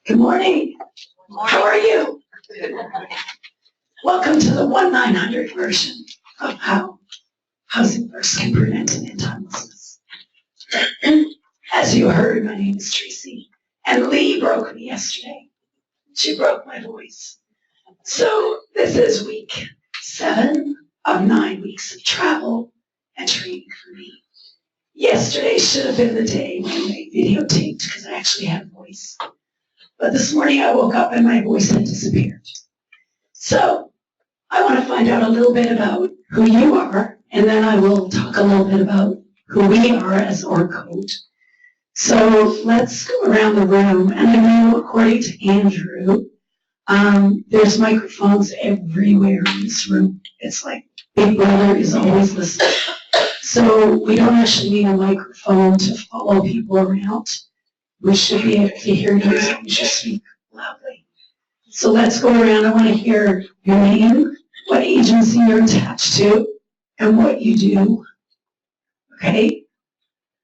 Good morning. How are you? Welcome to the 1-900 version of how housing first can prevent and end homelessness. As you heard, my name is Tracy, and Lee broke me yesterday. She broke my voice. So this is week 7 of 9 weeks of travel and training for me. Yesterday should have been the day when they videotaped because I actually had a voice. But this morning I woke up and my voice had disappeared. So I want to find out a little bit about who you are, and then I will talk a little bit about who we are as OrgCode. So let's go around the room, and I know according to Andrew, there's microphones everywhere in this room. It's like Big Brother is always listening. So we don't actually need a microphone to follow people around. We should be able to hear you as long as you speak loudly. So let's go around. I want to hear your name, what agency you're attached to, and what you do. Okay?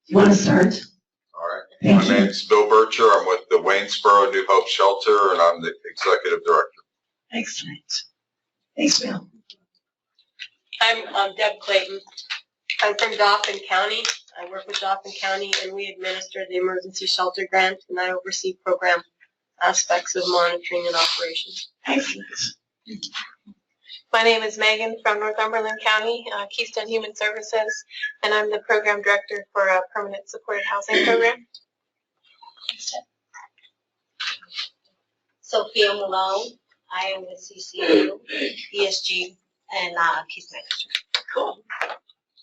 You want to start? All right. My name is Bill Bircher. I'm with the Waynesboro New Hope Shelter, and I'm the executive director. Excellent. Thanks, Bill. I'm Deb Clayton. I'm from Dauphin County. I work with Dauphin County, and we administer the emergency shelter grant, and I oversee program aspects of monitoring and operations. Excellent. My name is Megan from Northumberland County, Keystone Human Services, and I'm the program director for a permanent supported housing program. Sophia Malone. I am with CCU, ESG, and case manager. Cool.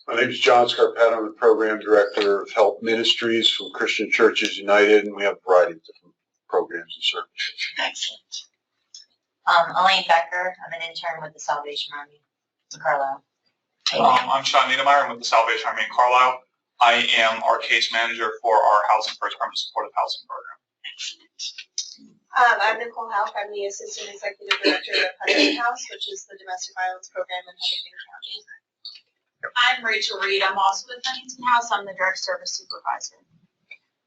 My name is John Scarpetta. I'm the program director of Help Ministries from Christian Churches United, and we have a variety of different programs and services. Excellent. Elaine Becker. I'm an intern with the Salvation Army in Carlisle. I'm Sean Niedermeyer. I'm with the Salvation Army in Carlisle. I am our case manager for our Housing First Permanent Supportive Housing Program. I'm Nicole Houck. I'm the assistant executive director of Huntington House, which is the domestic violence program in Huntington County. I'm Rachel Reed. I'm also with Huntington House. I'm the direct service supervisor.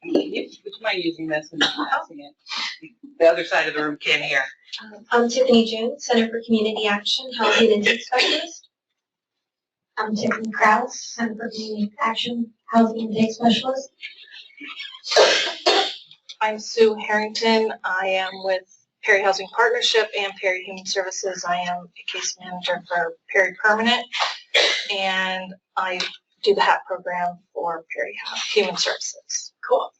Would you mind using this and passing it? The other side of the room can't hear. I'm Tiffany June, Center for Community Action, Housing Intake Specialist. I'm Tiffany Krause, Center for Community Action, Housing Intake Specialist. I'm Sue Harrington. I am with Perry Housing Partnership and Perry Human Services. I am a case manager for Perry Permanent, and I do the HAT program for Perry Human Services. Cool.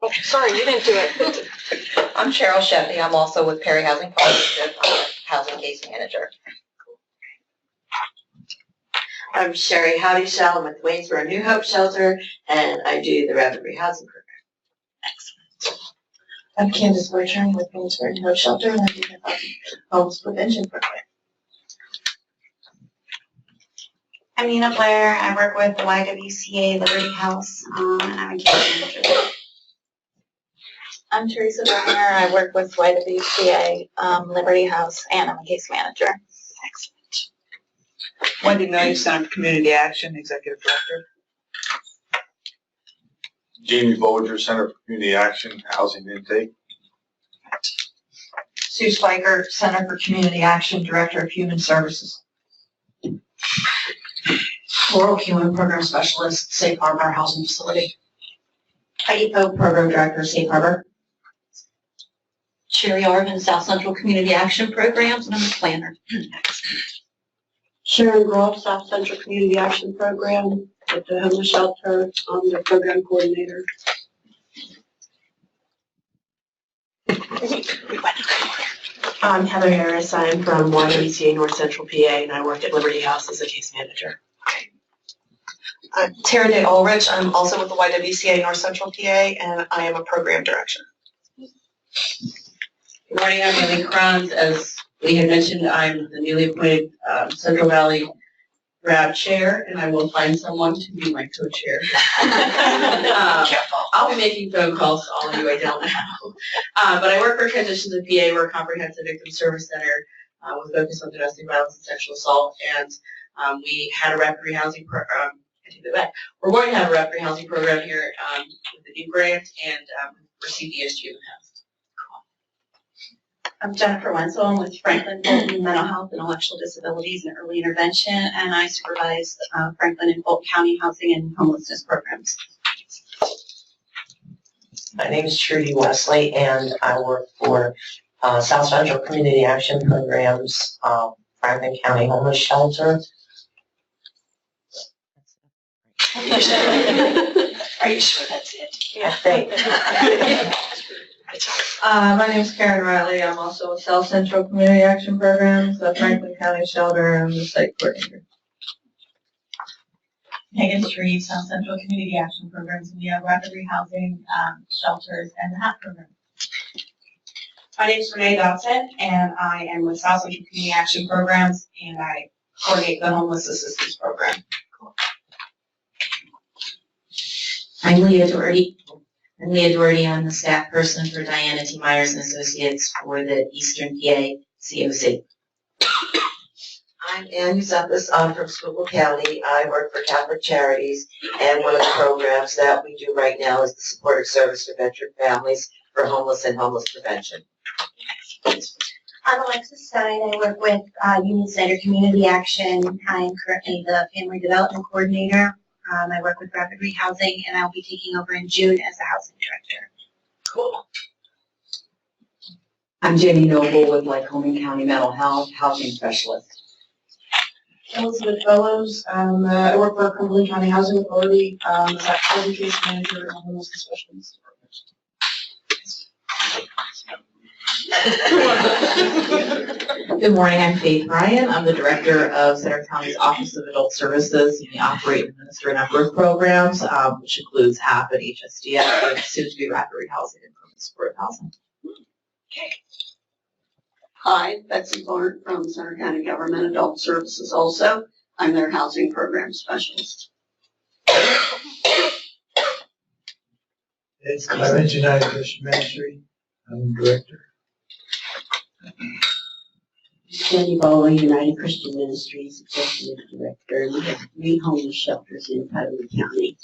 Oh, sorry, you didn't do it. I'm Cheryl Sheffy. I'm also with Perry Housing Partnership, housing case manager. I'm Sherry Howdy-Shell. I'm with Waynesboro New Hope Shelter, and I do the rapid rehousing program. Excellent. I'm Candace Bertrand with Waynesboro New Hope Shelter, and I do the homeless prevention program. I'm Nina Blair. I work with the YWCA Liberty House, and I'm a case manager. I'm Teresa Berner. I work with YWCA Liberty House, and I'm a case manager. Excellent. Wendy Million, Center for Community Action, Executive Director. Jamie Bolger, Center for Community Action, Housing Intake. Sue Spiker, Center for Community Action, Director of Human Services. Laurel Keelan, Program Specialist, Safe Harbor Housing Facility. Heidi Pope, Program Director, Safe Harbor. Sherry Arvin, South Central Community Action Programs, and I'm a planner. Sharon Groff, South Central Community Action Program at the homeless shelter. I'm the program coordinator. I'm Heather Harris. I'm from YWCA North Central PA, and I work at Liberty House as a case manager. Tara Day Ulrich. I'm also with the YWCA North Central PA, and I am a program director. Good morning. I'm Amy Kranz. As we had mentioned, I'm the newly appointed Central Valley RAB chair, and I will find someone to be my co-chair. I'll be making phone calls to all of you I don't know. But I work for Transitions in PA. We're a comprehensive victim service center with a focus on domestic violence and sexual assault. And we had a rapid rehousing program. We're going to have a rapid rehousing program here with the new grant, and received ESG in the past. I'm Jennifer Wenzel. I'm with Franklin Fulton Mental Health, Intellectual Disabilities, and Early Intervention, and I supervise Franklin and Fulton County Housing and Homelessness programs. My name is Trudy Wesley, and I work for South Central Community Action Programs, Franklin County Homeless Shelter. Are you sure that's it? I think. My name is Karen Riley. I'm also with South Central Community Action Programs, the Franklin County Shelter, and the site coordinator. Megan Shreve, South Central Community Action Programs. We have rapid rehousing shelters and the HAP program. My name is Renee Dodson, and I am with South Central Community Action Programs, and I coordinate the Homeless Assistance Program. I'm Leah Doherty. I'm the staff person for Diana T. Myers and Associates for the Eastern PA COC. I'm Ann Yusepis. I'm from Schuylkill County. I work for Catholic Charities, and one of the programs that we do right now is the supportive service for veteran families for homeless and homeless prevention. I'm Alexis Stein. I work with Union Center Community Action. I am currently the Family Development Coordinator. I work with Rapid Rehousing, and I'll be taking over in June as the Housing Director. Cool. I'm Jenny Noble with Lycoming County Mental Health Housing Specialist. Elizabeth Fellows. I work for Cumberland County Housing Authority as a housing case manager and homelessness specialist. Good morning, I'm Faith Ryan. I'm the director of Center County's Office of Adult Services, and we operate and administer a number of programs, which includes HAP and HSDF, and soon to be rapid rehousing and permanent supportive housing. Okay. Hi, Betsy Barn from Center County Government Adult Services also. I'm their housing program specialist. It's Clarence United Christian Ministry. I'm director. Jenny Bowling, United Christian Ministries Executive Director. We have 3 homeless shelters in Cudahy County.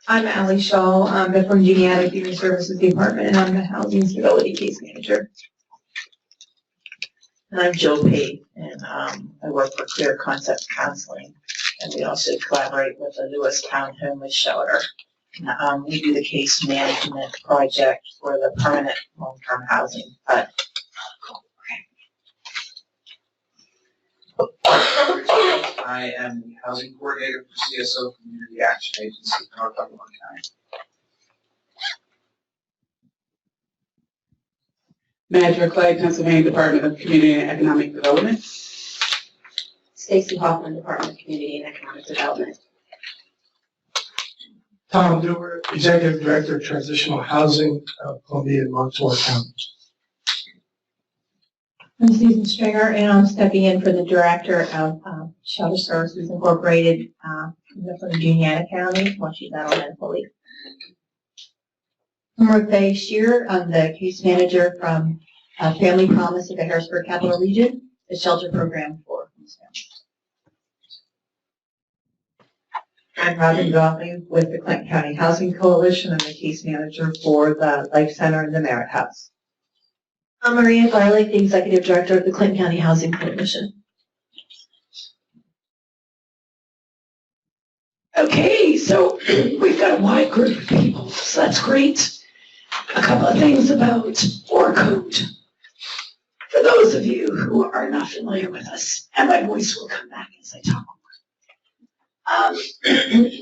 I'm Allie Shaw. I'm from Genetic Human Services Department, and I'm the Housing Stability Case Manager. And I'm Jill Pate, and I work for Clear Concept Counseling, and we also collaborate with the Lewistown Homeless Shelter. And, we do the case management project for the permanent long-term housing. I am the housing coordinator for CSO Community Action Agency in North Oklahoma County. Manager Clay, Pennsylvania Department of Community and Economic Development. Stacy Hoffman, Department of Community and Economic Development. Tom Dewar, Executive Director of Transitional Housing of Columbia and Montour County. I'm Susan Stringer, and I'm stepping in for the Director of Shelter Services Incorporated from Juniata County while she's out on medical leave. I'm Ruth Shearer. I'm the case manager from Family Promise of the Harrisburg Capital Region, the shelter program for homeless families. I'm Robin Gottlieb with the Clinton County Housing Coalition. I'm the case manager for the Life Center and the Merit House. I'm Maria Garlick, the Executive Director of the Clinton County Housing Coalition. Okay, so we've got a wide group of people, so that's great. A couple of things about OrgCode. For those of you who are not familiar with us, and my voice will come back as I talk more.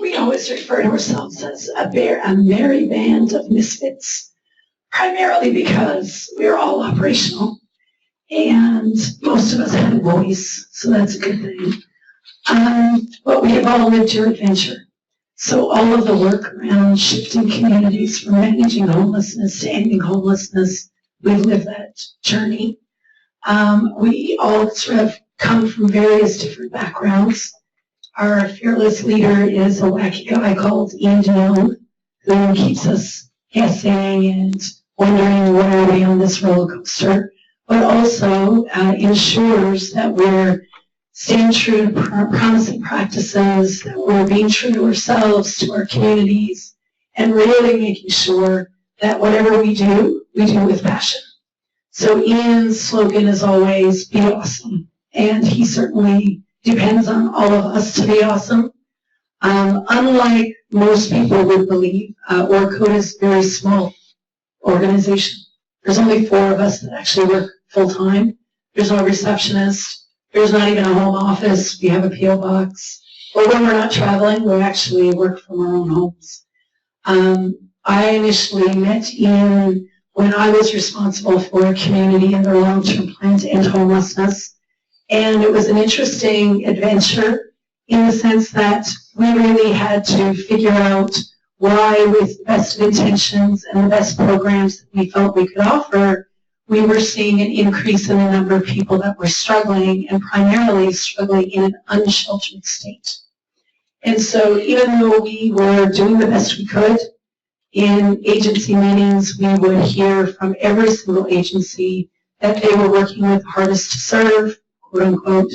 We always refer to ourselves as a merry band of misfits, primarily because we're all operational, and most of us have a voice, so that's a good thing. But we have all lived your adventure. So all of the work around shifting communities from managing homelessness to ending homelessness, we've lived that journey. We all sort of come from various different backgrounds. Our fearless leader is a wacky guy called Ian DeYoung, who keeps us guessing and wondering where are we on this roller coaster, but also ensures that we're staying true to promising practices, that we're being true to ourselves, to our communities, and really making sure that whatever we do with passion. So Ian's slogan is always, be awesome. And he certainly depends on all of us to be awesome. Unlike most people would believe, OrgCode is a very small organization. There's only 4 of us that actually work full-time. There's no receptionist. There's not even a home office. We have a P.O. box. Or when we're not traveling, we actually work from our own homes. I initially met Ian when I was responsible for a community in their long-term plan to end homelessness. And it was an interesting adventure in the sense that we really had to figure out why, with the best of intentions and the best programs that we felt we could offer, we were seeing an increase in the number of people that were struggling, and primarily struggling in an unsheltered state. And so even though we were doing the best we could, in agency meetings, we would hear from every single agency that they were working with the hardest to serve, quote unquote,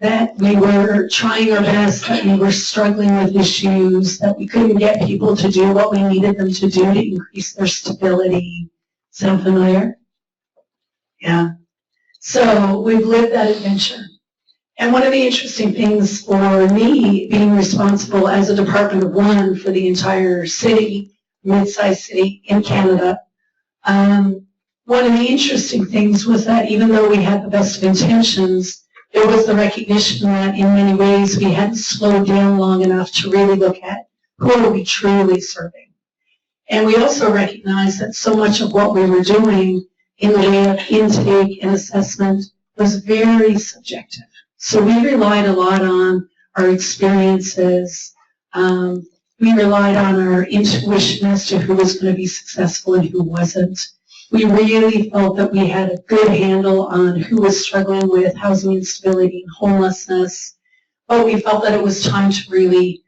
that we were trying our best, that we were struggling with issues, that we couldn't get people to do what we needed them to do to increase their stability. Sound familiar? Yeah. So we've lived that adventure. And one of the interesting things for me, being responsible as a department of one for the entire city, mid-sized city in Canada, one of the interesting things was that even though we had the best of intentions, there was the recognition that in many ways we hadn't slowed down long enough to really look at who are we truly serving. And we also recognized that so much of what we were doing in the way of intake and assessment was very subjective. So we relied a lot on our experiences. We relied on our intuition as to who was going to be successful and who wasn't. We really felt that we had a good handle on who was struggling with housing instability and homelessness, but we felt that it was time to really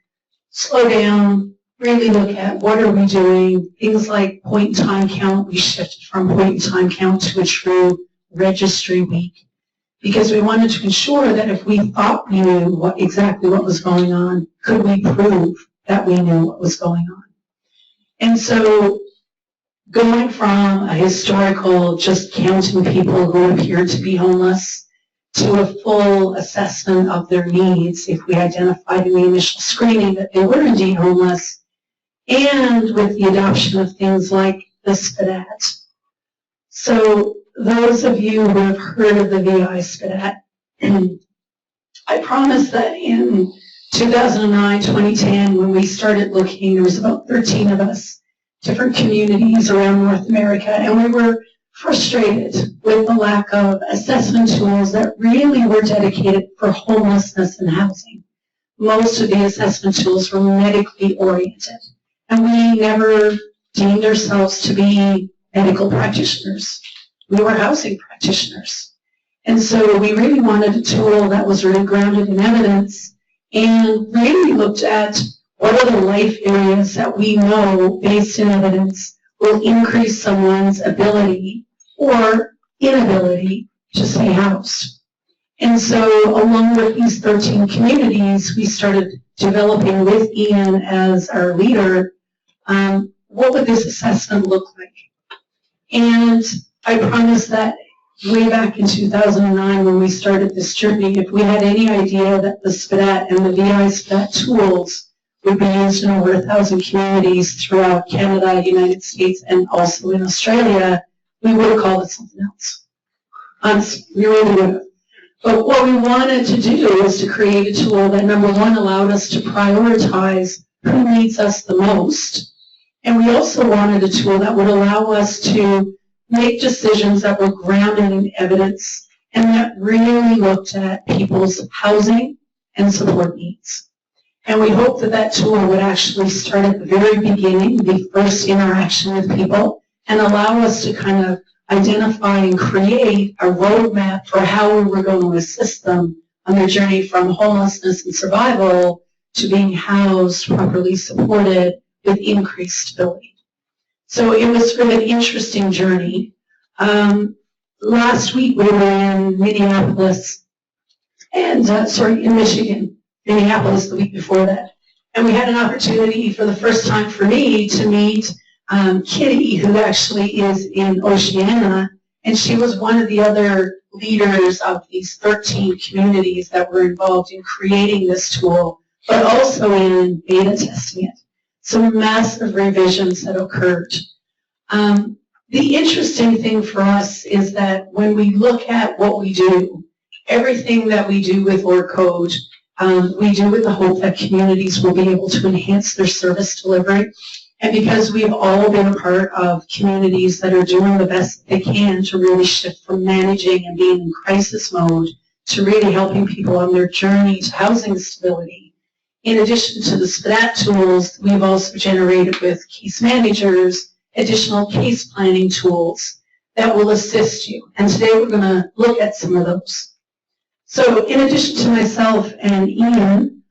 slow down, really look at what are we doing. Things like point-in-time count, we shifted from point-in-time count to a true registry week, because we wanted to ensure that if we thought we knew exactly what was going on, could we prove that we knew what was going on. And so going from a historical just counting people who appeared to be homeless to a full assessment of their needs, if we identified in the initial screening that they were indeed homeless, and with the adoption of things like the SPDAT. So those of you who have heard of the VI SPDAT, I promise that in 2009, 2010, when we started looking, there was about 13 of us, different communities around North America, and we were frustrated with the lack of assessment tools that really were dedicated for homelessness and housing. Most of the assessment tools were medically oriented, and we never deemed ourselves to be medical practitioners. We were housing practitioners. And so we really wanted a tool that was really grounded in evidence and really looked at what are the life areas that we know, based in evidence, will increase someone's ability or inability to stay housed. And so along with these 13 communities, we started developing with Ian as our leader, what would this assessment look like? And I promise that way back in 2009 when we started this journey, if we had any idea that the SPDAT and the VI SPDAT tools would be used in over 1,000 communities throughout Canada, United States, and also in Australia, we would have called it something else. Honestly, we really would have. But what we wanted to do was to create a tool that, number one, allowed us to prioritize who needs us the most. And we also wanted a tool that would allow us to make decisions that were grounded in evidence and that really looked at people's housing and support needs. And we hope that that tool would actually start at the very beginning, the first interaction with people, and allow us to kind of identify and create a roadmap for how we were going to assist them on their journey from homelessness and survival to being housed, properly supported, with increased stability. So it was sort of an interesting journey. Last week we were in Minneapolis and in Michigan, Minneapolis the week before that. And we had an opportunity for the first time for me to meet Kitty, who actually is in Oceania, and she was one of the other leaders of these 13 communities that were involved in creating this tool, but also in beta testing it. Some massive revisions that occurred. The interesting thing for us is that when we look at what we do, everything that we do with OrgCode, we do with the hope that communities will be able to enhance their service delivery. And because we've all been a part of communities that are doing the best they can to really shift from managing and being in crisis mode to really helping people on their journey to housing stability. In addition to the SPDAT tools, we've also generated with case managers additional case planning tools that will assist you. And today we're going to look at some of those. So in addition to myself and Ian,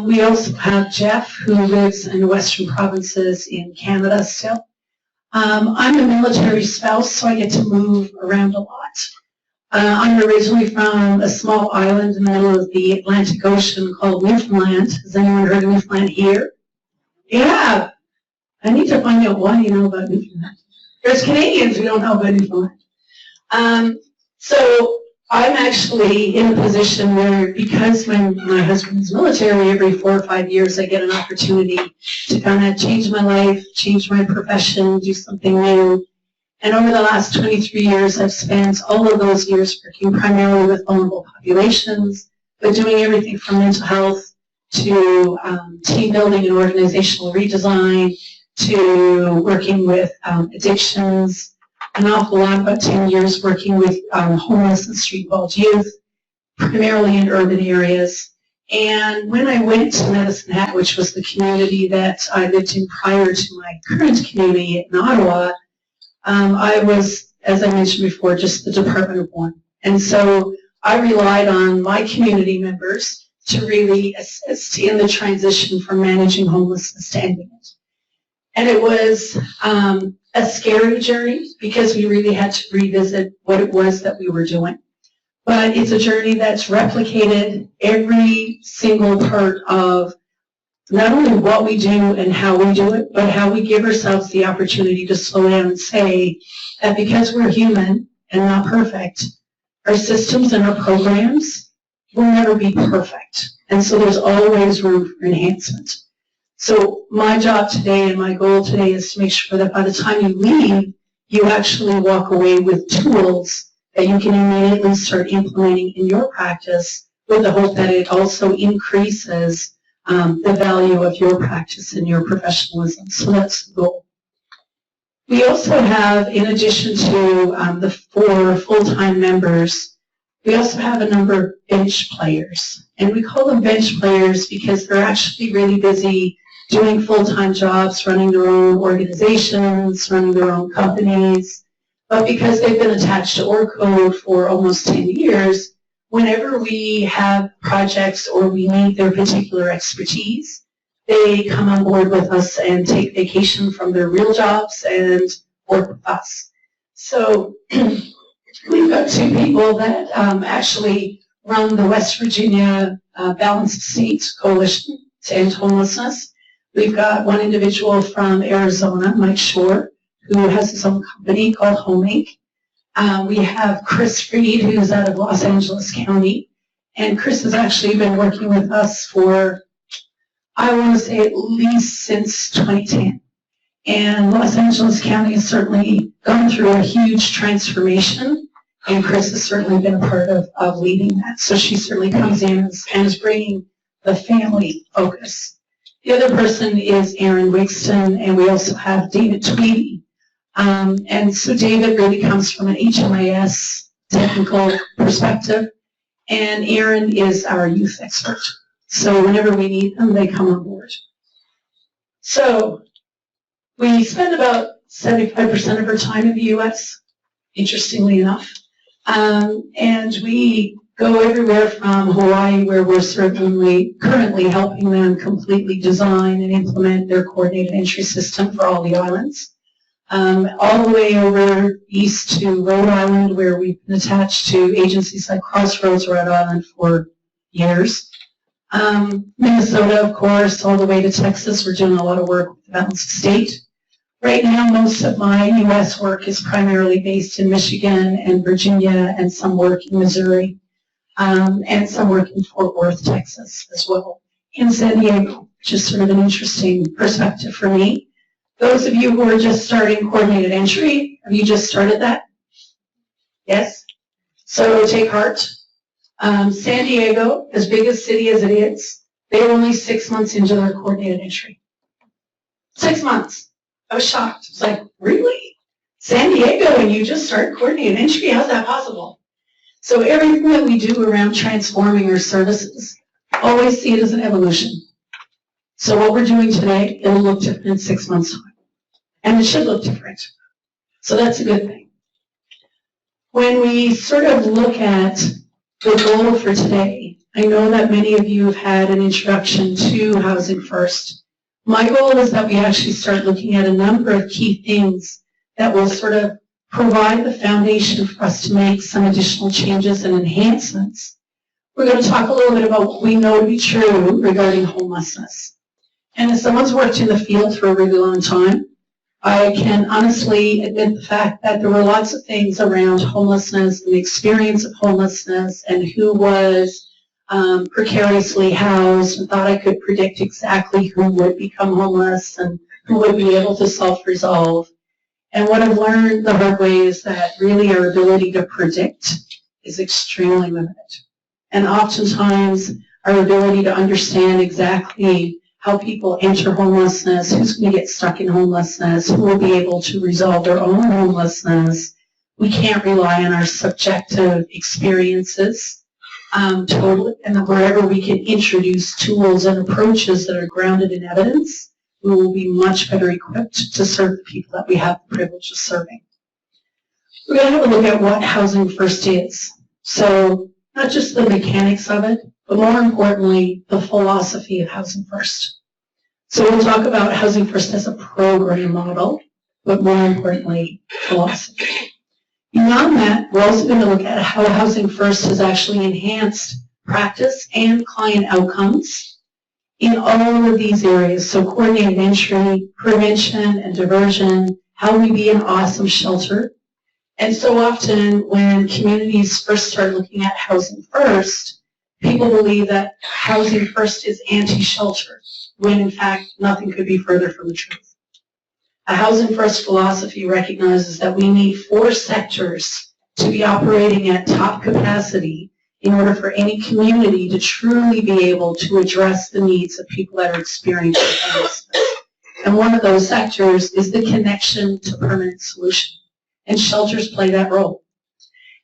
we also have Jeff, who lives in the Western Provinces in Canada still. I'm a military spouse, so I get to move around a lot. I'm originally from a small island in the middle of the Atlantic Ocean called Newfoundland. Has anyone heard of Newfoundland here? Yeah. I need to find out why you know about Newfoundland. There's Canadians who don't know about Newfoundland. So I'm actually in a position where, because when my husband is military, every 4 or 5 years I get an opportunity to kind of change my life, change my profession, do something new. And over the last 23 years, I've spent all of those years working primarily with vulnerable populations, but doing everything from mental health to team building and organizational redesign, to working with addictions, an awful lot, about 10 years working with homeless and street-involved youth, primarily in urban areas. And when I went to Medicine Hat, which was the community that I lived in prior to my current community in Ottawa, I was, as I mentioned before, just the department of one. And so I relied on my community members to really assist in the transition from managing homelessness to ending it. And it was a scary journey because we really had to revisit what it was that we were doing. But it's a journey that's replicated every single part of not only what we do and how we do it, but how we give ourselves the opportunity to slow down and say that because we're human and not perfect, our systems and our programs will never be perfect. And so there's always room for enhancement. So my job today and my goal today is to make sure that by the time you leave, you actually walk away with tools that you can immediately start implementing in your practice, with the hope that it also increases the value of your practice and your professionalism. So that's the goal. We also have, in addition to the 4 full-time members, we also have a number of bench players. And we call them bench players because they're actually really busy doing full-time jobs, running their own organizations, running their own companies. But because they've been attached to OrgCode for almost 10 years, whenever we have projects or we need their particular expertise, they come on board with us and take vacation from their real jobs and work with us. So we've got 2 people that actually run the West Virginia Balanced States Coalition to End Homelessness. We've got one individual from Arizona, Mike Shore, who has his own company called HomeInc. We have Chris Freed, who's out of Los Angeles County. And Chris has actually been working with us for, I want to say, at least since 2010. And Los Angeles County has certainly gone through a huge transformation, and Chris has certainly been a part of leading that. So she certainly comes in and is bringing the family focus. The other person is Aaron Wigston, and we also have David Tweedy. And so David really comes from an HMIS technical perspective, and Aaron is our youth expert. So whenever we need them, they come on board. So we spend about 75% of our time in the U.S., interestingly enough. And we go everywhere from Hawaii, where we're certainly currently helping them completely design and implement their coordinated entry system for all the islands, all the way over east to Rhode Island, where we've been attached to agencies like Crossroads Rhode Island for years. Minnesota, of course, all the way to Texas. We're doing a lot of work with the balance of state. Right now, most of my U.S. work is primarily based in Michigan and Virginia, and some work in Missouri, and some work in Fort Worth, Texas as well, in San Diego, which is sort of an interesting perspective for me. Those of you who are just starting coordinated entry, have you just started that? Yes? So take heart. San Diego, as big a city as it is, they're only 6 months into their coordinated entry. 6 months. I was shocked. It's like, really? San Diego, and you just start coordinated entry? How's that possible? So everything that we do around transforming our services, always see it as an evolution. So what we're doing today, it'll look different in 6 months' time. And it should look different. So that's a good thing. When we sort of look at the goal for today, I know that many of you have had an introduction to Housing First. My goal is that we actually start looking at a number of key things that will sort of provide the foundation for us to make some additional changes and enhancements. We're going to talk a little bit about what we know to be true regarding homelessness. And as someone's worked in the field for a really long time, I can honestly admit the fact that there were lots of things around homelessness and the experience of homelessness and who was precariously housed, and thought I could predict exactly who would become homeless and who would be able to self-resolve. And what I've learned the hard way is that really our ability to predict is extremely limited. And oftentimes our ability to understand exactly how people enter homelessness, who's going to get stuck in homelessness, who will be able to resolve their own homelessness. We can't rely on our subjective experiences totally, and wherever we can introduce tools and approaches that are grounded in evidence, we will be much better equipped to serve the people that we have the privilege of serving. We're going to have a look at what Housing First is. So not just the mechanics of it, but more importantly, the philosophy of Housing First. So we'll talk about Housing First as a program model, but more importantly, philosophy. Beyond that, we're also going to look at how Housing First has actually enhanced practice and client outcomes in all of these areas. So coordinated entry, prevention and diversion, how we be an awesome shelter. And so often when communities first start looking at Housing First, people believe that Housing First is anti-shelter, when in fact nothing could be further from the truth. A Housing First philosophy recognizes that we need 4 sectors to be operating at top capacity in order for any community to truly be able to address the needs of people that are experiencing homelessness. And one of those sectors is the connection to permanent solution. And shelters play that role.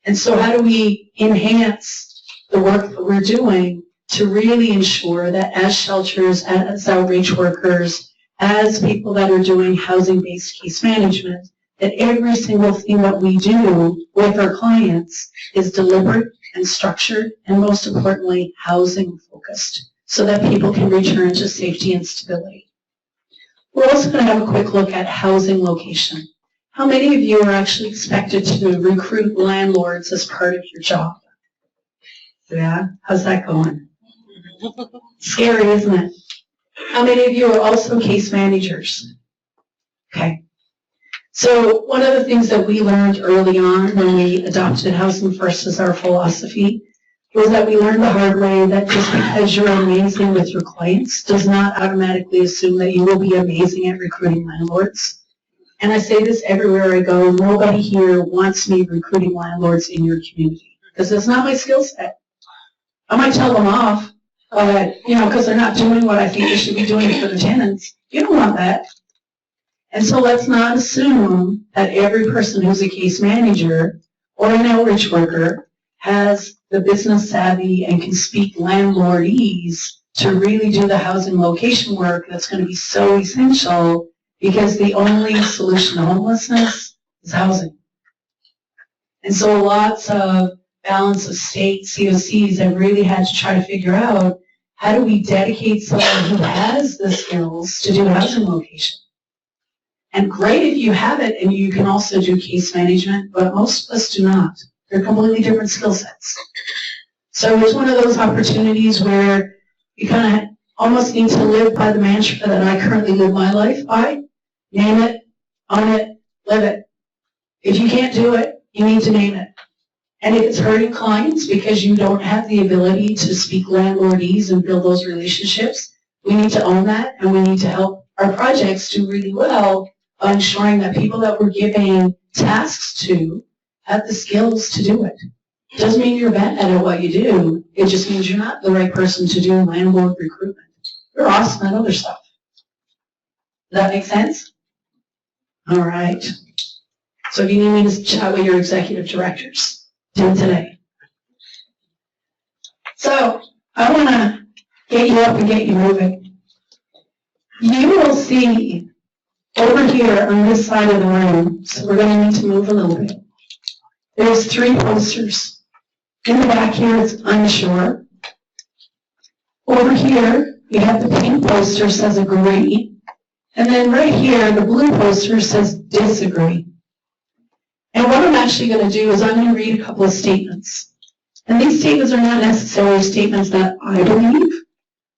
And so how do we enhance the work that we're doing to really ensure that as shelters, as outreach workers, as people that are doing housing-based case management, that every single thing that we do with our clients is deliberate and structured, and most importantly, housing-focused, so that people can return to safety and stability. We're also going to have a quick look at housing location. How many of you are actually expected to recruit landlords as part of your job? Yeah? How's that going? Scary, isn't it? How many of you are also case managers? Okay. So one of the things that we learned early on when we adopted Housing First as our philosophy was that we learned the hard way that just because you're amazing with your clients does not automatically assume that you will be amazing at recruiting landlords. And I say this everywhere I go, nobody here wants me recruiting landlords in your community, because it's not my skill set. I might tell them off, but, because they're not doing what I think they should be doing for the tenants. You don't want that. And so let's not assume that every person who's a case manager or an outreach worker has the business savvy and can speak landlordese to really do the housing location work that's going to be so essential, because the only solution to homelessness is housing. And so lots of balance of state COCs have really had to try to figure out, how do we dedicate someone who has the skills to do housing location? And great if you have it and you can also do case management, but most of us do not. They're completely different skill sets. So it's one of those opportunities where you kind of almost need to live by the mantra that I currently live my life by. Name it, own it, live it. If you can't do it, you need to name it. And if it's hurting clients because you don't have the ability to speak landlordese and build those relationships, we need to own that, and we need to help our projects do really well by ensuring that people that we're giving tasks to have the skills to do it. Doesn't mean you're bad at what you do. It just means you're not the right person to do landlord recruitment. You're awesome at other stuff. Does that make sense? All right. So if you need me to chat with your executive directors, do it today. So I want to get you up and get you moving. You will see over here on this side of the room, so we're going to need to move a little bit. There's 3 posters. In the back here, it's unsure. Over here, we have the pink poster says agree. And then right here, the blue poster says disagree. And what I'm actually going to do is I'm going to read a couple of statements. And these statements are not necessarily statements that I believe,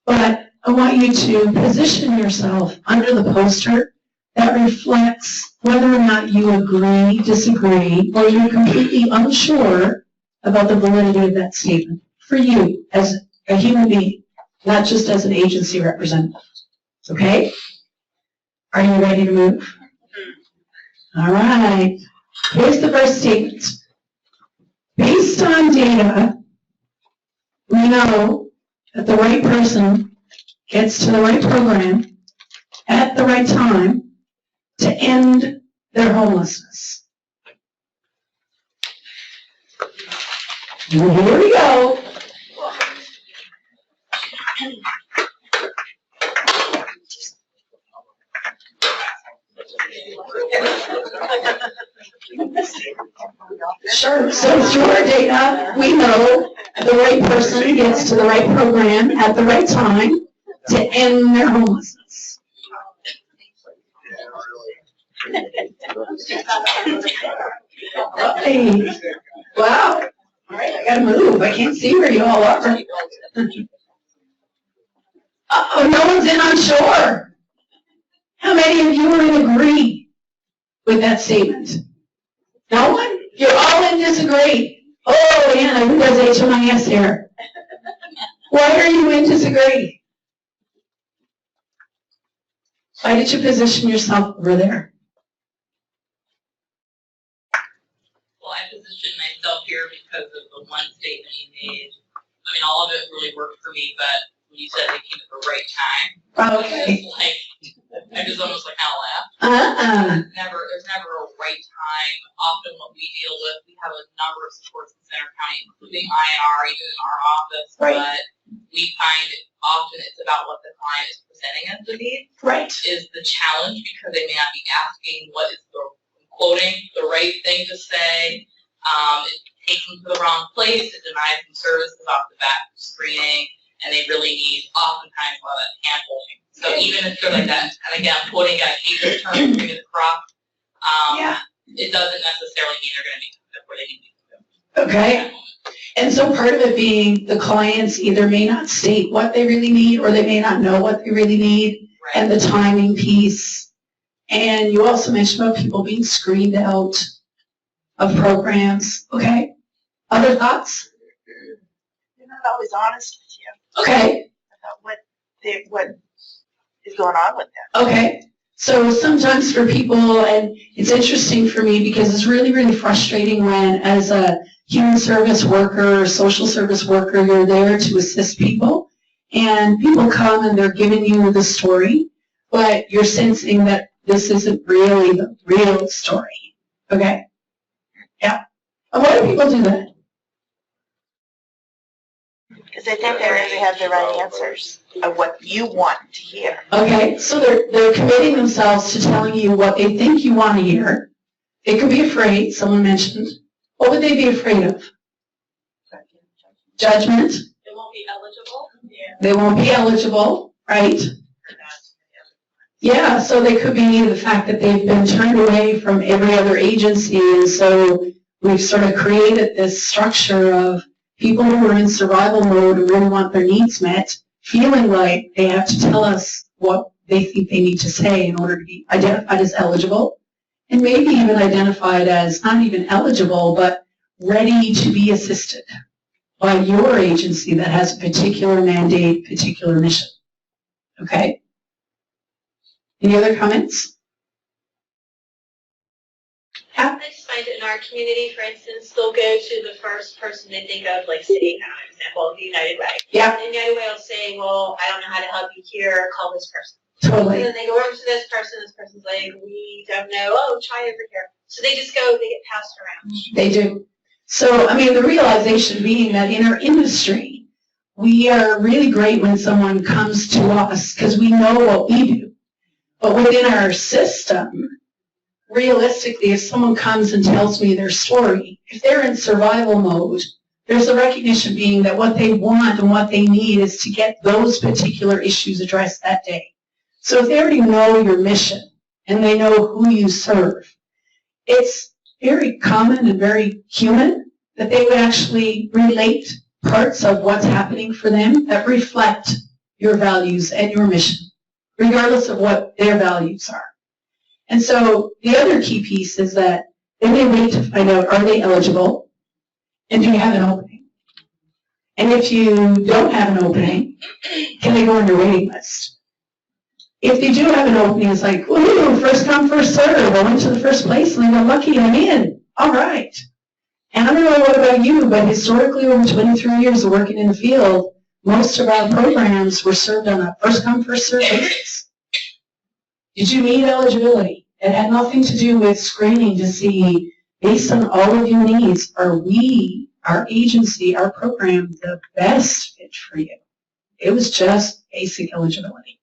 but I want you to position yourself under the poster that reflects whether or not you agree, disagree, or you're completely unsure about the validity of that statement for you as a human being, not just as an agency representative. Okay? Are you ready to move? All right. Here's the first statement. Based on data, we know that the right person gets to the right program at the right time to end their homelessness. Here we go. Sure. So through our data, we know the right person gets to the right program at the right time to end their homelessness. Right. Wow. All right, I gotta move. I can't see where you all are. Uh-oh, no one's in on shore. How many of you are in agree with that statement? No one? You're all in disagree. Oh, Anna, who does HMIS here? Why are you in disagree? Why did you position yourself over there? Well, I positioned myself here because of the one statement you made. I mean, all of it really worked for me, but when you said they came at the right time, Okay. I just almost like kind of laughed. There's never a right time. Often what we deal with, we have a number of supports in Center County, including INR, even in our office, right. But we find often it's about what the client is presenting as the need. Right. Is the challenge because they may not be asking what is the quoting the right thing to say. It takes them to the wrong place. It denies them services off the bat screening, and they really need oftentimes a lot of hand holding. So even if they're like that, and again, I'm quoting, I hate the term cream of the crop. It doesn't necessarily mean they're going to be where they need to be. Okay. And so part of it being the clients either may not state what they really need or they may not know what they really need, right. And the timing piece. And you also mentioned about people being screened out of programs. Okay. Other thoughts? They're not always honest with you. Okay. About what is going on with them. Okay. So sometimes for people, and it's interesting for me because it's really, really frustrating when as a human service worker or social service worker, you're there to assist people. And people come and they're giving you the story, but you're sensing that this isn't really the real story. Okay? Yeah. And why do people do that? Because they think they already have the right answers of what you want to hear. Okay, so they're committing themselves to telling you what they think you want to hear. They could be afraid, someone mentioned. What would they be afraid of? Judgment. They won't be eligible. Yeah. They won't be eligible, right? Yeah, so they could be the fact that they've been turned away from every other agency, and so we've sort of created this structure of People who are in survival mode and really want their needs met, feeling like they have to tell us what they think they need to say in order to be identified as eligible, and maybe even identified as not even eligible, but ready to be assisted by your agency that has a particular mandate, particular mission. Okay? Any other comments? I just find it in our community, for instance, they'll go to the first person they think of, like say, an example, the United Way. Yeah. And United Way will say, well, I don't know how to help you here, call this person. Totally. And then they go over to this person's like, we don't know, oh, try over here. So they just go, they get passed around. They do. So, I mean, the realization being that in our industry, we are really great when someone comes to us because we know what we do. But within our system, realistically, if someone comes and tells me their story, if they're in survival mode, there's a recognition being that what they want and what they need is to get those particular issues addressed that day. So if they already know your mission and they know who you serve, it's very common and very human that they would actually relate parts of what's happening for them that reflect your values and your mission, regardless of what their values are. And so the other key piece is that they may wait to find out, are they eligible, and do you have an opening? And if you don't have an opening, can they go on your waiting list? If they do have an opening, it's like, woohoo, first come, first serve. I went to the first place and I got lucky, I'm in. All right. And I don't know what about you, but historically over 23 years of working in the field, most of our programs were served on a first come, first serve basis. Did you meet eligibility? It had nothing to do with screening to see, based on all of your needs, are we, our agency, our program, the best fit for you? It was just basic eligibility.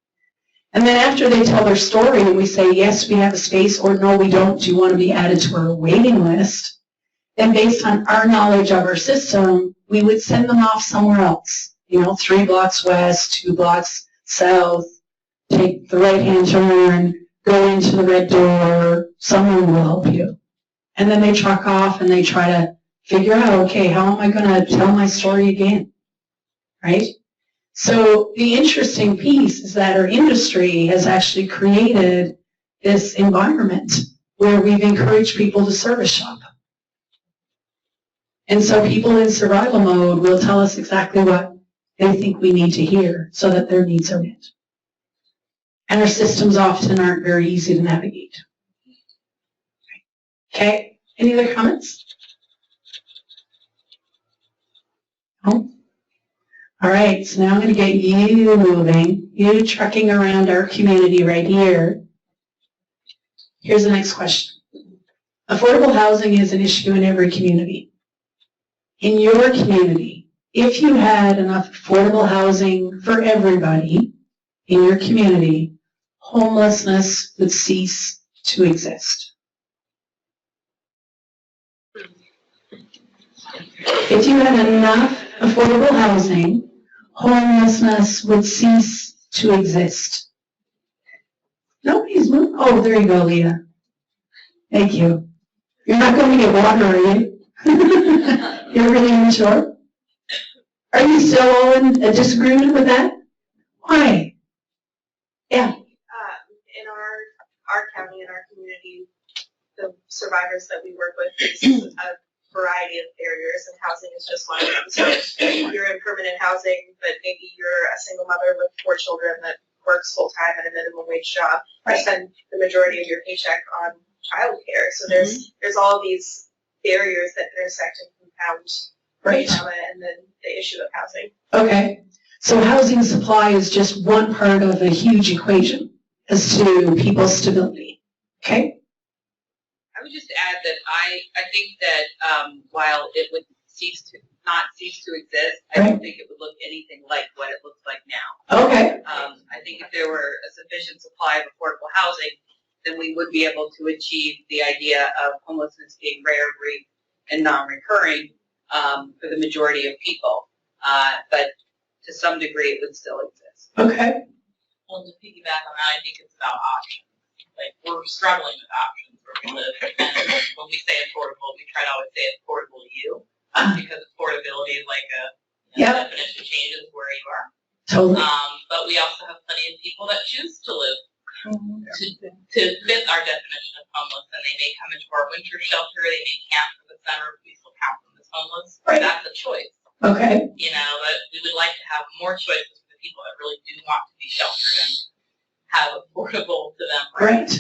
And then after they tell their story and we say, yes, we have a space, or no, we don't, do you want to be added to our waiting list? Then based on our knowledge of our system, we would send them off somewhere else. 3 blocks west, 2 blocks south, take the right-hand turn, go into the red door, someone will help you. And then they truck off and they try to figure out, okay, how am I going to tell my story again, right? So the interesting piece is that our industry has actually created this environment where we've encouraged people to service shop. And so people in survival mode will tell us exactly what they think we need to hear so that their needs are met. And our systems often aren't very easy to navigate. Okay, any other comments? No? All right, so now I'm going to get you moving, you trucking around our community right here. Here's the next question. Affordable housing is an issue in every community. In your community, if you had enough affordable housing for everybody in your community, homelessness would cease to exist. If you had enough affordable housing, homelessness would cease to exist. Nobody's moving. Oh, there you go, Leah. Thank you. You're not going to get water, are you? You're really unsure? Are you still all in a disagreement with that? Why? Yeah. In our county, in our community, the survivors that we work with face a variety of barriers, and housing is just one of them. So you're in permanent housing, but maybe you're a single mother with 4 children that works full-time at a minimum wage job. Right. You spend the majority of your paycheck on childcare. So there's all these barriers that intersect and compound trauma and then the issue of housing. Okay. So housing supply is just one part of a huge equation as to people's stability. Okay? I would just add that I think that while it would not cease to exist, I don't think it would look anything like what it looks like now. Okay. I think if there were a sufficient supply of affordable housing, then we would be able to achieve the idea of homelessness being rare, brief, and non-recurring for the majority of people. But to some degree, it would still exist. Okay. Well, to piggyback on that, I think it's about options. Like, we're struggling with options where we live. And when we say affordable, we try to always say affordable to you. because affordability is like definition changes where you are. Totally. But we also have plenty of people that choose to live to fit our definition of homeless, and they may come into our winter shelter, they may camp for the summer, but we still count them as homeless. Right. That's a choice. Okay. You know, but we would like to have more choices for the people that really do want to be sheltered and have affordable to them. Right.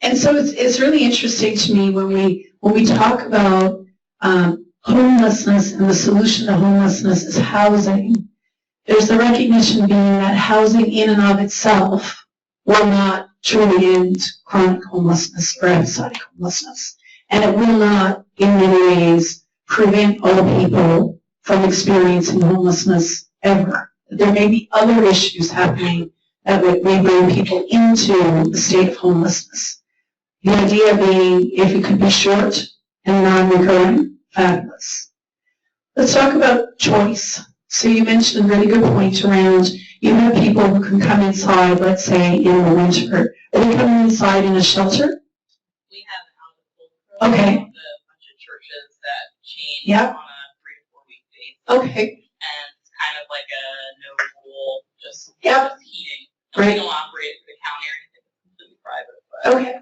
And so it's really interesting to me when we talk about homelessness, and the solution to homelessness is housing. There's the recognition being that housing in and of itself will not truly end chronic homelessness or episodic homelessness. And it will not, in many ways, prevent all people from experiencing homelessness ever. There may be other issues happening that may bring people into the state of homelessness. The idea being, if it could be short and non-recurring, fabulous. Let's talk about choice. So you mentioned a really good point around, you have people who can come inside, let's say, in the winter. Are they coming inside in a shelter? We have an out-of-school program Okay. with a bunch of churches that change Yep. on a 3 to 4 week basis. Okay. And it's kind of like a no rule, just heating. Right. We don't operate for the county or anything, it's completely private. But Okay.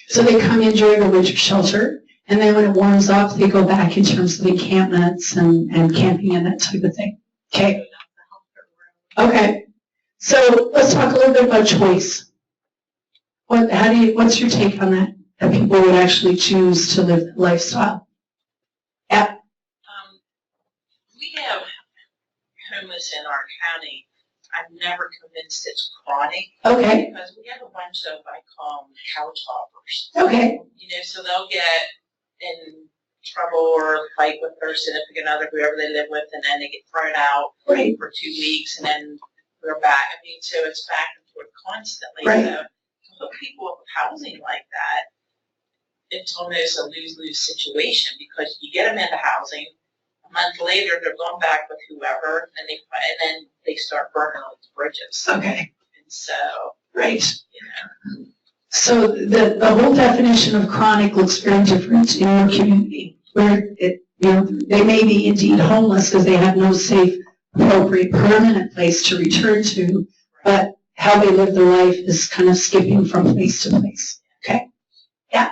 So they come in during the winter shelter, and then when it warms up, they go back in terms of encampments and camping and that type of thing. Okay. Okay. So let's talk a little bit about choice. What's your take on that? That people would actually choose to live that lifestyle? Yeah. We have homeless in our county. I'm never convinced it's chronic. Okay. Because we have a bunch of, I call them couch hoppers. Okay. You know, so they'll get in trouble or fight with their significant other, whoever they live with, and then they get thrown out for 2 weeks, and then we're back. I mean, so it's back and forth constantly. Right. So to hook people up with housing like that, it's almost a lose-lose situation, because you get them into housing, a month later they're going back with whoever, and then they start burning all these bridges. Okay. And so, Right. you know. So the whole definition of chronic looks very different in your community, where they may be indeed homeless because they have no safe, appropriate, permanent place to return to, but how they live their life is kind of skipping from place to place. Okay? Yeah.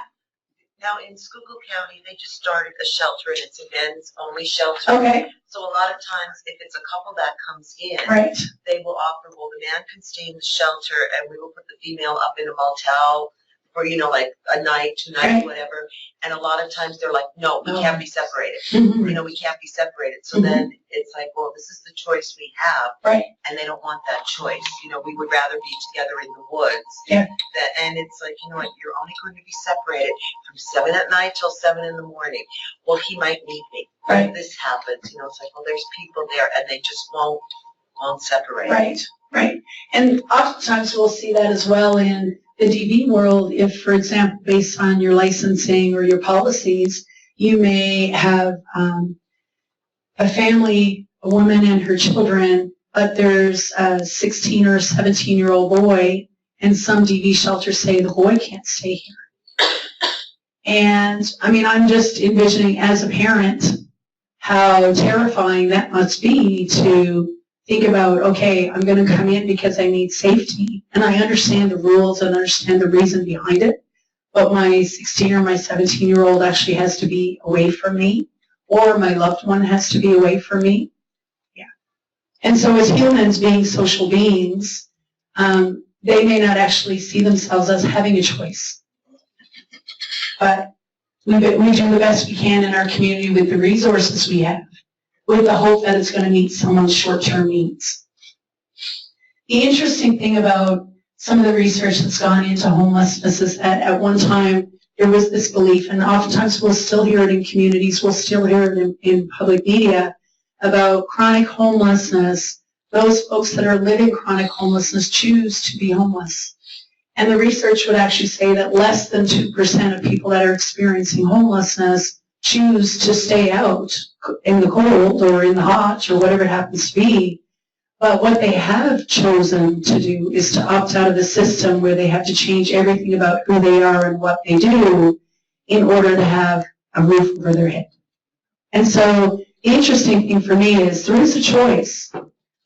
Now, in Schuylkill County, they just started a shelter, and it's a men's only shelter. Okay. So a lot of times, if it's a couple that comes in, Right. they will offer, well, the man can stay in the shelter, and we will put the female up in a motel for, like a night, 2 nights, Right. whatever. And a lot of times they're like, no, we can't be separated. Mhm. We can't be separated. So Mhm. then it's like, well, this is the choice we have. Right. And they don't want that choice. We would rather be together in the woods. Yeah. And it's like, you know what, you're only going to be separated from 7 at night till 7 in the morning. Well, he might need me. Right. This happens, it's like, well, there's people there, and they just won't separate. Right, right. And oftentimes we'll see that as well in the DV world. If, for example, based on your licensing or your policies, you may have a family, a woman and her children, but there's a 16 or 17-year-old boy, and some DV shelters say the boy can't stay here. And I mean, I'm just envisioning as a parent how terrifying that must be to think about, okay, I'm going to come in because I need safety, and I understand the rules and understand the reason behind it, but my 16 or my 17-year-old actually has to be away from me, or my loved one has to be away from me. Yeah. And so as humans, being social beings, they may not actually see themselves as having a choice. But we do the best we can in our community with the resources we have, with the hope that it's going to meet someone's short-term needs. The interesting thing about some of the research that's gone into homelessness is that at one time there was this belief, and oftentimes we'll still hear it in communities, we'll still hear it in public media, about chronic homelessness. Those folks that are living chronic homelessness choose to be homeless. And the research would actually say that less than 2% of people that are experiencing homelessness choose to stay out in the cold or in the hot or whatever it happens to be. But what they have chosen to do is to opt out of the system where they have to change everything about who they are and what they do in order to have a roof over their head. And so the interesting thing for me is there is a choice,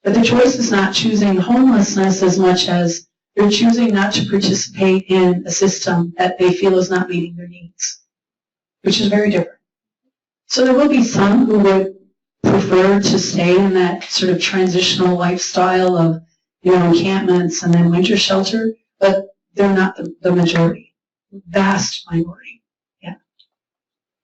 but the choice is not choosing homelessness as much as they're choosing not to participate in a system that they feel is not meeting their needs, which is very different. So there will be some who would prefer to stay in that sort of transitional lifestyle of, encampments and then winter shelter, but they're not the majority, vast minority. Yeah.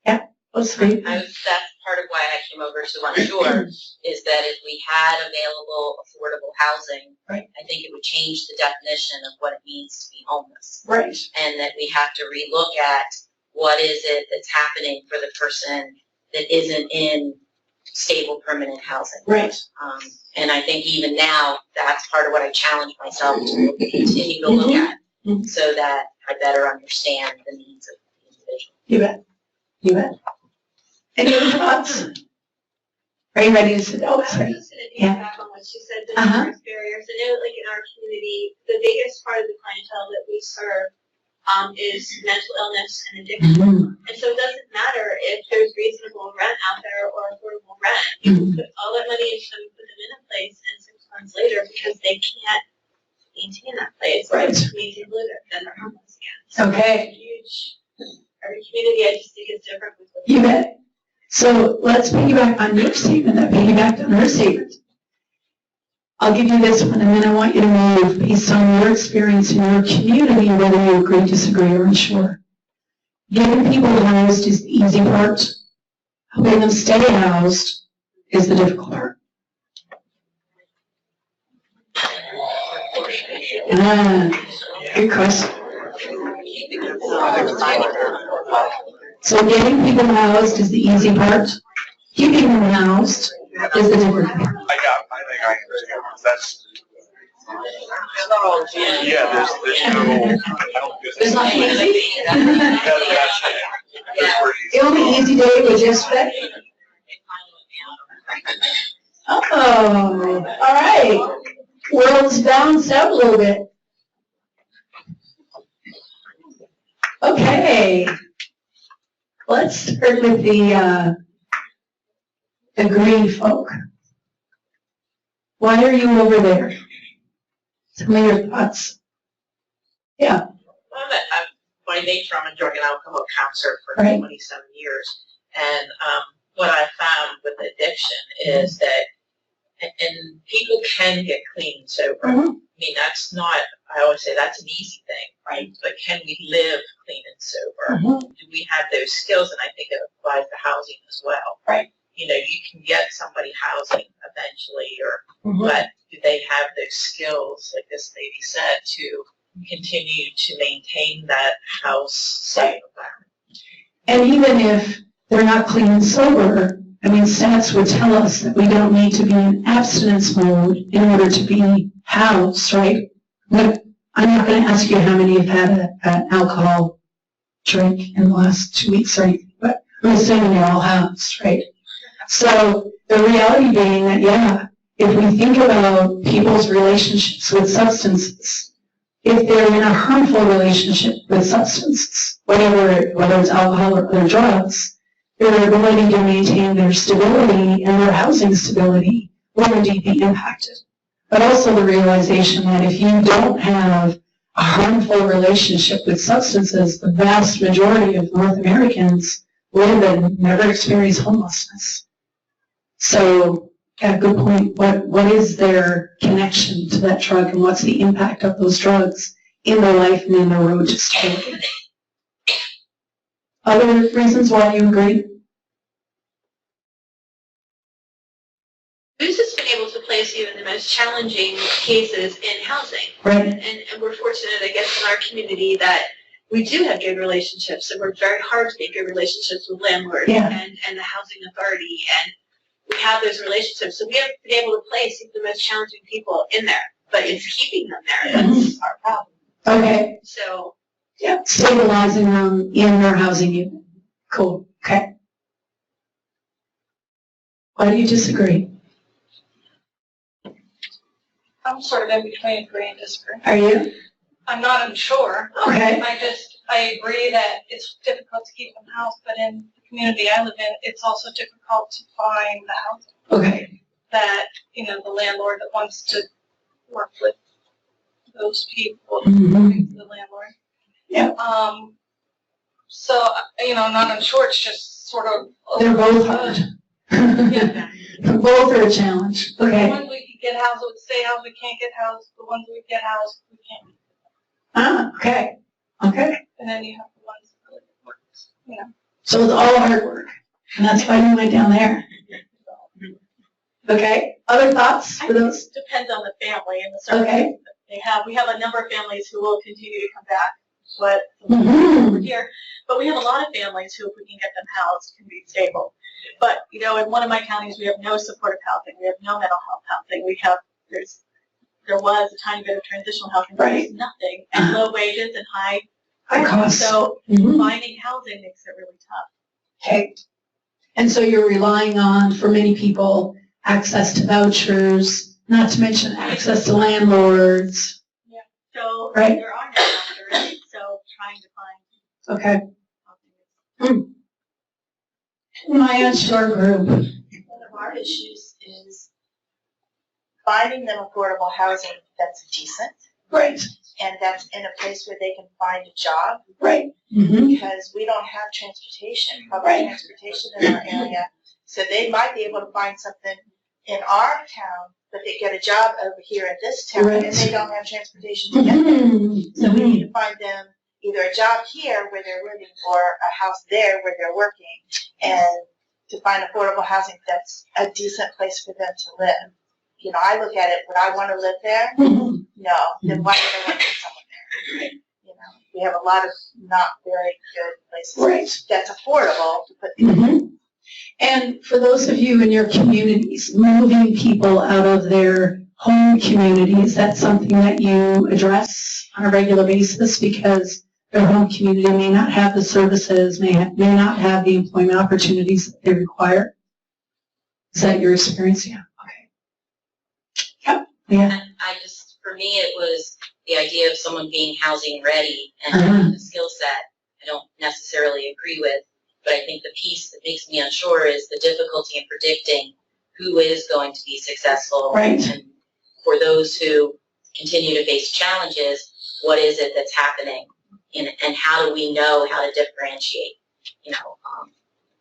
Yeah. That's great. That's part of why I came over to Onshore, is that if we had available affordable housing, right, I think it would change the definition of what it means to be homeless. Right. And that we have to relook at what is it that's happening for the person that isn't in stable permanent housing. Right. And I think even now, that's part of what I challenge myself to continue to look at, so that I better understand the needs of the individual. You bet. You bet. Any other thoughts? Are you ready to sit? Oh, sorry. I was just going to piggyback on what she said, the numerous barriers. I know, like in our community, the biggest part of the clientele that we serve is mental illness and addiction. And so it doesn't matter if there's reasonable rent out there or affordable rent. You can put all that money into them, put them in a place, and 6 months later, because they can't maintain that place, right, maintain litter, then they're homeless again. So okay. It's huge. Every community, I just think it's different. You bet. So let's piggyback on your statement that piggybacked on her statement. I'll give you this one, and then I want you to move based on your experience in your community, whether you agree, disagree, or unsure. Getting people housed is the easy part. Helping them stay housed is the difficult part. Good question. So getting people housed is the easy part. Keeping them housed is the difficult part. I think I understand. That's. Yeah, there's no. It's not easy. The only easy day was yesterday. Oh, all right. World's balanced out a little bit. Okay. Let's start with the green folk. Why are you over there? Tell me your thoughts. Yeah. Well, by nature, I'm a drug and alcohol counselor for 27 years. And what I found with addiction is that, and people can get clean and sober. I mean, that's not, I always say that's an easy thing, right? But can we live clean and sober? Do we have those skills? And I think it applies to housing as well. Right. You know, you can get somebody housing eventually, but do they have those skills, like this lady said, to continue to maintain that house safe environment? And even if they're not clean and sober, I mean, stats would tell us that we don't need to be in abstinence mode in order to be housed, right? But I'm not going to ask you how many have had an alcohol drink in the last 2 weeks or anything, but I'm assuming you're all housed, right? So the reality being that, yeah, if we think about people's relationships with substances, if they're in a harmful relationship with substances, whether it's alcohol or other drugs, their ability to maintain their stability and their housing stability will indeed be impacted. But also the realization that if you don't have a harmful relationship with substances, the vast majority of North Americans live and never experience homelessness. So, yeah, good point. What is their connection to that drug, and what's the impact of those drugs in their life and in their road to stability? Other reasons why you agree? Who's just been able to place you in the most challenging cases in housing. Right. And we're fortunate, I guess, in our community that we do have good relationships, and we're very hard to make good relationships with landlords and the housing authority, and we have those relationships. So we have been able to place even the most challenging people in there, but it's keeping them there. That's our problem. Okay. So. Yeah, stabilizing them in their housing unit. Cool. Okay. Why do you disagree? I'm sort of in between agree and disagree. Are you? I'm not unsure. Okay. I agree that it's difficult to keep them housed, but in the community I live in, it's also difficult to find the housing Okay. that, you know, the landlord that wants to work with those people, Mhm. the landlord. Yeah. So, you know, not unsure, it's just sort of. They're both hard. Both are a challenge. The Okay. ones we can get housed, would stay housed, we can't get housed. The ones we get housed, we can't. Ah, okay. Okay. And then you have the ones that really work, you know. So it's all hard work. And that's why we went down there. Okay. Other thoughts for those? It depends on the family and the services that they have. We have a number of families who will continue to come back, but over here. But we have a lot of families who, if we can get them housed, can be stable. But, you know, in one of my counties, we have no supportive housing. We have no mental health housing. We have, there was a tiny bit of transitional housing, but there's nothing, and low wages and high costs. So finding housing makes it really tough. Okay. And so you're relying on, for many people, access to vouchers, not to mention access to landlords. Yeah. So right. there are no vouchers, so trying to find. Okay. Maya, your group. One of our issues is finding them affordable housing that's decent. Right. And that's in a place where they can find a job. Right. Because we don't have transportation, public Right. transportation in our area. So they might be able to find something in our town, but they get a job over here in this town Right. and they don't have transportation to get there. So we need to find them either a job here where they're living or a house there where they're working, and to find affordable housing that's a decent place for them to live. You know, I look at it, would I want to live there? No. Then why would I want to put someone there? You know, we have a lot of not very good places that's affordable to put people. And for those of you in your communities, moving people out of their home communities, that's something that you address on a regular basis because their home community may not have the services, may not have the employment opportunities that they require. Is that your experience? Yeah. Okay. Yep. Yeah. I just, for me, it was the idea of someone being housing ready and having the skill set I don't necessarily agree with. But I think the piece that makes me unsure is the difficulty in predicting who is going to be successful. Right. And for those who continue to face challenges, what is it that's happening? And how do we know how to differentiate? You know,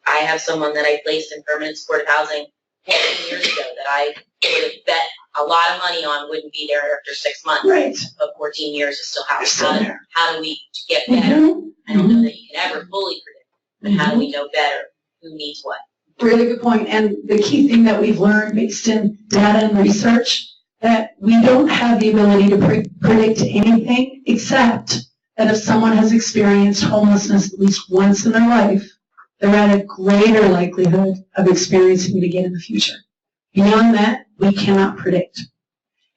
I have someone that I placed in permanent supportive housing 14 years ago that I would have bet a lot of money on wouldn't be there after 6 months. Right. But 14 years is still housing. Still there. How do we get better? I don't know that you can ever fully predict, but how do we know better who needs what? Really good point. And the key thing that we've learned based in data and research, that we don't have the ability to predict anything except that if someone has experienced homelessness at least once in their life, they're at a greater likelihood of experiencing it again in the future. Beyond that, we cannot predict.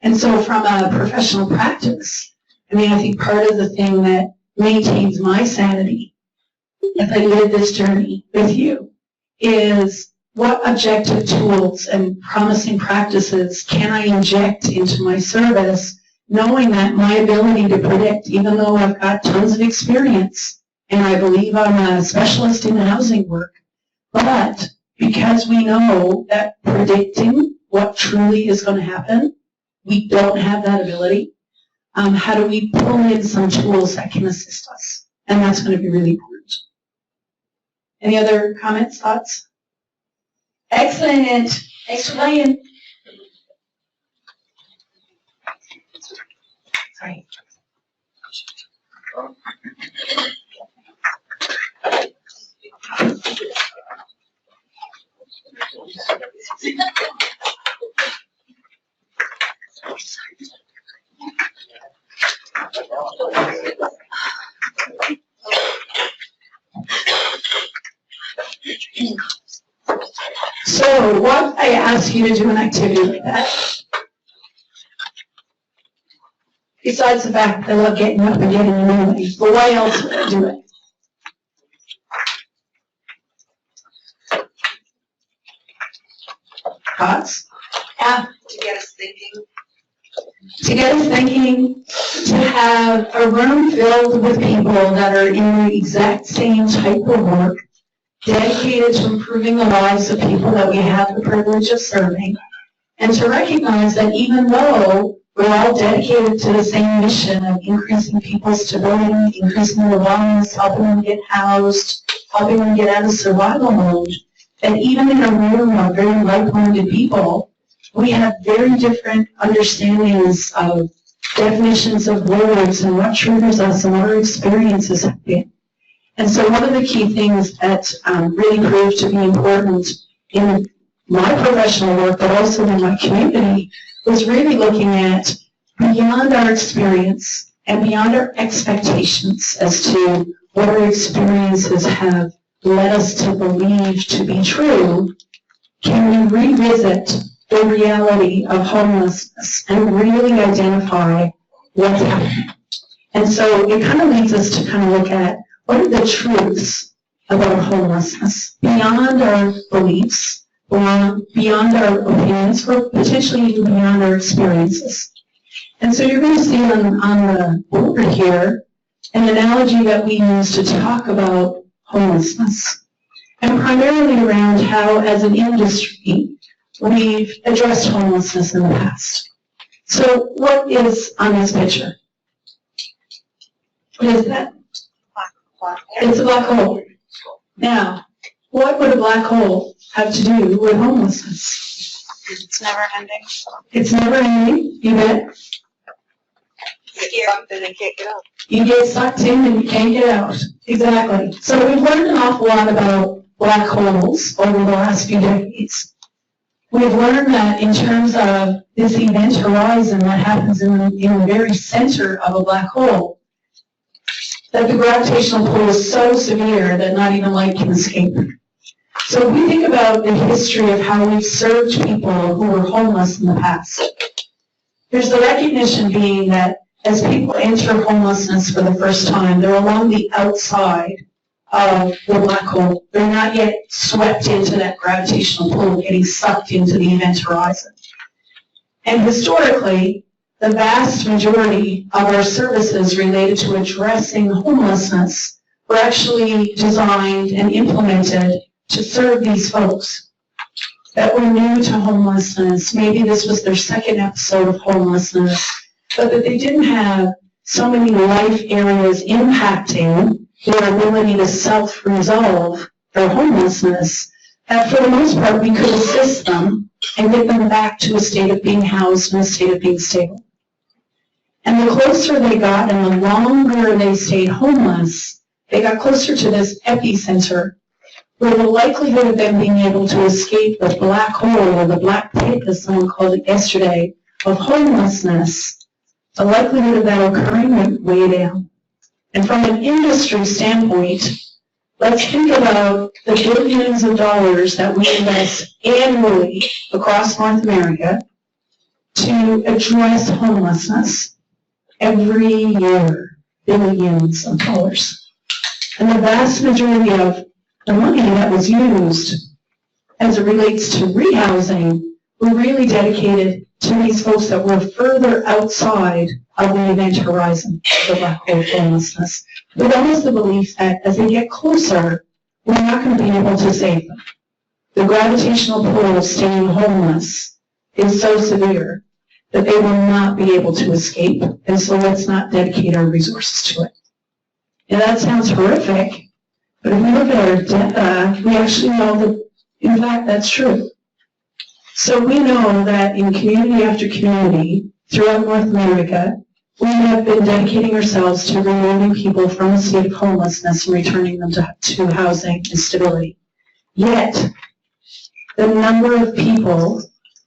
And so from a professional practice, I mean, I think part of the thing that maintains my sanity as I live this journey with you is what objective tools and promising practices can I inject into my service, knowing that my ability to predict, even though I've got tons of experience, and I believe I'm a specialist in housing work, but because we know that predicting what truly is going to happen, we don't have that ability. How do we pull in some tools that can assist us? And that's going to be really important. Any other comments, thoughts? Excellent. Thanks for playing. Sorry. So what I ask you to do an activity like that, besides the fact that I love getting up and getting moving, but why else would I do it? Thoughts? Yeah. To get us thinking. To get us thinking, to have a room filled with people that are in the exact same type of work, dedicated to improving the lives of people that we have the privilege of serving, and to recognize that even though we're all dedicated to the same mission of increasing people's stability, increasing their wellness, helping them get housed, helping them get out of survival mode, that even in a room of very like-minded people, we have very different understandings of definitions of words and what triggers us and what our experiences have been. And so one of the key things that really proved to be important in my professional work, but also in my community, was really looking at beyond our experience and beyond our expectations as to what our experiences have led us to believe to be true. Can we revisit the reality of homelessness and really identify what's happening? And so it kind of leads us to kind of look at what are the truths about homelessness beyond our beliefs, beyond our opinions, or potentially even beyond our experiences. And so you're going to see on the board here an analogy that we use to talk about homelessness, and primarily around how, as an industry, we've addressed homelessness in the past. So what is on this picture? What is that? It's a black hole. Now, what would a black hole have to do with homelessness? It's never ending. It's never ending, you bet. You get sucked in and can't get out. You get sucked in and you can't get out. Exactly. So we've learned an awful lot about black holes over the last few decades. We've learned that in terms of this event horizon that happens in the very center of a black hole, that the gravitational pull is so severe that not even light can escape. So if we think about the history of how we've served people who were homeless in the past, there's the recognition being that as people enter homelessness for the first time, they're along the outside of the black hole. They're not yet swept into that gravitational pull, getting sucked into the event horizon. And historically, the vast majority of our services related to addressing homelessness were actually designed and implemented to serve these folks that were new to homelessness. Maybe this was their second episode of homelessness, but that they didn't have so many life areas impacting their ability to self-resolve their homelessness, that for the most part we could assist them and get them back to a state of being housed and a state of being stable. And the closer they got and the longer they stayed homeless, they got closer to this epicenter where the likelihood of them being able to escape the black hole or the black pit, as someone called it yesterday, of homelessness, the likelihood of that occurring went way down. And from an industry standpoint, let's think about the billions of dollars that we invest annually across North America to address homelessness. Every year, billions of dollars. And the vast majority of the money that was used as it relates to rehousing were really dedicated to these folks that were further outside of the event horizon of the black hole homelessness, with almost the belief that as they get closer, we're not going to be able to save them. The gravitational pull of staying homeless is so severe that they will not be able to escape, and so let's not dedicate our resources to it. And that sounds horrific, but if we look at our data, we actually know that, in fact, that's true. So we know that in community after community throughout North America, we have been dedicating ourselves to removing people from a state of homelessness and returning them to housing and stability. Yet, the number of people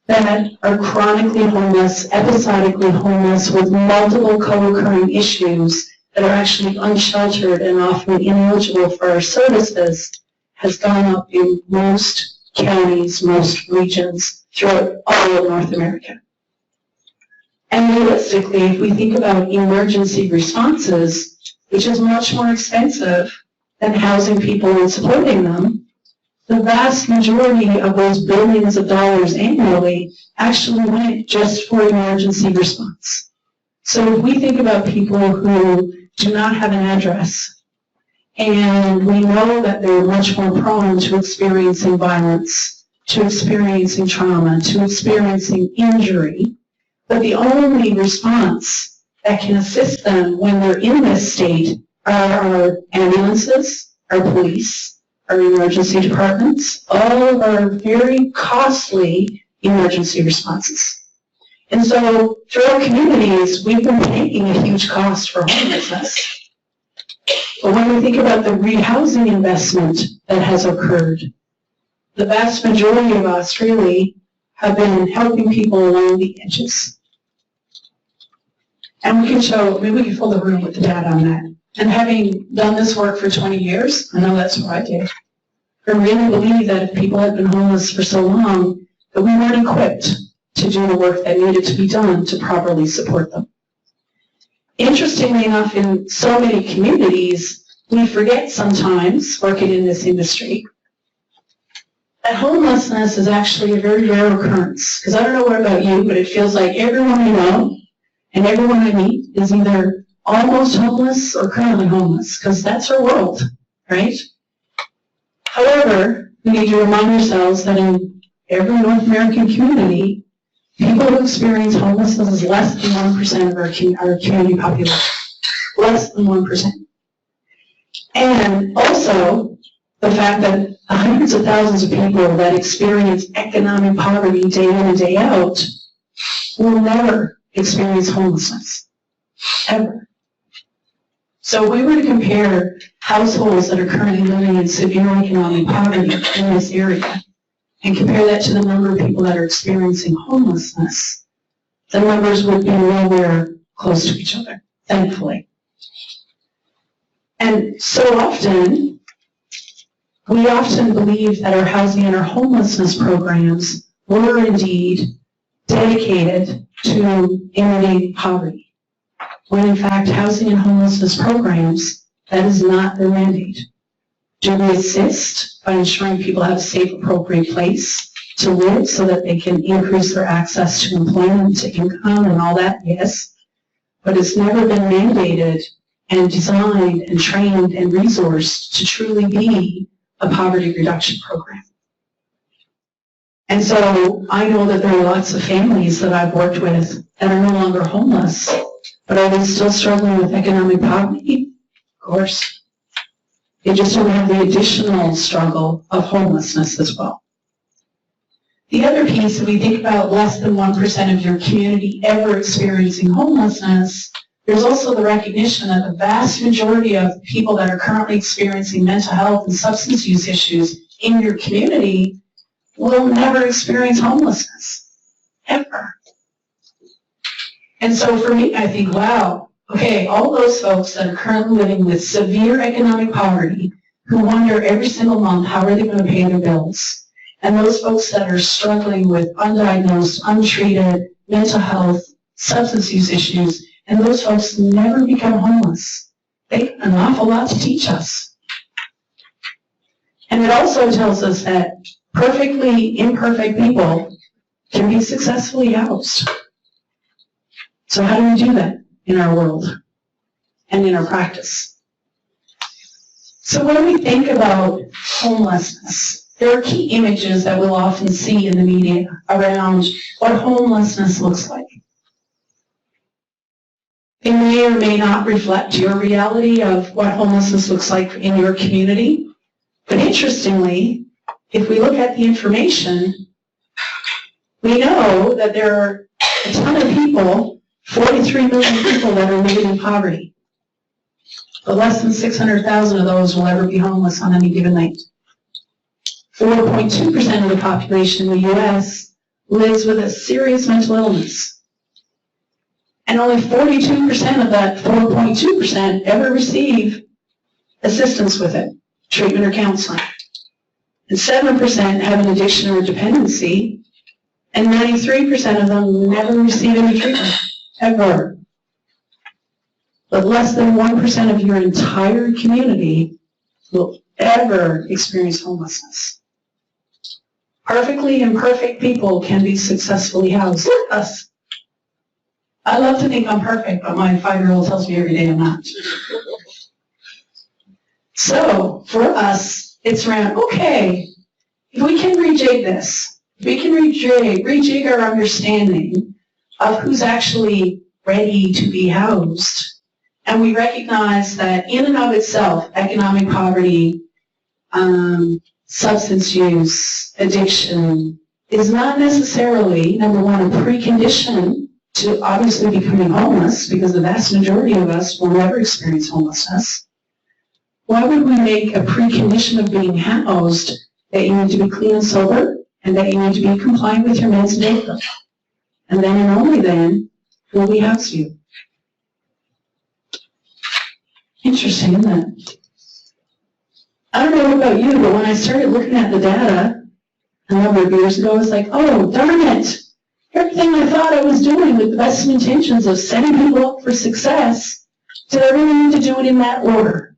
that are chronically homeless, episodically homeless, with multiple co-occurring issues that are actually unsheltered and often ineligible for our services has gone up in most counties, most regions throughout all of North America. And realistically, if we think about emergency responses, which is much more expensive than housing people and supporting them, the vast majority of those billions of dollars annually actually went just for emergency response. So if we think about people who do not have an address And we know that they're much more prone to experiencing violence, to experiencing trauma, to experiencing injury. But the only response that can assist them when they're in this state are our ambulances, our police, our emergency departments, all of our very costly emergency responses. And so through our communities, we've been paying a huge cost for homelessness. But when we think about the rehousing investment that has occurred, the vast majority of us really have been helping people along the edges. And we can show, maybe we can fill the room with the data on that. And having done this work for 20 years, I know that's what I did. I really believe that if people had been homeless for so long, that we weren't equipped to do the work that needed to be done to properly support them. Interestingly enough, in so many communities, we forget sometimes, working in this industry, that homelessness is actually a very rare occurrence. Because I don't know what about you, but it feels like everyone I know and everyone I meet is either almost homeless or currently homeless, because that's our world, right? However, we need to remind ourselves that in every North American community, people who experience homelessness is less than 1% of our community population. Less than 1%. And also, the fact that hundreds of thousands of people that experience economic poverty day in and day out will never experience homelessness. Ever. So if we were to compare households that are currently living in severe economic poverty in this area, and compare that to the number of people that are experiencing homelessness, the numbers would be nowhere close to each other, thankfully. And so often, we often believe that our housing and our homelessness programs were indeed dedicated to ending poverty, when in fact housing and homelessness programs, that is not their mandate. Do we assist by ensuring people have a safe, appropriate place to live so that they can increase their access to employment, to income, and all that? Yes. But it's never been mandated and designed and trained and resourced to truly be a poverty reduction program. And so I know that there are lots of families that I've worked with that are no longer homeless, but are they still struggling with economic poverty? Of course. They just don't have the additional struggle of homelessness as well. The other piece, if we think about less than 1% of your community ever experiencing homelessness, there's also the recognition that the vast majority of people that are currently experiencing mental health and substance use issues in your community will never experience homelessness, ever. And so for me, I think, wow, okay, all those folks that are currently living with severe economic poverty, who wonder every single month how are they going to pay their bills, and those folks that are struggling with undiagnosed, untreated mental health, substance use issues, and those folks never become homeless. They have an awful lot to teach us. And it also tells us that perfectly imperfect people can be successfully housed. So how do we do that in our world and in our practice? So when we think about homelessness, there are key images that we'll often see in the media around what homelessness looks like. They may or may not reflect your reality of what homelessness looks like in your community. But interestingly, if we look at the information, we know that there are a ton of people, 43 million people that are living in poverty. But less than 600,000 of those will ever be homeless on any given night. 4.2% of the population in the U.S. lives with a serious mental illness. And only 42% of that 4.2% ever receive assistance with it, treatment or counseling. And 7% have an addiction or dependency, and 93% of them never receive any treatment, ever. But less than 1% of your entire community will ever experience homelessness. Perfectly imperfect people can be successfully housed. Us. I love to think I'm perfect, but my 5-year-old tells me every day I'm not. So for us, it's around, okay, if we can rejig this, if we can rejig our understanding of who's actually ready to be housed, and we recognize that in and of itself, economic poverty, substance use, addiction, is not necessarily, number one, a precondition to obviously becoming homeless, because the vast majority of us will never experience homelessness. Why would we make a precondition of being housed that you need to be clean and sober, and that you need to be compliant with your meds and data? And then and only then will we house you. Interesting, isn't it? I don't know about you, but when I started looking at the data a number of years ago, I was like, oh, darn it. Everything I thought I was doing with the best of intentions of setting people up for success, did I really need to do it in that order?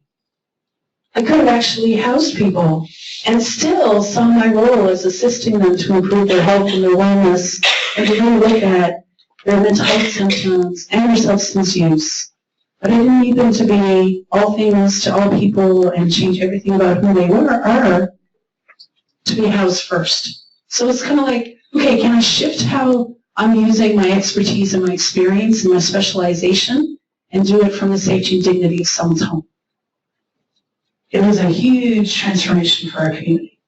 I could have actually housed people and still saw my role as assisting them to improve their health and their wellness, and to really look at their mental health symptoms and their substance use. But I didn't need them to be all things to all people and change everything about who they are to be housed first. So it's kind of like, okay, can I shift how I'm using my expertise and my experience and my specialization and do it from the safety and dignity of someone's home? It was a huge transformation for our community.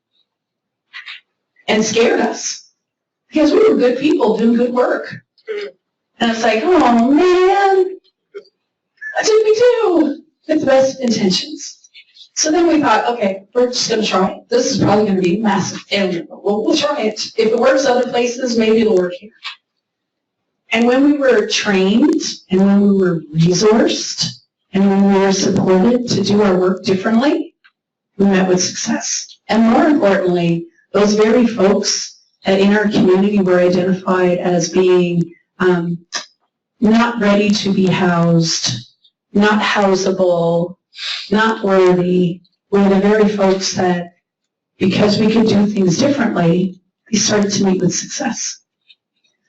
And scared us. Because we were good people doing good work. And it's like, oh man, what did we do? With the best intentions. So then we thought, okay, we're just going to try it. This is probably going to be a massive failure, but we'll try it. If it works other places, maybe it'll work here. And when we were trained, and when we were resourced, and when we were supported to do our work differently, we met with success. And more importantly, those very folks that in our community were identified as being not ready to be housed, not housable, not worthy, were the very folks that, because we could do things differently, we started to meet with success.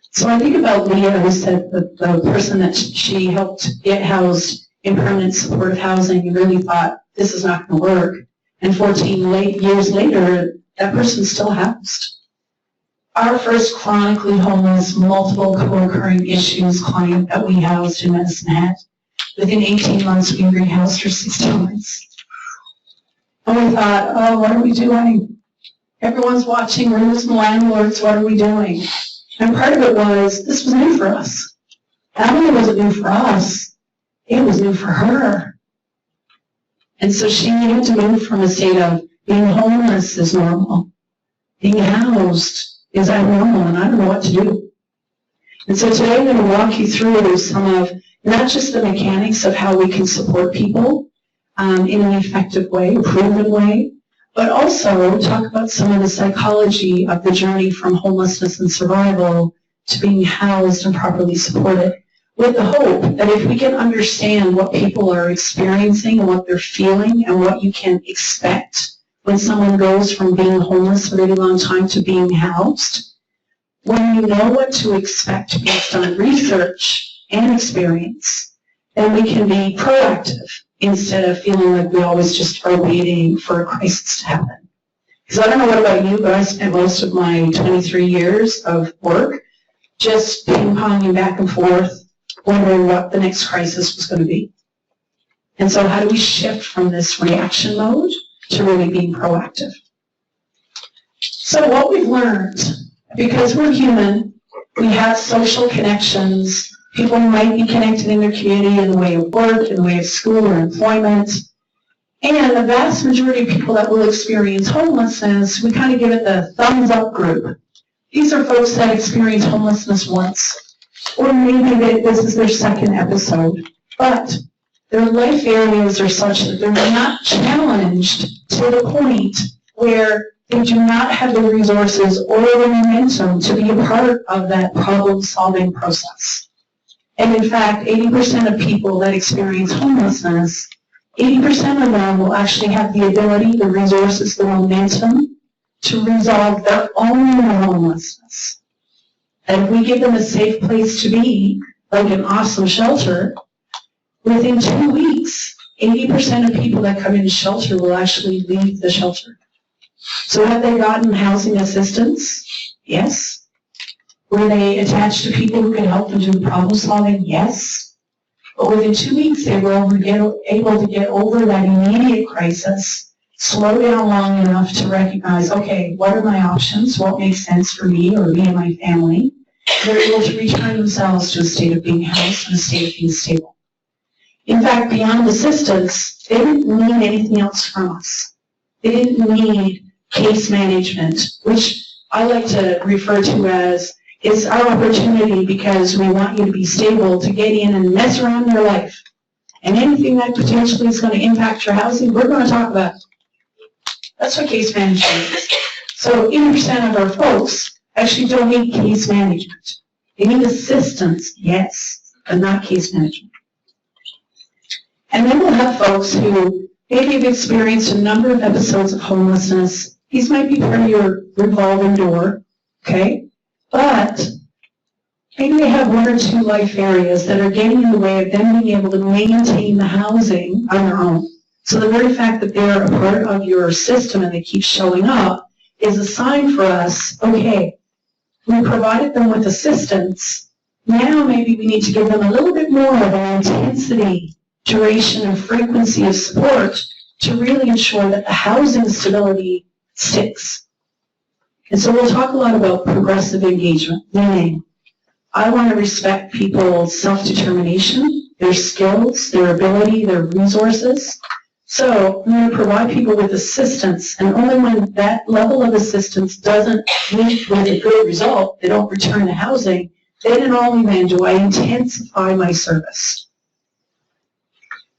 So I think about Leah, who said that the person that she helped get housed in permanent supportive housing and really thought, this is not going to work. And 14 years later, that person's still housed. Our first chronically homeless, multiple co-occurring issues client that we housed in Medicine Hat, within 18 months, we rehoused her 6 times. And we thought, oh, what are we doing? Everyone's watching, we're losing landlords, what are we doing? And part of it was, this was new for us. Not only was it new for us, it was new for her. And so she needed to move from a state of being homeless is normal. Being housed is abnormal, and I don't know what to do. And so today I'm going to walk you through some of, not just the mechanics of how we can support people in an effective way, a proven way, but also talk about some of the psychology of the journey from homelessness and survival to being housed and properly supported, with the hope that if we can understand what people are experiencing and what they're feeling and what you can expect when someone goes from being homeless a really long time to being housed, when you know what to expect based on research and experience, then we can be proactive instead of feeling like we always just are waiting for a crisis to happen. Because I don't know what about you, but I spent most of my 23 years of work just ping-ponging back and forth, wondering what the next crisis was going to be. And so how do we shift from this reaction mode to really being proactive? So what we've learned, because we're human, we have social connections. People might be connected in their community in the way of work, in the way of school or employment. And the vast majority of people that will experience homelessness, we kind of give it the thumbs up group. These are folks that experience homelessness once, or maybe this is their second episode, but their life areas are such that they're not challenged to the point where they do not have the resources or the momentum to be a part of that problem-solving process. And in fact, 80% of people that experience homelessness, 80% of them will actually have the ability, the resources, the momentum to resolve their own homelessness. And if we give them a safe place to be, like an awesome shelter, within 2 weeks, 80% of people that come into shelter will actually leave the shelter. So have they gotten housing assistance? Yes. Were they attached to people who could help them do the problem solving? Yes. But within 2 weeks, they were able to get over that immediate crisis, slow down long enough to recognize, okay, what are my options? What makes sense for me or me and my family? They're able to return themselves to a state of being housed and a state of being stable. In fact, beyond assistance, they didn't need anything else from us. They didn't need case management, which I like to refer to as it's our opportunity because we want you to be stable to get in and mess around your life. And anything that potentially is going to impact your housing, we're going to talk about. That's what case management is. So 80% of our folks actually don't need case management. They need assistance, yes, but not case management. And then we'll have folks who maybe have experienced a number of episodes of homelessness. These might be part of your revolving door, okay? But maybe they have one or two life areas that are getting in the way of them being able to maintain the housing on their own. So the very fact that they're a part of your system and they keep showing up is a sign for us, okay, we provided them with assistance. Now maybe we need to give them a little bit more of an intensity, duration, and frequency of support to really ensure that the housing stability sticks. And so we'll talk a lot about progressive engagement, meaning I want to respect people's self-determination, their skills, their ability, their resources. So I'm going to provide people with assistance, and only when that level of assistance doesn't meet with a good result, they don't return to housing, then and only then do I intensify my service.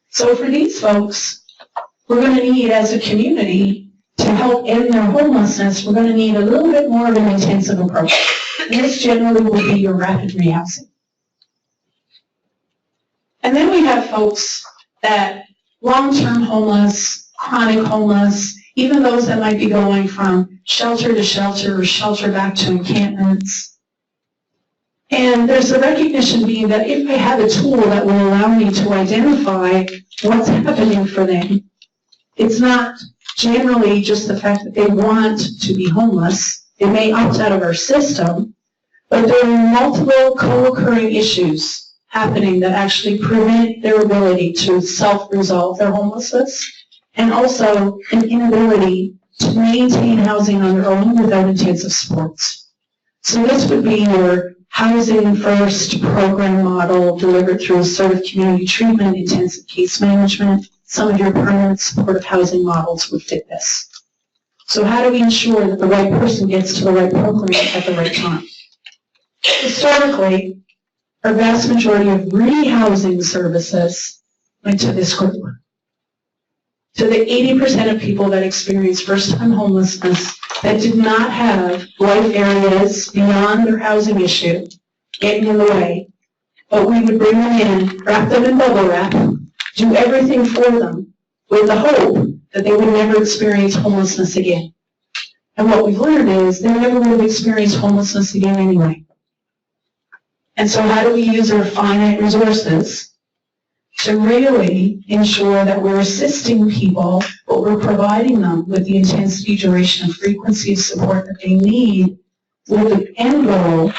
So for these folks, we're going to need, as a community, to help end their homelessness, we're going to need a little bit more of an intensive approach. And this generally will be your rapid rehousing. And then we have folks that long-term homeless, chronic homeless, even those that might be going from shelter to shelter or shelter back to encampments. And there's a recognition being that if I have a tool that will allow me to identify what's happening for them, it's not generally just the fact that they want to be homeless. They may opt out of our system, but there are multiple co-occurring issues happening that actually prevent their ability to self-resolve their homelessness, and also an inability to maintain housing on their own without intensive supports. So this would be your housing first program model delivered through assertive community treatment, intensive case management. Some of your permanent supportive housing models would fit this. So how do we ensure that the right person gets to the right program at the right time? Historically, a vast majority of rehousing services went to this group. To the 80% of people that experience first-time homelessness that did not have life areas beyond their housing issue getting in the way, but we would bring them in, wrap them in bubble wrap, do everything for them with the hope that they would never experience homelessness again. And what we've learned is they never would have experienced homelessness again anyway. And so how do we use our finite resources to really ensure that we're assisting people, but we're providing them with the intensity, duration, and frequency of support that they need, with the end goal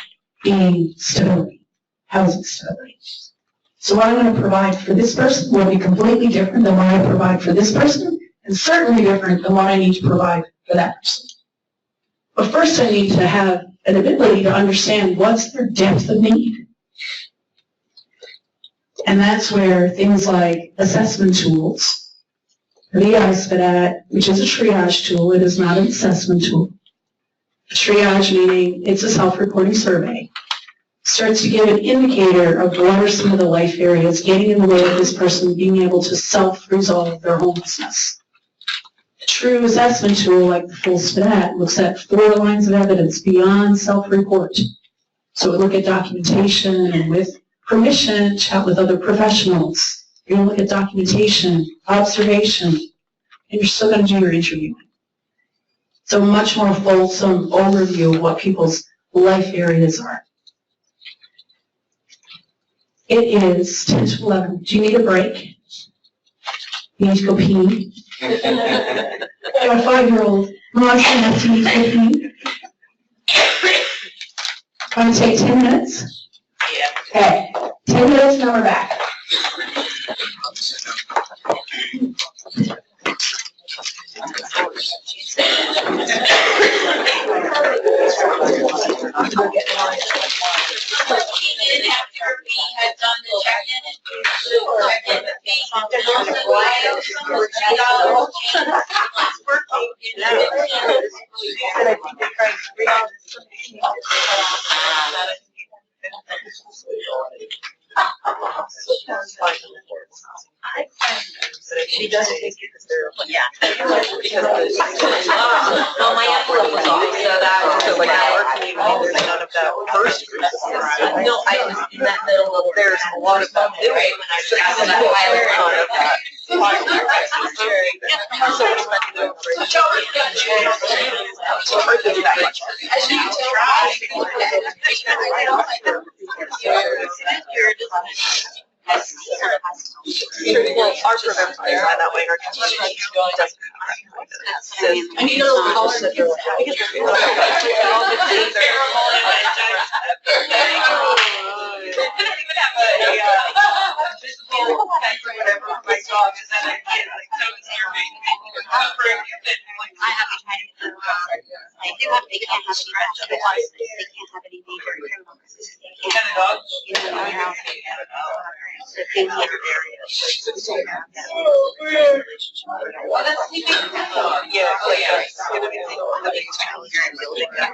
being stability, housing stability. So what I'm going to provide for this person will be completely different than what I provide for this person, and certainly different than what I need to provide for that person. But first I need to have an ability to understand what's their depth of need. And that's where things like assessment tools, the ISPDAT, which is a triage tool, it is not an assessment tool. A triage meaning it's a self-reporting survey, starts to give an indicator of what are some of the life areas getting in the way of this person being able to self-resolve their homelessness. A true assessment tool like the full SPDAT looks at 4 lines of evidence beyond self-report. So we look at documentation, and with permission, chat with other professionals. You're going to look at documentation, observation, and you're still going to do your interviewing. So much more fulsome overview of what people's life areas are. It is 10 to 11. Do you need a break? You need to go pee. I got a 5-year-old. Mom's gonna have to need to go pee. Gonna take 10 minutes? Yeah. Okay, 10 minutes and then we're back. Even after we had done the check-in and check-in with me, there's also why someone working in that. And I think they're trying to read out She doesn't think it's there. Yeah. Well, my envelope was off, so that was like our community, there's none of that first group. No, I was in that middle of, there's a lot of that, right, when I was in that pilot of that. So we're spending over. As you can well, our program's there, and that way our community doesn't. I need a little call center. They can't have any major Well, that's the thing. Yeah, oh yeah, it's gonna be the biggest challenge in building that.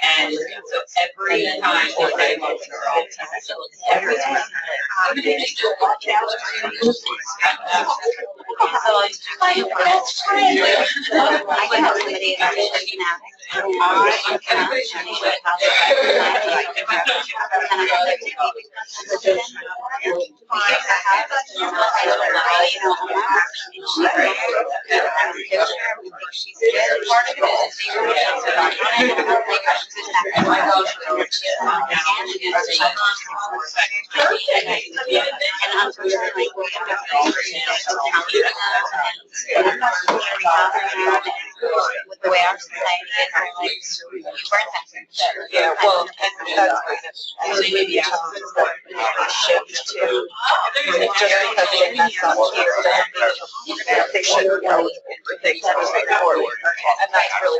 And so every time they say, every time. With the way our society is, Yeah, well, and that's usually maybe a shift to, just because they mess up here, they shouldn't go for things that are straightforward, and that's really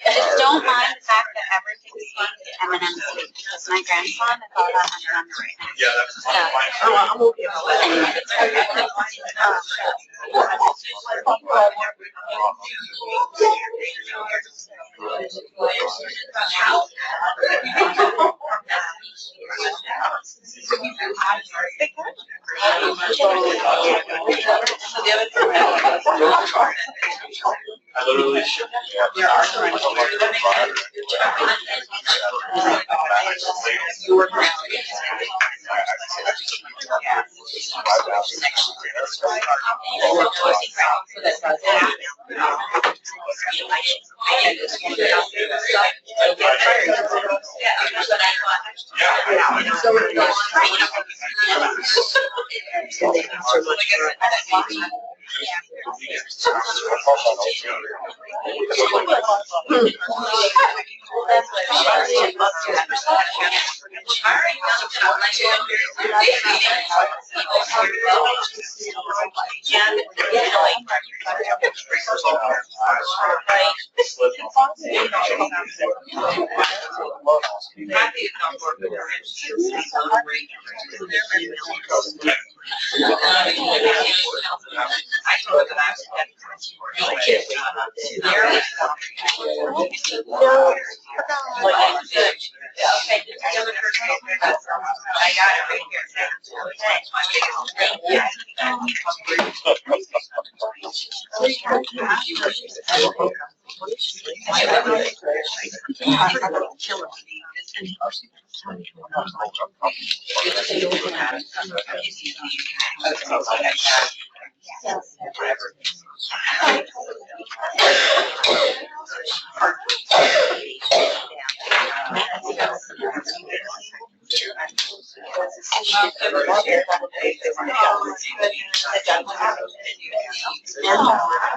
I just don't mind the fact that everything's fun M&M sweet because my grandson is all about M&M's right now. Yeah, that's So, I'm okay with So the other thing I literally should. There are some.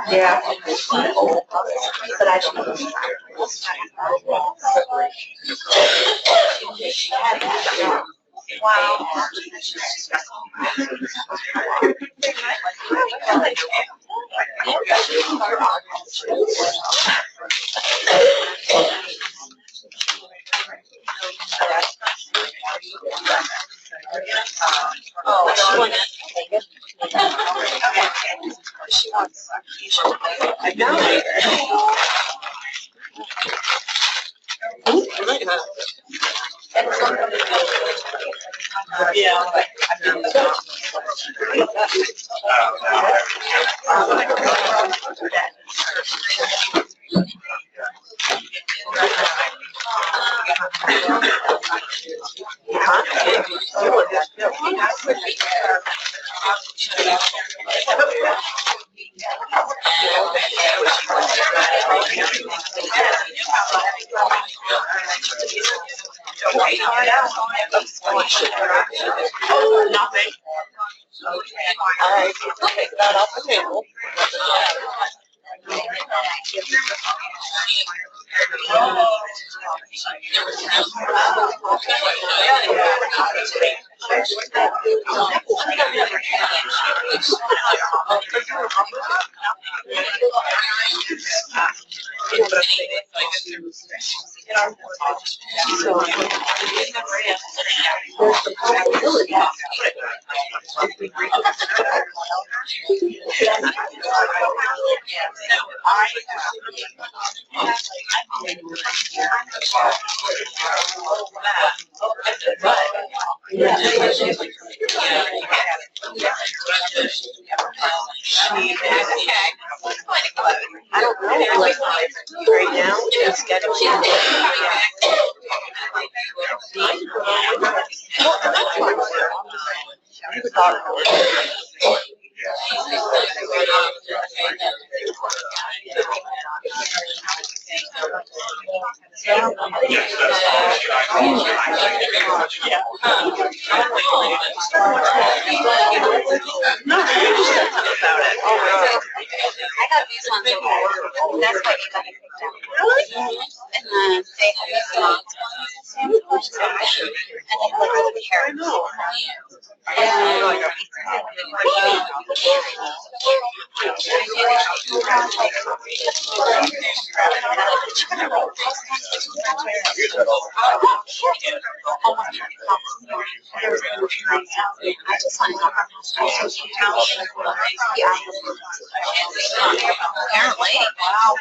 Yeah. But I don't know. Wow. Nothing. All right, take that off the table. I don't know, like, right now, it's scheduling. I got these ones over there. That's why you got it picked out. Really? And then they have these ones. And then like over here. I know. Apparently. Wow.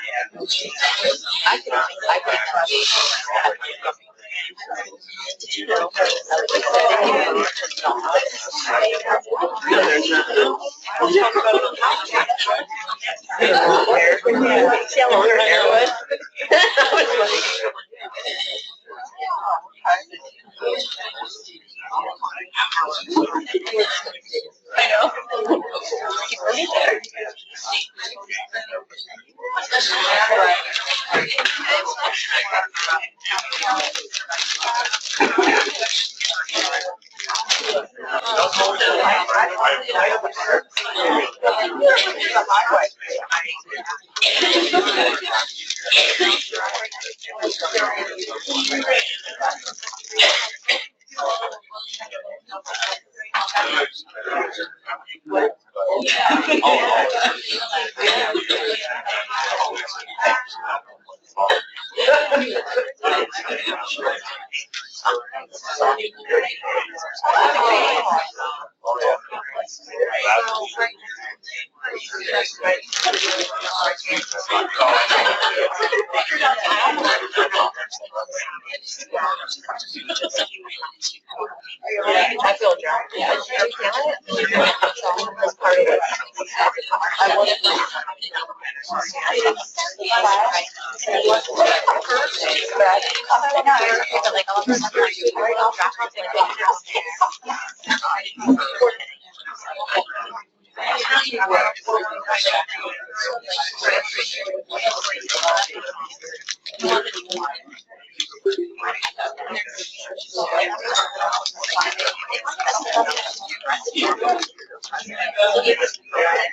Did you know? See how long her hair was? I know. I feel dry. Yeah. That's part of it. I want to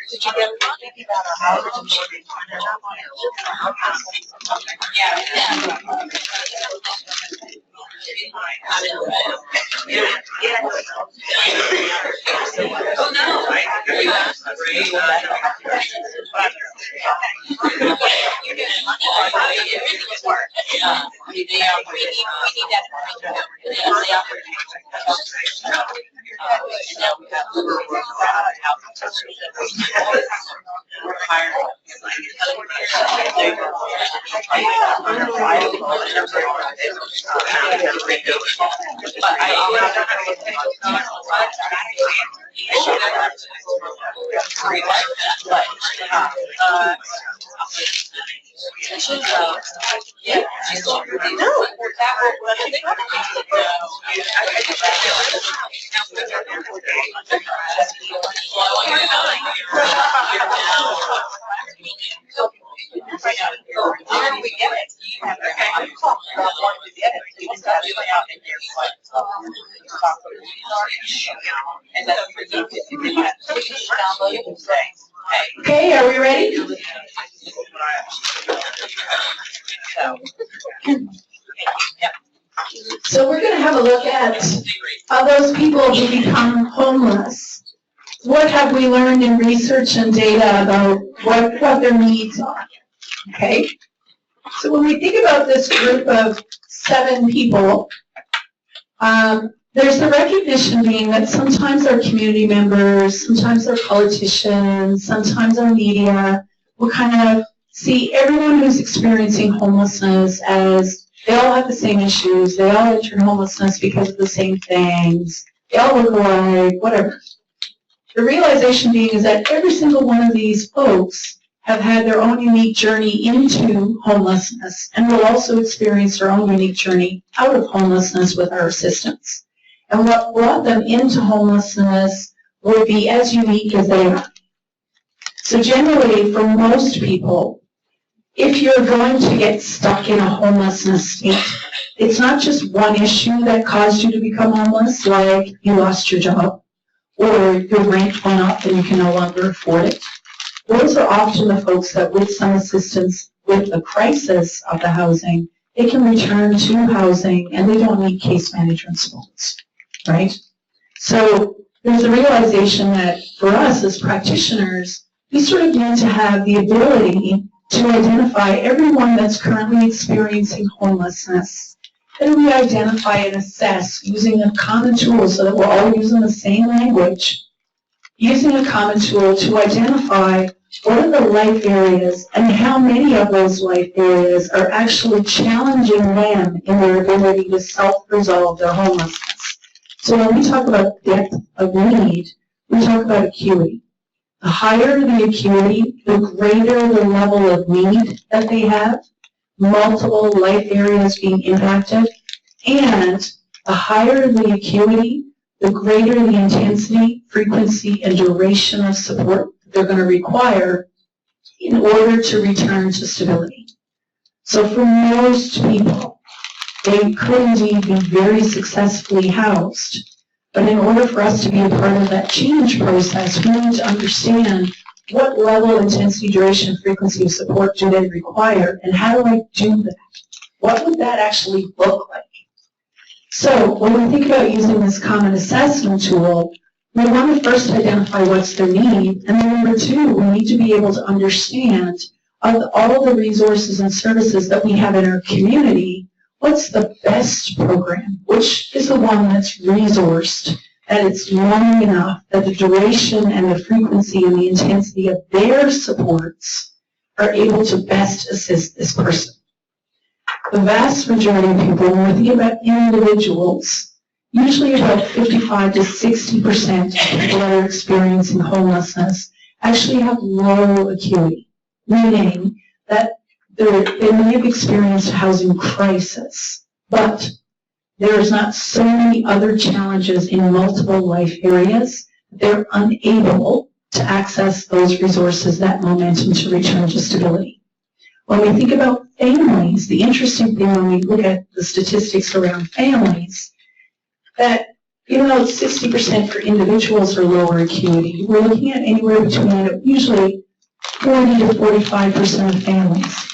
Did you get Oh, no. Okay, are we ready? So we're going to have a look at those people who become homeless. What have we learned in research and data about what their needs are? Okay? So when we think about this group of 7 people, there's the recognition being that sometimes our community members, sometimes our politicians, sometimes our media will kind of see everyone who's experiencing homelessness as they all have the same issues, they all enter homelessness because of the same things, they all look alike, whatever. The realization being is that every single one of these folks have had their own unique journey into homelessness and will also experience their own unique journey out of homelessness with our assistance. And what brought them into homelessness would be as unique as they are. So generally, for most people, if you're going to get stuck in a homelessness state, it's not just one issue that caused you to become homeless, like you lost your job, or your rent went up and you can no longer afford it. Those are often the folks that with some assistance with the crisis of the housing, they can return to housing and they don't need case management supports, right? So there's a realization that for us as practitioners, we sort of need to have the ability to identify everyone that's currently experiencing homelessness. And we identify and assess using a common tool so that we're all using the same language, using a common tool to identify what are the life areas and how many of those life areas are actually challenging them in their ability to self-resolve their homelessness. So when we talk about depth of need, we talk about acuity. The higher the acuity, the greater the level of need that they have, multiple life areas being impacted, and the higher the acuity, the greater the intensity, frequency, and duration of support that they're going to require in order to return to stability. So for most people, they could indeed be very successfully housed, but in order for us to be a part of that change process, we need to understand what level, intensity, duration, frequency of support do they require, and how do I do that? What would that actually look like? So when we think about using this common assessment tool, we want to first identify what's their need, and then number two, we need to be able to understand of all the resources and services that we have in our community, what's the best program? Which is the one that's resourced, that it's long enough, that the duration and the frequency and the intensity of their supports are able to best assist this person. The vast majority of people, when we're thinking about individuals, usually about 55 to 60% of people that are experiencing homelessness actually have low acuity, meaning that they may have experienced a housing crisis, but there's not so many other challenges in multiple life areas that they're unable to access those resources, that momentum to return to stability. When we think about families, the interesting thing when we look at the statistics around families, that even though 60% for individuals are lower acuity, we're looking at anywhere between usually 40 to 45% of families.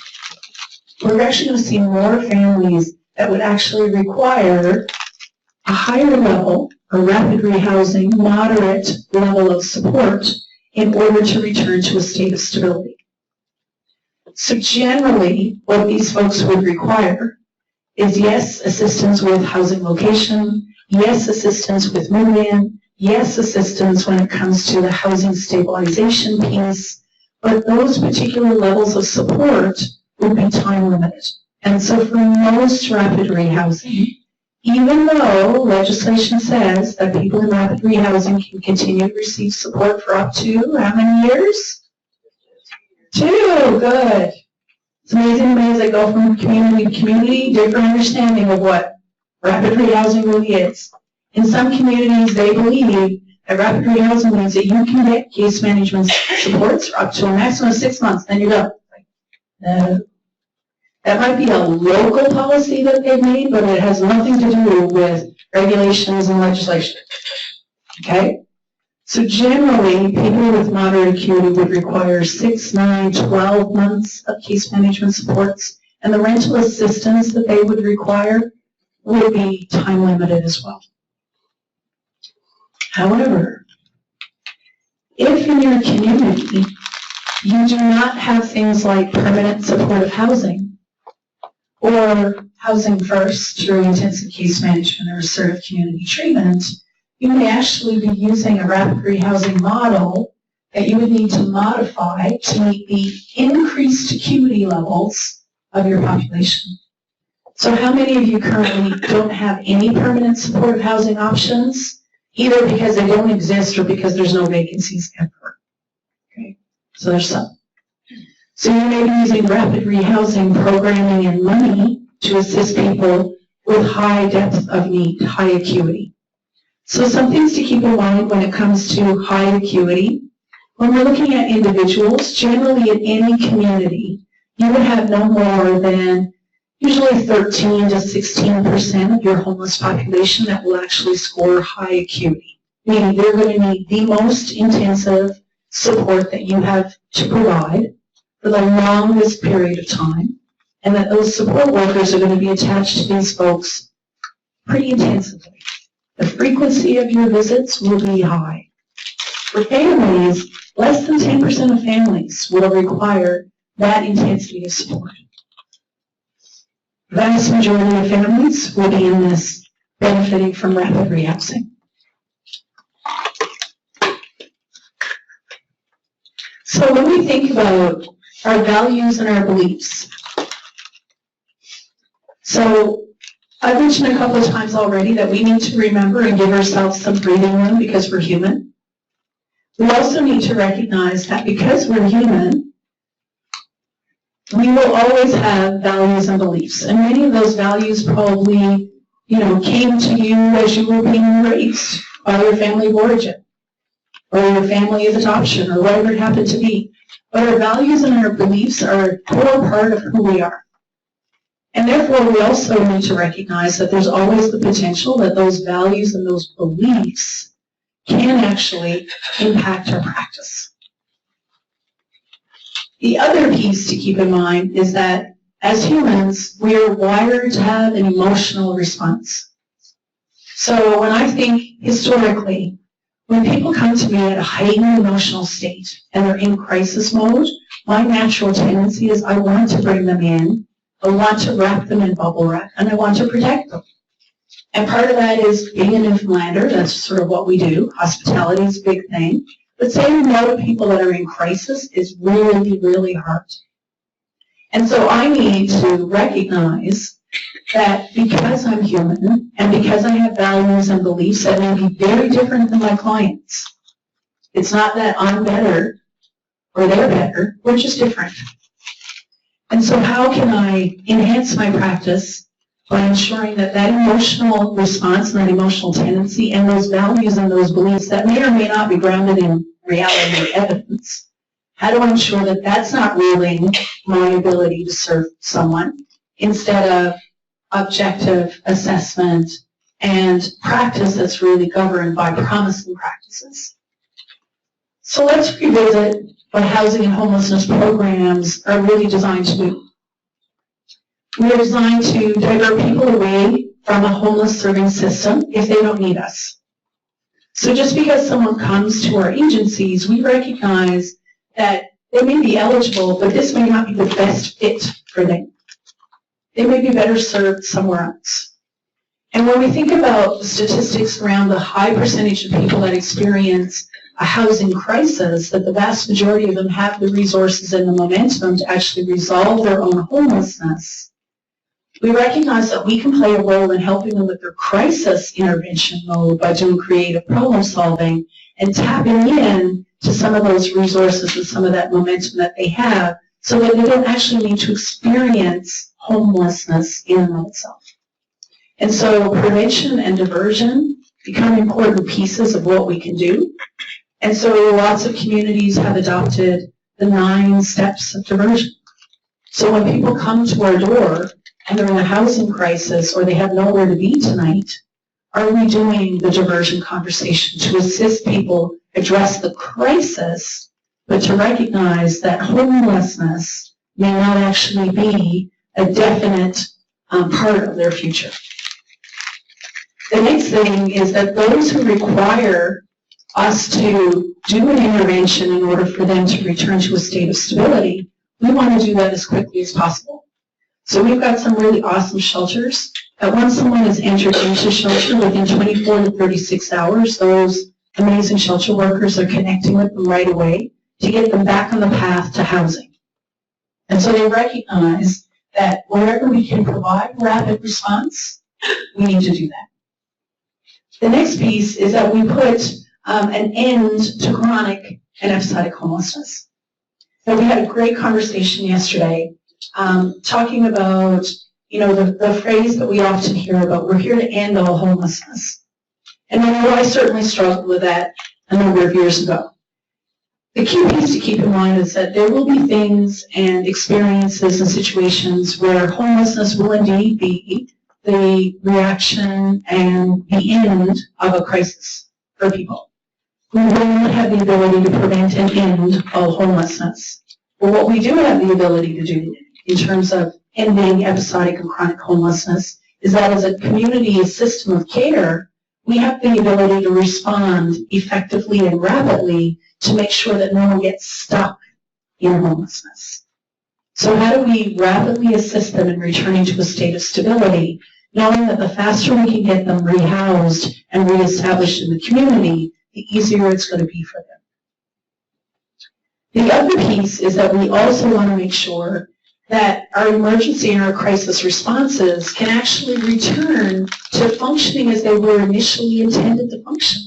We're actually going to see more families that would actually require a higher level, a rapid rehousing, moderate level of support in order to return to a state of stability. So generally, what these folks would require is, yes, assistance with housing location, yes, assistance with move-in, yes, assistance when it comes to the housing stabilization piece, but those particular levels of support would be time limited. And so for most rapid rehousing, even though legislation says that people in rapid rehousing can continue to receive support for up to how many years? 2, good. It's amazing as I go from community to community, different understanding of what rapid rehousing really is. In some communities, they believe that rapid rehousing means that you can get case management supports for up to a maximum of 6 months, then you're done. No. That might be a local policy that they've made, but it has nothing to do with regulations and legislation. Okay? So generally, people with moderate acuity would require 6, 9, 12 months of case management supports, and the rental assistance that they would require would be time limited as well. However, if in your community you do not have things like permanent supportive housing or housing first through intensive case management or assertive community treatment, you may actually be using a rapid rehousing model that you would need to modify to meet the increased acuity levels of your population. So how many of you currently don't have any permanent supportive housing options, either because they don't exist or because there's no vacancies ever? Okay, so there's some. So you may be using rapid rehousing programming and money to assist people with high depth of need, high acuity. So some things to keep in mind when it comes to high acuity. When we're looking at individuals, generally in any community, you would have no more than usually 13 to 16% of your homeless population that will actually score high acuity, meaning they're going to need the most intensive support that you have to provide for the longest period of time, and that those support workers are going to be attached to these folks pretty intensively. The frequency of your visits will be high. For families, less than 10% of families will require that intensity of support. The vast majority of families will be in this benefiting from rapid rehousing. So when we think about our values and our beliefs, so I've mentioned a couple of times already that we need to remember and give ourselves some breathing room because we're human. We also need to recognize that because we're human, we will always have values and beliefs. And many of those values probably, came to you as you were being raised by your family of origin, or your family of adoption, or whatever it happened to be. But our values and our beliefs are a core part of who we are. And therefore, we also need to recognize that there's always the potential that those values and those beliefs can actually impact our practice. The other piece to keep in mind is that as humans, we are wired to have an emotional response. So when I think historically, when people come to me at a heightened emotional state and they're in crisis mode, my natural tendency is I want to bring them in, I want to wrap them in bubble wrap, and I want to protect them. And part of that is being a Newfoundlander, that's sort of what we do. Hospitality is a big thing. But saying no to people that are in crisis is really, really hard. And so I need to recognize that because I'm human and because I have values and beliefs that may be very different than my clients, it's not that I'm better or they're better, we're just different. And so how can I enhance my practice by ensuring that that emotional response and that emotional tendency and those values and those beliefs that may or may not be grounded in reality or evidence, how do I ensure that that's not ruling my ability to serve someone instead of objective assessment and practice that's really governed by promising practices? So let's revisit what housing and homelessness programs are really designed to do. We are designed to divert people away from a homeless serving system if they don't need us. So just because someone comes to our agencies, we recognize that they may be eligible, but this may not be the best fit for them. They may be better served somewhere else. And when we think about the statistics around the high percentage of people that experience a housing crisis, that the vast majority of them have the resources and the momentum to actually resolve their own homelessness, we recognize that we can play a role in helping them with their crisis intervention mode by doing creative problem solving and tapping in to some of those resources and some of that momentum that they have so that they don't actually need to experience homelessness in and of itself. And so prevention and diversion become important pieces of what we can do. And so lots of communities have adopted the 9 steps of diversion. So when people come to our door and they're in a housing crisis or they have nowhere to be tonight, are we doing the diversion conversation to assist people address the crisis, but to recognize that homelessness may not actually be a definite part of their future? The next thing is that those who require us to do an intervention in order for them to return to a state of stability, we want to do that as quickly as possible. So we've got some really awesome shelters that once someone is entered into shelter within 24 to 36 hours, those amazing shelter workers are connecting with them right away to get them back on the path to housing. And so they recognize that wherever we can provide rapid response, we need to do that. The next piece is that we put an end to chronic and episodic homelessness. So we had a great conversation yesterday talking about, the phrase that we often hear about, we're here to end all homelessness. And I know I certainly struggled with that a number of years ago. The key piece to keep in mind is that there will be things and experiences and situations where homelessness will indeed be the reaction and the end of a crisis for people. We will not have the ability to prevent and end all homelessness. But what we do have the ability to do in terms of ending episodic and chronic homelessness is that as a community, a system of care, we have the ability to respond effectively and rapidly to make sure that no one gets stuck in homelessness. So how do we rapidly assist them in returning to a state of stability, knowing that the faster we can get them rehoused and reestablished in the community, the easier it's going to be for them. The other piece is that we also want to make sure that our emergency and our crisis responses can actually return to functioning as they were initially intended to function.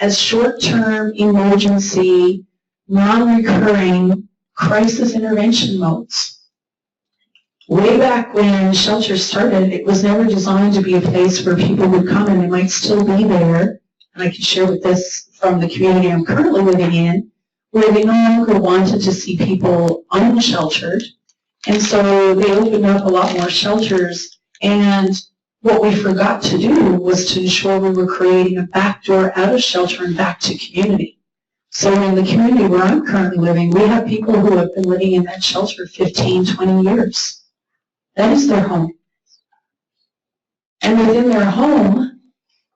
as short-term, emergency, non-recurring crisis intervention modes. Way back when shelters started, it was never designed to be a place where people would come, and they might still be there. And I can share with this from the community I'm currently living in, where they no longer wanted to see people unsheltered. And so they opened up a lot more shelters. And what we forgot to do was to ensure we were creating a backdoor out of shelter and back to community. So in the community where I'm currently living, we have people who have been living in that shelter 15, 20 years. That is their home. And within their home,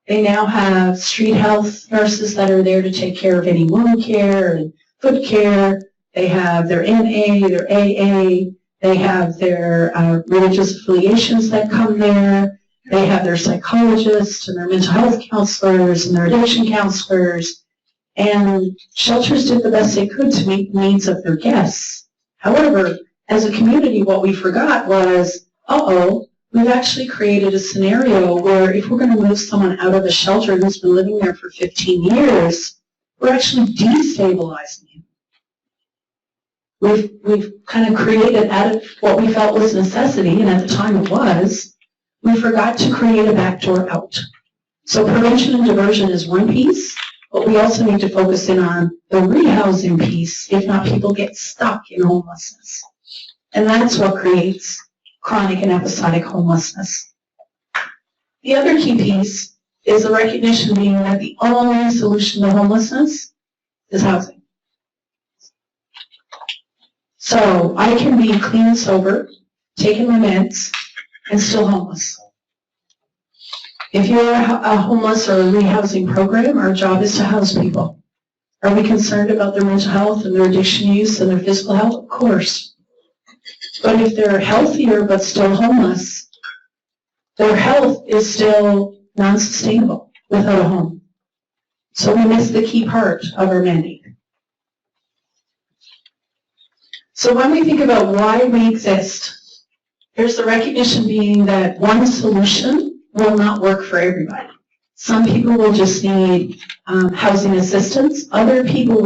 they now have street health nurses that are there to take care of any wound care and foot care. They have their NA, their AA. They have their religious affiliations that come there. They have their psychologists and their mental health counselors and their addiction counselors. And shelters did the best they could to meet the needs of their guests. However, as a community, what we forgot was, we've actually created a scenario where if we're going to move someone out of a shelter who's been living there for 15 years, we're actually destabilizing him. We've kind of created out of what we felt was necessity, and at the time it was, we forgot to create a backdoor out. So prevention and diversion is one piece, but we also need to focus in on the rehousing piece, if not people get stuck in homelessness. And that's what creates chronic and episodic homelessness. The other key piece is the recognition being that the only solution to homelessness is housing. So I can be clean and sober, taking my meds, and still homeless. If you're a homeless or a rehousing program, our job is to house people. Are we concerned about their mental health and their addiction use and their physical health? Of course. But if they're healthier but still homeless, their health is still non-sustainable without a home. So we miss the key part of our mandate. So when we think about why we exist, there's the recognition being that one solution will not work for everybody. Some people will just need housing assistance. Other people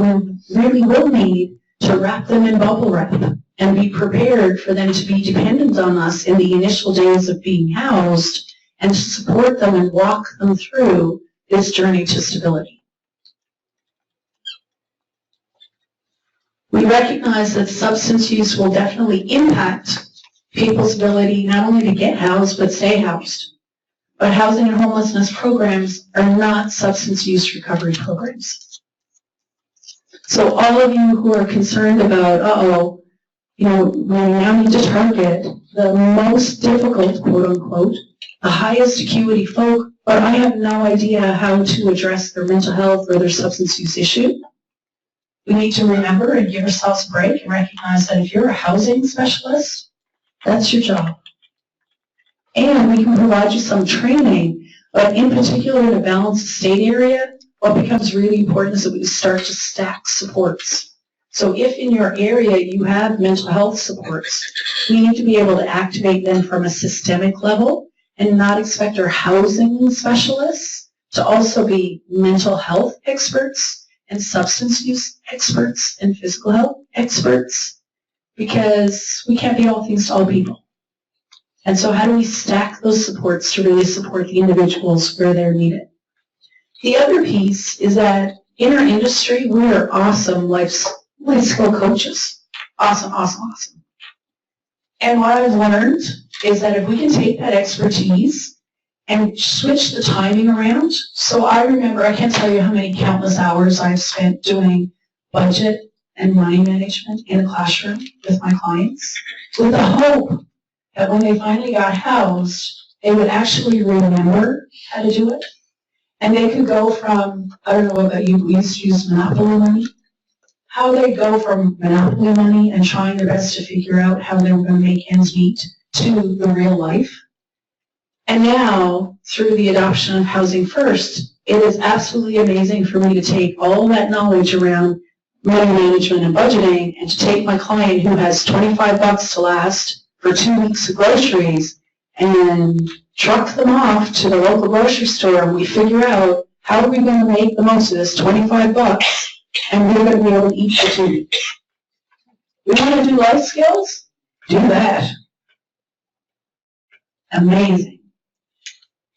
really will need to wrap them in bubble wrap and be prepared for them to be dependent on us in the initial days of being housed and to support them and walk them through this journey to stability. We recognize that substance use will definitely impact people's ability not only to get housed but stay housed. But housing and homelessness programs are not substance use recovery programs. So all of you who are concerned about, we now need to target the most difficult, quote unquote, the highest acuity folk, but I have no idea how to address their mental health or their substance use issue. We need to remember and give ourselves a break and recognize that if you're a housing specialist, that's your job. And we can provide you some training, but in particular in a balanced state area, what becomes really important is that we start to stack supports. So if in your area you have mental health supports, we need to be able to activate them from a systemic level and not expect our housing specialists to also be mental health experts and substance use experts and physical health experts, because we can't be all things to all people. And so how do we stack those supports to really support the individuals where they're needed? The other piece is that in our industry, we are awesome life skill coaches. Awesome. And what I've learned is that if we can take that expertise and switch the timing around. So I remember, I can't tell you how many countless hours I've spent doing budget and money management in a classroom with my clients with the hope that when they finally got housed, they would actually remember how to do it. And they could go from, I don't know about you, we used to use Monopoly money. How they go from Monopoly money and trying their best to figure out how they were going to make ends meet to the real life. And now, through the adoption of Housing First, it is absolutely amazing for me to take all that knowledge around money management and budgeting and to take my client who has $25 to last for 2 weeks of groceries and truck them off to the local grocery store, and we figure out How are we going to make the most of this $25 and we're going to be able to eat for 2 weeks? We want to do life skills? Do that. Amazing.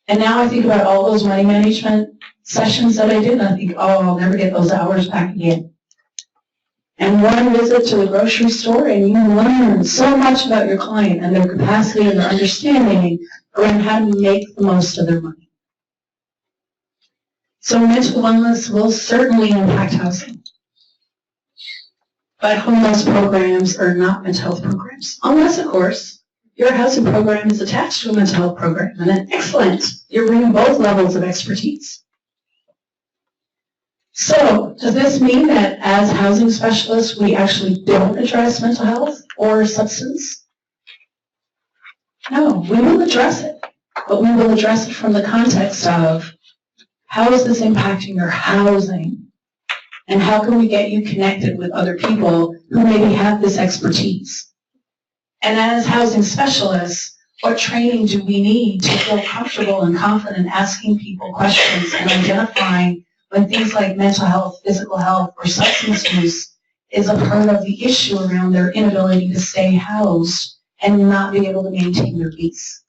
And now I think about all those money management sessions that I did, and I think, oh, I'll never get those hours back again. And one visit to the grocery store, and you learn so much about your client and their capacity and their understanding around how to make the most of their money. So mental wellness will certainly impact housing. But homeless programs are not mental health programs. Unless, of course, your housing program is attached to a mental health program. And then, excellent, you're bringing both levels of expertise. So, does this mean that as housing specialists, we actually don't address mental health or substance? No, we will address it. But we will address it from the context of, how is this impacting your housing? And how can we get you connected with other people who maybe have this expertise? And as housing specialists, what training do we need to feel comfortable and confident asking people questions and identifying when things like mental health, physical health, or substance use is a part of the issue around their inability to stay housed and not be able to maintain their peace?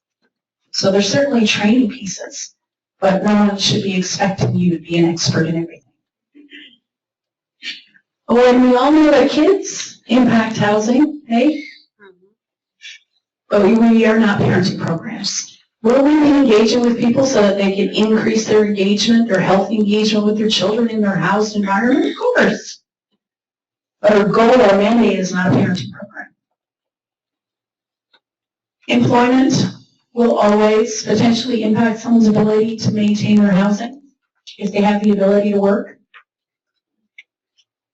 So there's certainly training pieces, but no one should be expecting you to be an expert in everything. When we all know that kids impact housing, hey? But we are not parenting programs. Will we be engaging with people so that they can increase their engagement, their healthy engagement with their children in their housed environment? Of course. But our goal, our mandate is not a parenting program. Employment will always potentially impact someone's ability to maintain their housing if they have the ability to work.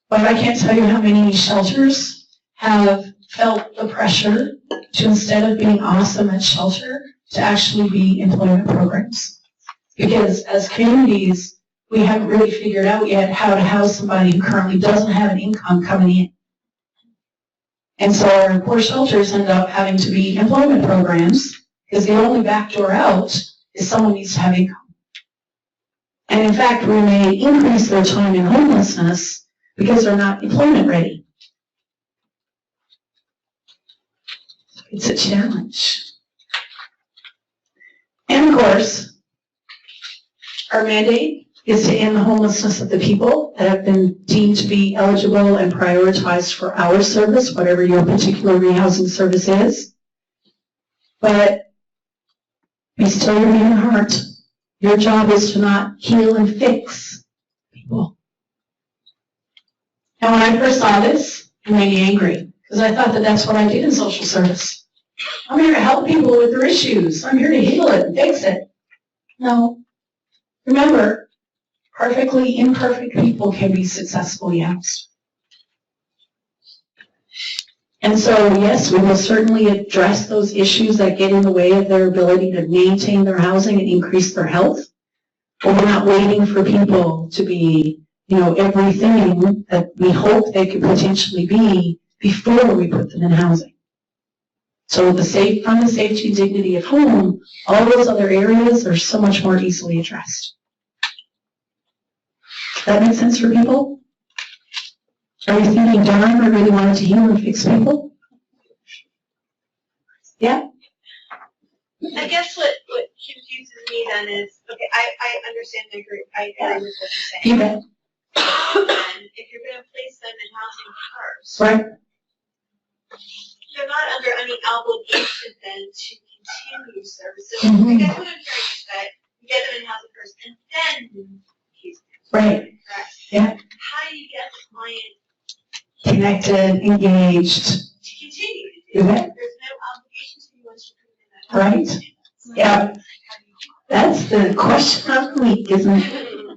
But I can't tell you how many shelters have felt the pressure to, instead of being awesome at shelter, to actually be employment programs. Because as communities, we haven't really figured out yet how to house somebody who currently doesn't have an income coming in. And so our poor shelters end up having to be employment programs because the only backdoor out is someone needs to have income. And in fact, we may increase their time in homelessness because they're not employment ready. It's a challenge. And of course, our mandate is to end the homelessness of the people that have been deemed to be eligible and prioritized for our service, whatever your particular rehousing service is. But be still your human heart. Your job is to not heal and fix people. And when I first saw this, it made me angry, because I thought that that's what I did in social service. I'm here to help people with their issues. I'm here to heal it and fix it. No. Remember, perfectly imperfect people can be successfully housed. And so, yes, we will certainly address those issues that get in the way of their ability to maintain their housing and increase their health. But we're not waiting for people to be, everything that we hope they could potentially be before we put them in housing. So from the safety and dignity of home, all those other areas are so much more easily addressed. Does that make sense for people? Are you thinking, darn, I really wanted to heal and fix people? Yeah? I guess what confuses me then is, okay, I understand and agree, I agree with what you're saying. You bet. And if you're gonna place them in housing first. Right. They're not under any obligation then to continue service. So Mm-hmm. I guess what I'm hearing is that you get them in housing first and then case management. Right. Correct? Yeah. How do you get the client Connected, engaged. to continue to do You that? bet. There's no obligation to you once you put them in that housing. Right. Yeah. That's the question of the week, isn't it?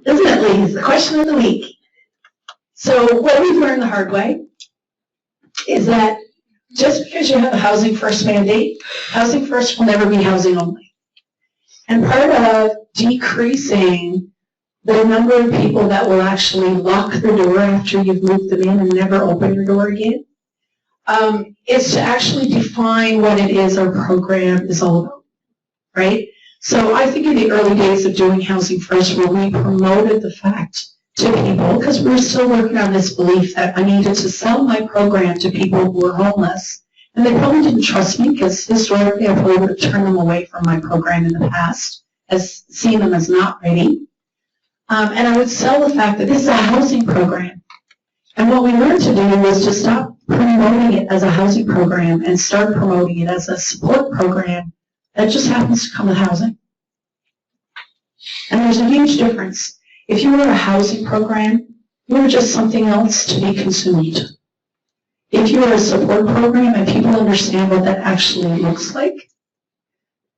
Isn't it, ladies? The question of the week. So what we've learned the hard way is that just because you have a housing first mandate, housing first will never be housing only. And part of decreasing the number of people that will actually lock the door after you've moved them in and never open your door again is to actually define what it is our program is all about, right? So I think in the early days of doing Housing First, where we promoted the fact to people, because we were still working on this belief that I needed to sell my program to people who were homeless. And they probably didn't trust me, because historically I probably would have turned them away from my program in the past, as seeing them as not ready. And I would sell the fact that this is a housing program. And what we learned to do was to stop promoting it as a housing program and start promoting it as a support program that just happens to come with housing. And there's a huge difference. If you were a housing program, you were just something else to be consumed. If you were a support program and people understand what that actually looks like,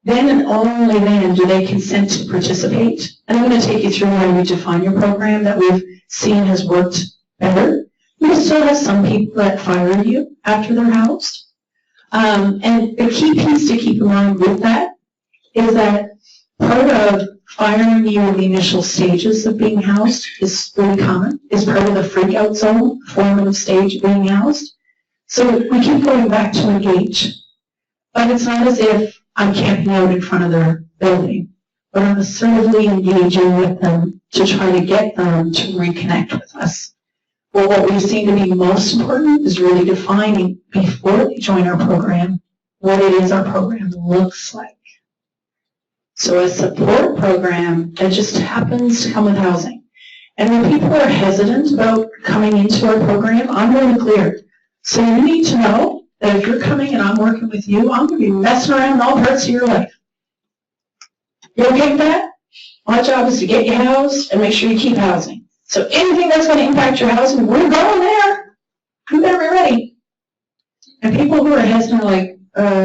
then and only then do they consent to participate. And I'm going to take you through how you define your program that we've seen has worked better. You still have some people that fire you after they're housed. And the key piece to keep in mind with that is that part of firing you in the initial stages of being housed is really common, is part of the freak out zone, formative stage of being housed. So we keep going back to engage. But it's not as if I'm camping out in front of their building, but I'm assertively engaging with them to try to get them to reconnect with us. Well, what we've seen to be most important is really defining before they join our program what it is our program looks like. So a support program that just happens to come with housing. And when people are hesitant about coming into our program, I'm really clear. So you need to know that if you're coming and I'm working with you, I'm going to be messing around in all parts of your life. You okay with that? My job is to get you housed and make sure you keep housing. So anything that's going to impact your housing, we're going there. You better be ready. And people who are hesitant are like,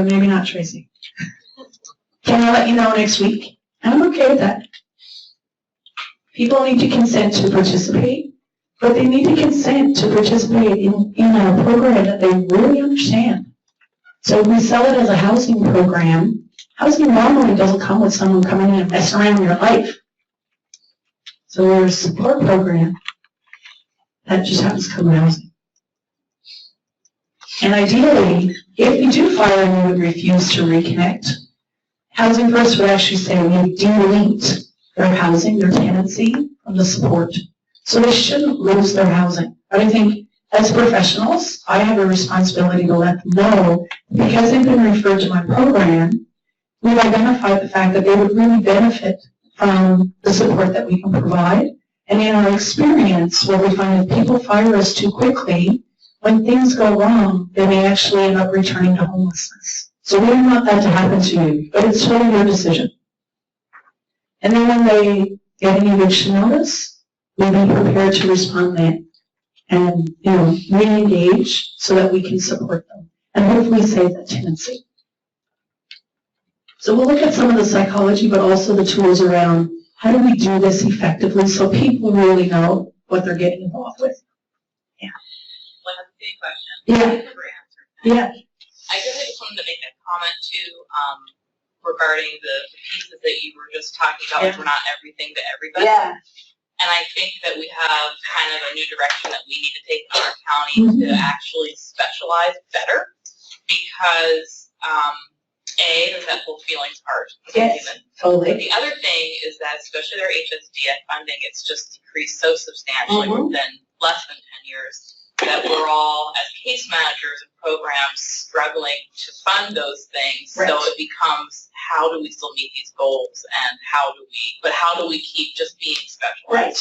maybe not, Tracy. Can I let you know next week? And I'm okay with that. People need to consent to participate, but they need to consent to participate in a program that they really understand. So if we sell it as a housing program, housing normally doesn't come with someone coming in and messing around with your life. So we're a support program that just happens to come with housing. And ideally, if we do fire and we would refuse to reconnect, Housing First would actually say we've delinked their housing, their tenancy, from the support. So they shouldn't lose their housing. But I think as professionals, I have a responsibility to let them know, because they've been referred to my program, we've identified the fact that they would really benefit from the support that we can provide. And in our experience, what we find is people fire us too quickly. When things go wrong, they may actually end up returning to homelessness. So we don't want that to happen to you, but it's totally your decision. And then when they get an eviction notice, we'll be prepared to respond then and, re-engage so that we can support them and hopefully save that tenancy. So we'll look at some of the psychology, but also the tools around how do we do this effectively so people really know what they're getting involved with. Yeah. Well, that's a good question. Yeah. Yeah. I guess I just wanted to make a comment too regarding the pieces that you were just talking about, which were not everything to everybody. Yeah. And I think that we have kind of a new direction that we need to take in our county to actually specialize better, because there's that whole feelings part. Yes, totally. The other thing is that especially their HSDF funding, it's just decreased so substantially within less than 10 years that we're all, as case managers and programs, struggling to fund those things. Right. So it becomes, how do we still meet these goals, and how do we keep just being specialized? Right.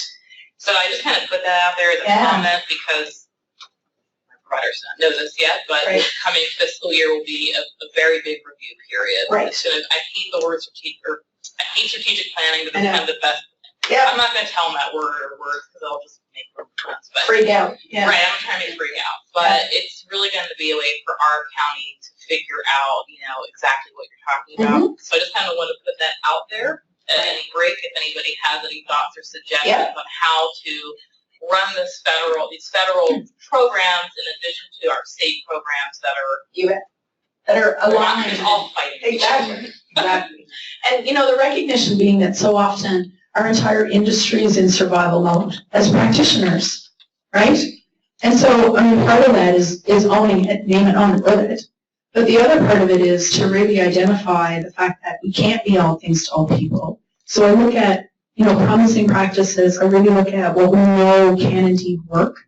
So I just kind of put that out there as a comment, because my providers don't know this yet, but this coming fiscal year will be a very big review period. Right. I hate the word strategic planning, but it's kind of the best. Yeah. I'm not going to tell them that word or words, because they'll just make sense. Freak out. Yeah. Right, I'm trying to make freak out. But it's really going to be a way for our county to figure out, exactly what you're talking about. So I just kind of want to put that out there at any break, if anybody has any thoughts or suggestions on how to run these federal programs in addition to our state programs that are aligned. All fighting. Exactly. Exactly. And the recognition being that so often our entire industry is in survival mode as practitioners, right? And so, part of that is owning it, name it, own it, live it. But the other part of it is to really identify the fact that we can't be all things to all people. So I look at, promising practices. I really look at what we know can indeed work.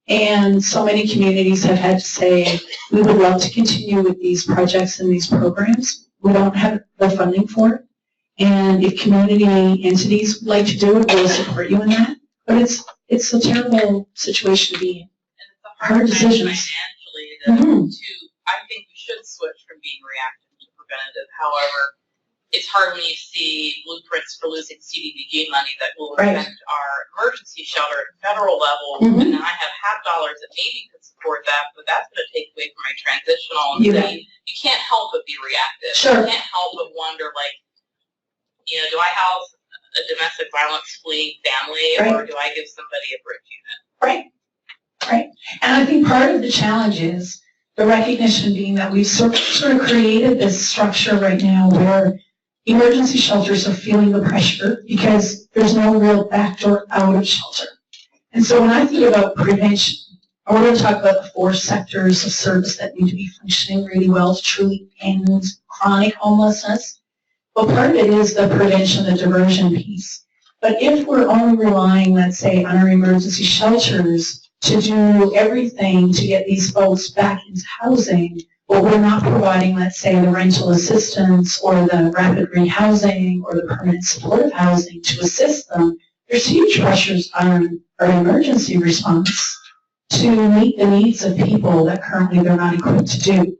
And so many communities have had to say, we would love to continue with these projects and these programs. We don't have the funding for it. And if community entities would like to do it, we'll support you in that. But it's a terrible situation to be in. And it's a hard decisions. Financially I think we should switch from being reactive to preventative. However, it's hard when you see blueprints for losing CDBG money that will affect our emergency shelter at federal level, and then I have half dollars that maybe could support that, but that's going to take away from my transitional. And you can't help but be reactive. Sure. You can't help but wonder, do I house a domestic violence fleeing family, or do I give somebody a bridge unit? Right. And I think part of the challenge is the recognition being that we've sort of created this structure right now where emergency shelters are feeling the pressure because there's no real backdoor out of shelter. And so when I think about prevention, I want to talk about the 4 sectors of service that need to be functioning really well to truly end chronic homelessness. Well, part of it is the prevention, the diversion piece. But if we're only relying, let's say, on our emergency shelters to do everything to get these folks back into housing, but we're not providing, let's say, the rental assistance or the rapid rehousing or the permanent supportive housing to assist them, there's huge pressures on our emergency response to meet the needs of people that currently they're not equipped to do.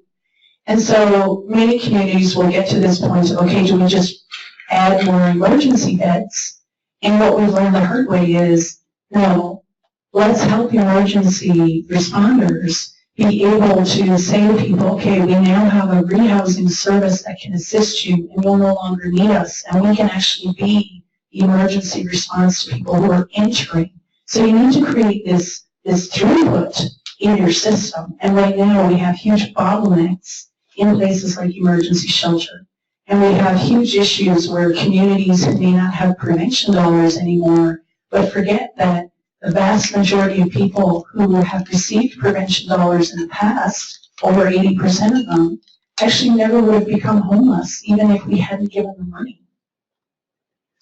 And so many communities will get to this point of, okay, do we just add more emergency beds? And what we've learned the hard way is, no, let's help emergency responders be able to say to people, okay, we now have a rehousing service that can assist you and you'll no longer need us, and we can actually be the emergency response to people who are entering. So you need to create this throughput in your system. And right now we have huge bottlenecks in places like emergency shelter. And we have huge issues where communities who may not have prevention dollars anymore, but forget that the vast majority of people who have received prevention dollars in the past, over 80% of them, actually never would have become homeless, even if we hadn't given them money.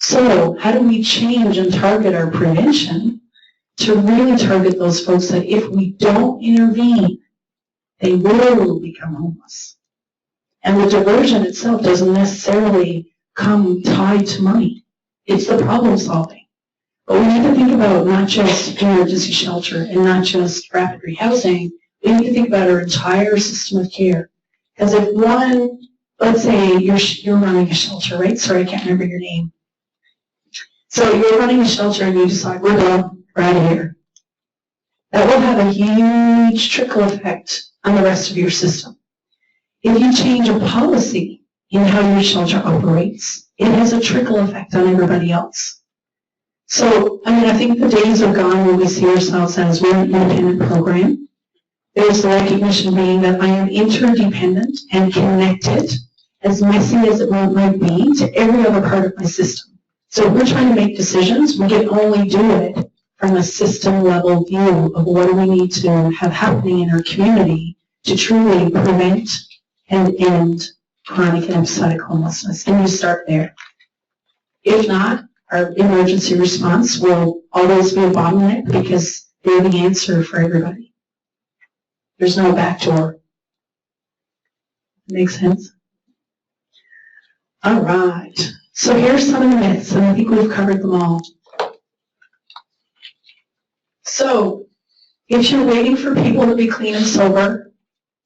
So how do we change and target our prevention to really target those folks that if we don't intervene, they will become homeless? And the diversion itself doesn't necessarily come tied to money. It's the problem solving. But we need to think about not just emergency shelter and not just rapid rehousing. We need to think about our entire system of care. Because if one, let's say you're running a shelter, right? Sorry, I can't remember your name. So you're running a shelter and you decide, we're done, we're out of here. That will have a huge trickle effect on the rest of your system. If you change a policy in how your shelter operates, it has a trickle effect on everybody else. So, I think the days are gone when we see ourselves as we're an independent program. There's the recognition being that I am interdependent and connected, as messy as it might be, to every other part of my system. So if we're trying to make decisions, we can only do it from a system-level view of what do we need to have happening in our community to truly prevent and end chronic and episodic homelessness. And you start there. If not, our emergency response will always be a bottleneck because they're the answer for everybody. There's no back door. Make sense? All right. So here's some of the myths, and I think we've covered them all. So if you're waiting for people to be clean and sober,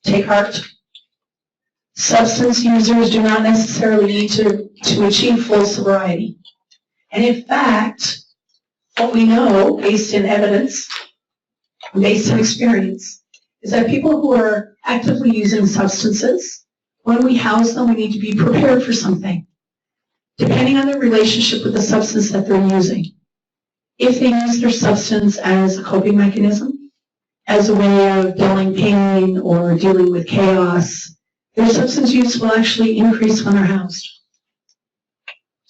take heart. Substance users do not necessarily need to achieve full sobriety. And in fact, what we know, based in evidence, based in experience, is that people who are actively using substances, when we house them, we need to be prepared for something, depending on their relationship with the substance that they're using. If they use their substance as a coping mechanism, as a way of dulling pain or dealing with chaos, their substance use will actually increase when they're housed.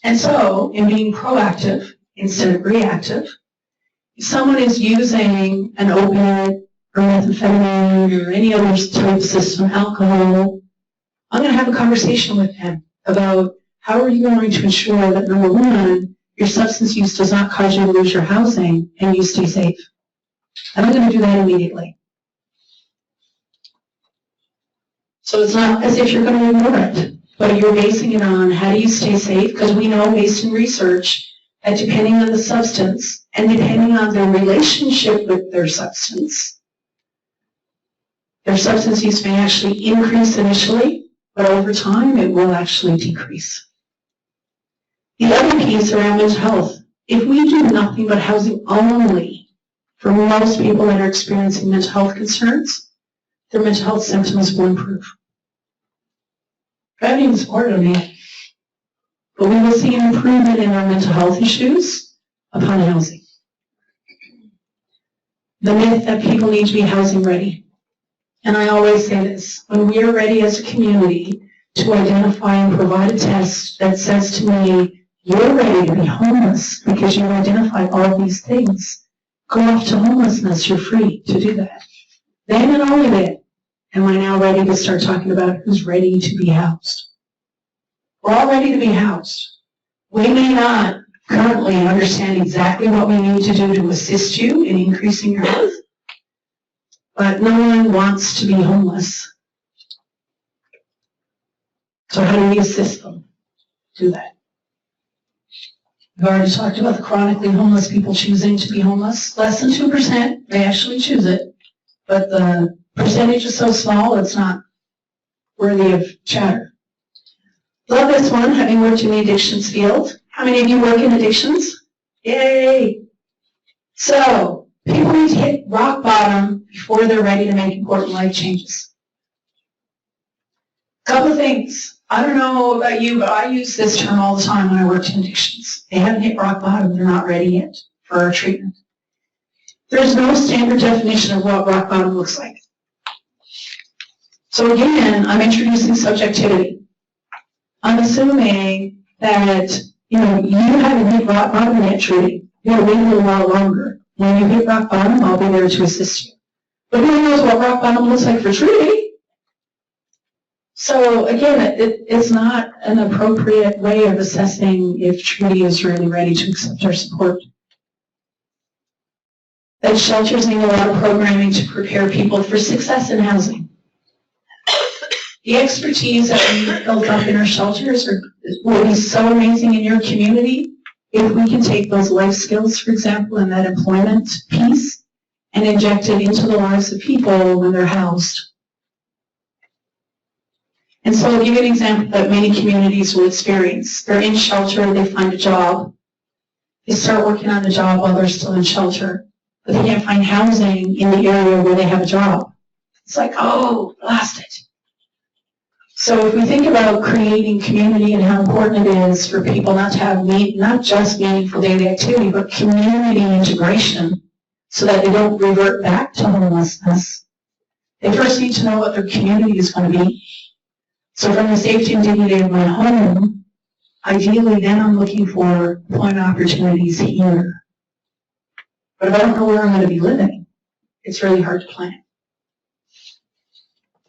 And so, in being proactive instead of reactive, if someone is using an opiate or methamphetamine or any other type of system, alcohol, I'm going to have a conversation with them about how are you going to ensure that, number one, your substance use does not cause you to lose your housing and you stay safe. And I'm going to do that immediately. So it's not as if you're going to ignore it, but you're basing it on how do you stay safe, because we know based in research that depending on the substance and depending on their relationship with their substance use may actually increase initially, but over time it will actually decrease. The other piece around mental health, if we do nothing but housing only for most people that are experiencing mental health concerns, their mental health symptoms will improve. I haven't even supported them yet. But we will see an improvement in our mental health issues upon housing. The myth that people need to be housing ready. And I always say this, when we are ready as a community to identify and provide a test that says to me, you're ready to be homeless because you identify all these things, go off to homelessness, you're free to do that. Then and only then am I now ready to start talking about who's ready to be housed. We're all ready to be housed. We may not currently understand exactly what we need to do to assist you in increasing your health, but no one wants to be homeless. So how do we assist them do that? We've already talked about the chronically homeless people choosing to be homeless. Less than 2% may actually choose it, but the percentage is so small it's not worthy of chatter. Love this one, having worked in the addictions field. How many of you work in addictions? Yay! So, people need to hit rock bottom before they're ready to make important life changes. Couple of things. I don't know about you, but I use this term all the time when I worked in addictions. They haven't hit rock bottom. They're not ready yet for our treatment. There's no standard definition of what rock bottom looks like. So again, I'm introducing subjectivity. I'm assuming that, you haven't hit rock bottom yet, Trudy. You'll wait a little while longer. When you hit rock bottom, I'll be there to assist you. But who knows what rock bottom looks like for Trudy? So again, it's not an appropriate way of assessing if Trudy is really ready to accept our support. That shelters need a lot of programming to prepare people for success in housing. The expertise that we've built up in our shelters will be so amazing in your community if we can take those life skills, for example, and that employment piece and inject it into the lives of people when they're housed. And so I'll give you an example that many communities will experience. They're in shelter, they find a job. They start working on the job while they're still in shelter, but they can't find housing in the area where they have a job. It's like, oh, blast it. So if we think about creating community and how important it is for people not to have not just meaningful daily activity, but community integration so that they don't revert back to homelessness, they first need to know what their community is going to be. So from the safety and dignity of my home, ideally then I'm looking for employment opportunities here. But if I don't know where I'm going to be living, it's really hard to plan.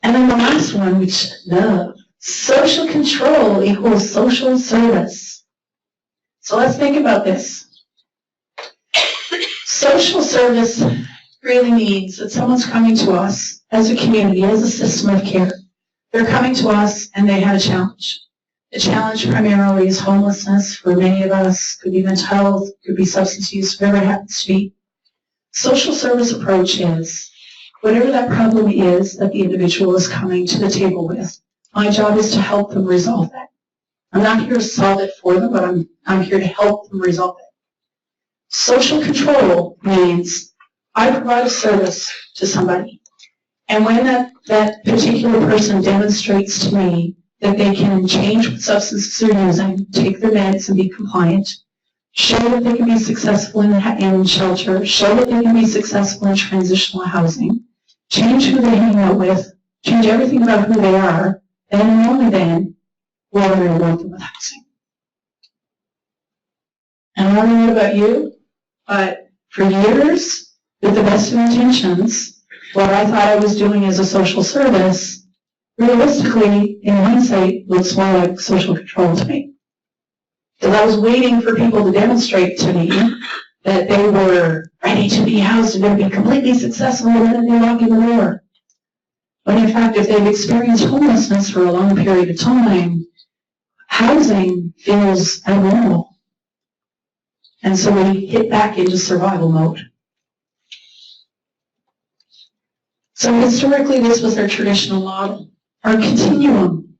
And then the last one, which I love, social control equals social service. So let's think about this. Social service really means that someone's coming to us as a community, as a system of care. They're coming to us and they have a challenge. The challenge primarily is homelessness for many of us, could be mental health, could be substance use, whatever it happens to be. Social service approach is whatever that problem is that the individual is coming to the table with, my job is to help them resolve that. I'm not here to solve it for them, but I'm here to help them resolve it. Social control means I provide a service to somebody, and when that particular person demonstrates to me that they can change what substances they're using, take their meds and be compliant, show that they can be successful in shelter, show that they can be successful in transitional housing, change who they hang out with, change everything about who they are, then and only then will I reward them with housing. And I don't know about you, but for years, with the best of intentions, what I thought I was doing as a social service realistically, in hindsight, looks more like social control to me. Because I was waiting for people to demonstrate to me that they were ready to be housed and going to be completely successful and then they walk in the door. But in fact, if they've experienced homelessness for a long period of time, housing feels abnormal. And so we hit back into survival mode. So historically, this was our traditional model, our continuum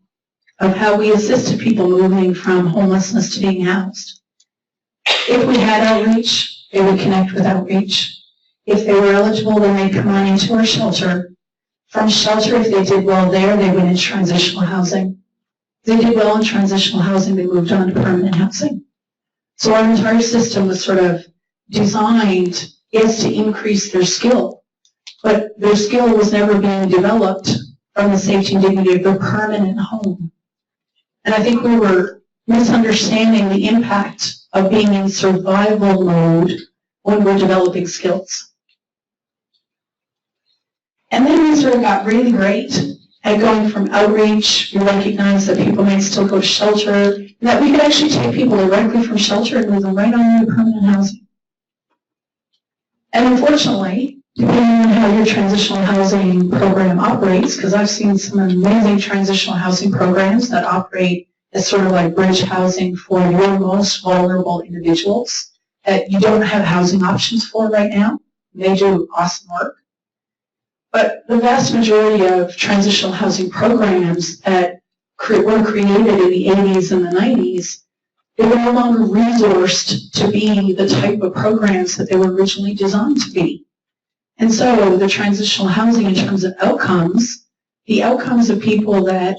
of how we assisted people moving from homelessness to being housed. If we had outreach, they would connect with outreach. If they were eligible, then they'd come on into our shelter. From shelter, if they did well there, they went into transitional housing. If they did well in transitional housing, they moved on to permanent housing. So our entire system was sort of designed, yes, to increase their skill, but their skill was never being developed from the safety and dignity of their permanent home. And I think we were misunderstanding the impact of being in survival mode when we're developing skills. And then we sort of got really great at going from outreach. We recognized that people might still go to shelter, and that we could actually take people directly from shelter and move them right on into permanent housing. And unfortunately, depending on how your transitional housing program operates, because I've seen some amazing transitional housing programs that operate as sort of like bridge housing for your most vulnerable individuals that you don't have housing options for right now. They do awesome work. But the vast majority of transitional housing programs that were created in the 80s and the 90s, they were no longer resourced to be the type of programs that they were originally designed to be. And so the transitional housing in terms of outcomes, the outcomes of people that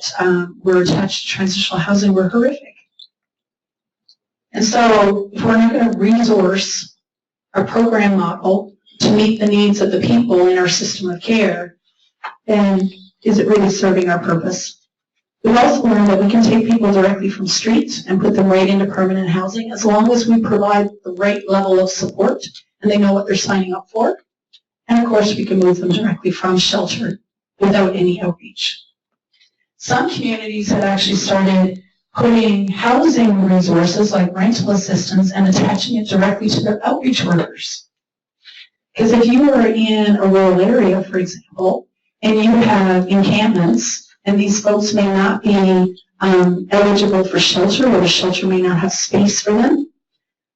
were attached to transitional housing were horrific. And so if we're not going to resource our program model to meet the needs of the people in our system of care, then is it really serving our purpose? We've also learned that we can take people directly from streets and put them right into permanent housing as long as we provide the right level of support and they know what they're signing up for. And of course, we can move them directly from shelter without any outreach. Some communities have actually started putting housing resources like rental assistance and attaching it directly to their outreach workers. Because if you are in a rural area, for example, and you have encampments, and these folks may not be eligible for shelter, or the shelter may not have space for them,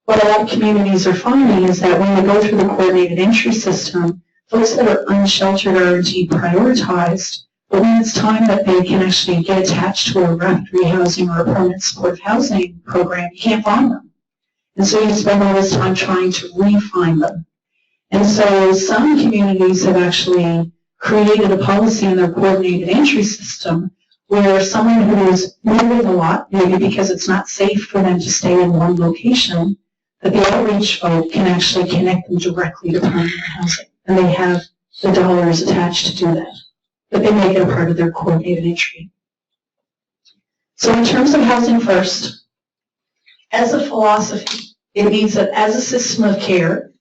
what a lot of communities are finding is that when they go through the coordinated entry system, folks that are unsheltered are indeed prioritized, but when it's time that they can actually get attached to a rapid rehousing or a permanent supportive housing program, you can't find them. And so you spend all this time trying to re-find them. And so some communities have actually created a policy in their coordinated entry system where someone who's moving a lot, maybe because it's not safe for them to stay in one location, that the outreach folk can actually connect them directly to permanent housing. And they have the dollars attached to do that. But they make it a part of their coordinated entry. So in terms of housing first, as a philosophy, it means that as a system of care,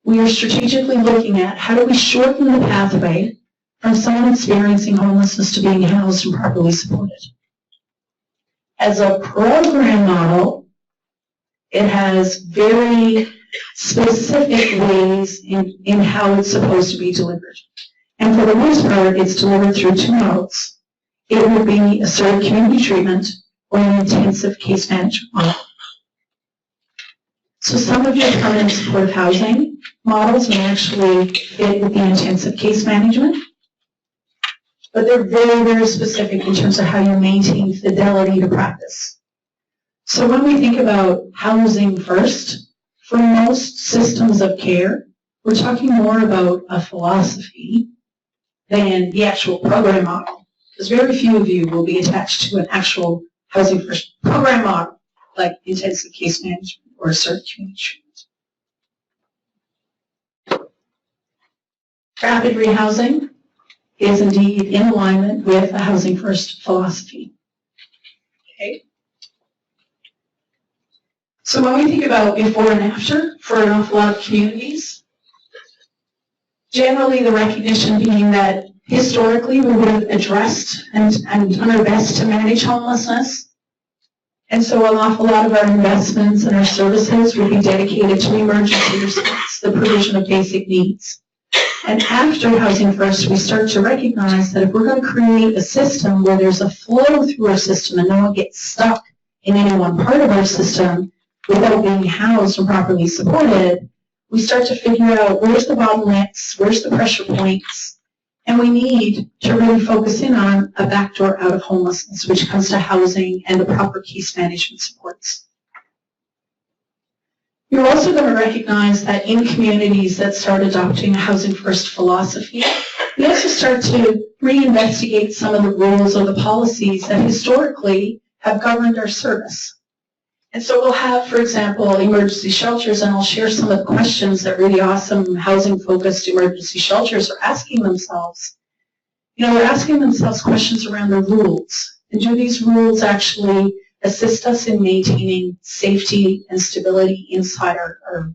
we are strategically looking at how do we shorten the pathway from someone experiencing homelessness to being housed and properly supported. As a program model, it has very specific ways in how it's supposed to be delivered. And for the most part, it's delivered through two modes. It would be assertive community treatment or an intensive case management model. So some of your permanent supportive housing models may actually fit with the intensive case management, but they're very, very specific in terms of how you maintain fidelity to practice. So when we think about housing first, for most systems of care, we're talking more about a philosophy than the actual program model, because very few of you will be attached to an actual housing first program model, like intensive case management or assertive community treatment. Rapid rehousing is indeed in alignment with a housing first philosophy. Okay. So when we think about before and after for an awful lot of communities, generally the recognition being that Historically, we would have addressed and done our best to manage homelessness. And so an awful lot of our investments and our services would be dedicated to emergency response, the provision of basic needs. And after Housing First, we start to recognize that if we're going to create a system where there's a flow through our system and no one gets stuck in any one part of our system without being housed and properly supported, we start to figure out where's the bottlenecks, where's the pressure points, and we need to really focus in on a backdoor out of homelessness, which comes to housing and the proper case management supports. You're also going to recognize that in communities that start adopting a Housing First philosophy, we also start to reinvestigate some of the rules or the policies that historically have governed our service. And so we'll have, for example, emergency shelters, and I'll share some of the questions that really awesome housing-focused emergency shelters are asking themselves. You know, they're asking themselves questions around the rules. And do these rules actually assist us in maintaining safety and stability inside our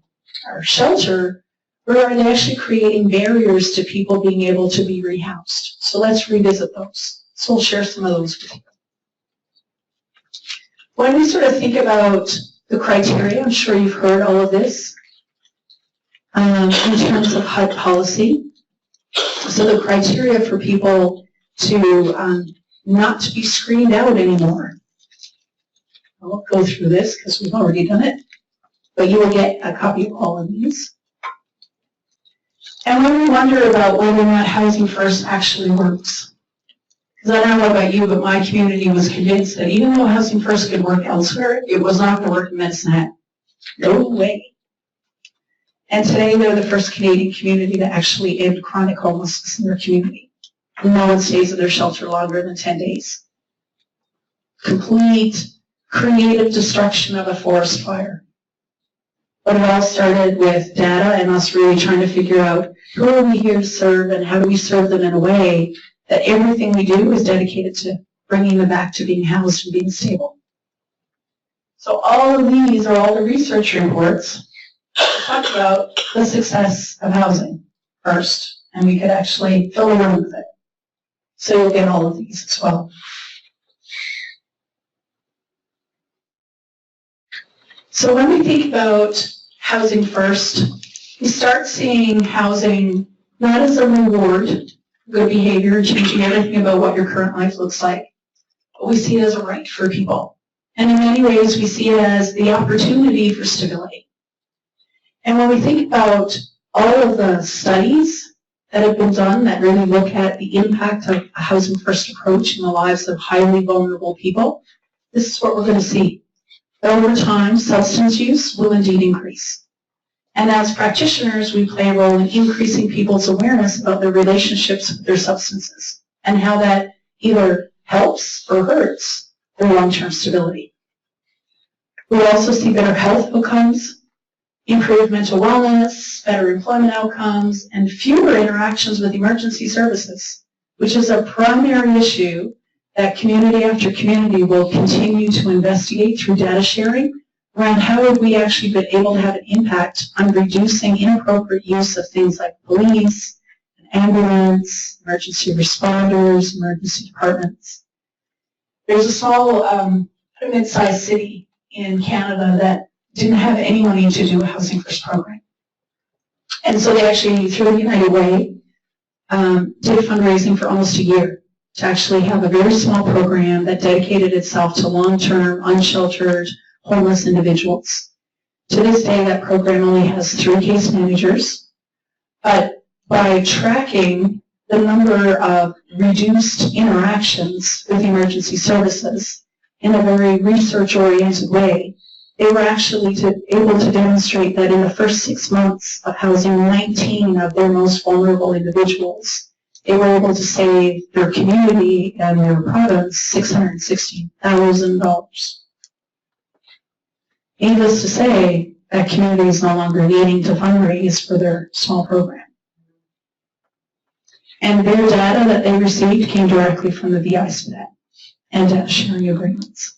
shelter, or are they actually creating barriers to people being able to be rehoused? So let's revisit those. So we'll share some of those with you. When we sort of think about the criteria, I'm sure you've heard all of this, in terms of HUD policy. So the criteria for people to not to be screened out anymore. I won't go through this because we've already done it, but you will get a copy of all of these. And when we wonder about whether or not Housing First actually works, because I don't know about you, but my community was convinced that even though Housing First could work elsewhere, it was not going to work in Medicine Hat. No way. And today they're the first Canadian community to actually end chronic homelessness in their community. No one stays in their shelter longer than 10 days. Complete creative destruction of a forest fire. But it all started with data and us really trying to figure out who are we here to serve and how do we serve them in a way that everything we do is dedicated to bringing them back to being housed and being stable. So all of these are all the research reports that talk about the success of Housing First, and we could actually fill the room with it. So you'll get all of these as well. So when we think about Housing First, we start seeing housing not as a reward, good behavior, changing everything about what your current life looks like, but we see it as a right for people. And in many ways, we see it as the opportunity for stability. And when we think about all of the studies that have been done that really look at the impact of a Housing First approach in the lives of highly vulnerable people, this is what we're going to see. Over time, substance use will indeed increase. And as practitioners, we play a role in increasing people's awareness about their relationships with their substances and how that either helps or hurts their long-term stability. We also see better health outcomes, improved mental wellness, better employment outcomes, and fewer interactions with emergency services, which is a primary issue that community after community will continue to investigate through data sharing around how have we actually been able to have an impact on reducing inappropriate use of things like police, an ambulance, emergency responders, emergency departments. There's a small, mid-sized city in Canada that didn't have any money to do a Housing First program. And so they actually, through the United Way, did fundraising for almost a year to actually have a very small program that dedicated itself to long-term, unsheltered, homeless individuals. To this day, that program only has 3 case managers, but by tracking the number of reduced interactions with emergency services in a very research-oriented way, they were actually able to demonstrate that in the first 6 months of housing 19 of their most vulnerable individuals, they were able to save their community and their province $660,000. Needless to say, that community is no longer needing to fundraise for their small program. And their data that they received came directly from the VI SPDAT and data sharing agreements.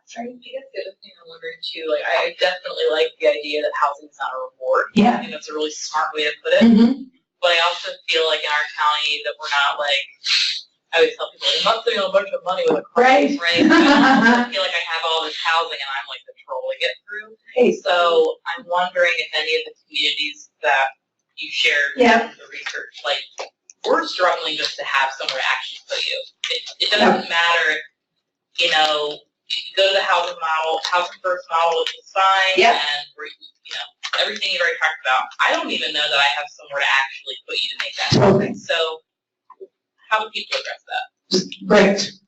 Sorry. I guess the other thing I'm wondering too, like I definitely like the idea that housing is not a reward. Yeah. I think that's a really smart way to put it. Mm-hmm. but I also feel like in our county that we're not like, I always tell people, I'm not spending a bunch of money with a crisis, right? So I also feel like I have all this housing and I'm like the trolling it through. So I'm wondering if any of the communities that you shared the research, like, we're struggling just to have somewhere to actually put you. It doesn't matter if, you know, you go to the housing first model, which is fine, and we're, you know, everything you already talked about. I don't even know that I have somewhere to actually put you to make that happen. So how do people address that?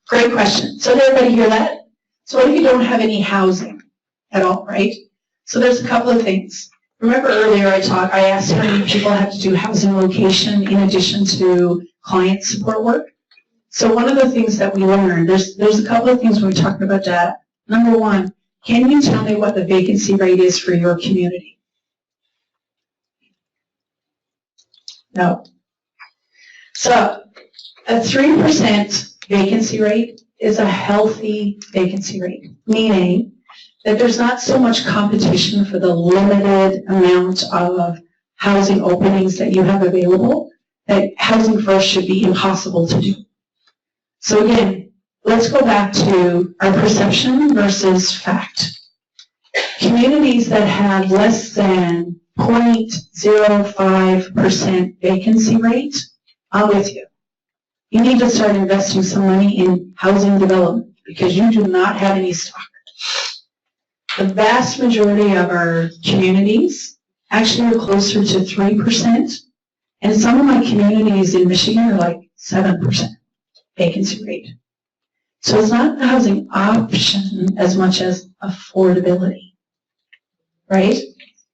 Great question. So did everybody hear that? So what if you don't have any housing at all, right? So there's a couple of things. Remember earlier I asked how many people have to do housing location in addition to client support work? So one of the things that we learned, there's a couple of things when we're talking about data. Number one, can you tell me what the vacancy rate is for your community? No. So a 3% vacancy rate is a healthy vacancy rate, meaning that there's not so much competition for the limited amount of housing openings that you have available, that housing first should be impossible to do. So again, let's go back to our perception versus fact. Communities that have less than 0.05% vacancy rate, I'm with you. You need to start investing some money in housing development because you do not have any stock. The vast majority of our communities actually are closer to 3%, and some of my communities in Michigan are like 7% vacancy rate. So it's not the housing option as much as affordability, right?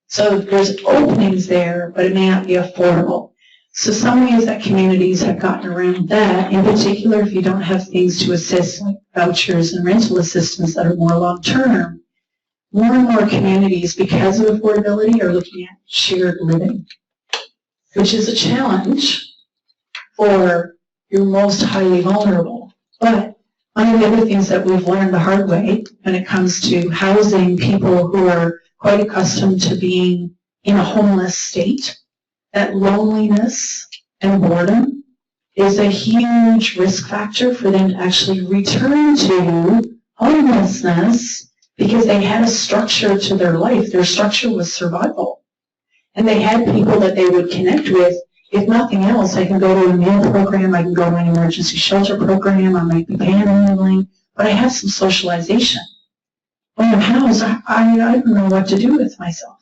So there's openings there, but it may not be affordable. So some ways that communities have gotten around that, in particular if you don't have things to assist like vouchers and rental assistance that are more long-term, more and more communities, because of affordability, are looking at shared living, which is a challenge for your most highly vulnerable. But one of the other things that we've learned the hard way when it comes to housing people who are quite accustomed to being in a homeless state, that loneliness and boredom is a huge risk factor for them to actually return to homelessness because they had a structure to their life. Their structure was survival. And they had people that they would connect with. If nothing else, I can go to a meal program, I can go to an emergency shelter program, I might be panhandling, but I have some socialization. When I'm housed, I don't know what to do with myself.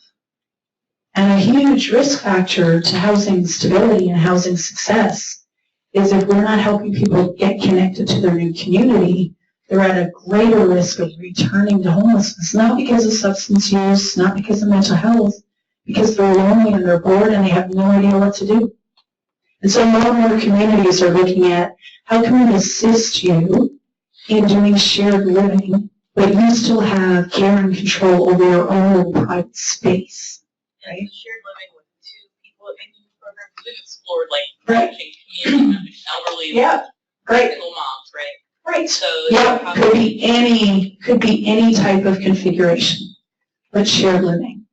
And a huge risk factor to housing stability and housing success is if we're not helping people get connected to their new community, they're at a greater risk of returning to homelessness, not because of substance use, not because of mental health, because they're lonely and they're bored and they have no idea what to do. And so more and more communities are looking at how can we assist you in doing shared living, but you still have care and control over your own private space, right? Shared living with two people in these programs. We've explored like matching community members, elderly, single moms, right? Right. So could be any type of configuration, but shared living.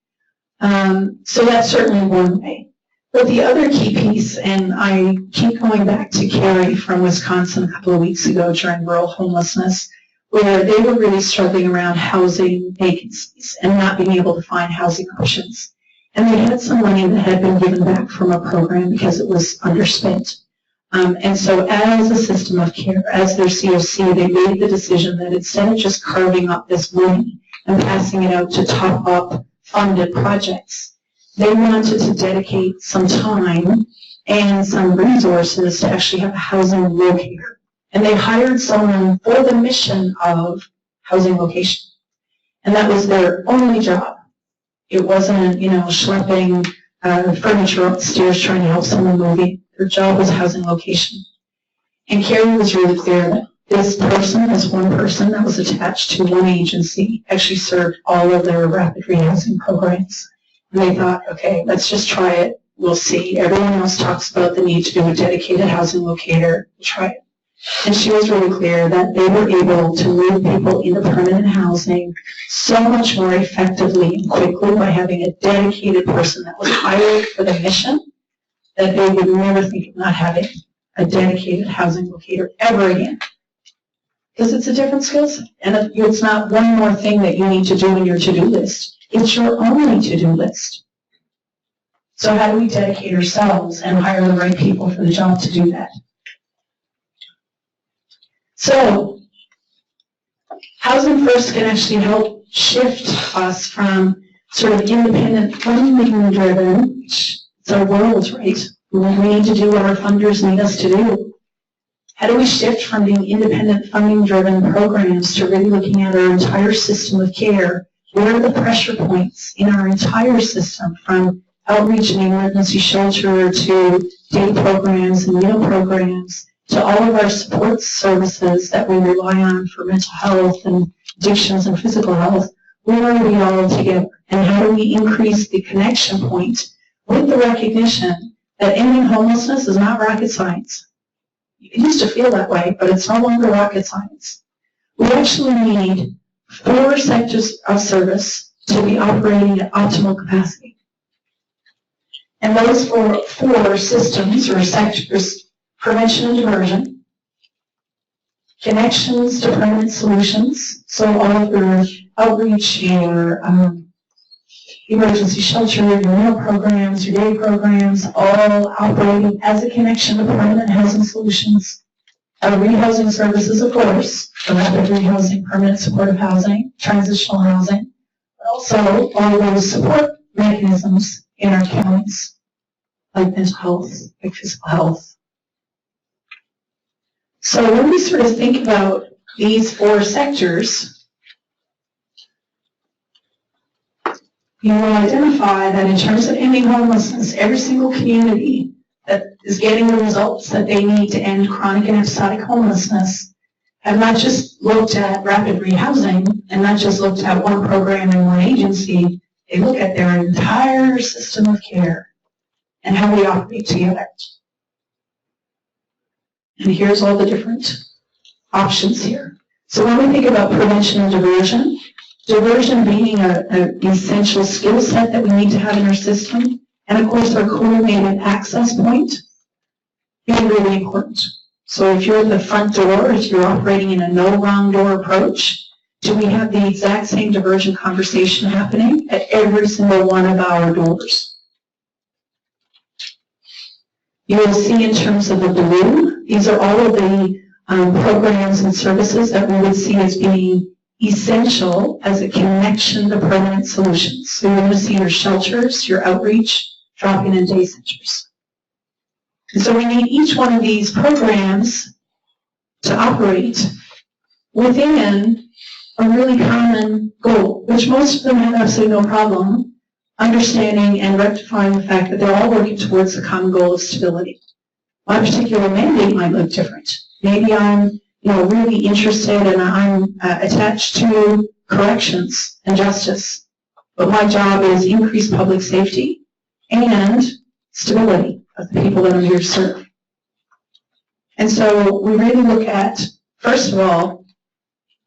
So that's certainly one way. But the other key piece, and I keep going back to Carrie from Wisconsin a couple of weeks ago during rural homelessness, where they were really struggling around housing vacancies and not being able to find housing options. And they had some money that had been given back from a program because it was underspent. And so as a system of care, as their COC, they made the decision that instead of just carving up this money and passing it out to top up funded projects, they wanted to dedicate some time and some resources to actually have a housing locator. And they hired someone for the mission of housing location. And that was their only job. It wasn't, schlepping furniture upstairs trying to help someone move in. Their job was housing location. And Carrie was really clear that this one person that was attached to one agency, actually served all of their rapid rehousing programs. And they thought, okay, let's just try it. We'll see. Everyone else talks about the need to do a dedicated housing locator. We'll try it. And she was really clear that they were able to move people into permanent housing so much more effectively and quickly by having a dedicated person that was hired for the mission that they would never think of not having a dedicated housing locator ever again. Because it's a different skill set. And it's not one more thing that you need to do in your to-do list. It's your only to-do list. So how do we dedicate ourselves and hire the right people for the job to do that? So, Housing First can actually help shift us from sort of independent funding driven, which it's our world, right? We need to do what our funders need us to do. How do we shift from being independent funding driven programs to really looking at our entire system of care? Where are the pressure points in our entire system, from outreach and emergency shelter to day programs and meal programs to all of our support services that we rely on for mental health and addictions and physical health? Where are we all together? And how do we increase the connection point with the recognition that ending homelessness is not rocket science? It used to feel that way, but it's no longer rocket science. We actually need 4 sectors of service to be operating at optimal capacity. And those 4 systems or sectors: prevention and diversion, connections to permanent solutions, so all of your outreach, your emergency shelter, your meal programs, your day programs, all operating as a connection to permanent housing solutions. Rehousing services, of course, the rapid rehousing, permanent supportive housing, transitional housing, but also all those support mechanisms in our counties, like mental health, like physical health. So when we sort of think about these 4 sectors, you will identify that in terms of ending homelessness, every single community that is getting the results that they need to end chronic and episodic homelessness have not just looked at rapid rehousing and not just looked at one program and one agency. They look at their entire system of care and how we operate together. And here's all the different options here. So when we think about prevention and diversion, diversion being an essential skill set that we need to have in our system, and of course our coordinated access point being really important. So if you're at the front door, if you're operating in a no wrong door approach, do we have the exact same diversion conversation happening at every single one of our doors? You will see in terms of the blue, these are all of the programs and services that we would see as being essential as a connection to permanent solutions. So you're going to see your shelters, your outreach, drop-in and day centers. And so we need each one of these programs to operate within a really common goal, which most of them have absolutely no problem understanding and rectifying the fact that they're all working towards the common goal of stability. My particular mandate might look different. Maybe I'm really interested and I'm attached to corrections and justice. But my job is increase public safety and stability of the people that I'm here to serve. And so we really look at, first of all,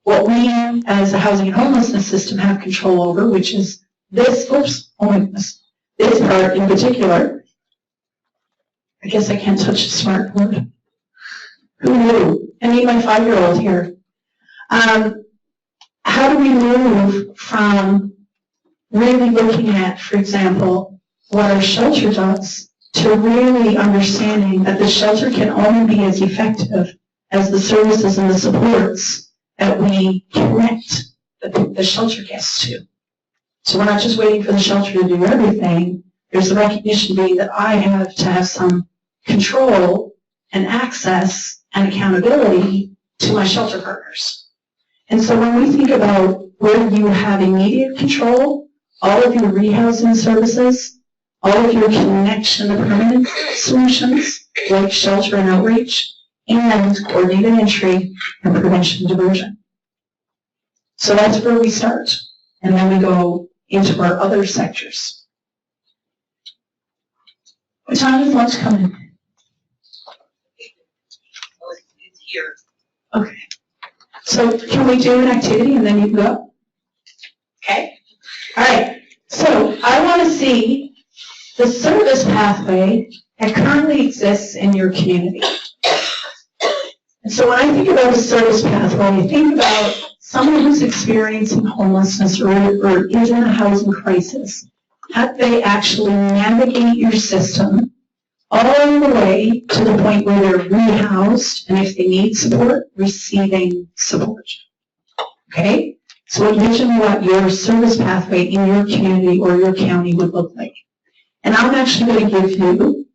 what we as a housing and homelessness system have control over, which is this, this part in particular. I guess I can't touch a smart word. Who knew? I need my 5-year-old here. How do we move from really looking at, for example, what our shelter does to really understanding that the shelter can only be as effective as the services and the supports that we connect the shelter guests to. So we're not just waiting for the shelter to do everything. There's the recognition being that I have to have some control and access and accountability to my shelter partners. And so when we think about where you have immediate control, all of your rehousing services, all of your connection to permanent solutions like shelter and outreach, and coordinated entry and prevention and diversion. So that's where we start. And then we go into our other sectors. What time is lunch coming? It's here. Okay. So can we do an activity and then you can go? Okay. All right. So I want to see the service pathway that currently exists in your community. And so when I think about a service pathway, I think about someone who's experiencing homelessness or is in a housing crisis. How do they actually navigate your system all the way to the point where they're rehoused, and if they need support, receiving support. Okay? So envision what your service pathway in your community or your county would look like. And I'm actually going to give you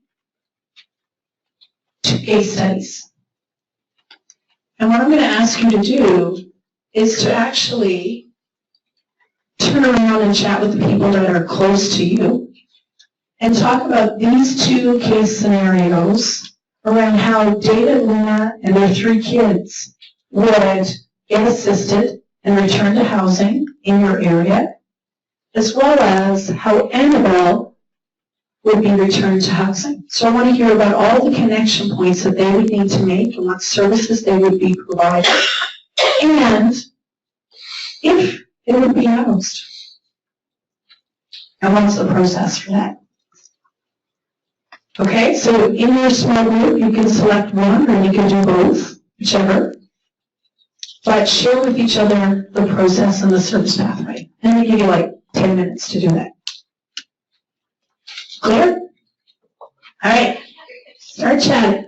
2 case studies. And what I'm going to ask you to do is to actually turn around and chat with the people that are close to you and talk about these 2 case scenarios around how Data, Luna, and their 3 kids would get assisted and return to housing in your area, as well as how Annabelle would be returned to housing. So I want to hear about all the connection points that they would need to make and what services they would be provided, and if they would be housed. And what's the process for that? Okay, so in your small group, you can select one or you can do both, whichever. But share with each other the process and the service pathway. And we give you like 10 minutes to do that. Clear? All right, start chatting.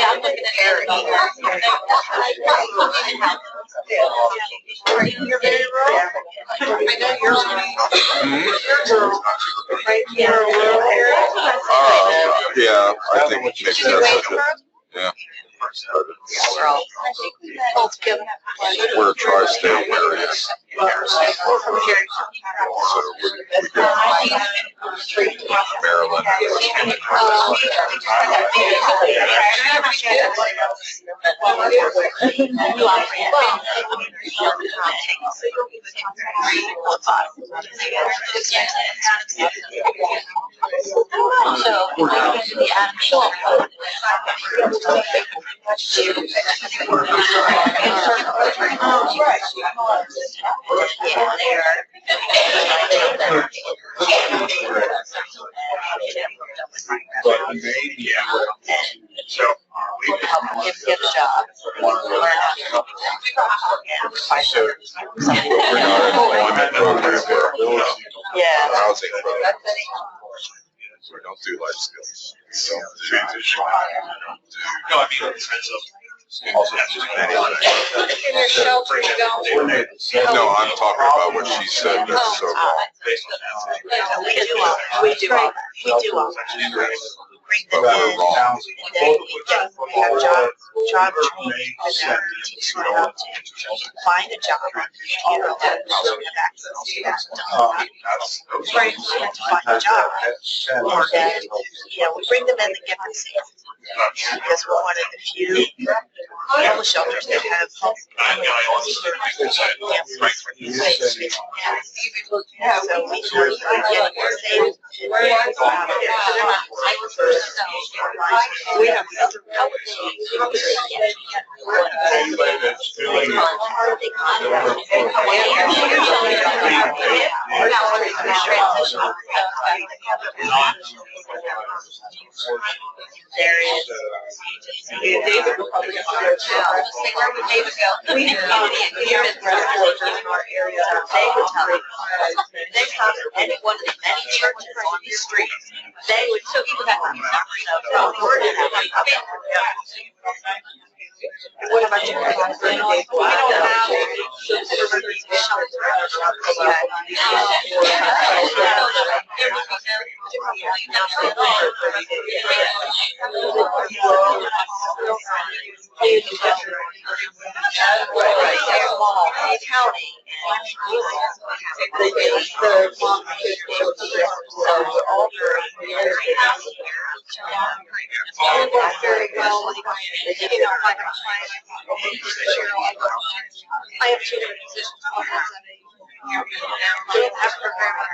I'm looking at Eric. You're very rural. I know you're rural. Right, you're a rural area. Yeah, I think it makes sense. Yeah. We're a tri-state area. We're from Perry. So we get Maryland. But maybe, so Get a job. So we're not an employment program, Yeah. housing program. So we don't do life skills. We don't do transition. No, I mean, in the sense of. Also, In your shelter, you don't. no, I'm talking about what she said. That's so wrong. We do all that. We do all that. We do all that. But we're wrong. We have job training, teach them how to find a job, you know, that also have access to that. Right, to find a job. And then, you know, we bring them in the given season. Because we're one of the few homeless shelters that have so we have there is David will probably have to say, where would David go? We have community and residents in our area. They would tell you. They come to any one of the many churches on the street. They would, so even that would be so word is what about you? We don't have shelter. I have 2 different positions. We don't have programming.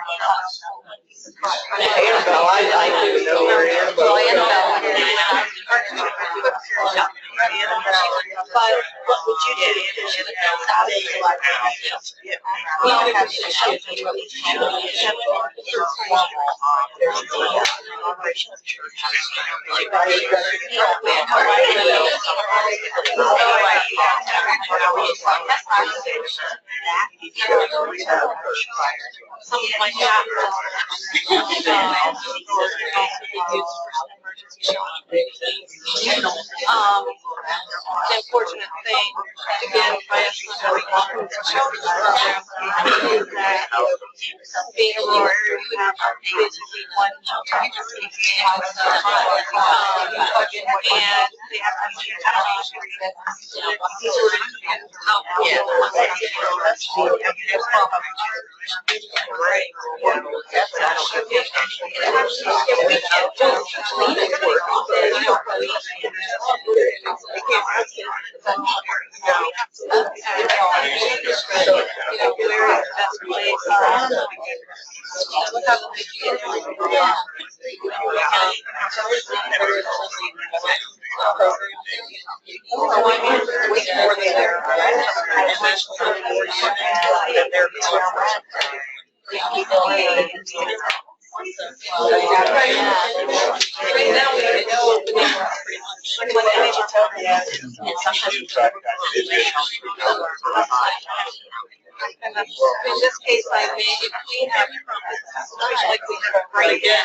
Annabelle, I do know her. Annabelle. But what would you do if you would know that is like, we don't have to show you what we can do. There's the operations church. Some of my staff. The unfortunate thing, again, by us not having children's programs, is that being a rural area, we have basically one shelter. And they have to be in this case, I mean, if we have, especially like we have a break in,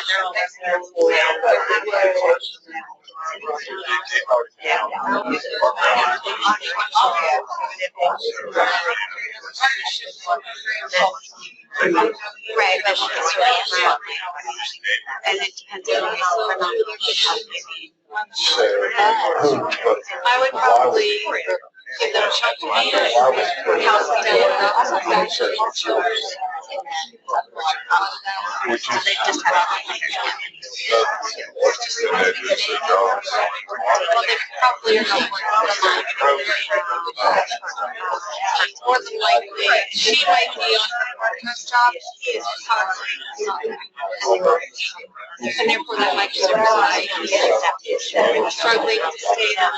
right, but it's really and it depends on I would probably give them a shot to me and house them they just have well, they probably are going more than likely, she might be on her partner's job, he is constantly and therefore that might be the reason why he's struggling to stay down.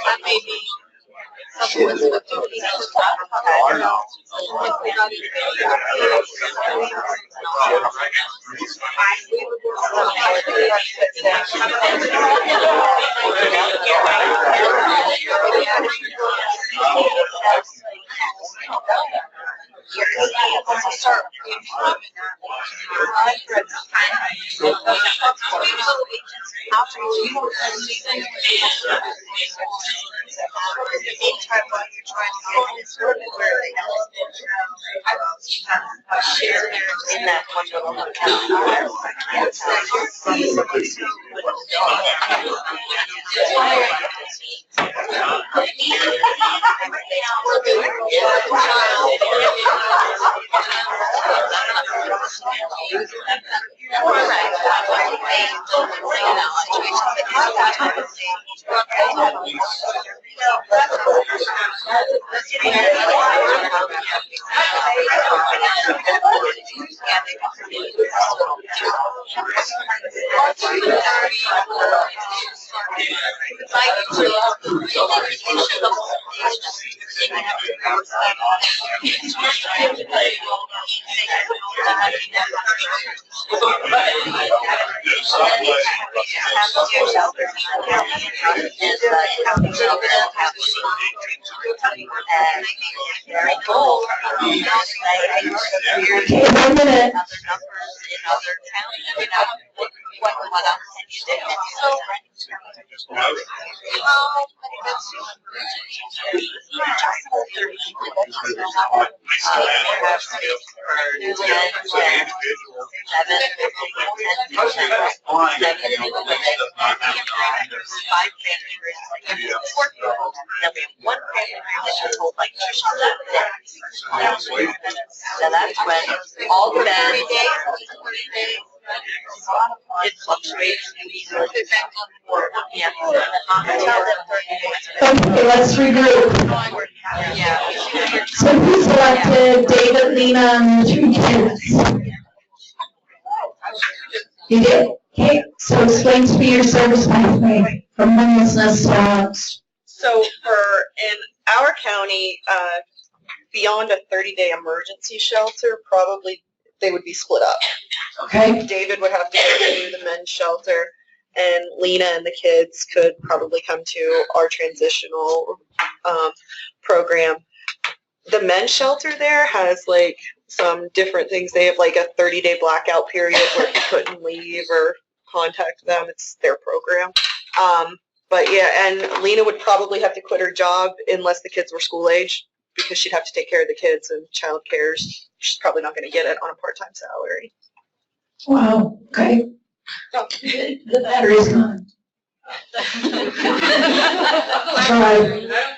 That may be something that's what you need to in that one little Very cool. Okay, 1 minute. What else can you do? So that's when all the beds, it fluctuates. Yeah. Okay, let's regroup. So who selected David, Lena, and the 3 kids? You did? Okay, so explain to me your service pathway from homelessness to housed. So in our county, beyond a 30-day emergency shelter, probably they would be split up. Okay. David would have to go to the men's shelter, and Lena and the kids could probably come to our transitional program. The men's shelter there has like some different things. They have like a 30-day blackout period where you couldn't leave or contact them. It's their program. But yeah, and Lena would probably have to quit her job unless the kids were school age, because she'd have to take care of the kids, and child cares. She's probably not going to get it on a part-time salary. Wow, okay. The battery's gone. I don't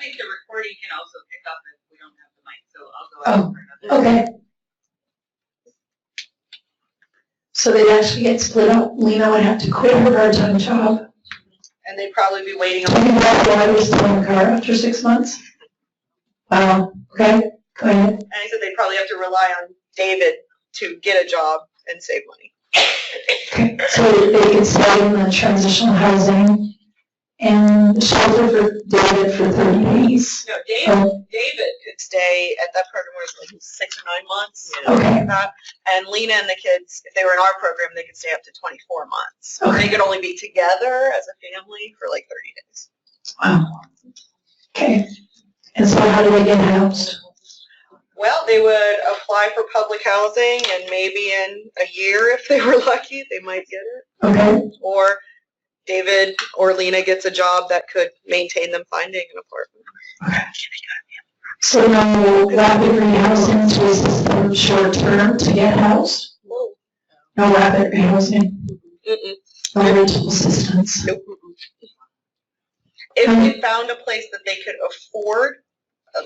think the recording can also pick up if we don't have the mic, so I'll go out for another. Okay. So they'd actually get split up. Lena would have to quit her part-time job. And they'd probably be waiting on. And that's why we're still in the car after 6 months? Wow, okay, go ahead. And I said they'd probably have to rely on David to get a job and save money. Okay, so they could stay in the transitional housing and shelter for David for 30 days. No, David could stay at that program where it's like 6 or 9 months. Okay. Like that. And Lena and the kids, if they were in our program, they could stay up to 24 months. So Okay. they could only be together as a family for like 30 days. Wow. Okay, and so how do they get housed? Well, they would apply for public housing, and maybe in a year, if they were lucky, they might get it. Okay. Or David or Lena gets a job that could maintain them finding an apartment. So no rapid rehousing to assist them short term to get housed? No rapid rehousing? No rental assistance? Nope. If they found a place that they could afford,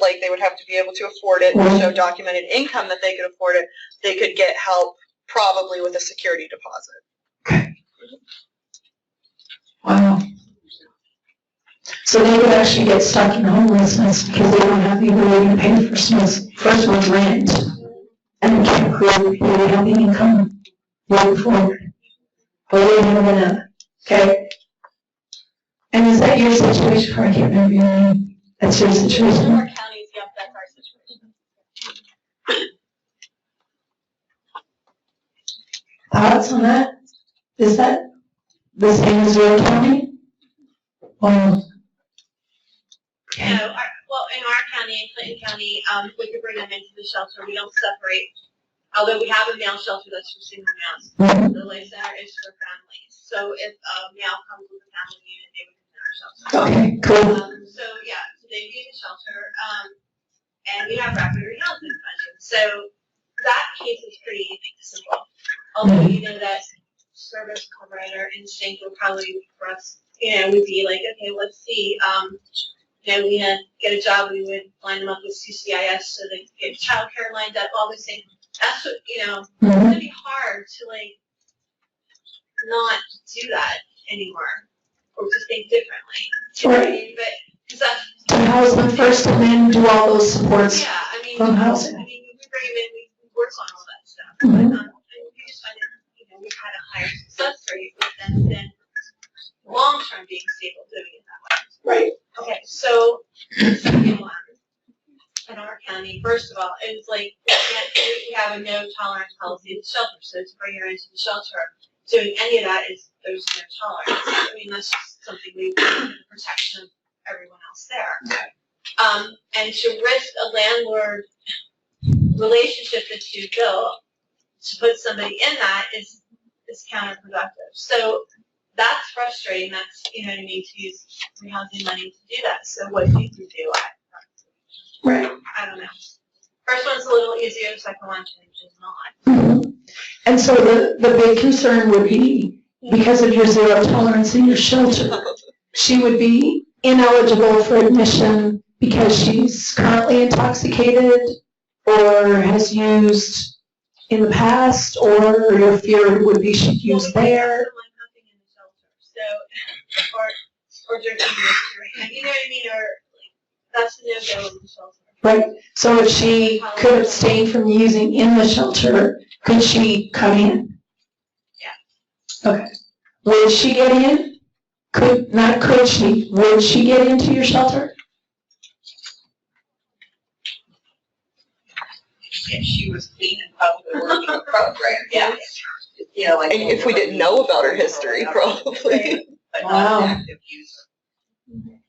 like they would have to be able to afford it and show documented income that they could afford it, they could get help probably with a security deposit. Wow. So they would actually get stuck in homelessness because they don't have the ability to pay for first month's rent, and they can't really have the income going forward. But we have enough, okay? And is that your situation? I can't remember your name. That's your situation? Our counties, yep, that's our situation. Thoughts on that? Is that the same as your county? No, well, in our county, in Clinton County, we could bring them into the shelter. We don't separate. Although we have a male shelter that's for single males. The Life Center is for families. So if a male comes with a family unit, they would come in our shelter. Okay, cool. So yeah, so they'd be in the shelter, and we have rapid rehousing funding. So that case is pretty simple. Although you know that service provider instinct would probably for us, would be like, okay, let's see, we had get a job, we would line them up with CCIS so they could get childcare lined up, all these things. That's what, it's gonna be hard to not do that anymore, or to think differently. You know what I mean? But, cause that's. To house them first and then do all those supports from housing. We bring them in, we work on all that stuff. Mhm. And we just find that, we've had a higher success rate with them than long-term being stable doing it that way. Right. Okay, so the second one in our county, first of all, it's like, we have a no tolerance policy at the shelter, so to bring her into the shelter, doing any of that is, there's no tolerance. I mean, that's just something we do for the protection of everyone else there. And to risk a landlord relationship that you built, to put somebody in that is counterproductive. So that's frustrating, that's, you know what I mean, to use rehousing money to do that. So what do you do? Right. I don't know. First one's a little easier, the second one is not. Mm-hmm. And so the big concern would be, because of your zero tolerance in your shelter, she would be ineligible for admission because she's currently intoxicated or has used in the past, or your fear would be she'd use there. So, or drinking beer, you know what I mean, or that's the no-go in the shelter. Right. So if she could abstain from using in the shelter, could she come in? Yeah. Okay. Would she get in? Would she get into your shelter? If she was clean and probably working a program, yeah. You know, like. And if we didn't know about her history, probably. But not an active user. And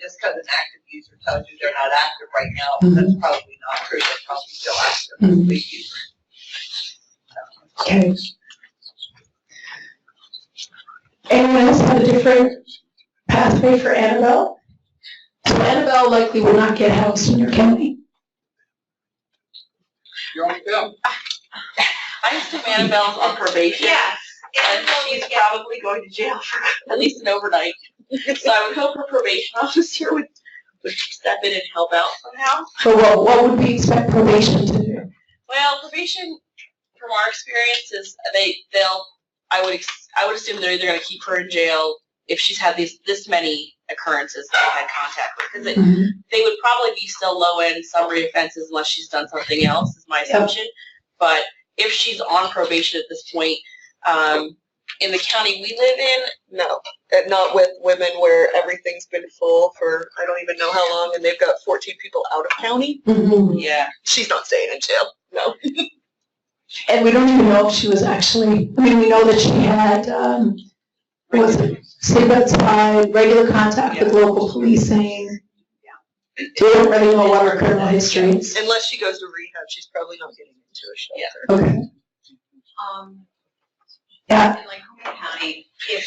just because an active user tells you they're not active right now, that's probably not true. They're probably still active. Okay. Anyone else have a different pathway for Annabelle? So Annabelle likely will not get housed in your county. You're on film. I assume Annabelle's on probation. Yes. And she's probably going to jail for at least an overnight. So I would hope her probation officer would step in and help out somehow. So what would we expect probation to do? Well, probation, from our experience, is I would assume they're either going to keep her in jail if she's had this many occurrences that they've had contact with, because they would probably be still low end summary offenses unless she's done something else, is my assumption. But if she's on probation at this point, in the county we live in, No, and not with women where everything's been full for I don't even know how long, and they've got 14 people out of county. Yeah, she's not staying in jail. No. And we don't even know if she was actually, I mean, we know that she had, sleep outside, regular contact with local policing. We don't really know what her criminal history is. Unless she goes to rehab, she's probably not getting into a shelter. Okay. In like Humboldt County, if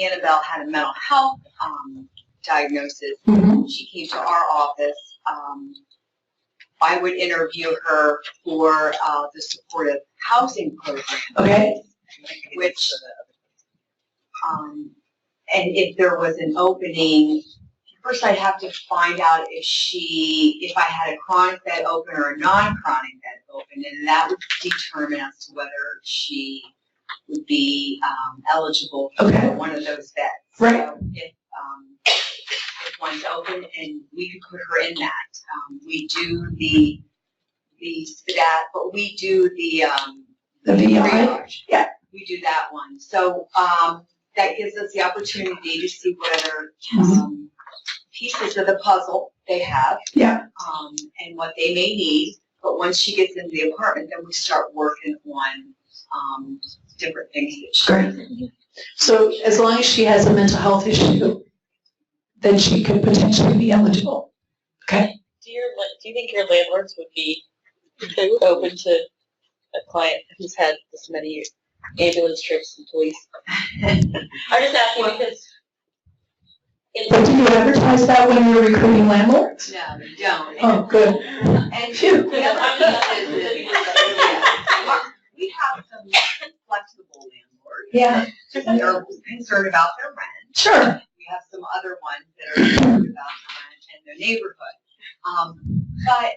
Annabelle had a mental health diagnosis, she came to our office. I would interview her for the supportive housing program. Okay. Which, and if there was an opening, first I'd have to find out if I had a chronic bed open or a non-chronic bed open, and that would determine as to whether she would be eligible for one of those beds. Right. So if one's open, and we could put her in that. We do the SPDAT, but we do the VI. Yeah. We do that one. So that gives us the opportunity to see what other pieces of the puzzle they have. Yeah. And what they may need. But once she gets into the apartment, then we start working on different things that she Great. So as long as she has a mental health issue, then she could potentially be eligible. Okay. Do you think your landlords would be open to a client who's had this many ambulance trips and police? I'm just asking because. But do you advertise that when you're recruiting landlords? No, we don't. Oh, good. And Phew. the other thing is we have some flexible landlords. Yeah. That are concerned about their rent. Sure. We have some other ones that are concerned about the rent and their neighborhood. But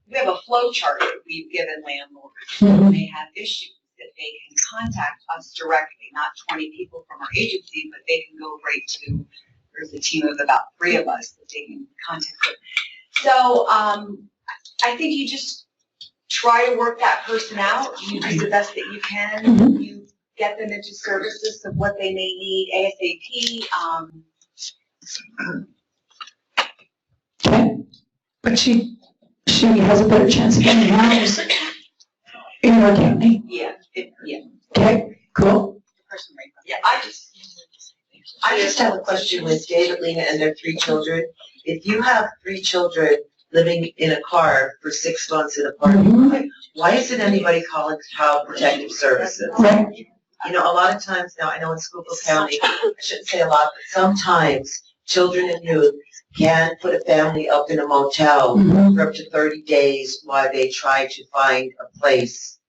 we have a flow chart that we've given landlords when they have issues that they can contact us directly, not 20 people from our agency, but they can go right to, there's a team of about 3 of us that they can contact with. So I think you just try to work that person out. You do the best that you can. You get them into services of what they may need ASAP. but she has a better chance of getting a house in your county. Yeah, Okay, cool. Yeah, I just have a question with David, Lena, and their 3 children. If you have 3 children living in a car for 6 months in a parking lot, why isn't anybody calling Child Protective Services? Right. You know, a lot of times now, I know in Schuylkill County, I shouldn't say a lot, but sometimes children and youth can put a family up in a motel for up to 30 days while they try to find a place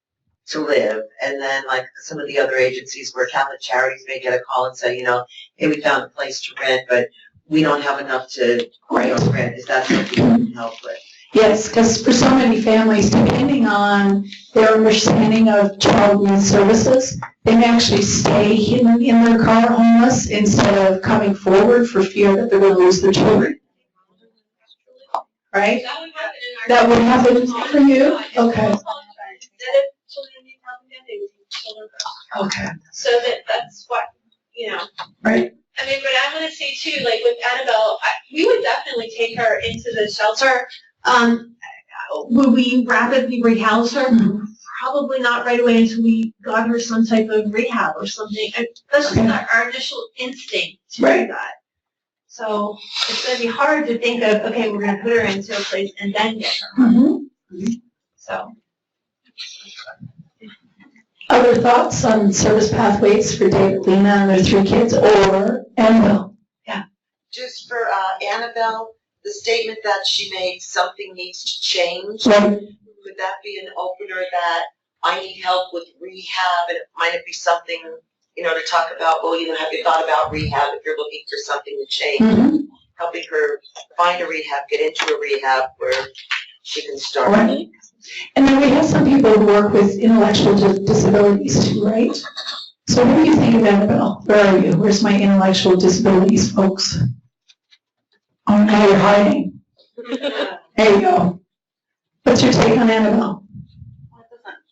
to live. And then like some of the other agencies where Catholic Charities may get a call and say, you know, hey, we found a place to rent, but we don't have enough to rent. Is that something you can help with? Yes, because for so many families, depending on their understanding of child youth services, they may actually stay hidden in their car homeless instead of coming forward for fear that they're going to lose their children. Right? That would happen for you? Okay. Okay. So that's what, you know. Right. I mean, but I want to say too, like with Annabelle, we would definitely take her into the shelter. Would we rapidly rehouse her? Probably not right away until we got her some type of rehab or something. That's just not our initial instinct to do that. So it's going to be hard to think of, okay, we're going to put her into a place and then get her. So. Other thoughts on service pathways for David, Lena, and their 3 kids, or Annabelle? Yeah. Just for Annabelle, the statement that she made, something needs to change. Right. Could that be an opener that I need help with rehab, and might it be something, you know, to talk about, well, you know, have you thought about rehab if you're looking for something to change? Helping her find a rehab, get into a rehab where she can start. Right. And then we have some people who work with intellectual disabilities too, right? So what do you think of Annabelle? Where are you? Where's my intellectual disabilities folks? Oh, now you're hiding. There you go. What's your take on Annabelle? Well,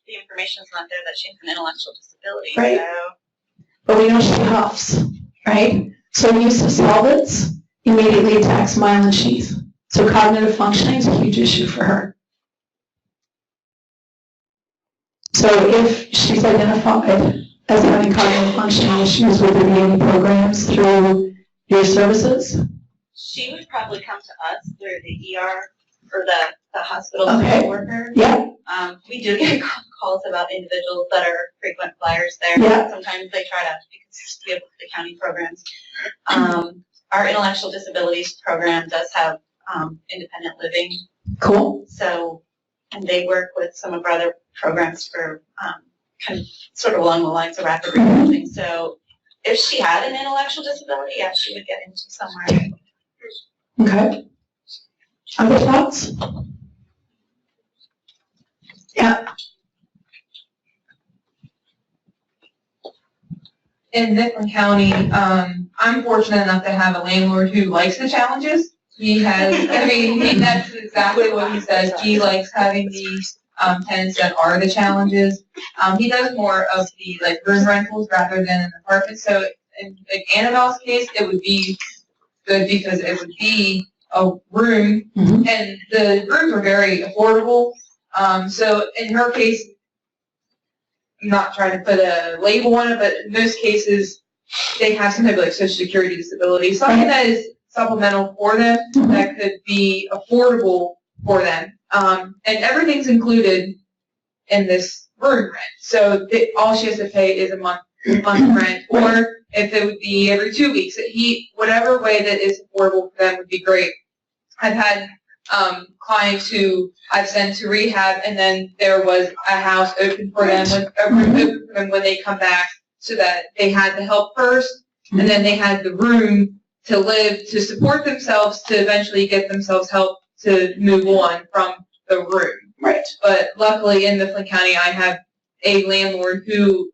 the information's not there that she has an intellectual disability. Right. So. But we know she huffs, right? So use of solvents immediately attacks myelin sheath. So cognitive functioning is a huge issue for her. So if she's identified as having cognitive functioning issues, would there be any programs through your services? She would probably come to us through the ER or the hospital Okay. worker. Yeah. We do get calls about individuals that are frequent flyers there. Yeah. Sometimes they try to, because we have the county programs. Our intellectual disabilities program does have independent living. Cool. So, and they work with some of our other programs for kind of sort of along the lines of rapid rehousing. So if she had an intellectual disability, yeah, she would get into somewhere. Okay. Other thoughts? Yeah. In Mifflin County, I'm fortunate enough to have a landlord who likes the challenges. He has, I mean, that's exactly what he says. He likes having these tenants that are the challenges. He does more of the like room rentals rather than an apartment. So in Annabelle's case, it would be good because it would be a room, and the rooms are very affordable. So in her case, I'm not trying to put a label on it, but in most cases, they have some type of like social security disability, something that is supplemental for them that could be affordable for them. And everything's included in this room rent. So all she has to pay is a month rent, or if it would be every 2 weeks, whatever way that is affordable for them would be great. I've had clients who I've sent to rehab, and then there was a house open for them, with a room open for them when they come back, so that they had the help first, and then they had the room to live, to support themselves, to eventually get themselves help to move on from the room. Right. But luckily in Mifflin County, I have a landlord who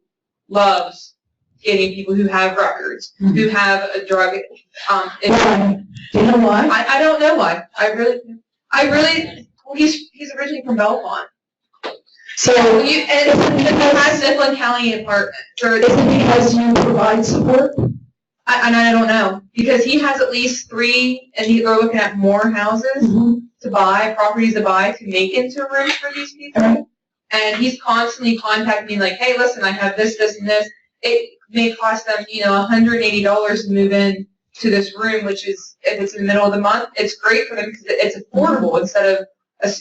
loves getting people who have records, who have a drug. Why? Do you know why? I don't know why. I really, well, he's originally from Belmont. So, and he has Mifflin County apartment. Is it because you provide support? I don't know, because he has at least 3, and they're looking at more houses. to buy, properties to buy, to make into rooms for these people. And he's constantly contacting me like, hey, listen, I have this, this, and this. It may cost them, $180 to move in to this room, which is, if it's in the middle of the month, it's great for them because it's affordable instead of,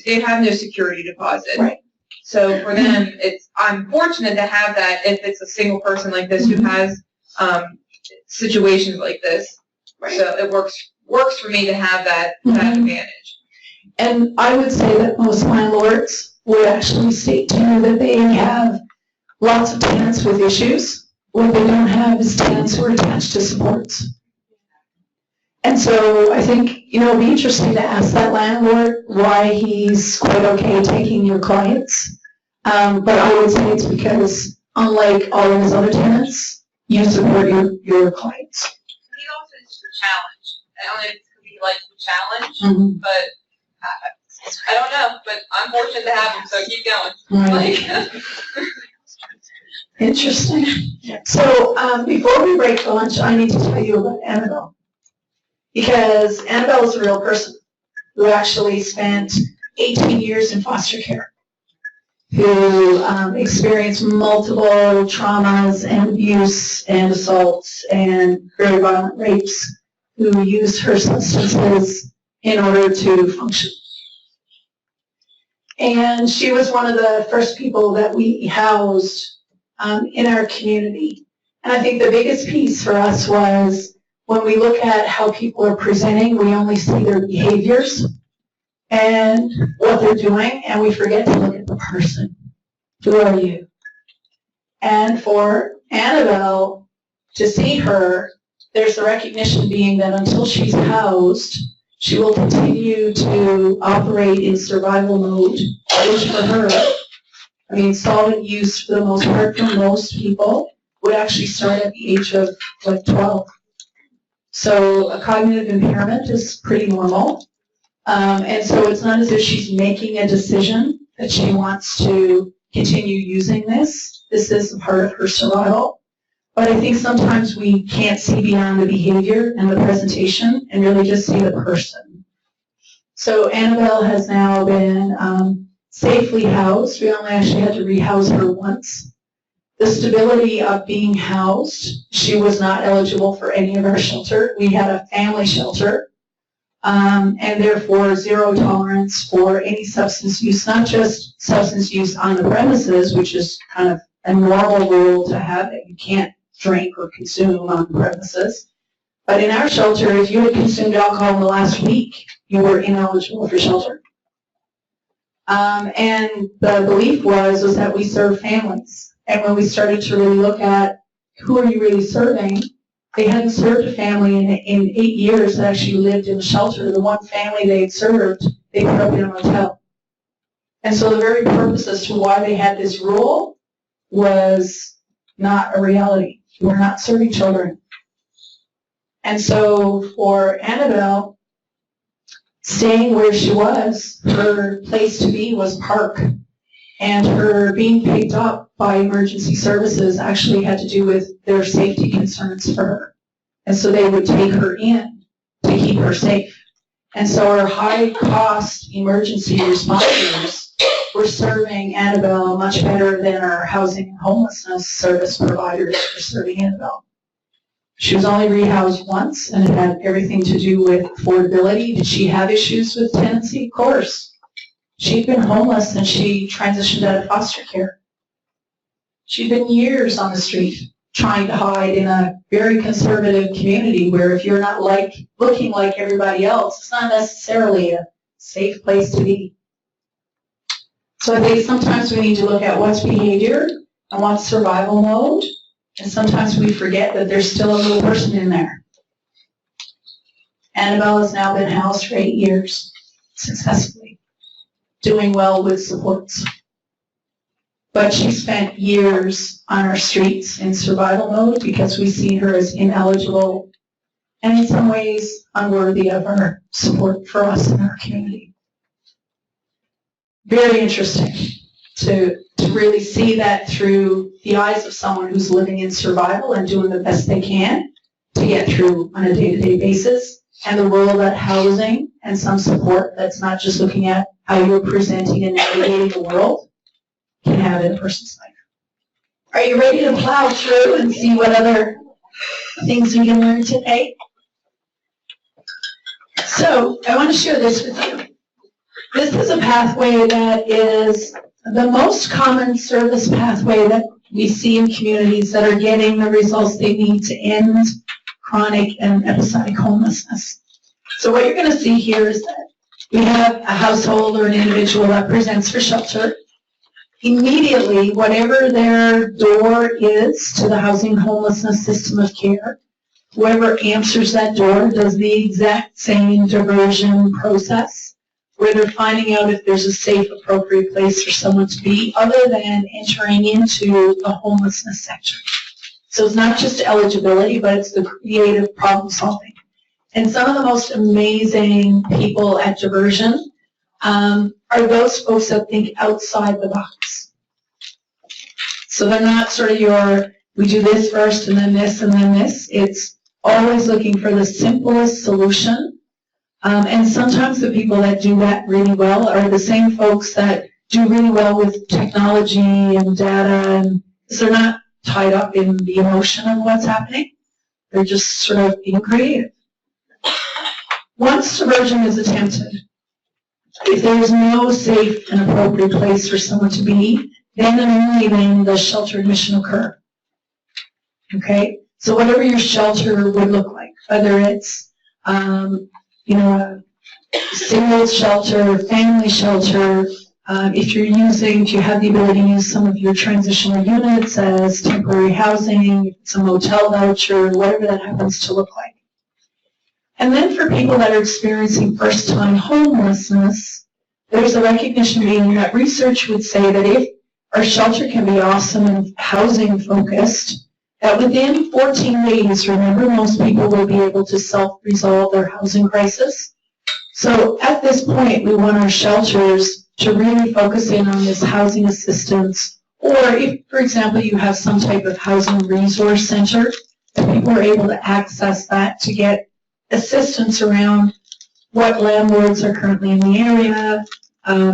they have no security deposit. Right. So for them, I'm fortunate to have that if it's a single person like this who has situations like this. Right. So it works for me to have that advantage. And I would say that most landlords would actually state to you that they have lots of tenants with issues. What they don't have is tenants who are attached to supports. And so I think, it'd be interesting to ask that landlord why he's quite okay taking your clients. But I would say it's because, unlike all of his other tenants, you support your clients. He also is the challenge. I don't know if it's because he likes the challenge, but I don't know. But I'm fortunate to have him, so keep going. Right. Interesting. So before we break for lunch, I need to tell you about Annabelle. Because Annabelle is a real person who actually spent 18 years in foster care, who experienced multiple traumas and abuse and assaults and very violent rapes, who used her substances in order to function. And she was one of the first people that we housed in our community. And I think the biggest piece for us was when we look at how people are presenting, we only see their behaviors and what they're doing, and we forget to look at the person. Who are you? And for Annabelle to see her, there's the recognition being that until she's housed, she will continue to operate in survival mode, which for her, solvent use for the most part for most people would actually start at the age of 12. So a cognitive impairment is pretty normal. And so it's not as if she's making a decision that she wants to continue using this. This is a part of her survival. But I think sometimes we can't see beyond the behavior and the presentation and really just see the person. So Annabelle has now been safely housed. We only actually had to rehouse her once. The stability of being housed, she was not eligible for any of our shelter. We had a family shelter, and therefore zero tolerance for any substance use, not just substance use on the premises, which is kind of a normal rule to have, that you can't drink or consume on the premises. But in our shelter, if you had consumed alcohol in the last week, you were ineligible for shelter. And the belief was that we serve families. And when we started to really look at who are you really serving, they hadn't served a family in 8 years that actually lived in a shelter. The one family they had served, they put up in a motel. And so the very purpose as to why they had this rule was not a reality. We're not serving children. And so for Annabelle, staying where she was, her place to be was park. And her being picked up by emergency services actually had to do with their safety concerns for her. And so they would take her in to keep her safe. And so our high-cost emergency responders were serving Annabelle much better than our housing and homelessness service providers were serving Annabelle. She was only rehoused once, and it had everything to do with affordability. Did she have issues with tenancy? Of course. She'd been homeless and she transitioned out of foster care. She'd been years on the street trying to hide in a very conservative community where if you're not looking like everybody else, it's not necessarily a safe place to be. So I think sometimes we need to look at what's behavior and what's survival mode, and sometimes we forget that there's still a little person in there. Annabelle has now been housed for 8 years successfully, doing well with supports. But she spent years on our streets in survival mode because we see her as ineligible and in some ways unworthy of our support for us in our community. Very interesting to really see that through the eyes of someone who's living in survival and doing the best they can to get through on a day-to-day basis, and the role that housing and some support that's not just looking at how you're presenting and navigating the world can have in a person's life. Are you ready to plow through and see what other things we can learn today? So I want to share this with you. This is a pathway that is the most common service pathway that we see in communities that are getting the results they need to end chronic and episodic homelessness. So what you're going to see here is that we have a household or an individual that presents for shelter. Immediately, whatever their door is to the housing and homelessness system of care, whoever answers that door does the exact same diversion process, where they're finding out if there's a safe, appropriate place for someone to be other than entering into the homelessness sector. So it's not just eligibility, but it's the creative problem solving. And some of the most amazing people at diversion are those folks that think outside the box. So they're not sort of your, we do this first and then this and then this. It's always looking for the simplest solution. And sometimes the people that do that really well are the same folks that do really well with technology and data, and they're not tied up in the emotion of what's happening. They're just sort of being creative. Once diversion is attempted, if there is no safe and appropriate place for someone to be, then and only then does shelter admission occur. Okay? So whatever your shelter would look like, whether it's a single shelter, family shelter, if you have the ability to use some of your transitional units as temporary housing, some motel voucher, whatever that happens to look like. And then for people that are experiencing first-time homelessness, there's a recognition meaning that research would say that if our shelter can be awesome and housing-focused, that within 14 days, remember, most people will be able to self-resolve their housing crisis. So at this point, we want our shelters to really focus in on this housing assistance, or if, for example, you have some type of housing resource center, that people are able to access that to get assistance around what landlords are currently in the area.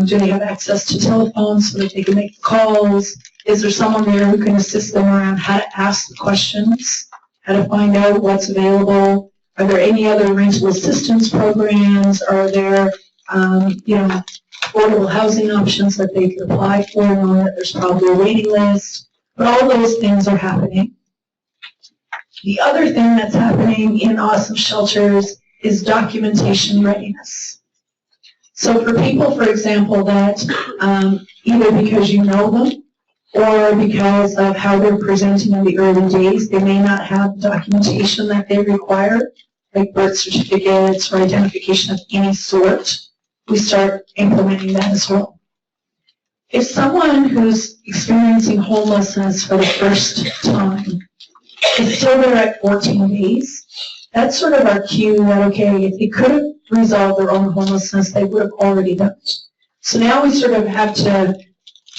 Do they have access to telephones so that they can make calls? Is there someone there who can assist them around how to ask the questions, how to find out what's available? Are there any other rental assistance programs? Are there, affordable housing options that they could apply for, knowing that there's probably a waiting list? But all those things are happening. The other thing that's happening in awesome shelters is documentation readiness. So for people, for example, that either because you know them or because of how they're presenting in the early days, they may not have documentation that they require, like birth certificates or identification of any sort, we start implementing that as well. If someone who's experiencing homelessness for the first time is still there at 14 days, that's sort of our cue that, okay, if they could have resolved their own homelessness, they would have already done it. So now we sort of have to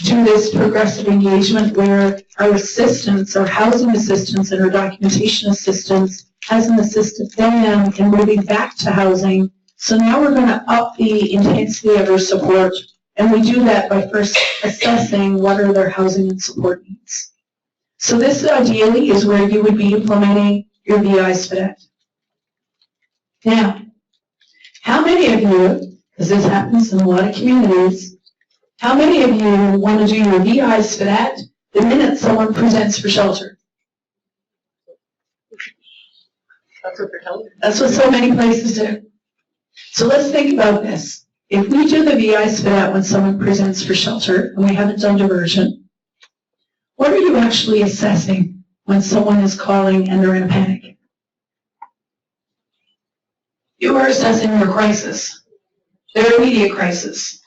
do this progressive engagement where our assistance, our housing assistance and our documentation assistance hasn't assisted them in moving back to housing. So now we're going to up the intensity of our support, and we do that by first assessing what are their housing and support needs. So this ideally is where you would be implementing your VI's for that. Now, how many of you, because this happens in a lot of communities, how many of you want to do your VI's for that the minute someone presents for shelter? That's what they're telling you. That's what so many places do. So let's think about this. If we do the VI's for that when someone presents for shelter and we haven't done diversion, what are you actually assessing when someone is calling and they're in a panic? You are assessing their crisis, their immediate crisis.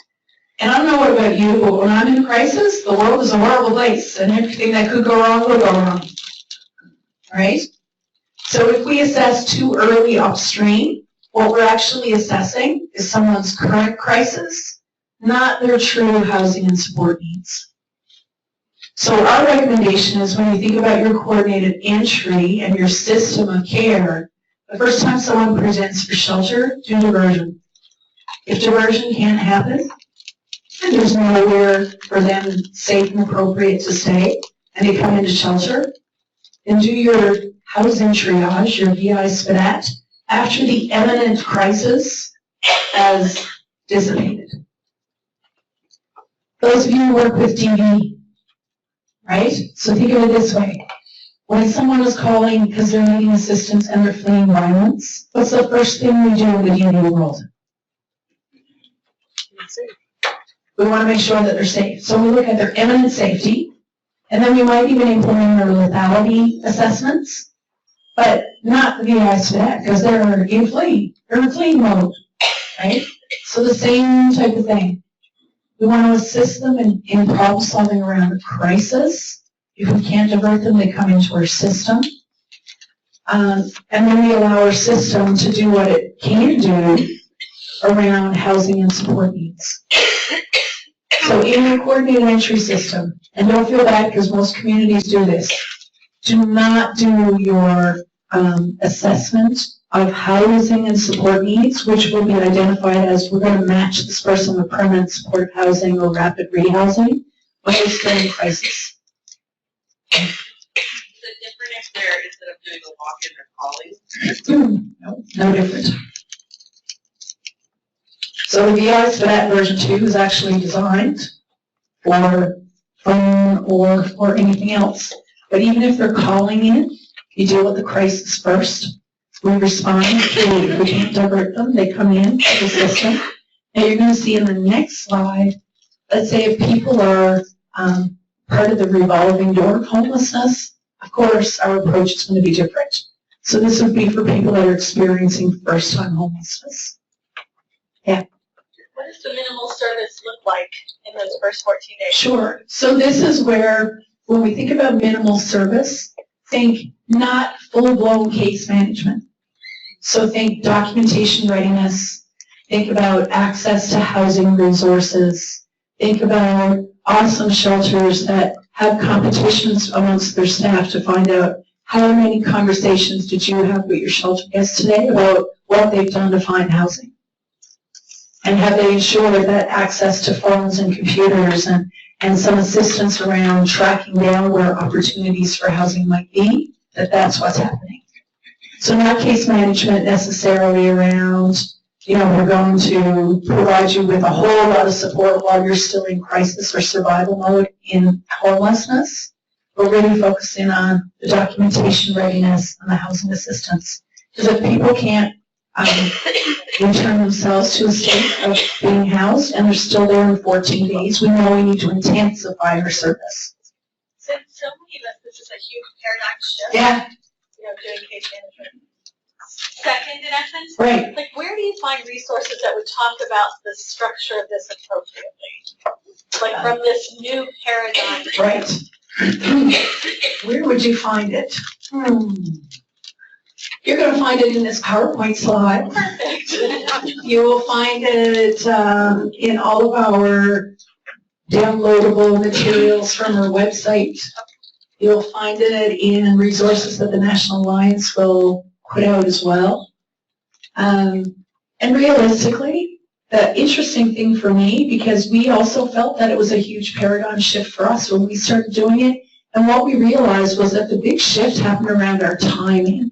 And I don't know what about you, but when I'm in crisis, the world is a horrible place, and everything that could go wrong will go wrong. Right? So if we assess too early upstream, what we're actually assessing is someone's current crisis, not their true housing and support needs. So our recommendation is when you think about your coordinated entry and your system of care, the first time someone presents for shelter, do diversion. If diversion can't happen, and there's nowhere for them safe and appropriate to stay, and they come into shelter, then do your housing triage, your VI SPDAT, after the imminent crisis has dissipated. Those of you who work with DV, right? So think of it this way. When someone is calling because they're needing assistance and they're fleeing violence, what's the first thing we do in the DV world? We want to make sure that they're safe. So we look at their imminent safety, and then we might even implement their lethality assessments, but not the VI SPDAT because they're in fleeing mode, right? So the same type of thing. We want to assist them in problem solving around a crisis. If we can't divert them, they come into our system. And then we allow our system to do what it can do around housing and support needs. So in your coordinated entry system, and don't feel bad because most communities do this, do not do your assessment of housing and support needs, which will be identified as we're going to match this person with permanent supportive housing or rapid rehousing when they're still in crisis. Is it different if they're, instead of doing a walk-in, they're calling? No different. So the VI SPDAT version 2 is actually designed for phone or anything else. But even if they're calling in, you deal with the crisis first. We respond. If we can't divert them, they come in to the system. And you're going to see in the next slide, let's say if people are part of the revolving door of homelessness, of course, our approach is going to be different. So this would be for people that are experiencing first-time homelessness. Yeah. What does the minimal service look like in those first 14 days? Sure. So this is where, when we think about minimal service, think not full-blown case management. So think documentation readiness, think about access to housing resources, think about awesome shelters that have competitions amongst their staff to find out how many conversations did you have with your shelter guests today about what they've done to find housing. And have they ensured that access to phones and computers and some assistance around tracking down where opportunities for housing might be, that's what's happening. So not case management necessarily around, we're going to provide you with a whole lot of support while you're still in crisis or survival mode in homelessness. We're really focusing on the documentation readiness and the housing assistance. Because if people can't return themselves to a state of being housed and they're still there in 14 days, we know we need to intensify our service. Since so many of us, this is a huge paradigm shift. Yeah. Doing case management. Second, in essence, right. Like where do you find resources that would talk about the structure of this appropriately? Like from this new paradigm. Right. Where would you find it? You're going to find it in this PowerPoint slide. Perfect. You will find it in all of our downloadable materials from our website. You'll find it in resources that the National Alliance will put out as well. And realistically, the interesting thing for me, because we also felt that it was a huge paradigm shift for us when we started doing it, and what we realized was that the big shift happened around our timing,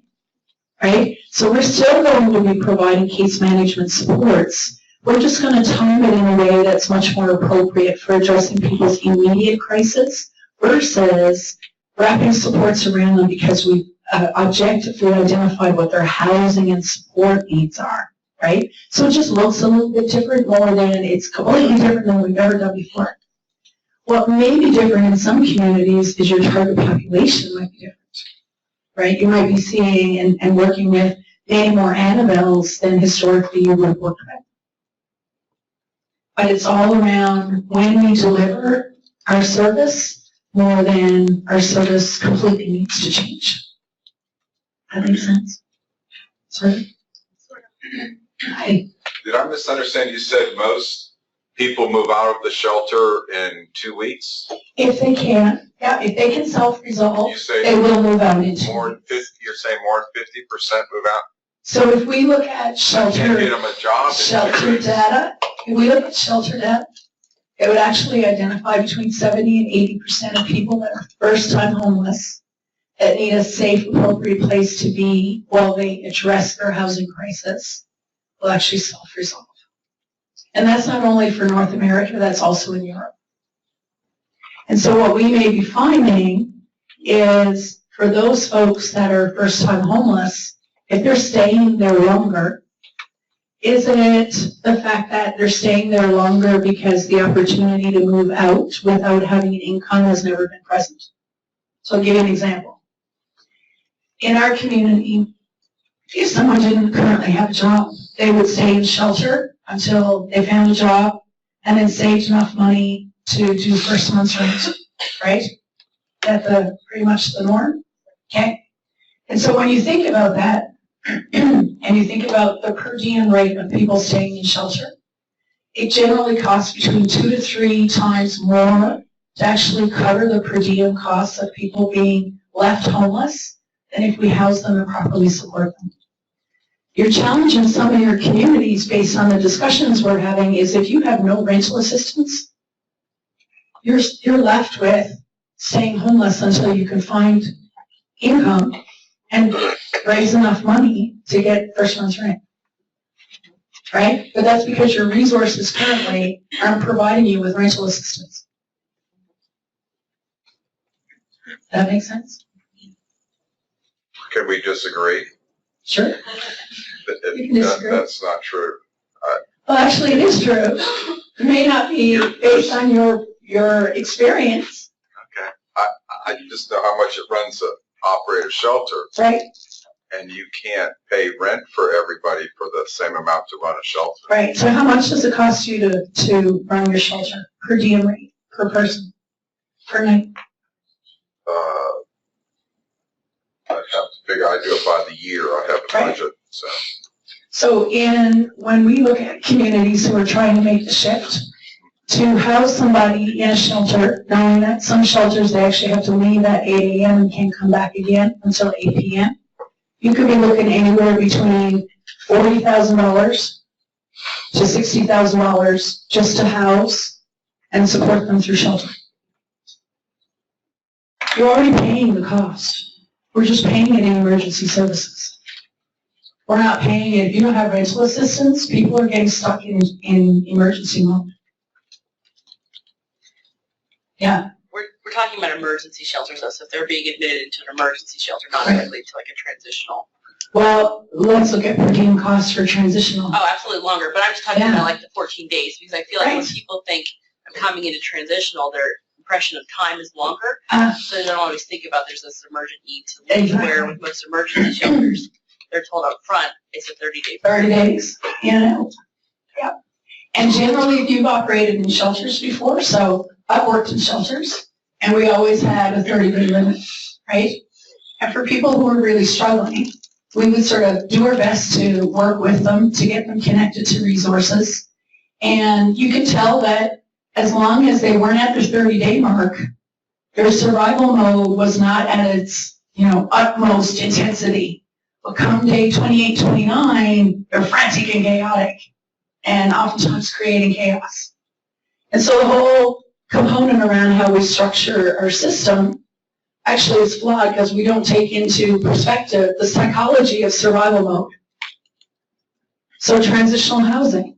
right? So we're still going to be providing case management supports. We're just going to time it in a way that's much more appropriate for addressing people's immediate crisis versus wrapping supports around them because we've objectively identified what their housing and support needs are, right? So it just looks a little bit different more than it's completely different than we've ever done before. What may be different in some communities is your target population might be different, right? You might be seeing and working with many more Annabelles than historically you would have worked with. But it's all around when we deliver our service more than our service completely needs to change. That makes sense? Sorry? Did I misunderstand? You said most people move out of the shelter in 2 weeks? If they can, yeah, if they can self-resolve, You say they will move out into more than 50, you're saying more than 50% move out? So if we look at You can't get shelter them a job. data, if we look at shelter data, it would actually identify between 70 and 80% of people that are first-time homeless that need a safe, appropriate place to be while they address their housing crisis will actually self-resolve. And that's not only for North America, that's also in Europe. And so what we may be finding is for those folks that are first-time homeless, if they're staying there longer, is it the fact that they're staying there longer because the opportunity to move out without having an income has never been present? So I'll give you an example. In our community, if someone didn't currently have a job, they would stay in shelter until they found a job and then saved enough money to do first month's rent, right? That's pretty much the norm, okay? And so when you think about that, and you think about the per diem rate of people staying in shelter, it generally costs between 2 to 3 times more to actually cover the per diem costs of people being left homeless than if we house them and properly support them. Your challenge in some of your communities, based on the discussions we're having, is if you have no rental assistance, you're left with staying homeless until you can find income and raise enough money to get first month's rent, right? But that's because your resources currently aren't providing you with rental assistance. That makes sense? Can we disagree? Sure. You can disagree. That's not true. Well, actually, it is true. It may not be based on your experience. Okay. I just know how much it runs to operate a shelter. Right. And you can't pay rent for everybody for the same amount to run a shelter. Right. So how much does it cost you to run your shelter per diem rate, per person, per night? I'd have to figure, I do it by the year, I have a budget, so. So when we look at communities who are trying to make the shift to house somebody in a shelter, knowing that some shelters, they actually have to leave at 8 a.m. and can't come back again until 8 p.m. You could be looking anywhere between $40,000 to $60,000 just to house and support them through shelter. You're already paying the cost. We're just paying it in emergency services. We're not paying it. If you don't have rental assistance, people are getting stuck in emergency mode. Yeah. We're talking about emergency shelters, though, so if they're being admitted into an emergency shelter, not directly to like a transitional. Well, let's look at per diem costs for transitional. Oh, absolutely longer, but I'm just talking about like the 14 days, because I feel like when people think I'm coming into transitional, their impression of time is longer, so they don't always think about there's this emergent need to leave, where with most emergency shelters, they're told up front, it's a 30-day. 30 days, you know. Yeah. And generally, if you've operated in shelters before, so I've worked in shelters, and we always had a 30-day limit, right? And for people who are really struggling, we would sort of do our best to work with them to get them connected to resources. And you can tell that as long as they weren't at their 30-day mark, their survival mode was not at its, utmost intensity. But come day 28, 29, they're frantic and chaotic, and oftentimes creating chaos. And so the whole component around how we structure our system actually is flawed because we don't take into perspective the psychology of survival mode. So transitional housing.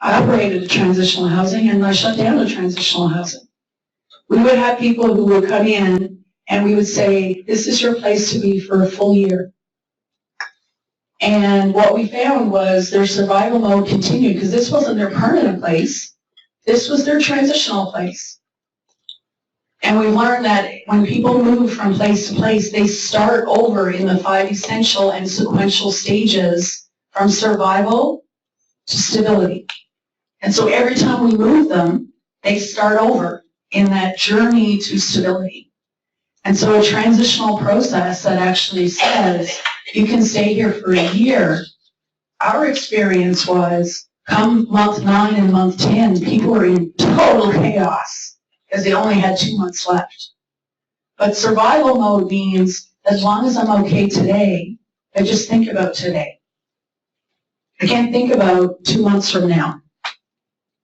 I operated a transitional housing and I shut down the transitional housing. We would have people who would come in and we would say, this is your place to be for a full year. And what we found was their survival mode continued because this wasn't their permanent place. This was their transitional place. And we learned that when people move from place to place, they start over in the 5 essential and sequential stages from survival to stability. And so every time we move them, they start over in that journey to stability. And so a transitional process that actually says you can stay here for a year, our experience was come month 9 and month 10, people were in total chaos because they only had 2 months left. But survival mode means as long as I'm okay today, I just think about today. I can't think about 2 months from now.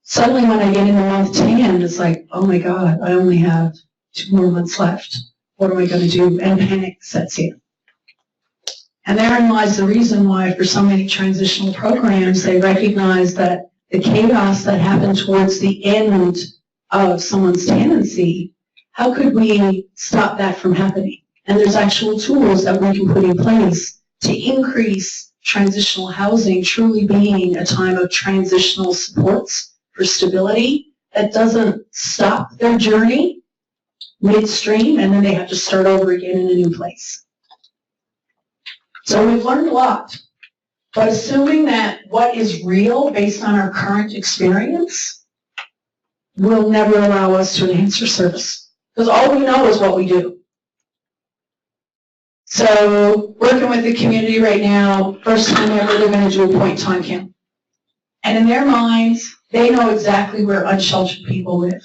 Suddenly when I get into month 10, it's like, oh my God, I only have 2 more months left. What am I going to do? And panic sets in. And therein lies the reason why for so many transitional programs, they recognize that the chaos that happened towards the end of someone's tenancy, how could we stop that from happening? And there's actual tools that we can put in place to increase transitional housing truly being a time of transitional supports for stability that doesn't stop their journey midstream and then they have to start over again in a new place. So we've learned a lot, but assuming that what is real based on our current experience will never allow us to enhance our service. Because all we know is what we do. So working with the community right now, first time ever, they're going to do a point time count. And in their minds, they know exactly where unsheltered people live.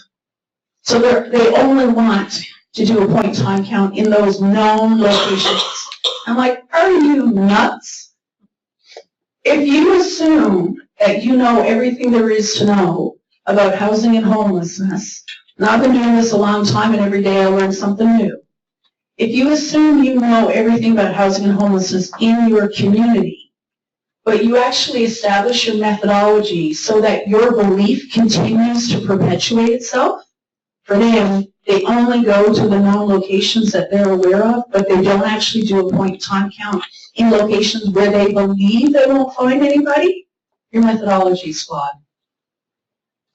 So they only want to do a point time count in those known locations. I'm like, are you nuts? If you assume that you know everything there is to know about housing and homelessness, and I've been doing this a long time and every day I learn something new. If you assume you know everything about housing and homelessness in your community, but you actually establish your methodology so that your belief continues to perpetuate itself, for them, they only go to the known locations that they're aware of, but they don't actually do a point time count in locations where they believe they won't find anybody, your methodology is flawed.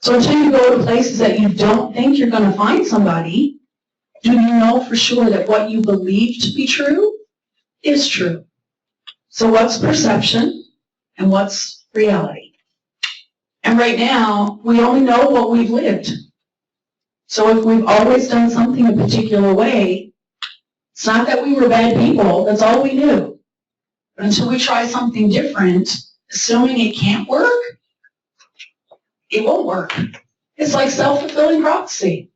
So until you go to places that you don't think you're going to find somebody, do you know for sure that what you believe to be true is true? So what's perception and what's reality? And right now, we only know what we've lived. So if we've always done something a particular way, it's not that we were bad people, that's all we knew. But until we try something different, assuming it can't work, it won't work. It's like self-fulfilling prophecy.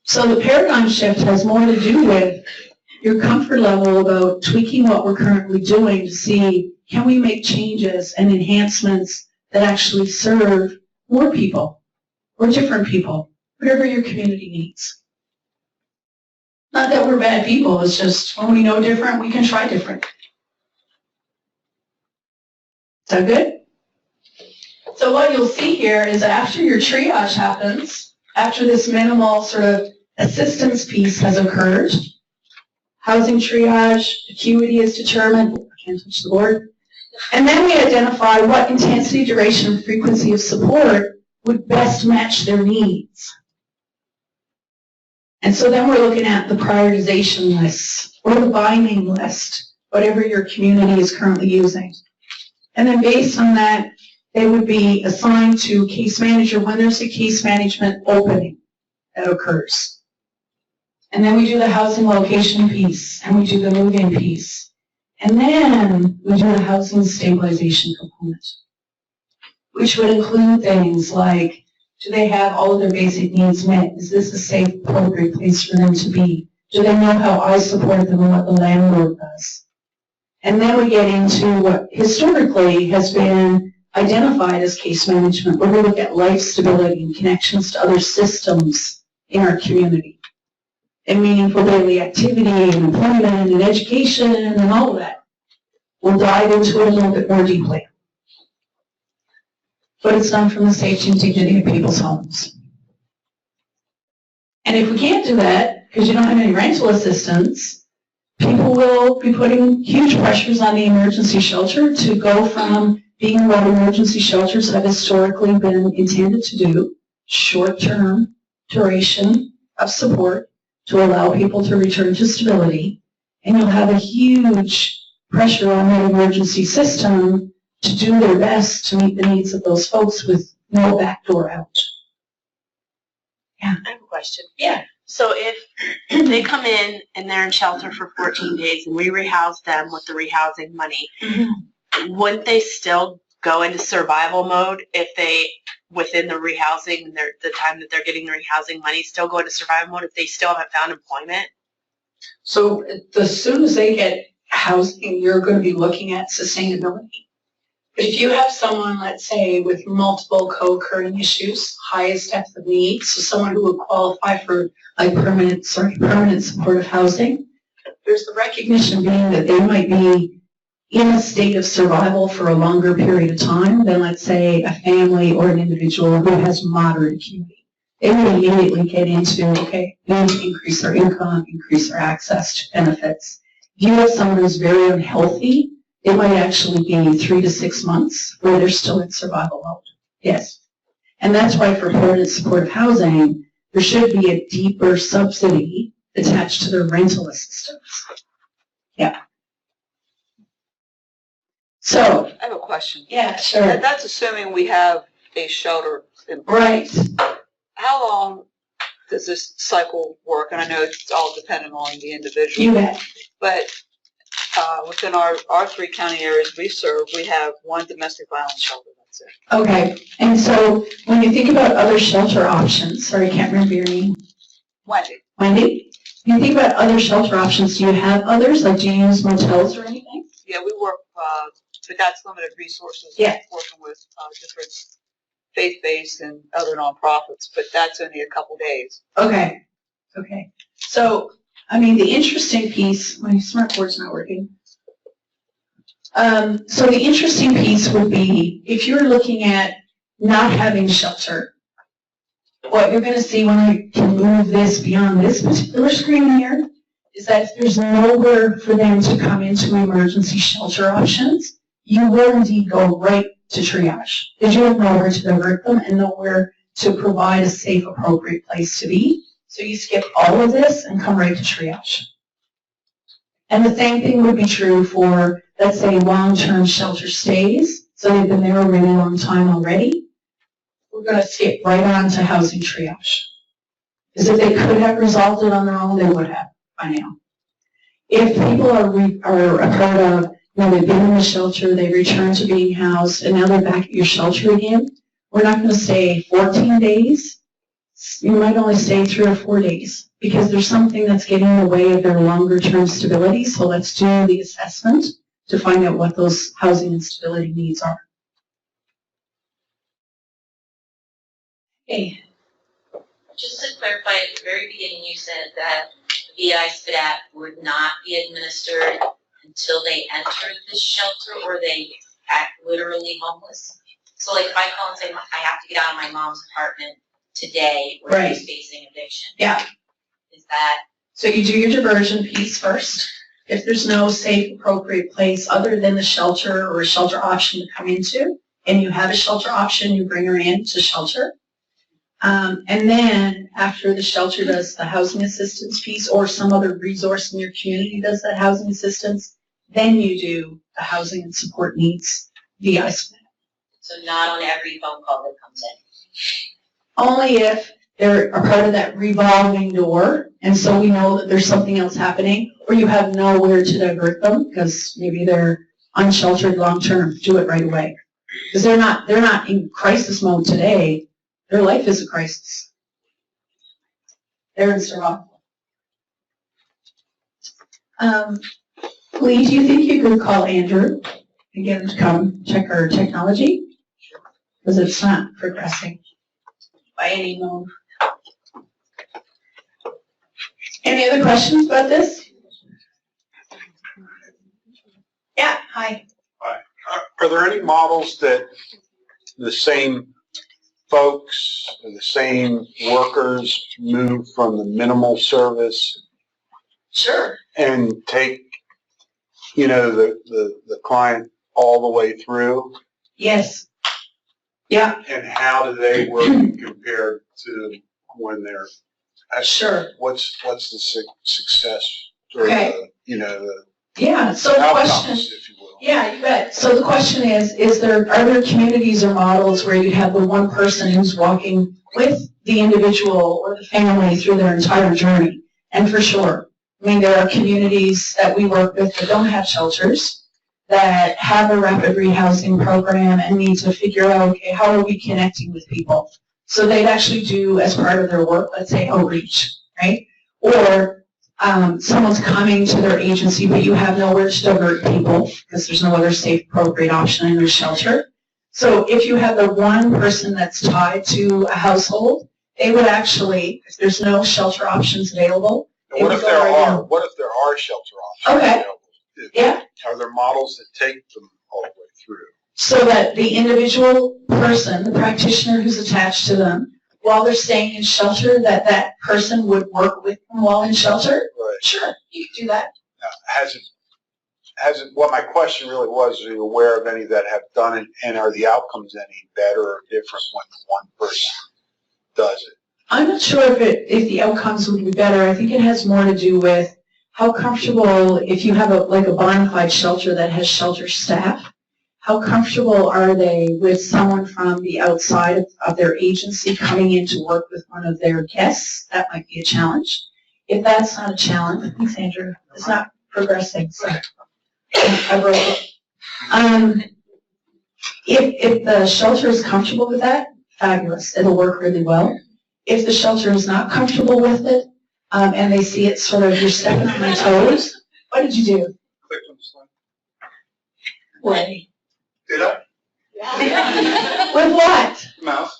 So the paradigm shift has more to do with your comfort level about tweaking what we're currently doing to see, can we make changes and enhancements that actually serve more people or different people, whatever your community needs. Not that we're bad people, it's just when we know different, we can try different. Is that good? So what you'll see here is after your triage happens, after this minimal sort of assistance piece has occurred, housing triage, acuity is determined, I can't touch the board, and then we identify what intensity, duration, and frequency of support would best match their needs. And so then we're looking at the prioritization lists or the binding list, whatever your community is currently using. And then based on that, they would be assigned to case manager when there's a case management opening that occurs. And then we do the housing location piece, and we do the move-in piece. And then we do the housing stabilization component, which would include things like, do they have all of their basic needs met? Is this a safe, appropriate place for them to be? Do they know how I support them and what the landlord does? And then we get into what historically has been identified as case management, where we look at life stability and connections to other systems in our community, and meaningful daily activity and employment and education and all of that. We'll dive into it a little bit more deeply. But it's done from the safety and dignity of people's homes. And if we can't do that, because you don't have any rental assistance, people will be putting huge pressures on the emergency shelter to go from being what emergency shelters have historically been intended to do, short-term duration of support to allow people to return to stability, and you'll have a huge pressure on the emergency system to do their best to meet the needs of those folks with no backdoor out. Yeah. I have a question. Yeah. So if they come in and they're in shelter for 14 days and we rehouse them with the rehousing money, wouldn't they still go into survival mode if they, within the rehousing, the time that they're getting the rehousing money, still go into survival mode if they still haven't found employment? So as soon as they get housing, you're going to be looking at sustainability. But if you have someone, let's say, with multiple co-occurring issues, highest depth of need, so someone who would qualify for like permanent supportive housing, there's the recognition being that they might be in a state of survival for a longer period of time than, let's say, a family or an individual who has moderate acuity. They would immediately get into, okay, we need to increase our income, increase our access to benefits. If you have someone who's very unhealthy, it might actually be 3 to 6 months where they're still in survival mode. Yes. And that's why for permanent supportive housing, there should be a deeper subsidy attached to their rental assistance. Yeah. So. I have a question. Yeah, sure. That's assuming we have a shelter in place. Right. How long does this cycle work? And I know it's all dependent on the individual. You bet. But within our 3 county areas we serve, we have 1 domestic violence shelter. That's it. Okay. And so when you think about other shelter options, sorry, I can't remember your name. Wendy. Wendy? When you think about other shelter options, do you have others? Like, do you use motels or anything? Yeah, we work, but that's limited resources. Yeah. Working with different faith-based and other nonprofits, but that's only a couple days. Okay. Okay. So, I mean, the interesting piece, my smart board's not working. So the interesting piece would be if you're looking at not having shelter, what you're going to see when I can move this beyond this particular screen here is that if there's nowhere for them to come into emergency shelter options, you will indeed go right to triage. Because you have nowhere to divert them and nowhere to provide a safe, appropriate place to be. So you skip all of this and come right to triage. And the same thing would be true for, let's say, long-term shelter stays. So they've been there a really long time already. We're going to skip right on to housing triage. Because if they could have resolved it on their own, they would have by now. If people are a part of, they've been in the shelter, they returned to being housed, and now they're back at your shelter again, we're not going to stay 14 days. You might only stay 3 or 4 days because there's something that's getting in the way of their longer-term stability. So let's do the assessment to find out what those housing and stability needs are. Okay. Just to clarify, at the very beginning, you said that VI SPDAT would not be administered until they entered the shelter or they act literally homeless. So like if I call and say, I have to get out of my mom's apartment today where Right. she's facing eviction. Yeah. Is that? So you do your diversion piece first. If there's no safe, appropriate place other than the shelter or a shelter option to come into, and you have a shelter option, you bring her in to shelter. And then after the shelter does the housing assistance piece or some other resource in your community does that housing assistance, then you do the housing and support needs via SPDAT. So not on every phone call that comes in. Only if they're a part of that revolving door, and so we know that there's something else happening, or you have nowhere to divert them because maybe they're unsheltered long term. Do it right away because they're not in crisis mode today. Their life is a crisis. They're in survival. Lee, do you think you could call Andrew and get him to come check our technology? Because it's not progressing by any move. Any other questions about this? Yeah, hi. Hi. Are there any models that the same folks and the same workers move from the minimal service? Sure. And take, the client all the way through? Yes. Yeah. And how do they work compared to when they're sure? What's the success or okay. Yeah. So the outcomes, question, if you will. yeah, you bet. So the question is are there communities or models where you have the one person who's walking with the individual or the family through their entire journey? And for sure, I mean, there are communities that we work with that don't have shelters, that have a rapid rehousing program and need to figure out, okay, how are we connecting with people? So they'd actually do, as part of their work, let's say outreach, right? Or someone's coming to their agency, but you have nowhere to divert people because there's no other safe, appropriate option in their shelter. So if you have the one person that's tied to a household, they would actually, if there's no shelter options available, And what if there are? What if there are shelter options Okay. available? Yeah. Are there models that take them all the way through? So that the individual person, the practitioner who's attached to them, while they're staying in shelter, that person would work with them while in shelter? Right. Sure, you could do that. Now, has it, what my question really was, are you aware of any that have done it, and are the outcomes any better or different when one person does it? I'm not sure if the outcomes would be better. I think it has more to do with how comfortable, if you have a bona fide shelter that has shelter staff, how comfortable are they with someone from the outside of their agency coming in to work with one of their guests? That might be a challenge. If that's not a challenge, thanks, Andrew. It's not progressing, so I broke it. If the shelter is comfortable with that, fabulous. It'll work really well. If the shelter is not comfortable with it, and they see it sort of, you're stepping on my toes, what did you do? Click on the slide. What? Did I? With what? Mouse.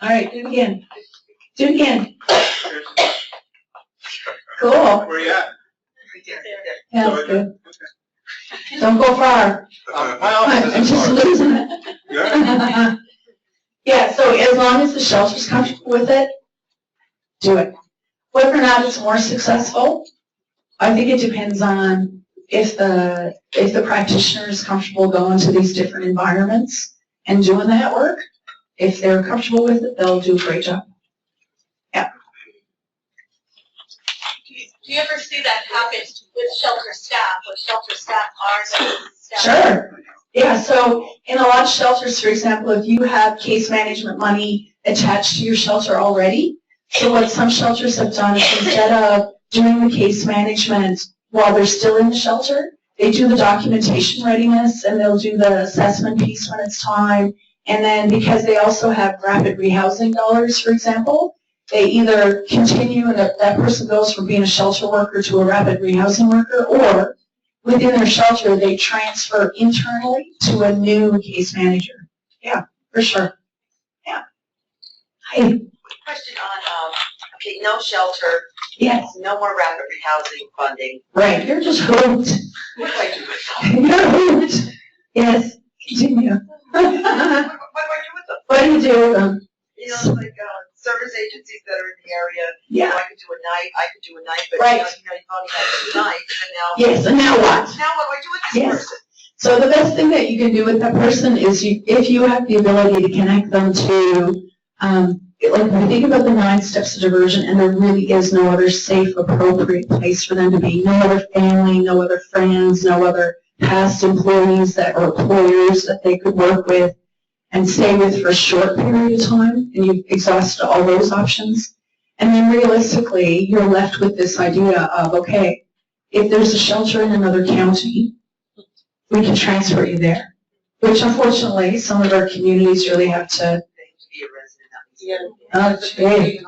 All right, do it again. Do it again. Cool. Where you at? Yeah, that's good. Don't go far. I'm just losing it. Yeah. Yeah, so as long as the shelter's comfortable with it, do it. Whether or not it's more successful, I think it depends on if the practitioner is comfortable going to these different environments and doing that work. If they're comfortable with it, they'll do a great job. Yeah. Do you ever see that happen with shelter staff, where shelter staff are the staff? Sure. Yeah, so in a lot of shelters, for example, if you have case management money attached to your shelter already, so what some shelters have done is instead of doing the case management while they're still in the shelter, they do the documentation readiness and they'll do the assessment piece when it's time. And then because they also have rapid rehousing dollars, for example, they either continue and that person goes from being a shelter worker to a rapid rehousing worker, or within their shelter, they transfer internally to a new case manager. Yeah, for sure. Yeah. Hi. Question on, okay, no shelter. Yes. No more rapid rehousing funding. Right, you're just hooked. What do I do with them? You're hooked. Yes, continue. What do I do with them? What do you do with them? You know, like, service agencies that are in the area. Yeah. You know, I could do a night, but Right. you've only had 2 nights, and now. Yes, and now what? Now what do I do with this Yes. person? So the best thing that you can do with that person is if you have the ability to connect them to, like when you think about the 9 steps of diversion, and there really is no other safe, appropriate place for them to be, no other family, no other friends, no other past employees or employers that they could work with and stay with for a short period of time, and you've exhausted all those options. And then realistically, you're left with this idea of, okay, if there's a shelter in another county, we can transfer you there. Which unfortunately, some of our communities really have to. Oh, gee.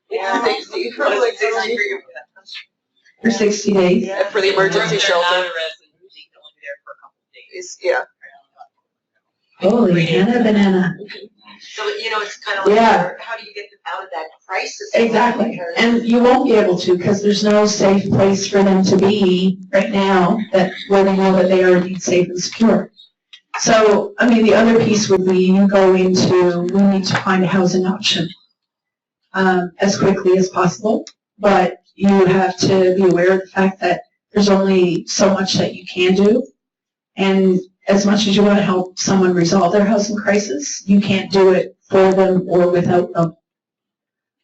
Yeah, 60, for like 60 For 60 days. Yeah, for the emergency shelter. Yeah. Holy Hannah banana. So, you know, it's kind of like, Yeah. how do you get them out of that crisis? Exactly. Because- And you won't be able to because there's no safe place for them to be right now where they know that they are indeed safe and secure. So, I mean, the other piece would be you go into, we need to find a housing option as quickly as possible, but you have to be aware of the fact that there's only so much that you can do. And as much as you want to help someone resolve their housing crisis, you can't do it for them or without them.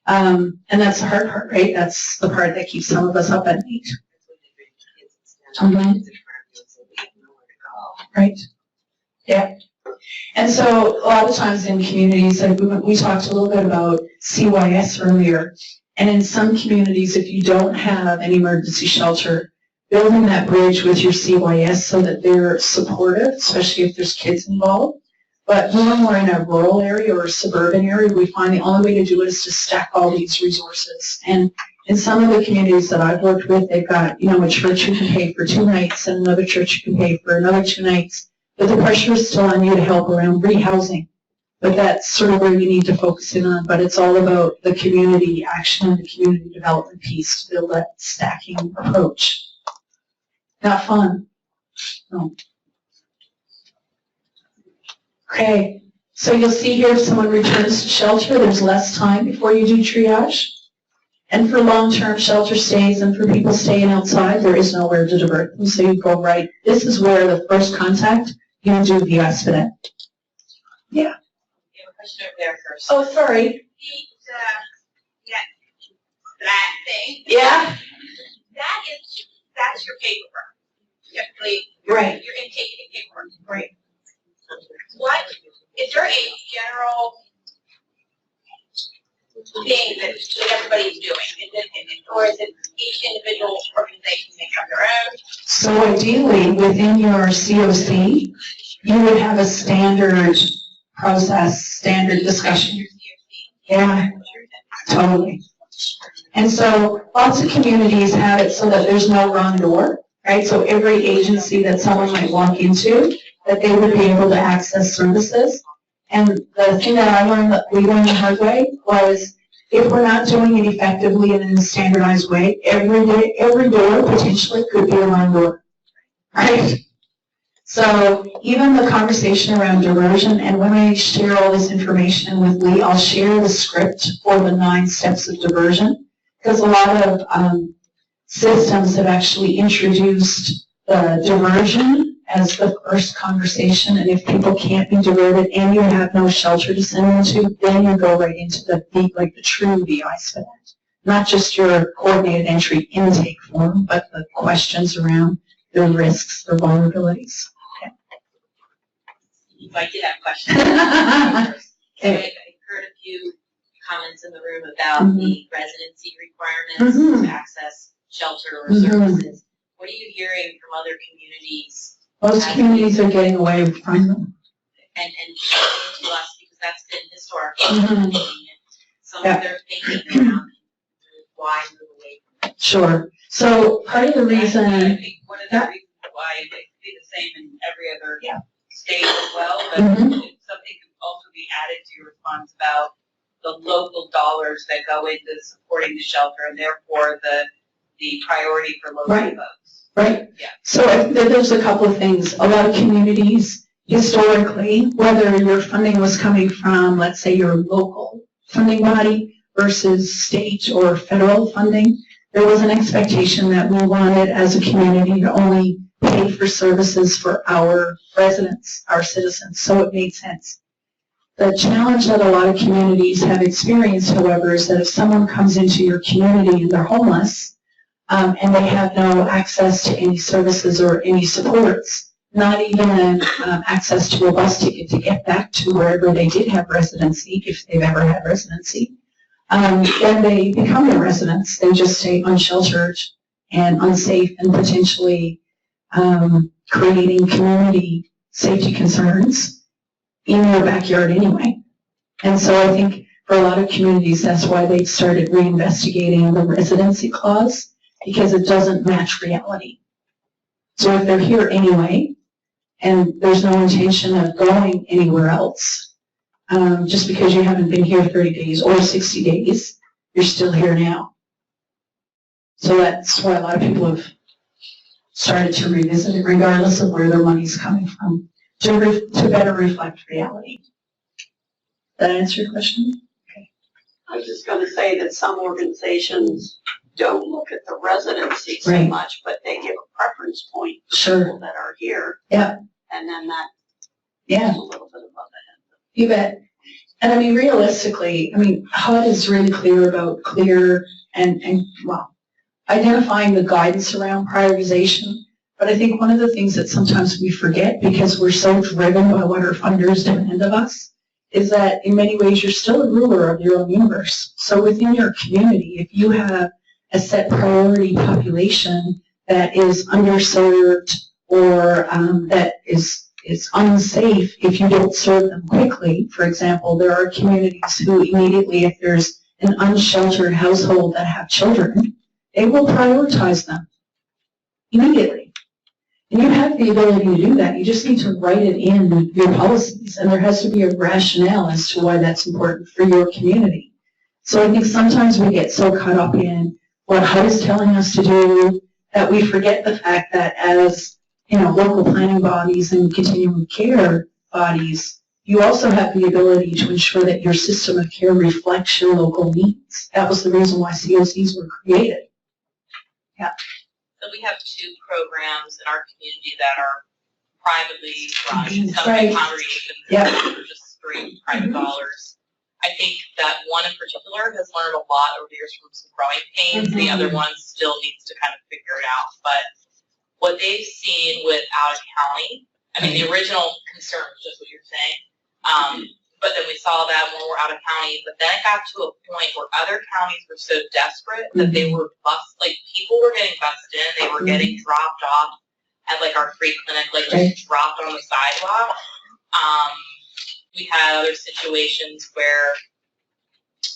And that's the hard part, right? That's the part that keeps some of us up at night. Right. Yeah. And so a lot of times in communities, like we talked a little bit about CYS earlier, and in some communities, if you don't have an emergency shelter, building that bridge with your CYS so that they're supportive, especially if there's kids involved, But more and more in a rural area or a suburban area, we find the only way to do it is to stack all these resources. And in some of the communities that I've worked with, they've got, a church you can pay for 2 nights and another church you can pay for another 2 nights. But the pressure is still on you to help around rehousing. But that's sort of where you need to focus in on. But it's all about the community action and the community development piece to build that stacking approach. Not fun. No. Okay, so you'll see here if someone returns to shelter, there's less time before you do triage. And for long-term shelter stays and for people staying outside, there is nowhere to divert them. So you go right, this is where the first contact, you do the estimate. Yeah. You have a question over there first. Oh, sorry. That thing. Yeah. That's your paperwork. Typically, Right. your intake paperwork. Right. What, is there a general thing that everybody's doing? Or is it each individual organization makes up their own? So ideally, within your COC, you would have a standard process, standard discussion. Yeah, totally. And so lots of communities have it so that there's no wrong door, right? So every agency that someone might walk into, that they would be able to access services. And the thing that I learned, that we learned the hard way, was if we're not doing it effectively and in a standardized way, every door potentially could be a wrong door, right? So even the conversation around diversion, and when I share all this information with Lee, I'll share the script for the 9 steps of diversion, because a lot of systems have actually introduced the diversion as the first conversation, and if people can't be diverted and you have no shelter to send them to, then you go right into the true VI spend. Not just your coordinated entry intake form, but the questions around their risks, their vulnerabilities. Okay. I did have a question. So I heard a few comments in the room about the residency requirements to access shelter or services. What are you hearing from other communities? Most communities are getting away from them. And to us, because that's been historically some of their thinking around why move away from it. Sure. So part of the reason. I think one of the reasons why it could be the same in every other state as well, but something could also be added to your response about the local dollars that go into supporting the shelter, and therefore the priority for local folks. Right. Yeah. So I think that there's a couple of things. A lot of communities, historically, whether your funding was coming from, let's say, your local funding body versus state or federal funding, there was an expectation that we wanted as a community to only pay for services for our residents, our citizens. So it made sense. The challenge that a lot of communities have experienced, however, is that if someone comes into your community and they're homeless, and they have no access to any services or any supports, not even access to a bus ticket to get back to wherever they did have residency, if they've ever had residency, then they become their residents. They just stay unsheltered and unsafe and potentially creating community safety concerns in your backyard anyway. And so I think for a lot of communities, that's why they've started reinvestigating the residency clause, because it doesn't match reality. So if they're here anyway, and there's no intention of going anywhere else, just because you haven't been here 30 days or 60 days, you're still here now. So that's why a lot of people have started to revisit it, regardless of where their money's coming from, to better reflect reality. Did that answer your question? Okay. I was just going to say that some organizations don't look at the residency so much, but they give a preference point to people that are here. Yeah. And then that Yeah. a little bit above the head. You bet. And I mean, realistically, I mean, HUD is really clear about identifying the guidance around prioritization. But I think one of the things that sometimes we forget, because we're so driven by what our funders demand of us, is that in many ways you're still a ruler of your own universe. So within your community, if you have a set priority population that is underserved or that is it's unsafe if you don't serve them quickly. For example, there are communities who immediately, if there's an unsheltered household that have children, they will prioritize them immediately. And you have the ability to do that. You just need to write it in your policies, and there has to be a rationale as to why that's important for your community. So I think sometimes we get so caught up in what HUD is telling us to do that we forget the fact that as local planning bodies and continuing care bodies, you also have the ability to ensure that your system of care reflects your local needs. That was the reason why COCs were created. Yeah. So we have 2 programs in our community that are privately run. Some Right. congregations, Yeah. some are just straight private dollars. I think that one in particular has learned a lot over the years from some growing pains. The other one still needs to kind of figure it out. But what they've seen with out of county, I mean, the original concern was just what you're saying. But then we saw that when we're out of county. But then it got to a point where other counties were so desperate that they were people were getting busted in. They were getting dropped off at like our free clinic, like just dropped on the sidewalk. We had other situations where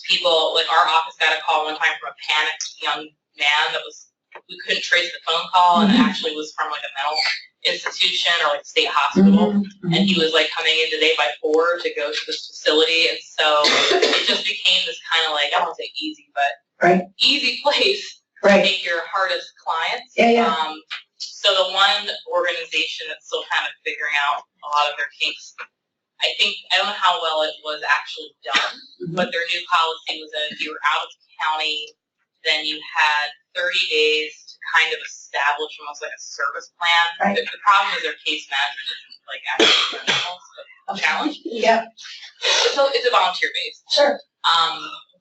people, like our office got a call one time from a panicked young man that we couldn't trace the phone call, and it actually was from like a mental institution or like state hospital, and he was like coming in today by 4 to go to this facility, and so it just became this kind of like, I don't want to say easy, but easy place to make your hardest clients. So the one organization that's still kind of figuring out a lot of their kinks, I don't know how well it was actually done, but their new policy was that if you were out of county, then you had 30 days to kind of establish almost like a service plan. The problem is their case management isn't like actually a challenge. Yeah. So it's a volunteer based. Sure.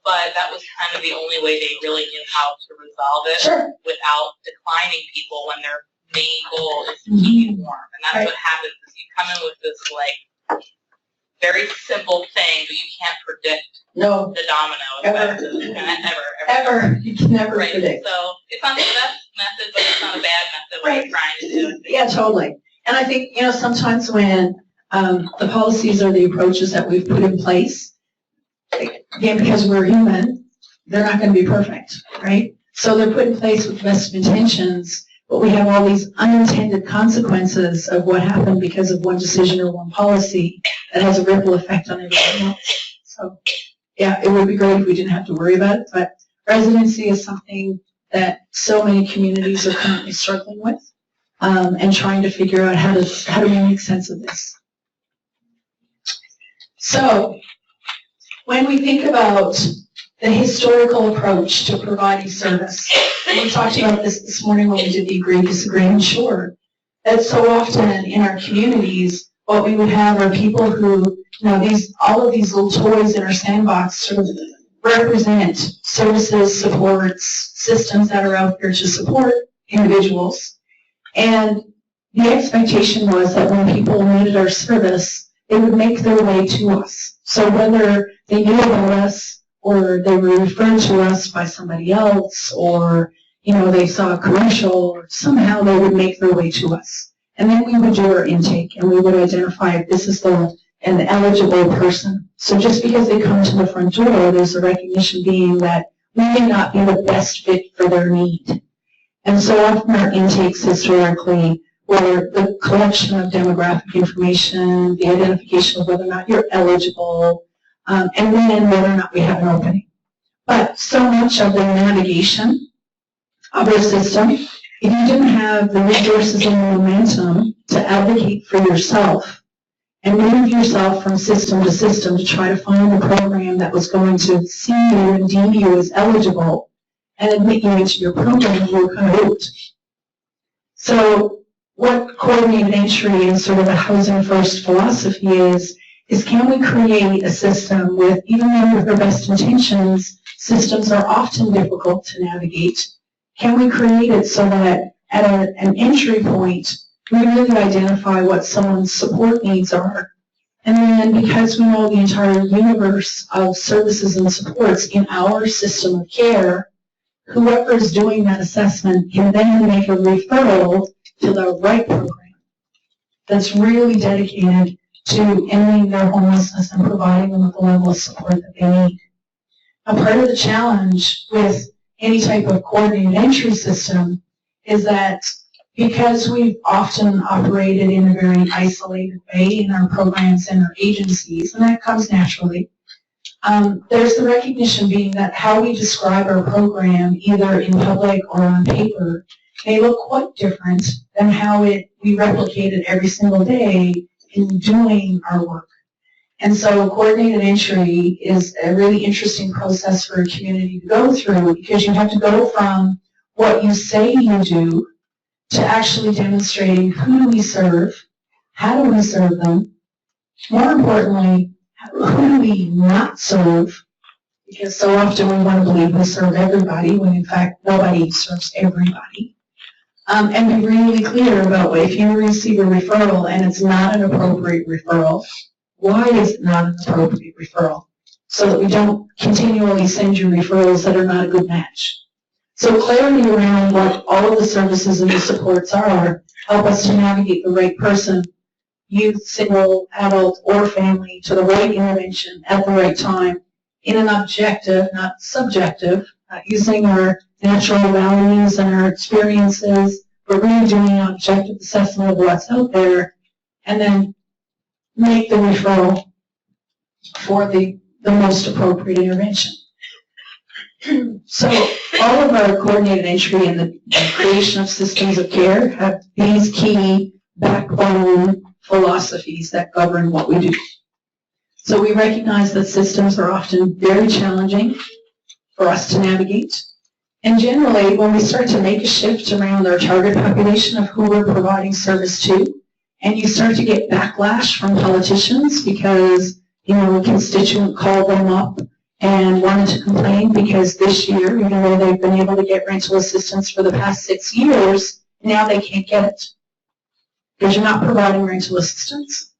But that was kind of the only way they really knew how to resolve it without declining people when their main goal is to keep you warm. And that's what happens is you come in with this like very simple thing, but you can't predict the domino effect. Ever. You can never predict. So it's not the best method, but it's not a bad method what you're trying to do. Yeah, totally. And I think, sometimes when the policies or the approaches that we've put in place, again, because we're human, they're not going to be perfect, right? So they're put in place with best of intentions, but we have all these unintended consequences of what happened because of one decision or one policy that has a ripple effect on everything else. So, yeah, it would be great if we didn't have to worry about it, but residency is something that so many communities are currently struggling with, and trying to figure out how do we make sense of this. So, when we think about the historical approach to providing service, and we talked about this morning when we did the agree, disagree, and sure, that so often in our communities, what we would have are people who, all of these little toys in our sandbox sort of represent services, supports, systems that are out there to support individuals. And the expectation was that when people needed our service, they would make their way to us. So whether they knew about us, or they were referred to us by somebody else, or they saw a commercial, or somehow they would make their way to us. And then we would do our intake, and we would identify if this is an eligible person. So just because they come to the front door, there's a recognition being that we may not be the best fit for their need. And so often our intakes historically were the collection of demographic information, the identification of whether or not you're eligible, and then whether or not we have an opening. But so much of the navigation of our system, if you didn't have the resources and the momentum to advocate for yourself and move yourself from system to system to try to find a program that was going to see you and deem you as eligible and admit you into your program, you were kind of hooked. So what coordinated entry and sort of the housing first philosophy is can we create a system with, even though with our best intentions, systems are often difficult to navigate. Can we create it so that at an entry point, we really identify what someone's support needs are. And then because we know the entire universe of services and supports in our system of care, whoever is doing that assessment can then make a referral to the right program. that's really dedicated to ending their homelessness and providing them with the level of support that they need. Now, part of the challenge with any type of coordinated entry system is that because we've often operated in a very isolated way in our programs and our agencies, and that comes naturally, there's the recognition being that how we describe our program, either in public or on paper, may look quite different than how we replicate it every single day in doing our work. And so coordinated entry is a really interesting process for a community to go through, because you have to go from what you say you do to actually demonstrating who do we serve, how do we serve them, more importantly, who do we not serve, because so often we want to believe we serve everybody when in fact nobody serves everybody. And be really clear about if you receive a referral and it's not an appropriate referral, why is it not an appropriate referral? So that we don't continually send you referrals that are not a good match. So clarity around what all of the services and the supports are help us to navigate the right person, youth, single, adult, or family, to the right intervention at the right time in an objective, not subjective, using our natural values and our experiences, but really doing an objective assessment of what's out there, and then make the referral for the most appropriate intervention. So all of our coordinated entry and the creation of systems of care have these key backbone philosophies that govern what we do. So we recognize that systems are often very challenging for us to navigate. And generally, when we start to make a shift around our target population of who we're providing service to, and you start to get backlash from politicians because, a constituent called them up and wanted to complain because this year, even though they've been able to get rental assistance for the past 6 years, now they can't get it because you're not providing rental assistance.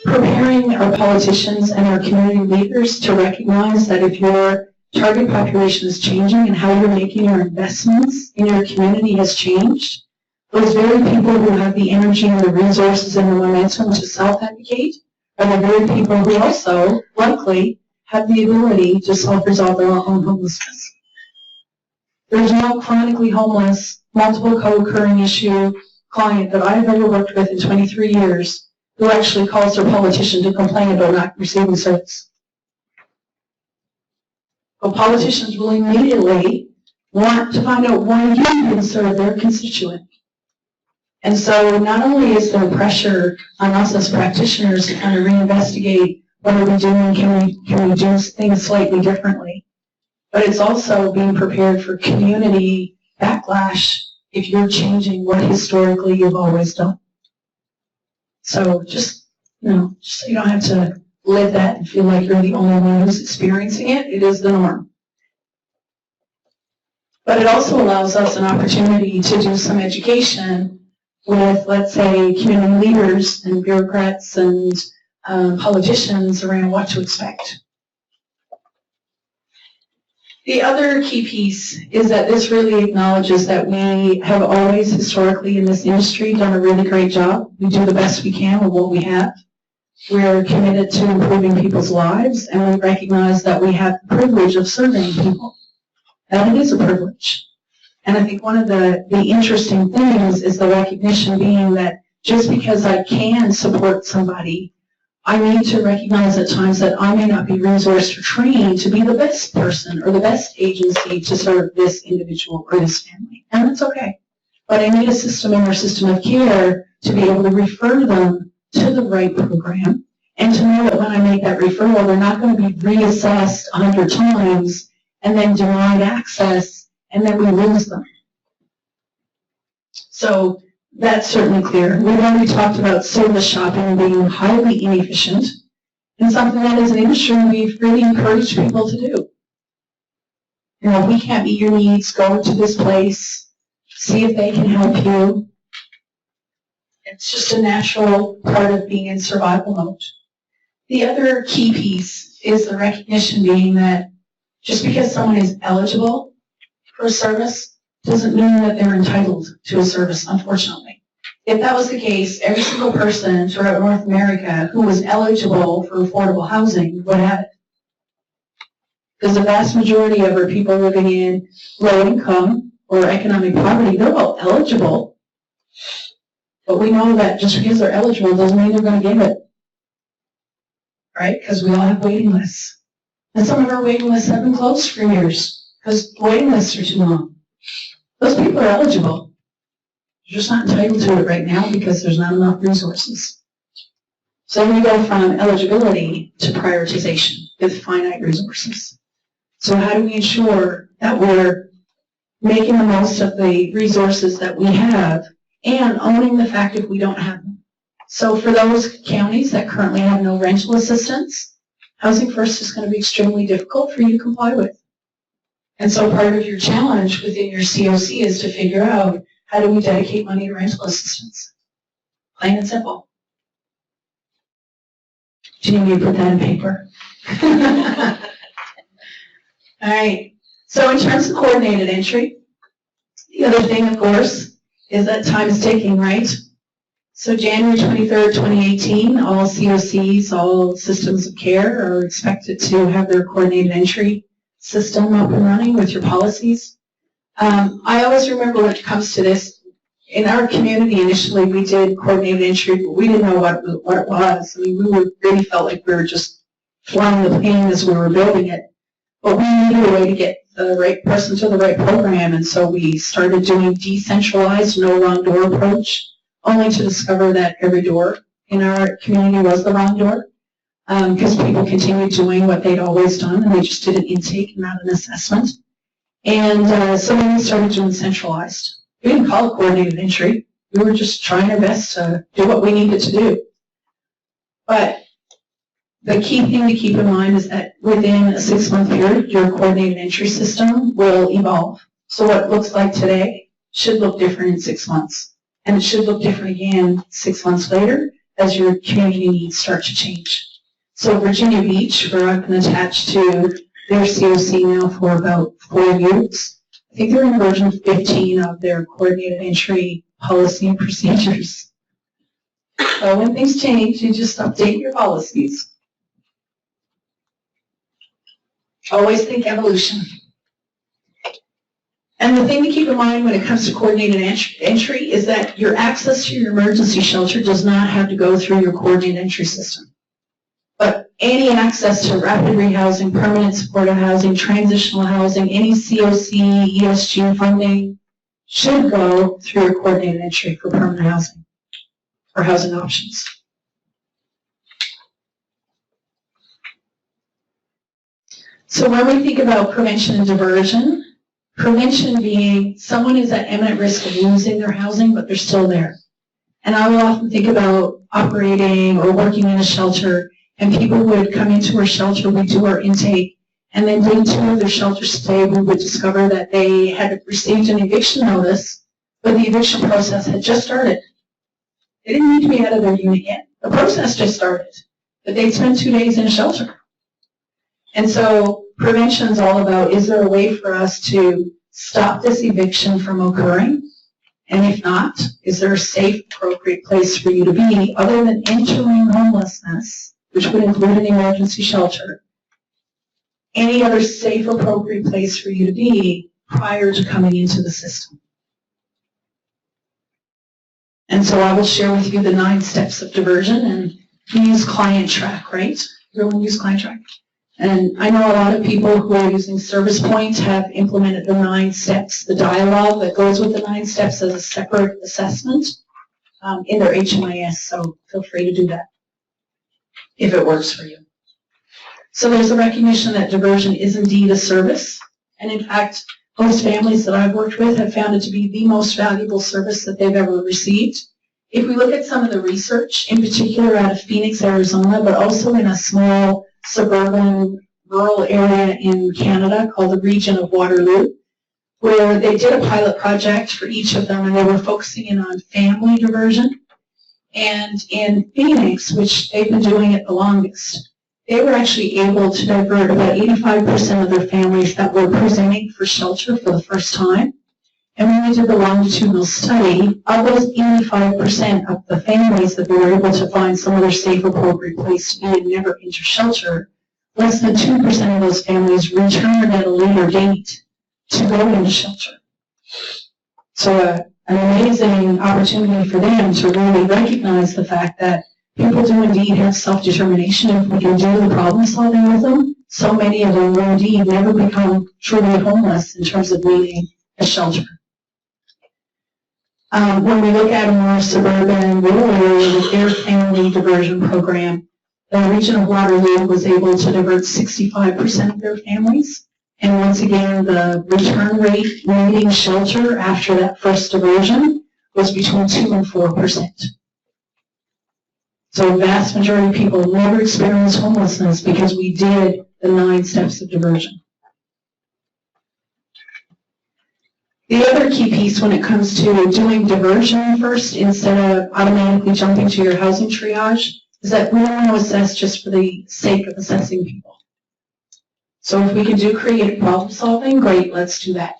Preparing our politicians and our community leaders to recognize that if your target population is changing and how you're making your investments in your community has changed, those very people who have the energy and the resources and the momentum to self-advocate are the very people who also, likely, have the ability to self-resolve their own homelessness. There's no chronically homeless, multiple co-occurring issue client that I've ever worked with in 23 years who actually calls their politician to complain about not receiving service. But politicians will immediately want to find out why you can serve their constituent. And so not only is there pressure on us as practitioners to kind of reinvestigate what are we doing, can we do things slightly differently, but it's also being prepared for community backlash if you're changing what historically you've always done. So just so you don't have to live that and feel like you're the only one who's experiencing it. It is the norm. But it also allows us an opportunity to do some education with, let's say, community leaders and bureaucrats and politicians around what to expect. The other key piece is that this really acknowledges that we have always historically in this industry done a really great job. We do the best we can with what we have. We're committed to improving people's lives, and we recognize that we have the privilege of serving people. That it is a privilege. And I think one of the interesting things is the recognition being that just because I can support somebody, I need to recognize at times that I may not be resourced or trained to be the best person or the best agency to serve this individual or this family. And that's okay. But I need a system in our system of care to be able to refer them to the right program and to know that when I make that referral, they're not going to be reassessed 100 times and then denied access, and then we lose them. So that's certainly clear. We've already talked about service shopping being highly inefficient and something that as an industry we've really encouraged people to do. If we can't meet your needs, go to this place, see if they can help you. It's just a natural part of being in survival mode. The other key piece is the recognition being that just because someone is eligible for a service doesn't mean that they're entitled to a service, unfortunately. if that was the case, every single person throughout North America who was eligible for affordable housing would have it. Because the vast majority of our people living in low income or economic poverty, they're all eligible. But we know that just because they're eligible doesn't mean they're going to get it. Right? Because we all have waiting lists. And some of our waiting lists have been closed for years because waiting lists are too long. Those people are eligible. They're just not entitled to it right now because there's not enough resources. So we go from eligibility to prioritization with finite resources. So how do we ensure that we're making the most of the resources that we have and owning the fact if we don't have them? So for those counties that currently have no rental assistance, Housing First is going to be extremely difficult for you to comply with. And so part of your challenge within your COC is to figure out how do we dedicate money to rental assistance? Plain and simple. Do you need me to put that in paper? All right. So in terms of coordinated entry, the other thing, of course, is that time is ticking, right? So January 23rd, 2018, all COCs, all systems of care are expected to have their coordinated entry system up and running with your policies. I always remember when it comes to this, in our community initially we did coordinated entry, but we didn't know what it was. I mean, we really felt like we were just flying the plane as we were building it. But we needed a way to get the right person to the right program, and so we started doing decentralized, no wrong door approach, only to discover that every door in our community was the wrong door, because people continued doing what they'd always done, and they just did an intake, not an assessment. And so then we started doing centralized. We didn't call it coordinated entry. We were just trying our best to do what we needed to do. But the key thing to keep in mind is that within a 6-month period, your coordinated entry system will evolve. So what it looks like today should look different in 6 months. And it should look different again 6 months later as your community needs start to change. So Virginia Beach, where I've been attached to their COC now for about 4 years, I think they're in version 15 of their coordinated entry policy and procedures. So when things change, you just update your policies. Always think evolution. And the thing to keep in mind when it comes to coordinated entry is that your access to your emergency shelter does not have to go through your coordinated entry system. But any access to rapid rehousing, permanent supportive housing, transitional housing, any COC, ESG funding should go through your coordinated entry for permanent housing or housing options. So when we think about prevention and diversion, prevention being someone is at imminent risk of losing their housing, but they're still there. And I will often think about operating or working in a shelter, and people would come into our shelter, we do our intake, and then day 2 of their shelter stay, we would discover that they had received an eviction notice, but the eviction process had just started. They didn't need to be out of their unit yet. The process just started, but they'd spent 2 days in a shelter. And so prevention is all about, is there a way for us to stop this eviction from occurring? And if not, is there a safe, appropriate place for you to be other than entering homelessness, which would include an emergency shelter? Any other safe, appropriate place for you to be prior to coming into the system? And so I will share with you the 9 steps of diversion, and we use Client Track, right? Everyone use Client Track? And I know a lot of people who are using Service Point have implemented the 9 steps, the dialogue that goes with the 9 steps as a separate assessment in their HMIS, so feel free to do that if it works for you. So there's a recognition that diversion is indeed a service, and in fact, most families that I've worked with have found it to be the most valuable service that they've ever received. If we look at some of the research, in particular out of Phoenix, Arizona, but also in a small suburban rural area in Canada called the region of Waterloo, where they did a pilot project for each of them, and they were focusing in on family diversion. And in Phoenix, which they've been doing it the longest, they were actually able to divert about 85% of their families that were presenting for shelter for the first time. And when we did the longitudinal study, of those 85% of the families that we were able to find some other safe, appropriate place to be and never enter shelter, less than 2% of those families returned at a later date to go into shelter. So an amazing opportunity for them to really recognize the fact that people do indeed have self-determination. If we can do the problem solving with them, so many of them will indeed never become truly homeless in terms of needing a shelter. When we look at a more suburban rural area with their family diversion program, the region of Waterloo was able to divert 65% of their families. And once again, the return rate needing shelter after that first diversion was between 2 and 4%. So a vast majority of people never experienced homelessness because we did the 9 steps of diversion. The other key piece when it comes to doing diversion first instead of automatically jumping to your housing triage is that we don't want to assess just for the sake of assessing people. So if we can do creative problem solving, great, let's do that.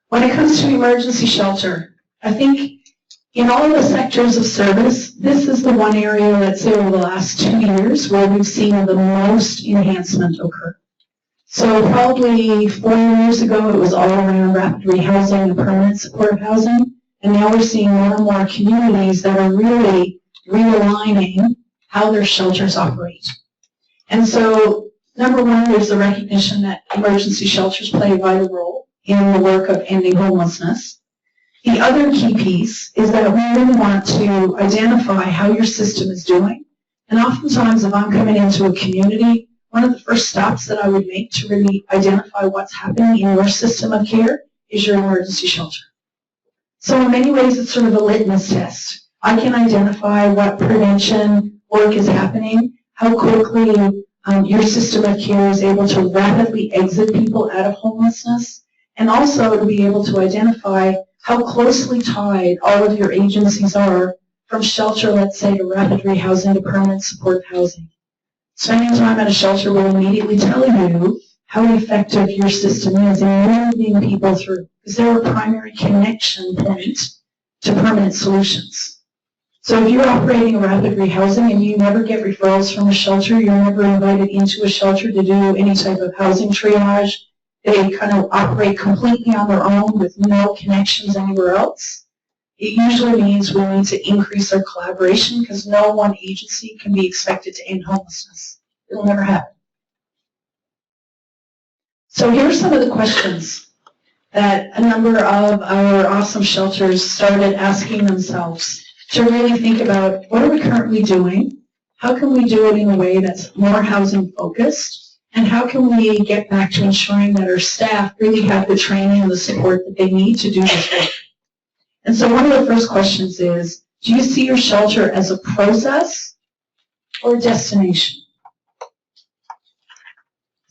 When it comes to emergency shelter, I think in all of the sectors of service, this is the one area, let's say over the last 2 years, where we've seen the most enhancement occur. So probably 4 years ago, it was all around rapid rehousing and permanent supportive housing. And now we're seeing more and more communities that are really realigning how their shelters operate. And so, number one, there's the recognition that emergency shelters play a vital role in the work of ending homelessness. The other key piece is that we really want to identify how your system is doing. And oftentimes, if I'm coming into a community, one of the first stops that I would make to really identify what's happening in your system of care is your emergency shelter. So in many ways, it's sort of a litmus test. I can identify what prevention work is happening, how quickly your system of care is able to rapidly exit people out of homelessness, and also to be able to identify how closely tied all of your agencies are from shelter, let's say, to rapid rehousing to permanent supportive housing. Spending time at a shelter will immediately tell you how effective your system is in moving people through, because they're a primary connection point to permanent solutions. So if you're operating a rapid rehousing and you never get referrals from a shelter, you're never invited into a shelter to do any type of housing triage, they kind of operate completely on their own with no connections anywhere else, it usually means we need to increase our collaboration because no one agency can be expected to end homelessness. It'll never happen. So here are some of the questions that a number of our awesome shelters started asking themselves to really think about what are we currently doing, how can we do it in a way that's more housing focused, and how can we get back to ensuring that our staff really have the training and the support that they need to do this work. And so one of the first questions is, do you see your shelter as a process or a destination?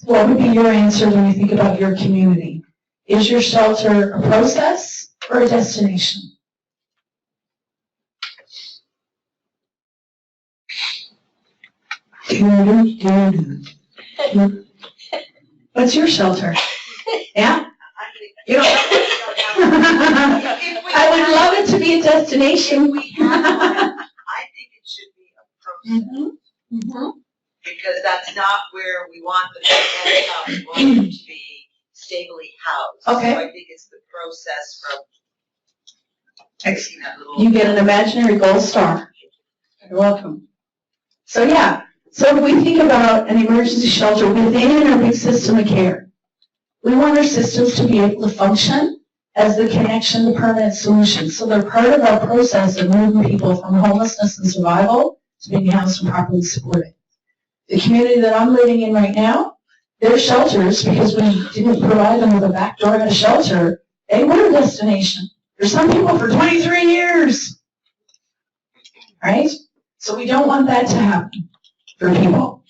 What would be your answer when you think about your community? Is your shelter a process or a destination? What's your shelter? Yeah? You don't I would love it to be a destination. I think it should be a process. Because that's not where we want them to end up. We want them to be stably housed. Okay. So I think it's the process from that little. You get an imaginary gold star. You're welcome. So yeah, so if we think about an emergency shelter within our big system of care, we want our systems to be able to function as the connection to permanent solutions. So they're part of our process of moving people from homelessness and survival to being housed and properly supported. The community that I'm living in right now, their shelters, because we didn't provide them with a back door at a shelter, they were a destination. There's some people for 23 years, right? So we don't want that to happen for people.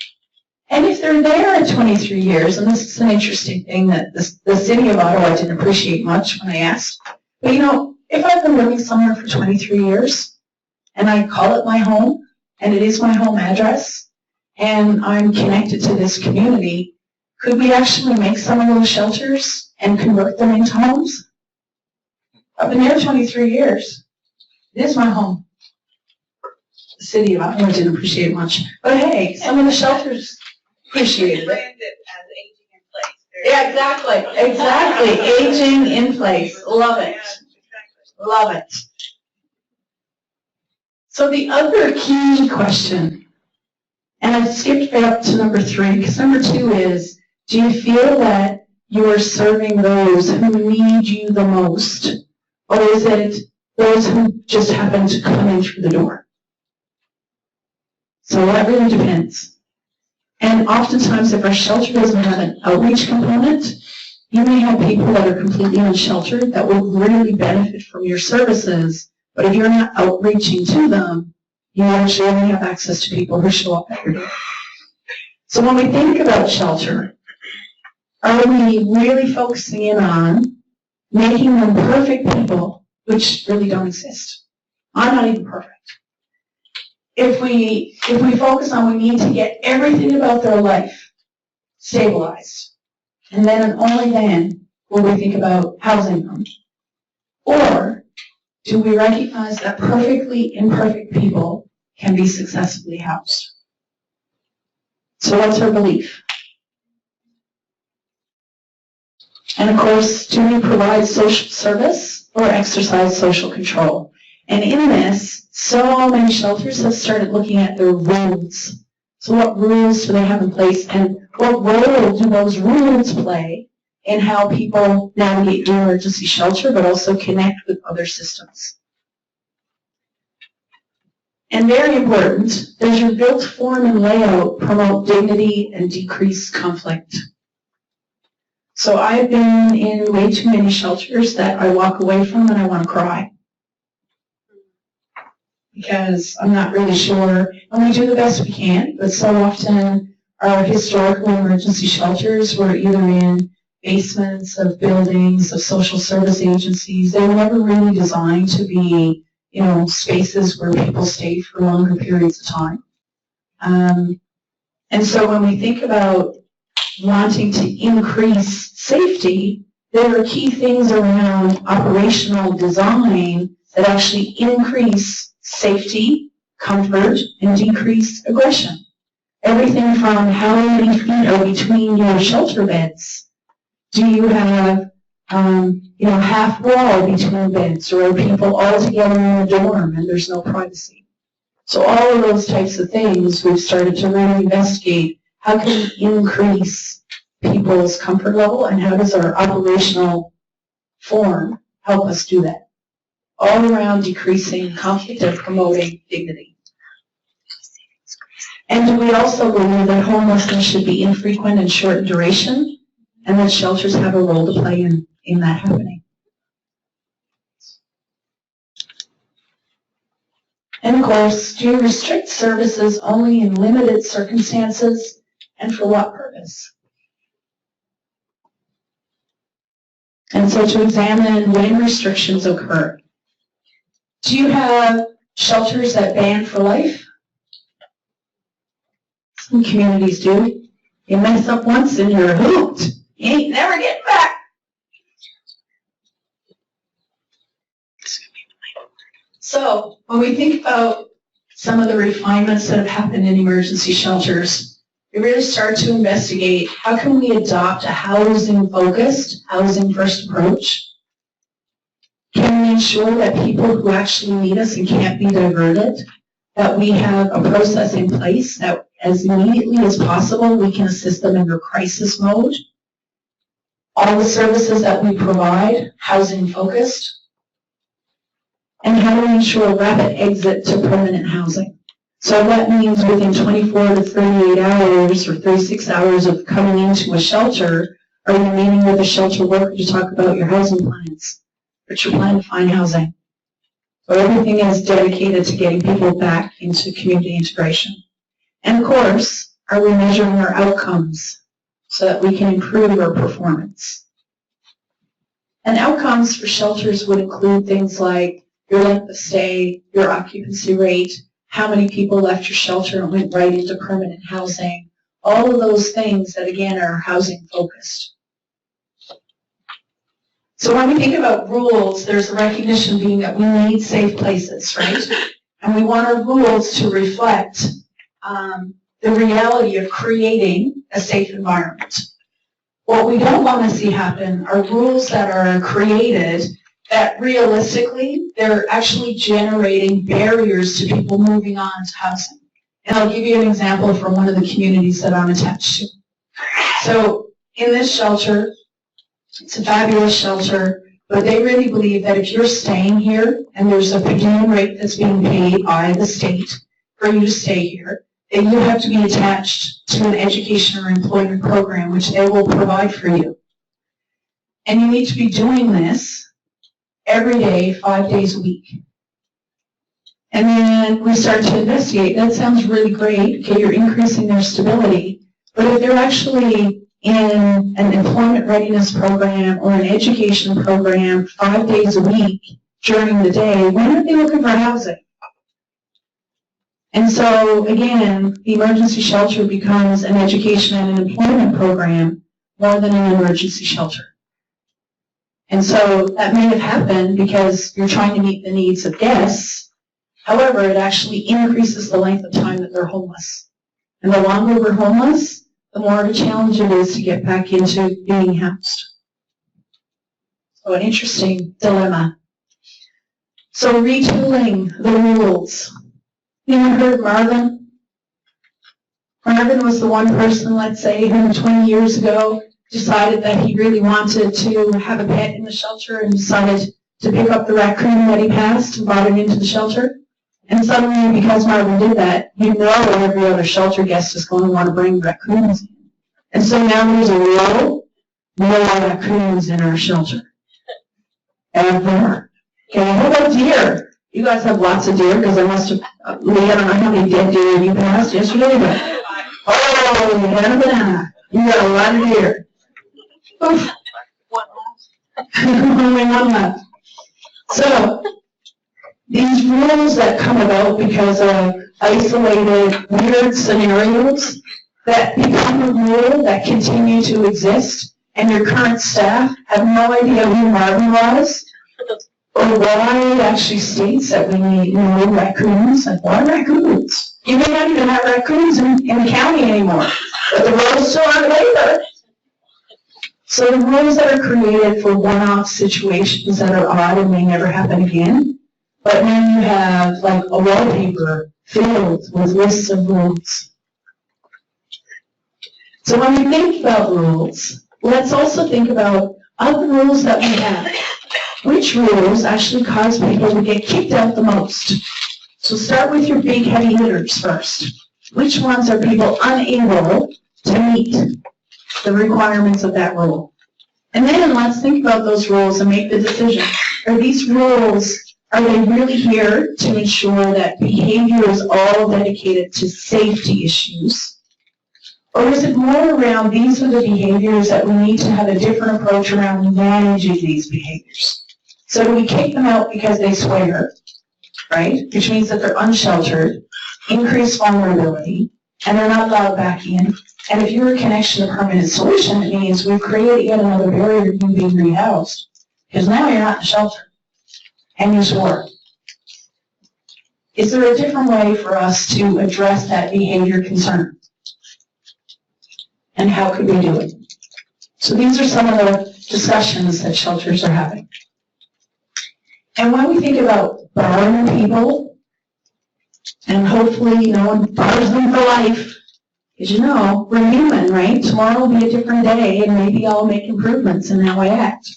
And if they're there at 23 years, and this is an interesting thing that the city of Ottawa didn't appreciate much when I asked, but you know, if I've been living somewhere for 23 years, and I call it my home, and it is my home address, and I'm connected to this community, could we actually make some of those shelters and convert them into homes. I've been here 23 years. It is my home. The city of Iowa didn't appreciate it much. But hey, some of the shelters appreciated it. Branded as aging in place. Yeah, exactly. Aging in place. Love it. Love it. So the other key question, and I skipped right up to number 3, because number 2 is, do you feel that you are serving those who need you the most, or is it those who just happen to come in through the door? So that really depends. And oftentimes, if our shelter doesn't have an outreach component, you may have people that are completely unsheltered that will really benefit from your services, but if you're not outreaching to them, you actually only have access to people who show up at your door. So when we think about shelter, are we really focusing in on making them perfect people, which really don't exist? I'm not even perfect. If we focus on we need to get everything about their life stabilized, and then and only then will we think about housing them. Or do we recognize that perfectly imperfect people can be successfully housed? So what's our belief? And of course, do we provide social service or exercise social control? And in this, so many shelters have started looking at their rules. So what rules do they have in place, and what role do those rules play in how people navigate the emergency shelter, but also connect with other systems? And very important, does your built form and layout promote dignity and decrease conflict? So I've been in way too many shelters that I walk away from and I want to cry, because I'm not really sure, and we do the best we can, but so often our historical emergency shelters were either in basements of buildings, of social service agencies. They were never really designed to be, spaces where people stayed for longer periods of time. And so when we think about wanting to increase safety, there are key things around operational design that actually increase safety, comfort, and decrease aggression. Everything from how many feet are between your shelter beds. Do you have, half wall between beds, or are people all together in a dorm and there's no privacy? So all of those types of things, we've started to really investigate how can we increase people's comfort level, and how does our operational form help us do that? All around decreasing conflict and promoting dignity. And do we also believe that homelessness should be infrequent and short in duration, and that shelters have a role to play in that happening? And of course, do you restrict services only in limited circumstances, and for what purpose? And so to examine when restrictions occur. Do you have shelters that ban for life? Some communities do. You mess up once and you're hooked. You ain't never getting back. So when we think about some of the refinements that have happened in emergency shelters, we really start to investigate how can we adopt a housing-focused, housing-first approach. Can we ensure that people who actually need us and can't be diverted, that we have a process in place that as immediately as possible we can assist them in their crisis mode? All the services that we provide, housing-focused. And how do we ensure rapid exit to permanent housing? So that means within 24 to 38 hours or 36 hours of coming into a shelter, are you meeting with a shelter worker to talk about your housing plans? What's your plan to find housing? So everything is dedicated to getting people back into community integration. And of course, are we measuring our outcomes so that we can improve our performance? And outcomes for shelters would include things like your length of stay, your occupancy rate, how many people left your shelter and went right into permanent housing, all of those things that again are housing focused. So when we think about rules, there's a recognition being that we need safe places, right? And we want our rules to reflect the reality of creating a safe environment. What we don't want to see happen are rules that are created that realistically, they're actually generating barriers to people moving on to housing. And I'll give you an example from one of the communities that I'm attached to. So in this shelter, it's a fabulous shelter, but they really believe that if you're staying here and there's a per diem rate that's being paid by the state for you to stay here, then you have to be attached to an education or employment program which they will provide for you. And you need to be doing this every day, 5 days a week. And then we start to investigate. That sounds really great. Okay, you're increasing their stability. But if they're actually in an employment readiness program or an education program 5 days a week during the day, when are they looking for housing? And so, again, the emergency shelter becomes an education and an employment program more than an emergency shelter. And so that may have happened because you're trying to meet the needs of guests. However, it actually increases the length of time that they're homeless. And the longer we're homeless, the more of a challenge it is to get back into being housed. So an interesting dilemma. So retooling the rules. You ever heard of Marvin? Marvin was the one person, let's say, who 20 years ago decided that he really wanted to have a pet in the shelter and decided to pick up the raccoon that he passed and brought him into the shelter. And suddenly, because Marvin did that, you know every other shelter guest is going to want to bring raccoons in. And so now there's a rule, no raccoons in our shelter. Ever. Okay, how about deer? You guys have lots of deer, because I must have, Lee, I don't know how many dead deer you passed yesterday, but, oh, you had a banana. You got a lot of deer. Oof. Only one left. So, these rules that come about because of isolated, weird scenarios that become a rule that continue to exist, and your current staff have no idea who Marvin was, or why it actually states that we need no raccoons. Like, why raccoons? You may not even have raccoons in the county anymore, but the rules still aren't labor. So the rules that are created for one-off situations that are odd and may never happen again, but then you have like a wallpaper filled with lists of rules. So when we think about rules, let's also think about other rules that we have. Which rules actually cause people to get kicked out the most? So start with your big heavy hitters first. Which ones are people unable to meet the requirements of that rule? And then let's think about those rules and make the decision. Are these rules, are they really here to ensure that behavior is all dedicated to safety issues? Or is it more around these are the behaviors that we need to have a different approach around managing these behaviors? So do we kick them out because they swear, right? Which means that they're unsheltered, increased vulnerability, and they're not allowed back in. And if you're a connection to permanent solution, it means we've created yet another barrier to you being rehoused. Because now you're not in the shelter, and you swore. Is there a different way for us to address that behavior concern? And how could we do it? So these are some of the discussions that shelters are having. And when we think about borrowing people, and hopefully no one borrows them for life, because you know, we're human, right? Tomorrow will be a different day, and maybe I'll make improvements in how I act.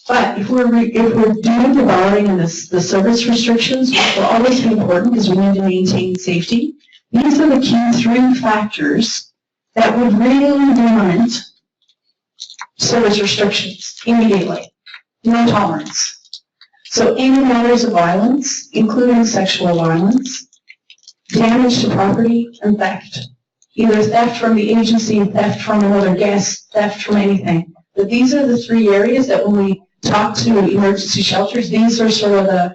But if we're doing the borrowing and the service restrictions, which will always be important because we need to maintain safety, these are the key 3 factors that would really warrant service restrictions immediately. No tolerance. So any matters of violence, including sexual violence, damage to property, and theft. Either theft from the agency, theft from another guest, theft from anything. But these are the 3 areas that when we talk to emergency shelters, these are sort of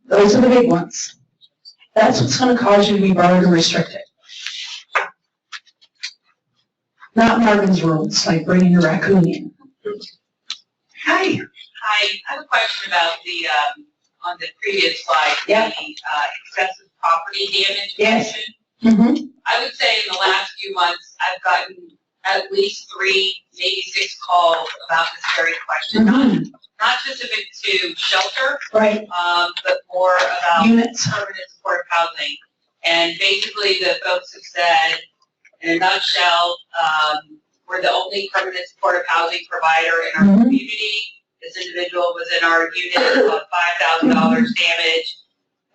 those are the big ones. That's what's going to cause you to be borrowed or restricted. Not Marvin's rules, like bringing a raccoon in. Hi. Hi, I have a question about the, on the previous slide, Yeah. the excessive property damage Yes. question. Mm-hmm. I would say in the last few months, I've gotten at least 3, maybe 6 calls about this very question. Not specific to shelter, Right. but more about Units. permanent supportive housing. And basically, the folks have said, in a nutshell, we're the only permanent supportive housing provider in our community. This individual was in our unit, about $5,000 damage.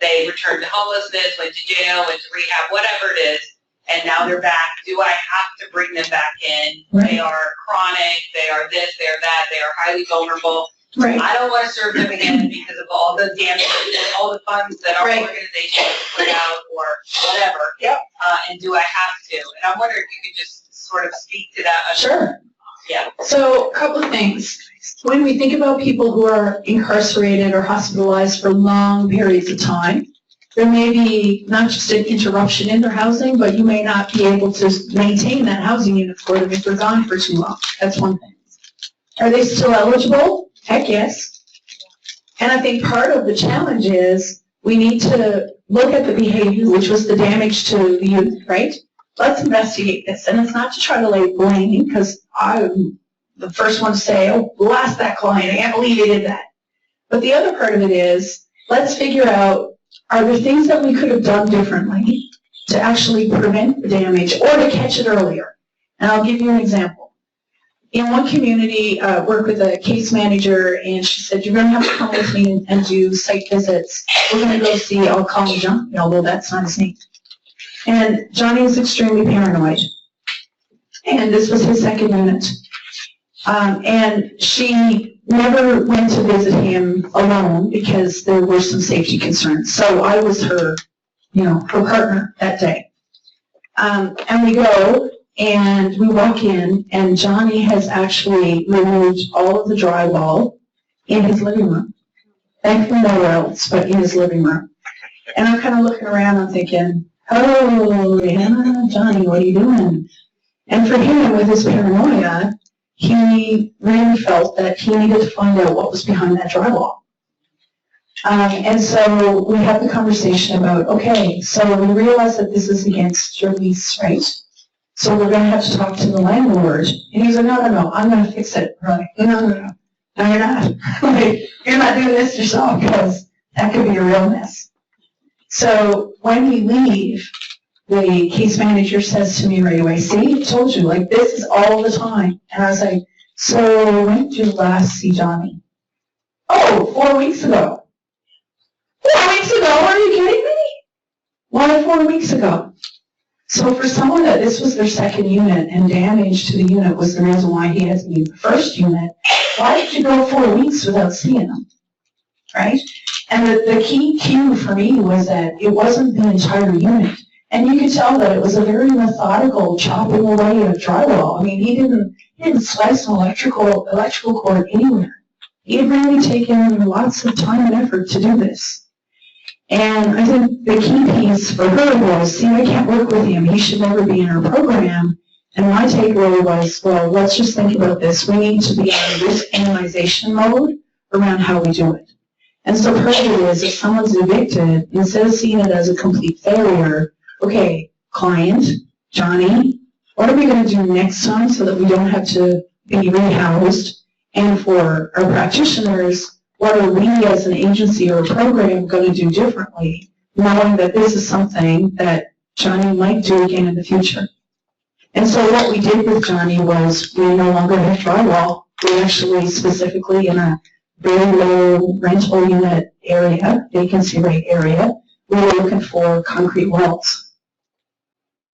They returned to homelessness, went to jail, went to rehab, whatever it is, and now they're back. Do I have to bring them back in? Right. They are chronic, they are this, they are that, they are highly vulnerable. Right. I don't want to serve them again because of all the damage, all the funds that our organization has put out or whatever. Yep. And do I have to? And I'm wondering if you could just sort of speak to that. Sure. Yeah. So a couple of things. When we think about people who are incarcerated or hospitalized for long periods of time, there may be not just an interruption in their housing, but you may not be able to maintain that housing unit for them if they're gone for too long. That's one thing. Are they still eligible? Heck yes. And I think part of the challenge is we need to look at the behavior, which was the damage to the youth, right? Let's investigate this. And it's not to try to lay blame, because I'm the first one to say, oh, blast that client. I can't believe they did that. But the other part of it is, let's figure out, are there things that we could have done differently to actually prevent the damage or to catch it earlier? And I'll give you an example. In one community, worked with a case manager, and she said, you're going to have to come with me and do site visits. We're going to go see, I'll call him Johnny, although that's not his name. And Johnny is extremely paranoid. And this was his second unit. And she never went to visit him alone because there were some safety concerns. So I was her, her partner that day. And we go, and we walk in, and Johnny has actually removed all of the drywall in his living room. Thankfully nowhere else, but in his living room. And I'm kind of looking around, I'm thinking, oh, Hannah, Johnny, what are you doing? And for him, with his paranoia, he really felt that he needed to find out what was behind that drywall. And so we had the conversation about, okay, so we realize that this is against your lease, right? So we're going to have to talk to the landlord. And he's like, no, I'm going to fix it. We're like, no, you're not. Like, you're not doing this yourself, because that could be a real mess. So when we leave, the case manager says to me right away, see, I told you, like, this is all the time. And I was like, so when did you last see Johnny? Oh, 4 weeks ago. 4 weeks ago? Are you kidding me? Why 4 weeks ago? So for someone that this was their second unit and damage to the unit was the reason why he had to leave the first unit, why did you go 4 weeks without seeing him? Right? And the key cue for me was that it wasn't the entire unit. And you could tell that it was a very methodical chopping away of drywall. I mean, he didn't slice an electrical cord anywhere. He had really taken lots of time and effort to do this. And I think the key piece for her was, see, I can't work with him. He should never be in our program. And my takeaway was, well, let's just think about this. We need to be in risk analyzation mode around how we do it. And so part of it is, if someone's evicted, instead of seeing it as a complete failure, okay, client, Johnny, what are we going to do next time so that we don't have to be rehoused? And for our practitioners, what are we as an agency or a program going to do differently, knowing that this is something that Johnny might do again in the future? And so what we did with Johnny was we no longer have drywall. We actually specifically in a very low rental unit area, vacancy rate area, we were looking for concrete walls.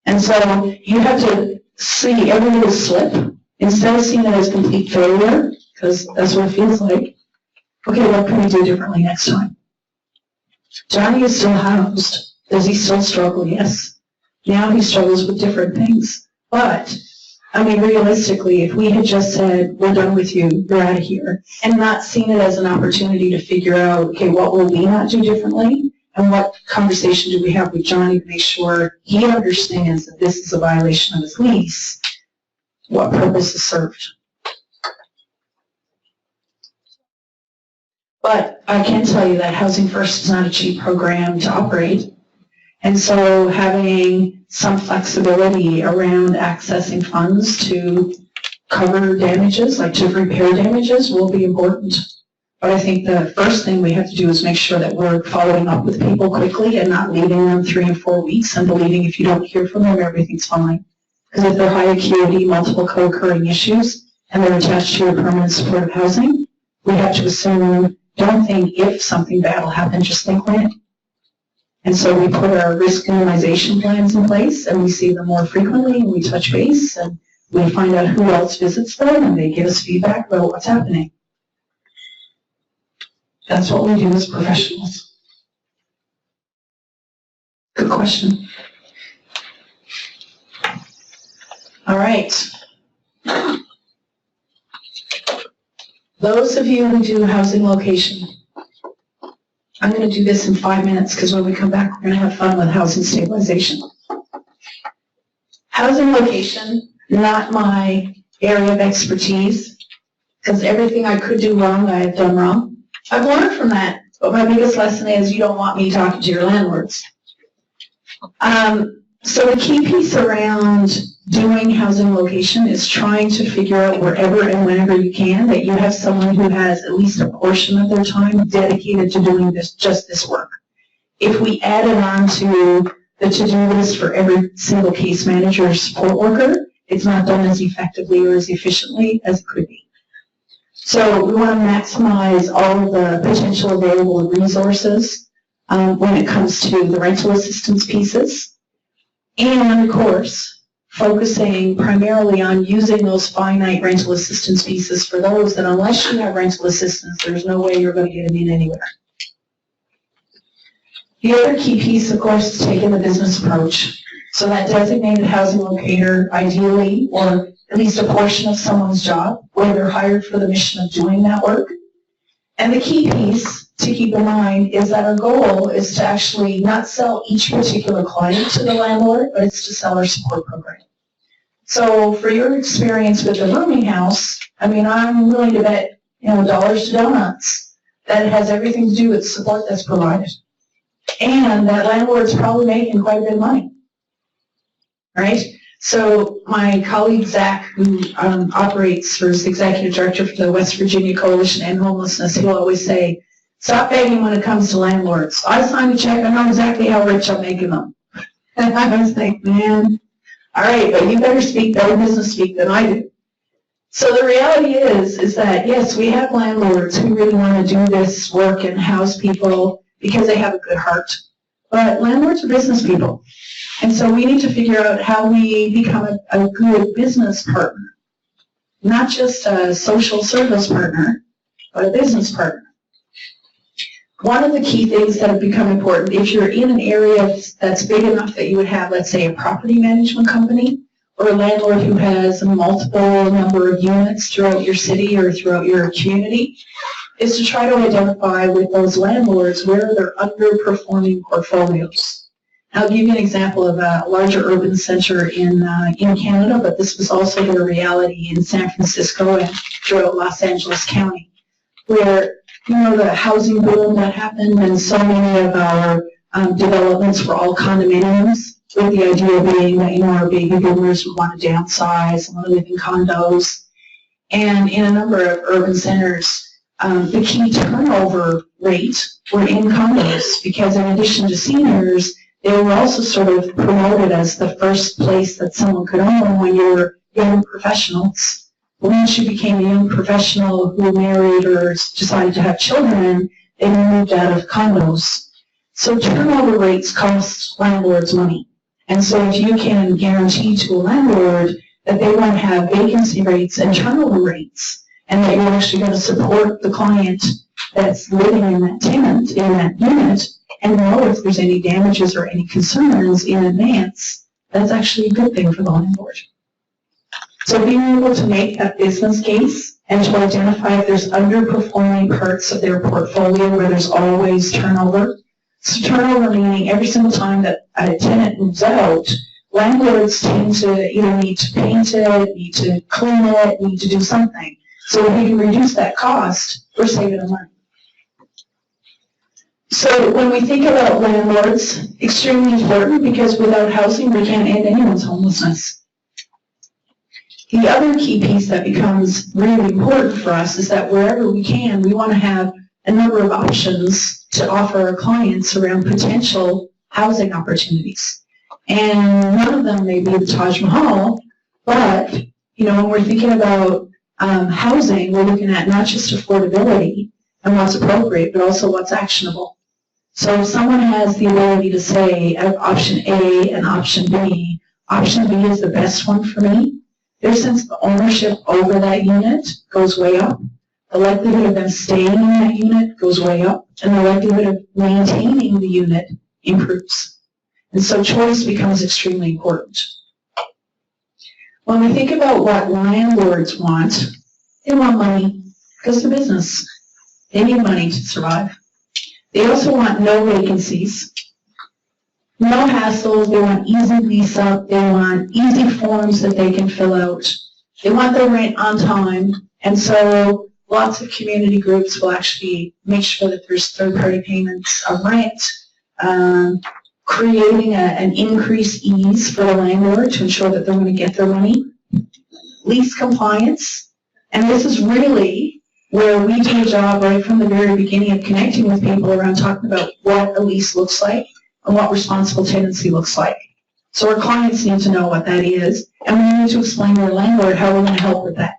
And so you have to see every little slip, instead of seeing it as complete failure, because that's what it feels like. Okay, what can we do differently next time? Johnny is still housed. Does he still struggle? Yes. Now he struggles with different things. But, I mean, realistically, if we had just said, we're done with you, you're out of here, and not seen it as an opportunity to figure out, okay, what will we not do differently? And what conversation do we have with Johnny to make sure he understands that this is a violation of his lease? What purpose is served? But I can tell you that Housing First is not a cheap program to operate. And so having some flexibility around accessing funds to cover damages, like to repair damages, will be important. But I think the first thing we have to do is make sure that we're following up with people quickly and not leaving them 3 and 4 weeks and believing if you don't hear from them, everything's fine. Because if they're high acuity, multiple co-occurring issues, and they're attached to your permanent supportive housing, we have to assume, don't think if something bad will happen, just think when. And so we put our risk minimization plans in place, and we see them more frequently, and we touch base, and we find out who else visits them, and they give us feedback about what's happening. That's what we do as professionals. Good question. All right. Those of you who do housing location, I'm going to do this in 5 minutes because when we come back, we're going to have fun with housing stabilization. Housing location, not my area of expertise, because everything I could do wrong, I have done wrong. I've learned from that, but my biggest lesson is you don't want me talking to your landlords. So the key piece around doing housing location is trying to figure out wherever and whenever you can that you have someone who has at least a portion of their time dedicated to doing just this work. If we added on to the to-do list for every single case manager or support worker, it's not done as effectively or as efficiently as it could be. So we want to maximize all of the potential available resources when it comes to the rental assistance pieces. And of course, focusing primarily on using those finite rental assistance pieces for those that unless you have rental assistance, there's no way you're going to get them in anywhere. The other key piece, of course, is taking the business approach. So that designated housing locator, ideally, or at least a portion of someone's job, where they're hired for the mission of doing that work. And the key piece to keep in mind is that our goal is to actually not sell each particular client to the landlord, but it's to sell our support program. So for your experience with the rooming house, I mean, I'm willing to bet, dollars to donuts that it has everything to do with support that's provided. And that landlord's probably making quite a bit of money, right? So my colleague Zach, who operates or is executive director for the West Virginia Coalition and Homelessness, he'll always say, stop begging when it comes to landlords. I signed a check, I know exactly how rich I'm making them. And I was like, man, all right, but you better speak better business speak than I do. So the reality is that, yes, we have landlords who really want to do this work and house people because they have a good heart. But landlords are business people. And so we need to figure out how we become a good business partner. Not just a social service partner, but a business partner. One of the key things that have become important, if you're in an area that's big enough that you would have, let's say, a property management company or a landlord who has a multiple number of units throughout your city or throughout your community, is to try to identify with those landlords where they're underperforming portfolios. I'll give you an example of a larger urban center in Canada, but this was also their reality in San Francisco and throughout Los Angeles County, where the housing boom that happened and so many of our developments were all condominiums, with the idea being that our baby boomers would want to downsize and want to live in condos. And in a number of urban centers, the key turnover rate were in condos because in addition to seniors, they were also sort of promoted as the first place that someone could own when you were young professionals. Once you became a young professional who married or decided to have children, they moved out of condos. So turnover rates cost landlords money. And so if you can guarantee to a landlord that they won't have vacancy rates and turnover rates, and that you're actually going to support the client that's living in that tenant, in that unit, and know if there's any damages or any concerns in advance, that's actually a good thing for the landlord. So being able to make that business case and to identify if there's underperforming parts of their portfolio where there's always turnover. So turnover meaning every single time that a tenant moves out, landlords tend to either need to paint it, need to clean it, need to do something. So if we can reduce that cost, we're saving them money. So when we think about landlords, extremely important because without housing, we can't end anyone's homelessness. The other key piece that becomes really important for us is that wherever we can, we want to have a number of options to offer our clients around potential housing opportunities. And none of them may be the Taj Mahal, but when we're thinking about housing, we're looking at not just affordability and what's appropriate, but also what's actionable. So if someone has the ability to say option A and option B is the best one for me, their sense of ownership over that unit goes way up. The likelihood of them staying in that unit goes way up, and the likelihood of maintaining the unit improves. And so choice becomes extremely important. When we think about what landlords want, they want money because they're business. They need money to survive. They also want no vacancies, no hassles. They want easy lease up. They want easy forms that they can fill out. They want their rent on time. And so lots of community groups will actually make sure that there's third-party payments of rent, creating an increased ease for the landlord to ensure that they're going to get their money. Lease compliance. And this is really where we do a job right from the very beginning of connecting with people around talking about what a lease looks like and what responsible tenancy looks like. So our clients need to know what that is, and we need to explain to our landlord how we're going to help with that.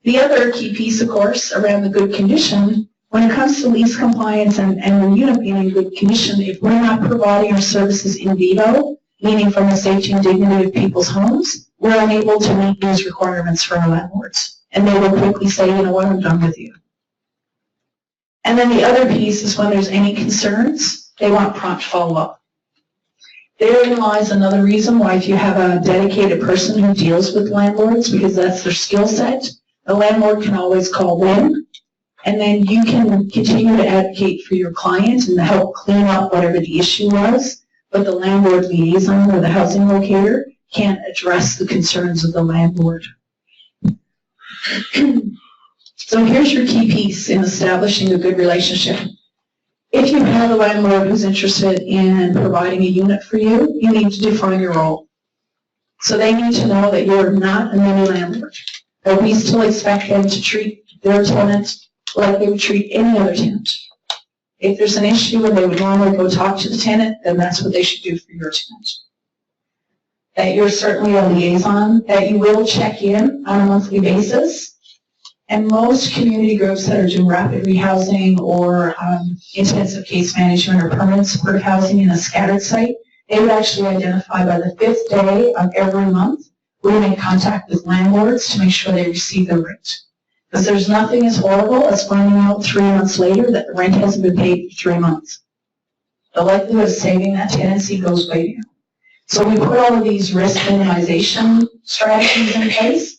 The other key piece, of course, around the good condition, when it comes to lease compliance and the unit being in good condition, if we're not providing our services in vivo, meaning from the safety and dignity of people's homes, we're unable to meet those requirements for our landlords. And they will quickly say, you know what, I'm done with you. And then the other piece is when there's any concerns, they want prompt follow-up. Therein lies another reason why if you have a dedicated person who deals with landlords, because that's their skill set, the landlord can always call in, and then you can continue to advocate for your client and help clean up whatever the issue was, but the landlord liaison or the housing locator can't address the concerns of the landlord. So here's your key piece in establishing a good relationship. If you have a landlord who's interested in providing a unit for you, you need to define your role. So they need to know that you're not a mini landlord, that we still expect them to treat their tenant like they would treat any other tenant. If there's an issue and they would normally go talk to the tenant, then that's what they should do for your tenant. That you're certainly a liaison, that you will check in on a monthly basis. And most community groups that are doing rapid rehousing or intensive case management or permanent supportive housing in a scattered site, they would actually identify by the 5th day of every month, we make contact with landlords to make sure they receive their rent. Because there's nothing as horrible as finding out 3 months later that the rent hasn't been paid for 3 months. The likelihood of saving that tenancy goes way down. So we put all of these risk minimization strategies in place.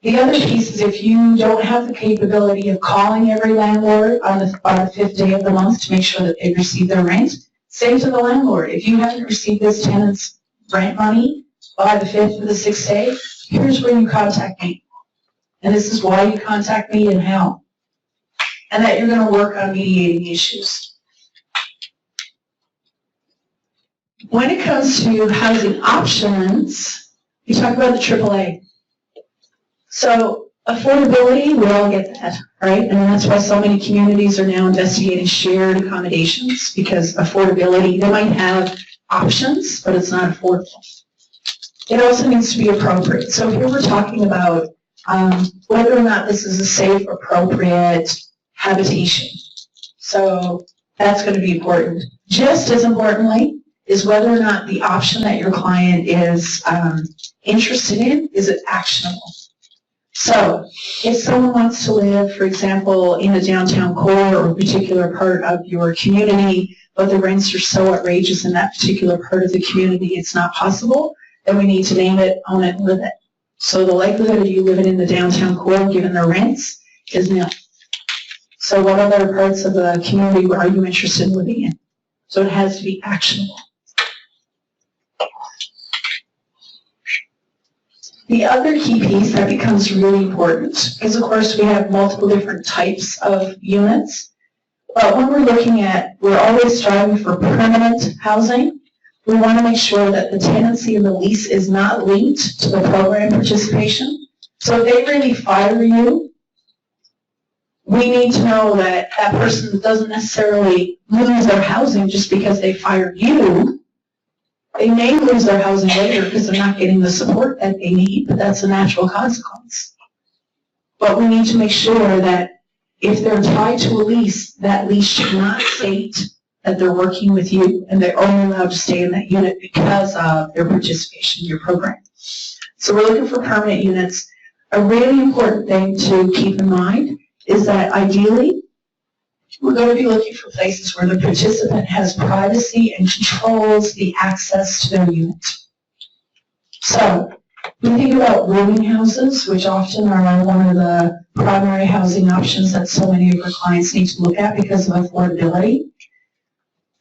The other piece is if you don't have the capability of calling every landlord on the 5th day of the month to make sure that they receive their rent, say to the landlord, if you haven't received this tenant's rent money by the 5th or the 6th day, here's where you contact me. And this is why you contact me and how. And that you're going to work on mediating issues. When it comes to housing options, you talk about the AAA. So affordability, we all get that, right? And that's why so many communities are now investigating shared accommodations, because affordability, they might have options, but it's not affordable. It also needs to be appropriate. So here we're talking about whether or not this is a safe, appropriate habitation. So that's going to be important. Just as importantly is whether or not the option that your client is interested in, is it actionable? So if someone wants to live, for example, in the downtown core or a particular part of your community, but the rents are so outrageous in that particular part of the community it's not possible, then we need to name it, own it, live it. So the likelihood of you living in the downtown core given the rents is nil. So what other parts of the community are you interested in living in? So it has to be actionable. The other key piece that becomes really important is, of course, we have multiple different types of units. But when we're looking at, we're always striving for permanent housing. We want to make sure that the tenancy of the lease is not linked to the program participation. So if they really fire you, we need to know that that person doesn't necessarily lose their housing just because they fired you. They may lose their housing later because they're not getting the support that they need, but that's a natural consequence. But we need to make sure that if they're tied to a lease, that lease should not state that they're working with you and they're only allowed to stay in that unit because of their participation in your program. So we're looking for permanent units. A really important thing to keep in mind is that ideally, we're going to be looking for places where the participant has privacy and controls the access to their unit. So, we think about rooming houses, which often are one of the primary housing options that so many of our clients need to look at because of affordability.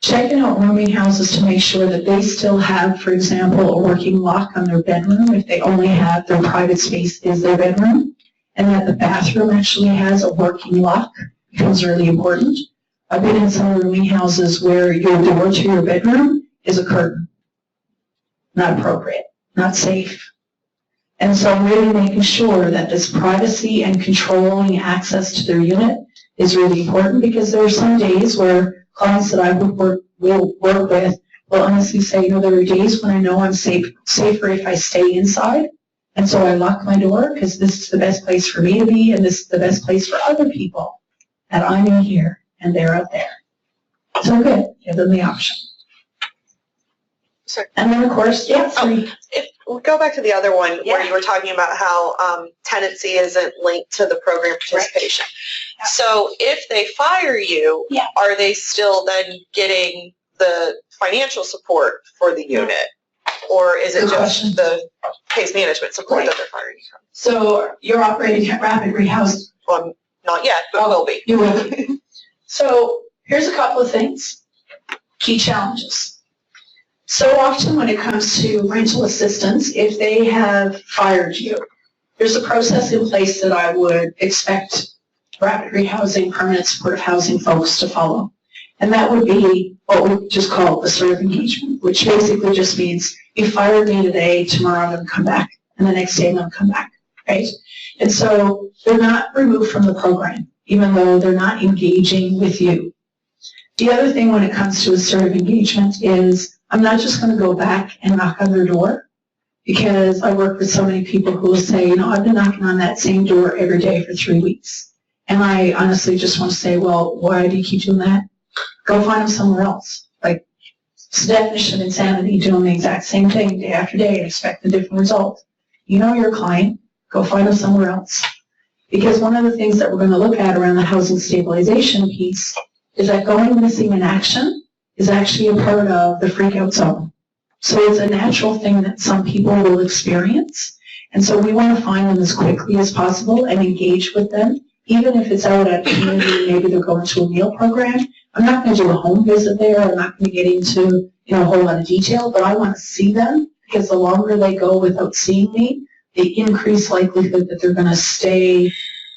Checking out rooming houses to make sure that they still have, for example, a working lock on their bedroom if they only have their private space is their bedroom, and that the bathroom actually has a working lock becomes really important. I've been in some rooming houses where your door to your bedroom is a curtain. Not appropriate, not safe. And so really making sure that this privacy and controlling access to their unit is really important, because there are some days where clients that I will work with will honestly say, you know, there are days when I know I'm safer if I stay inside, and so I lock my door because this is the best place for me to be, and this is the best place for other people, that I'm in here and they're out there. So good, give them the option. Sorry. And then of course, yeah, if we go back to the other one where you were talking about how tenancy isn't linked to the program participation. Right. So if they fire you, are they still then getting the financial support for the unit? Or is it just the case management support that they're firing you from? So you're operating at Rapid Rehouse. Well, not yet, but will be. You will be. So here's a couple of things. Key challenges. So often when it comes to rental assistance, if they have fired you, there's a process in place that I would expect Rapid Rehousing, permanent supportive housing folks to follow. And that would be what we just call assertive engagement, which basically just means you fired me today, tomorrow I'm going to come back, and the next day I'm going to come back, right? And so they're not removed from the program, even though they're not engaging with you. The other thing when it comes to assertive engagement is I'm not just going to go back and knock on their door, because I work with so many people who will say, you know, I've been knocking on that same door every day for 3 weeks. And I honestly just want to say, well, why do you keep doing that? Go find them somewhere else. Like, it's the definition of insanity, doing the exact same thing day after day and expect a different result. You know your client, go find them somewhere else. Because one of the things that we're going to look at around the housing stabilization piece is that going missing in action is actually a part of the freakout zone. So it's a natural thing that some people will experience. And so we want to find them as quickly as possible and engage with them, even if it's out at community, maybe they're going to a meal program. I'm not going to do a home visit there. I'm not going to get into, you know, a whole lot of detail, but I want to see them, because the longer they go without seeing me, the increased likelihood that they're going to stay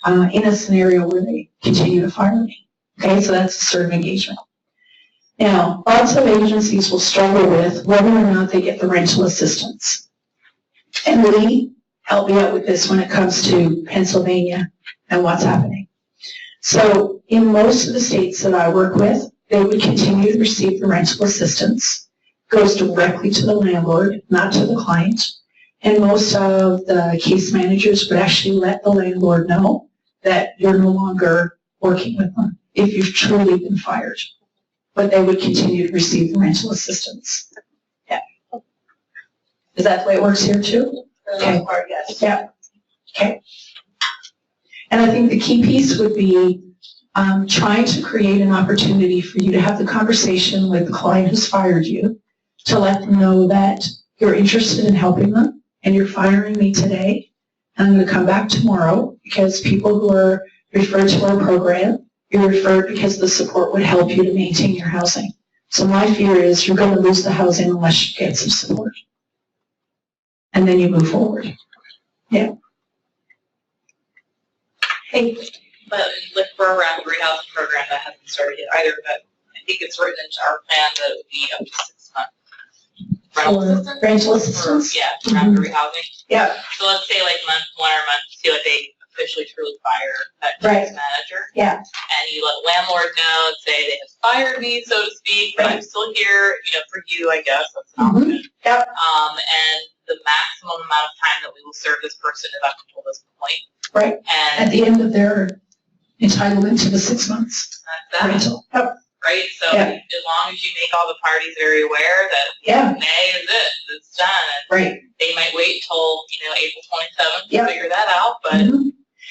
in a scenario where they continue to fire me. Okay, so that's assertive engagement. Now, lots of agencies will struggle with whether or not they get the rental assistance. And Lee, help me out with this when it comes to Pennsylvania and what's happening. So in most of the states that I work with, they would continue to receive the rental assistance. It goes directly to the landlord, not to the client. And most of the case managers would actually let the landlord know that you're no longer working with them if you've truly been fired. But they would continue to receive the rental assistance. Yeah. Is that the way it works here too? Okay. Yes. Yeah. Okay. And I think the key piece would be trying to create an opportunity for you to have the conversation with the client who's fired you, to let them know that you're interested in helping them and you're firing me today, and I'm going to come back tomorrow, because people who are referred to our program, you're referred because the support would help you to maintain your housing. So my fear is you're going to lose the housing unless you get some support. And then you move forward. Yeah. Hey. But like for our rapid housing program, that hasn't started yet either, but I think it's written into our plan that it would be up to 6 months. Rental assistance? Yeah, for rapid housing. Yeah. So let's say like month 1 or month 2, like they officially truly fire that Right. manager. Yeah. And you let the landlord know and say they have fired me, so to speak, but I'm still here, for you, I guess, that's an option. Yep. And the maximum amount of time that we will serve this person is up until this point. Right. And At the end of their entitlement to the 6 months that's that. rental. Yep. Right? So Yeah. as long as you make all the parties very aware that Yeah. May is it, it's done. Right. They might wait till, April 27th to Yep. figure that out, but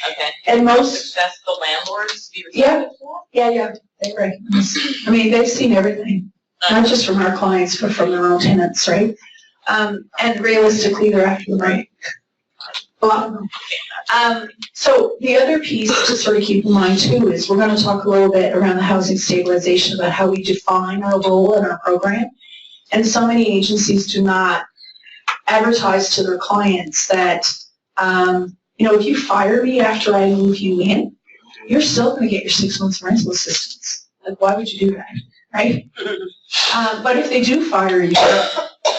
okay. And most, Success the landlords to be yeah, receptive to that? yeah, they recognize. I mean, they've seen everything, not just from our clients, but from their own tenants, right? And realistically, they're after the right. Well, so the other piece to sort of keep in mind too is we're going to talk a little bit around the housing stabilization about how we define our role in our program. And so many agencies do not advertise to their clients that, if you fire me after I move you in, you're still going to get your 6 months rental assistance. Like, why would you do that, right? But if they do fire you,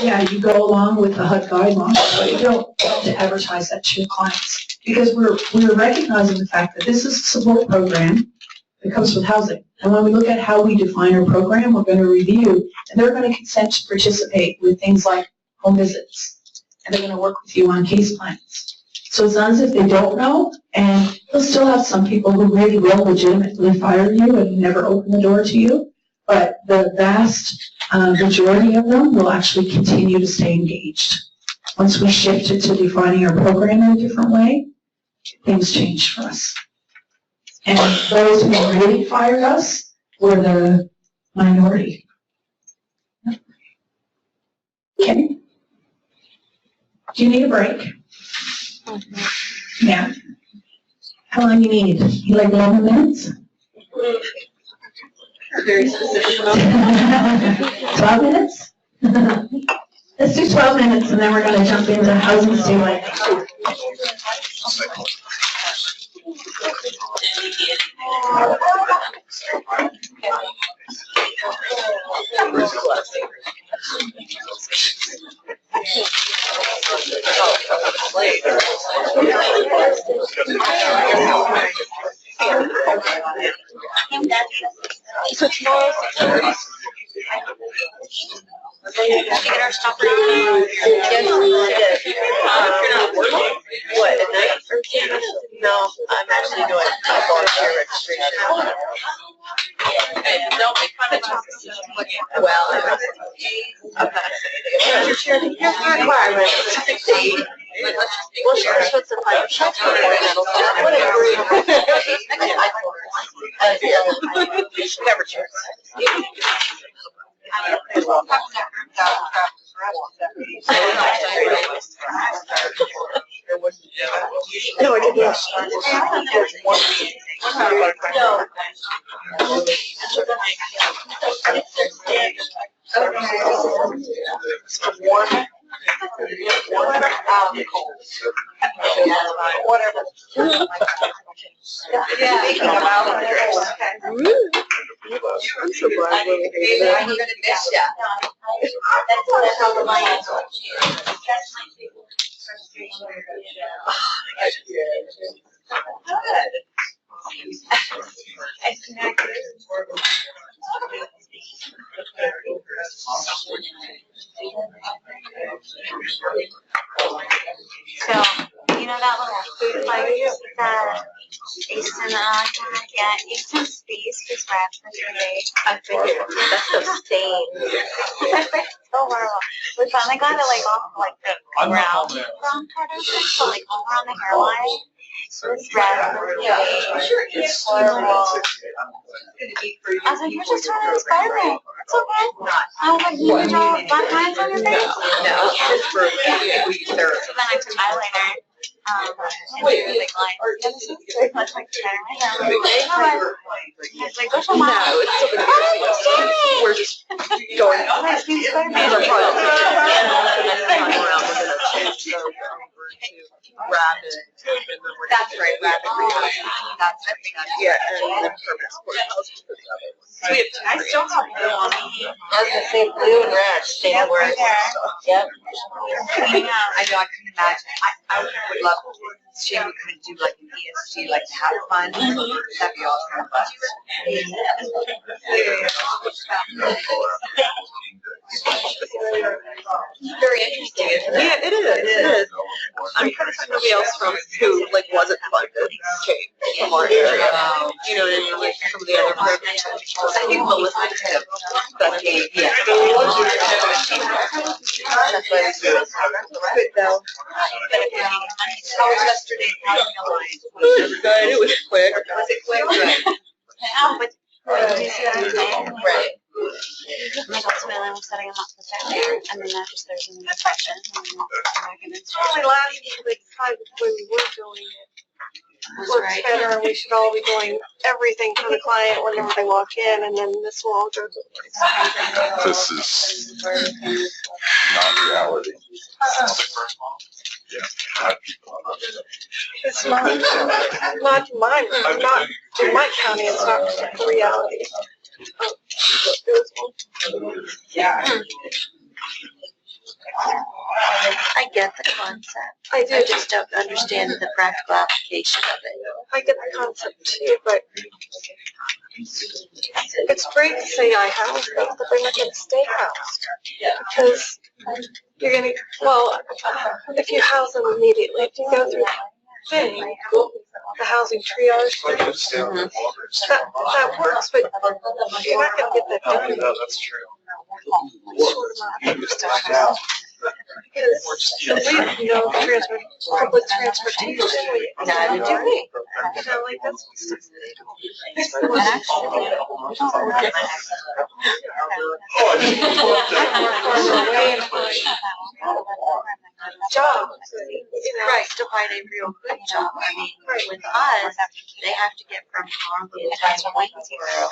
yeah, you go along with the HUD guidelines, but you don't have to advertise that to your clients because we're recognizing the fact that this is a support program that comes with housing. And when we look at how we define our program, we're going to review, and they're going to consent to participate with things like home visits, and they're going to work with you on case plans. So it's not as if they don't know, and you'll still have some people who really will legitimately fire you and never open the door to you, but the vast majority of them will actually continue to stay engaged. Once we shifted to defining our program in a different way, things changed for us. And those who really fired us were the minority. Okay. Do you need a break? Yeah. How long you need? You like 11 minutes? Very specific. 12 minutes? Let's do 12 minutes and then we're going to jump into housing stabilization. So tomorrow, our stopper. What, at night? No, I'm actually doing a volunteer registration. Don't make fun of us. Well, I'm not saying it. Here's the requirement. Well, sure, so it's a private shelter. Never chairs. No, I didn't. Whatever. Yeah. Speaking of Islanders. I'm so glad we're I'm gonna miss ya. That's how the money is. That's my big frustration. I connected. So, that little food fight that Easton and I like to get Easton's space is red for 3 days. I figured that's so stain. So horrible. We finally got it the brown tortoise, so all around the hairline. It was red for 3 days. It's horrible. I was like, you're just trying to inspire me. It's okay. I was like, you can draw black lines on your face? No, just for So then I took eyeliner. And big lines. Much like Spider-Man. I was like, what's your mom? No, it's still we're just going. Spider-Man. We're probably around. We're gonna change also over to rapid. That's right, rapid rehousing. That's right. Yeah, and then permanent supportive housing for the other ones. So we have two. I still have blue on me. I was gonna say blue and red, stay Yep, where right it's. there. Yep. I know, I couldn't imagine. I would love to see if we could do like an ESG, like to have fun. That'd be awesome. Very interesting. Yeah, it is. It is. I'm trying to find somebody else from who like wasn't funded came from our area. You know what I mean? Like some of the other programs. I think Melissa could benefit. Yeah. That's why we do it. Good though. How was yesterday? Good. It was quick. Was it quick? Good. But did you see what I'm saying? Right. My dad's family was setting him up for failure, and then there's an infection, and then back in It's only last like 5 when we were doing it. Works better, and we should all be doing everything for the client whenever they walk in, and then this will all go to the place. This is not reality. Yeah. It's not in my county, it's not the reality. Yeah. I get the concept. I do. I just don't understand the practical application of it. I get the concept too, but it's great to say I house them, but they're not gonna stay housed. Because you're gonna, well, if you house them immediately, if you go through the housing triage thing, that works, but you're not gonna get that done. That's true. Because we have no public transportation, Neither do we. you know, like that's what's job, you know. Right, to find a real good job. I mean, with us, they have to get from our little town of Waynesboro,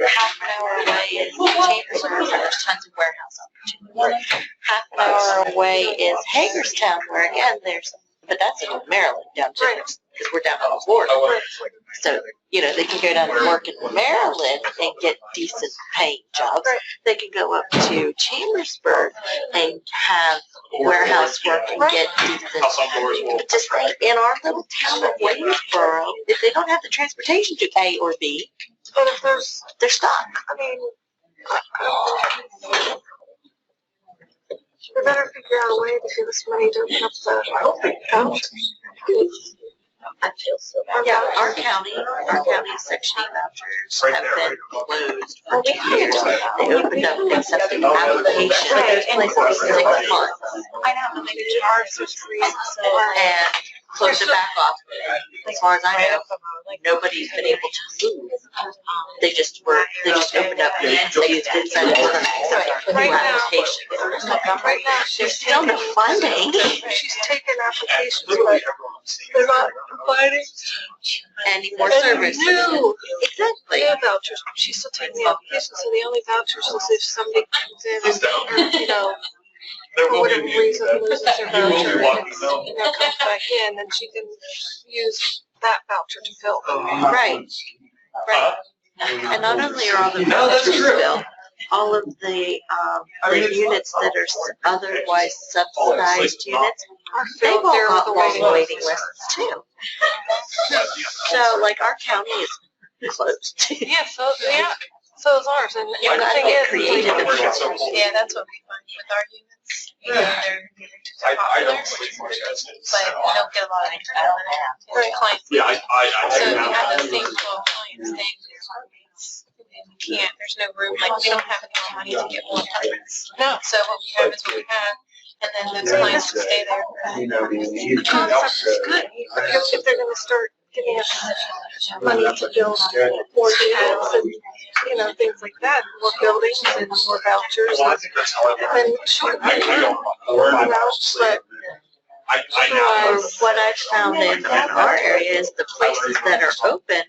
half an hour away is Chambersburg, there's tons of warehouse opportunities. Half an hour away is Hagerstown, where again, but that's in Maryland, down to, because we're down on the border. So, you know, they can go down and work in Maryland and get decent paying jobs. They can go up to Chambersburg and have warehouse work and get decent. But just think, in our little town of Waynesboro, if they don't have the transportation to A or B, and if they're stuck. I mean, we better figure out a way to give us money to open up the vouchers. I feel so bad. Yeah, our county Section 8 vouchers have been closed for 2 years. They opened up accepting applications. There's places for 6 months. I know, but they did ours for free. And closed it back off. As far as I know, nobody's been able to move. They just opened up vacancies and said we're going to accept our new applications. Right now, There's still no funding. She's taking applications, but they're not providing any more service. No, exactly. No vouchers. She's still taking the applications, so the only vouchers is if somebody comes in and, you know, for whatever reason loses their voucher and it's, you know, comes back in, then she can use that voucher to fill. Right. Right. And not only are all the vouchers filled, all of the units that are otherwise subsidized units, they've all got long waiting lists too. So, like, our county is closed. Yeah, so is ours, and We're the not thing getting is, creative. yeah, that's what we find with our units. You know, they're popular, but we don't get a lot of clients. Yeah, So if you have those same 12 clients staying there, we can't, there's no room, like, we don't have any more money to get more apartments. No. So what we have is what we have, and then those clients can stay there. The concept is good, if they're gonna start giving us money to build more units and, you know, things like that, more buildings and more vouchers. And then, sure, but I Or what I've found in our area is the places that are open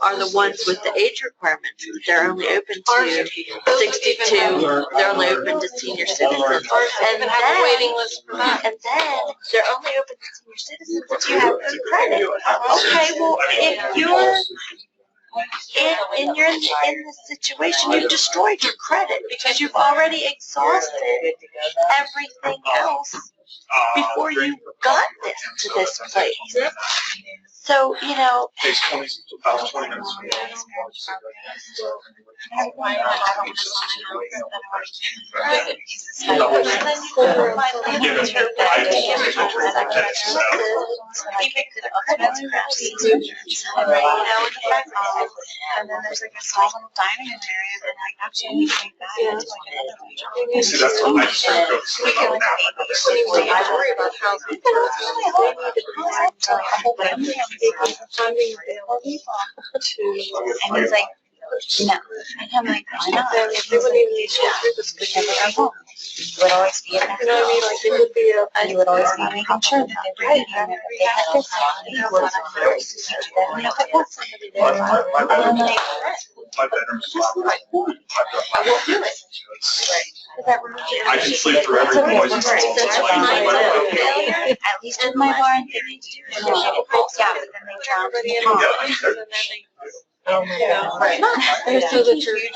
are the ones with the age requirements. They're only open to 62, they're only open to senior citizens. And have a waiting list for that. then they're only open to senior citizens if you have good credit. Okay, well, if you're you're in this situation, you've destroyed your credit because you've already exhausted everything else before you got to this place. So, you know. Takes about 20 minutes. And then there's like a small little dining area that like actually make that into like an individual. See, that's what I just started going I worry about housing. It's really hard. We need to provide a whole family funding available to, and it's like, no. And I'm like, why not? They wouldn't even need to go through this because they have home. You would always be in there. You know what I mean? Like, it would be you would always be making sure that they were here. They had this, you were very secure. You know, but once somebody there, My bedroom's just like, I won't do it. I can sleep through every noise. At least in my barn, they need to do it. Yeah, but then they drown in the pond. Oh my God. Right. There's so the church, you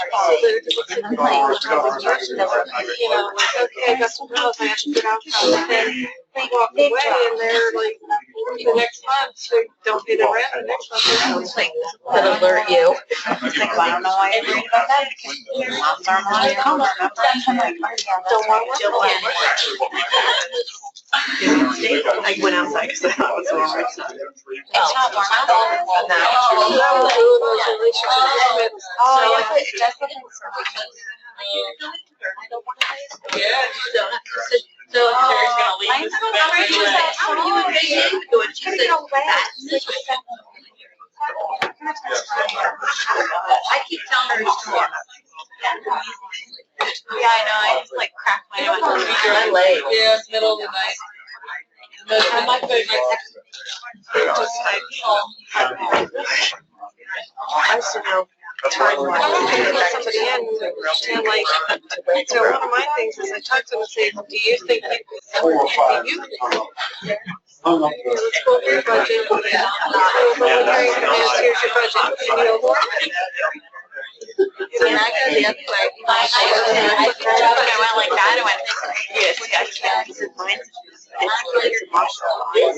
know, like, okay, I got some house, I have to get out. And then they walk away and they're like, the next month, they don't pay the rent, the next month they're not. Like, that alert you. It's like, well, I don't know why you're worried about that because your moms aren't on your home. I'm like, don't want to work I went outside because I thought it was warmer. It's not. It's not warm out there. So Terry's gonna leave this I keep telling her to warm up. Yeah, I know, I just like crack my neck. I'm late. Yeah, it's middle of the night. But I might go I used to know time-wise. Somebody in, and like, so one of my things is I talk to them and say, do you think you could, 4 or 5. let's go through your budget. Here's your budget. Can you afford it? So now I go the other way. I went like that, I went, yes, I can't. It's emotional. You know?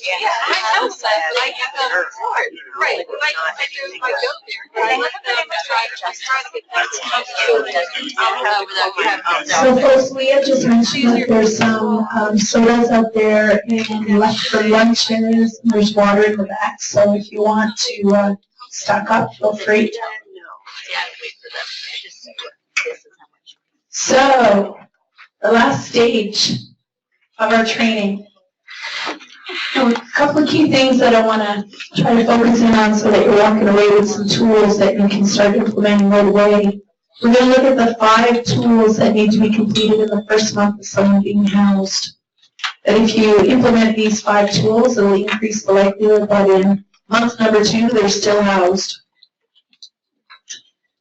Yeah, I know that. I get the report. Right. Like, I do my go there. I have them try to get So folks, we had just mentioned that there's some sodas out there and left for lunches. There's water in the back, so if you want to stock up, feel free. Yeah, wait for them. I just say, this is how much. So, the last stage of our training. A couple of key things that I want to try to focus in on so that you're walking away with some tools that you can start implementing right away. We're going to look at the 5 tools that need to be completed in the first month of someone being housed. That if you implement these 5 tools, it'll increase the likelihood that in month number 2, they're still housed.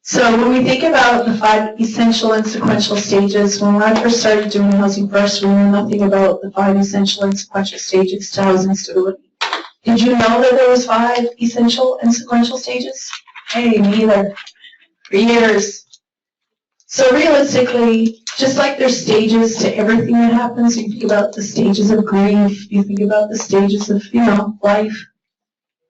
So when we think about the 5 essential and sequential stages, when I first started doing Housing First, we knew nothing about the 5 essential and sequential stages to housing stability. Did you know that there was 5 essential and sequential stages? Hey, me either. For years. So realistically, just like there's stages to everything that happens, you think about the stages of grief, you think about the stages of, life.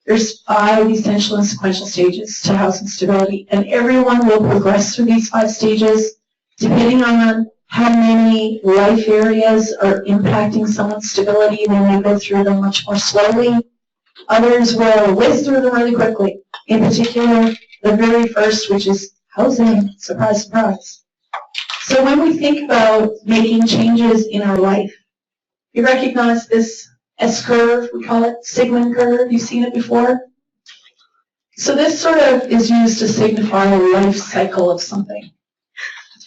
There's 5 essential and sequential stages to housing stability, and everyone will progress through these 5 stages depending on how many life areas are impacting someone's stability. They may go through them much more slowly. Others will whiz through them really quickly. In particular, the very first, which is housing. Surprise, surprise. So when we think about making changes in our life, you recognize this S-curve, we call it Sigmund curve. You've seen it before? So this sort of is used to signify a life cycle of something.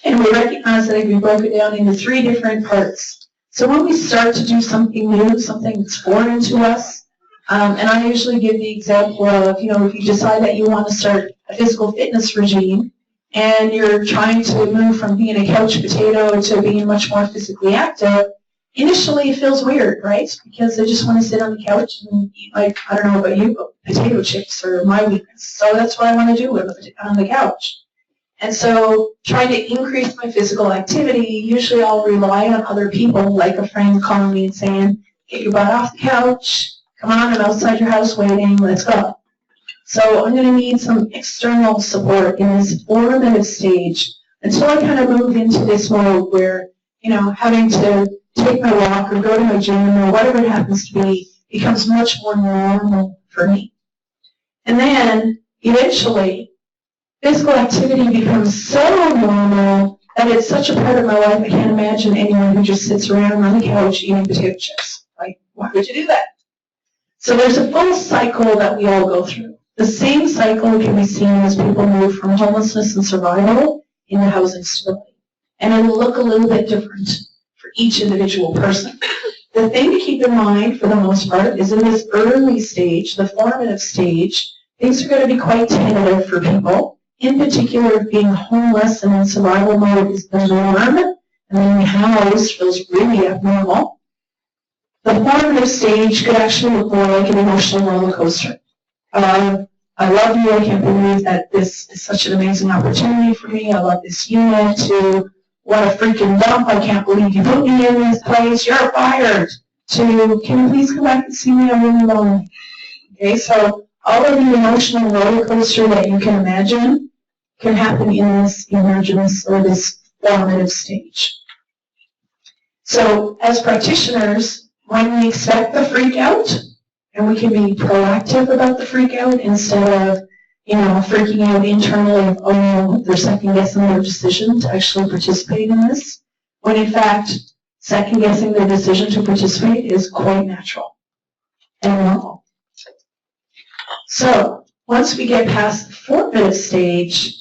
And we recognize that it can be broken down into 3 different parts. So when we start to do something new, something that's foreign to us, and I usually give the example of, if you decide that you want to start a physical fitness regime, and you're trying to move from being a couch potato to being much more physically active, initially it feels weird, right? Because I just want to sit on the couch and eat, like, I don't know about you, but potato chips are my weakness. So that's what I want to do on the couch. And so trying to increase my physical activity, usually I'll rely on other people, like a friend calling me and saying, get your butt off the couch, come on, I'm outside your house waiting, let's go. So I'm going to need some external support in this formative stage until I kind of move into this mode where, having to take my walk or go to my gym or whatever it happens to be becomes much more normal for me. And then eventually, physical activity becomes so normal that it's such a part of my life I can't imagine anyone who just sits around on the couch eating potato chips. Like, why would you do that? So there's a full cycle that we all go through. The same cycle can be seen as people move from homelessness and survival into housing stability. And it'll look a little bit different for each individual person. The thing to keep in mind, for the most part, is in this early stage, the formative stage, things are going to be quite tentative for people. In particular, being homeless and in survival mode is the norm, and being housed feels really abnormal. The formative stage could actually look more like an emotional roller coaster. I love you, I can't believe that this is such an amazing opportunity for me, I love this unit, to what a freaking dump, I can't believe you put me in this place, you're fired, to can you please come back and see me, I'm really lonely. Okay, so all of the emotional roller coaster that you can imagine can happen in this emergence or this formative stage. So as practitioners, when we expect the freak out, and we can be proactive about the freak out instead of, freaking out internally of, oh no, they're second guessing their decision to actually participate in this, when in fact, second guessing their decision to participate is quite natural and normal. So once we get past the formative stage,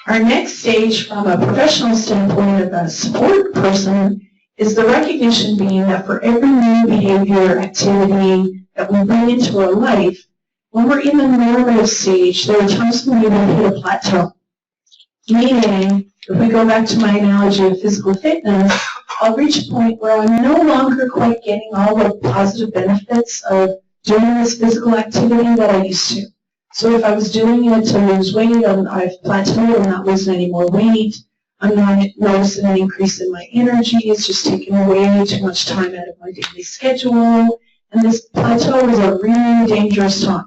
our next stage from a professional standpoint of a support person is the recognition being that for every new behavior, activity that we bring into our life, when we're in the normative stage, there are times when we will hit a plateau. Meaning, if we go back to my analogy of physical fitness, I'll reach a point where I'm no longer quite getting all the positive benefits of doing this physical activity that I used to. So if I was doing it to lose weight, I've plateaued, I'm not losing any more weight, I'm not noticing an increase in my energy, it's just taking away too much time out of my daily schedule. And this plateau is a really dangerous time.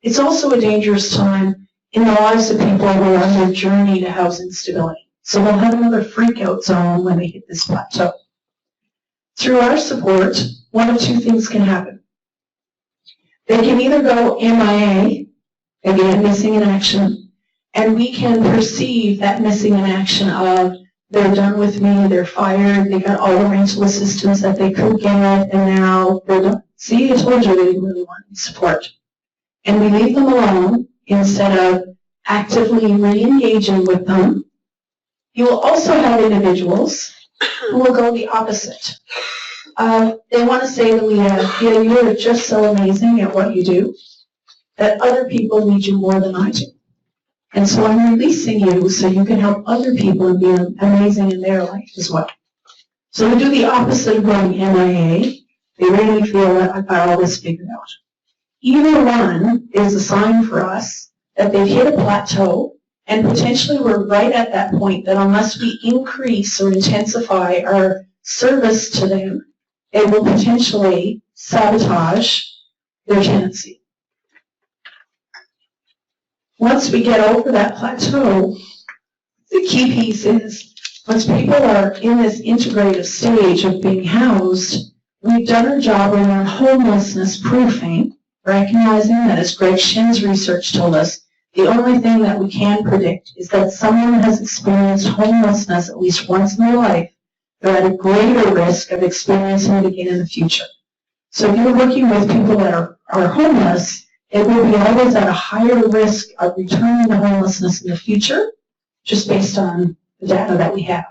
It's also a dangerous time in the lives of people who are on their journey to housing stability. So they'll have another freak-out zone when they hit this plateau. Through our support, one of two things can happen. They can either go MIA, again, missing in action, and we can perceive that missing in action of they're done with me, they're fired, they got all the rental assistance that they could get, and now they're done. See, I told you they didn't really want any support. And we leave them alone instead of actively re-engaging with them. You will also have individuals who will go the opposite. They want to say to Leah, you are just so amazing at what you do that other people need you more than I do. And so I'm releasing you so you can help other people and be amazing in their life as well. So we do the opposite of going MIA. They really feel that I've got all this figured out. Either one is a sign for us that they've hit a plateau, and potentially we're right at that point that unless we increase or intensify our service to them, it will potentially sabotage their tenancy. Once we get over that plateau, the key piece is once people are in this integrative stage of being housed, we've done our job around homelessness proofing, recognizing that, as Greg Shin's research told us, the only thing that we can predict is that someone has experienced homelessness at least once in their life. They're at a greater risk of experiencing it again in the future. So if you're working with people that are homeless, it will be always at a higher risk of returning to homelessness in the future, just based on the data that we have.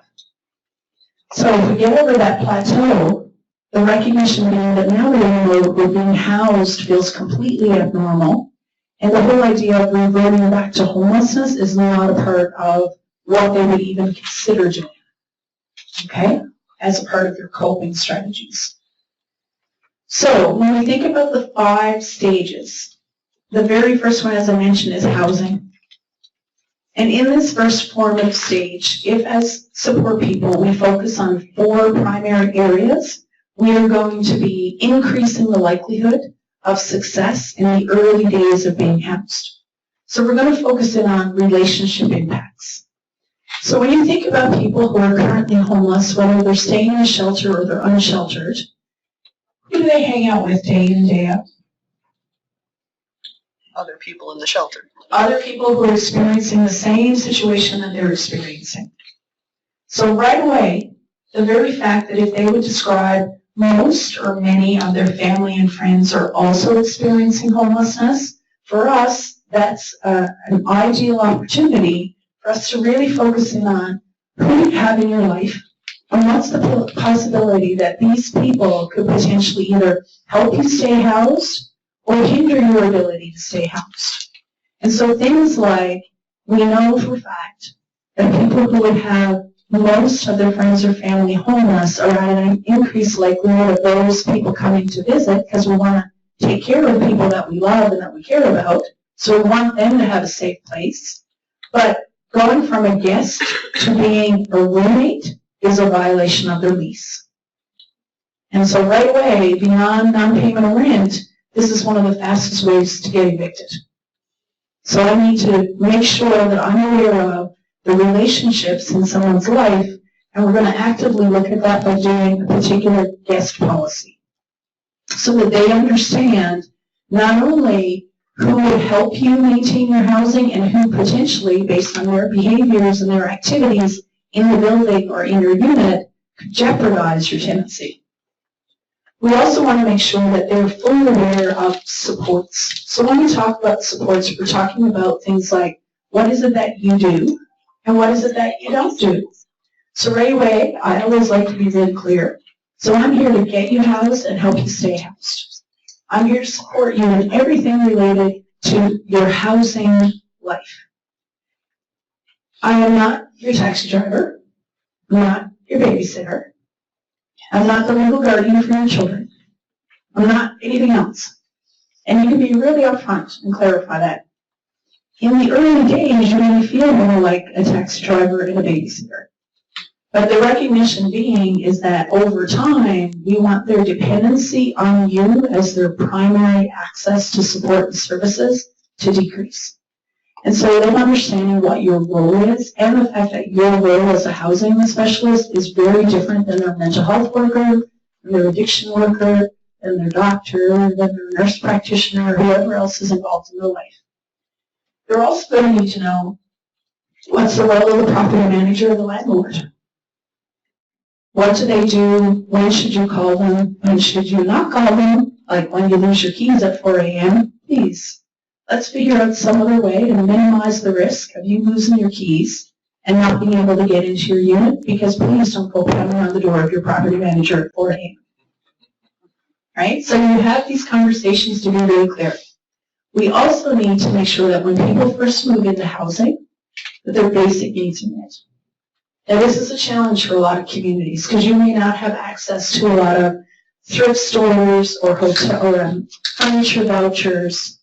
So if we get over that plateau, The recognition being that now we're being housed feels completely abnormal, and the whole idea of reverting back to homelessness is not a part of what they would even consider doing, okay, as a part of their coping strategies. So when we think about the 5 stages, the very first one, as I mentioned, is housing. And in this first formative stage, if as support people we focus on 4 primary areas, we are going to be increasing the likelihood of success in the early days of being housed. So we're going to focus in on relationship impacts. So when you think about people who are currently homeless, whether they're staying in a shelter or they're unsheltered, who do they hang out with day in and day out? Other people in the shelter. Other people who are experiencing the same situation that they're experiencing. So right away, the very fact that if they would describe most or many of their family and friends are also experiencing homelessness, for us, that's an ideal opportunity for us to really focus in on who you have in your life and what's the possibility that these people could potentially either help you stay housed or hinder your ability to stay housed. And so things like, we know for a fact that people who would have most of their friends or family homeless are at an increased likelihood of those people coming to visit, because we want to take care of people that we love and that we care about. So we want them to have a safe place. But going from a guest to being a roommate is a violation of their lease. And so right away, beyond non-payment of rent, this is one of the fastest ways to get evicted. So I need to make sure that I'm aware of the relationships in someone's life, and we're going to actively look at that by doing a particular guest policy, so that they understand not only who would help you maintain your housing and who potentially, based on their behaviors and their activities in the building or in your unit, could jeopardize your tenancy. We also want to make sure that they're fully aware of supports. So when we talk about supports, we're talking about things like, what is it that you do and what is it that you don't do? So right away, I always like to be really clear. So I'm here to get you housed and help you stay housed. I'm here to support you in everything related to your housing life. I am not your taxi driver. I'm not your babysitter. I'm not the legal guardian for your children. I'm not anything else. And you can be really upfront and clarify that. In the early days, you may feel more like a taxi driver and a babysitter. But the recognition being is that over time, we want their dependency on you as their primary access to support and services to decrease. And so them understanding what your role is and the fact that your role as a housing specialist is very different than their mental health worker, than their addiction worker, than their doctor, than their nurse practitioner, or whoever else is involved in their life. They're also going to need to know what's the role of the property manager or the landlord. What do they do? When should you call them? When should you not call them? Like when you lose your keys at 4 a.m., please. Let's figure out some other way to minimize the risk of you losing your keys and not being able to get into your unit, because please don't go pounding on the door of your property manager at 4 a.m. Right? So you have these conversations to be really clear. We also need to make sure that when people first move into housing, that their basic needs are met. Now this is a challenge for a lot of communities, because you may not have access to a lot of thrift stores or hotel or furniture vouchers.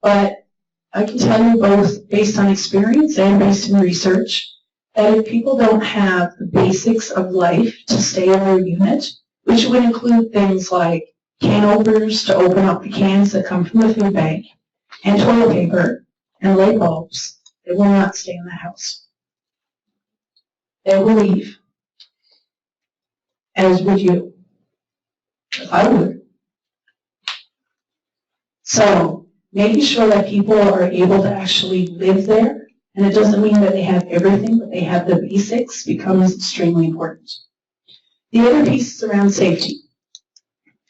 But I can tell you both based on experience and based in research that if people don't have the basics of life to stay in their unit, which would include things like can openers to open up the cans that come from the food bank, and toilet paper, and light bulbs, they will not stay in the house. They will leave. As would you. If I would. So, making sure that people are able to actually live there, and it doesn't mean that they have everything, but they have the basics, becomes extremely important. The other piece is around safety.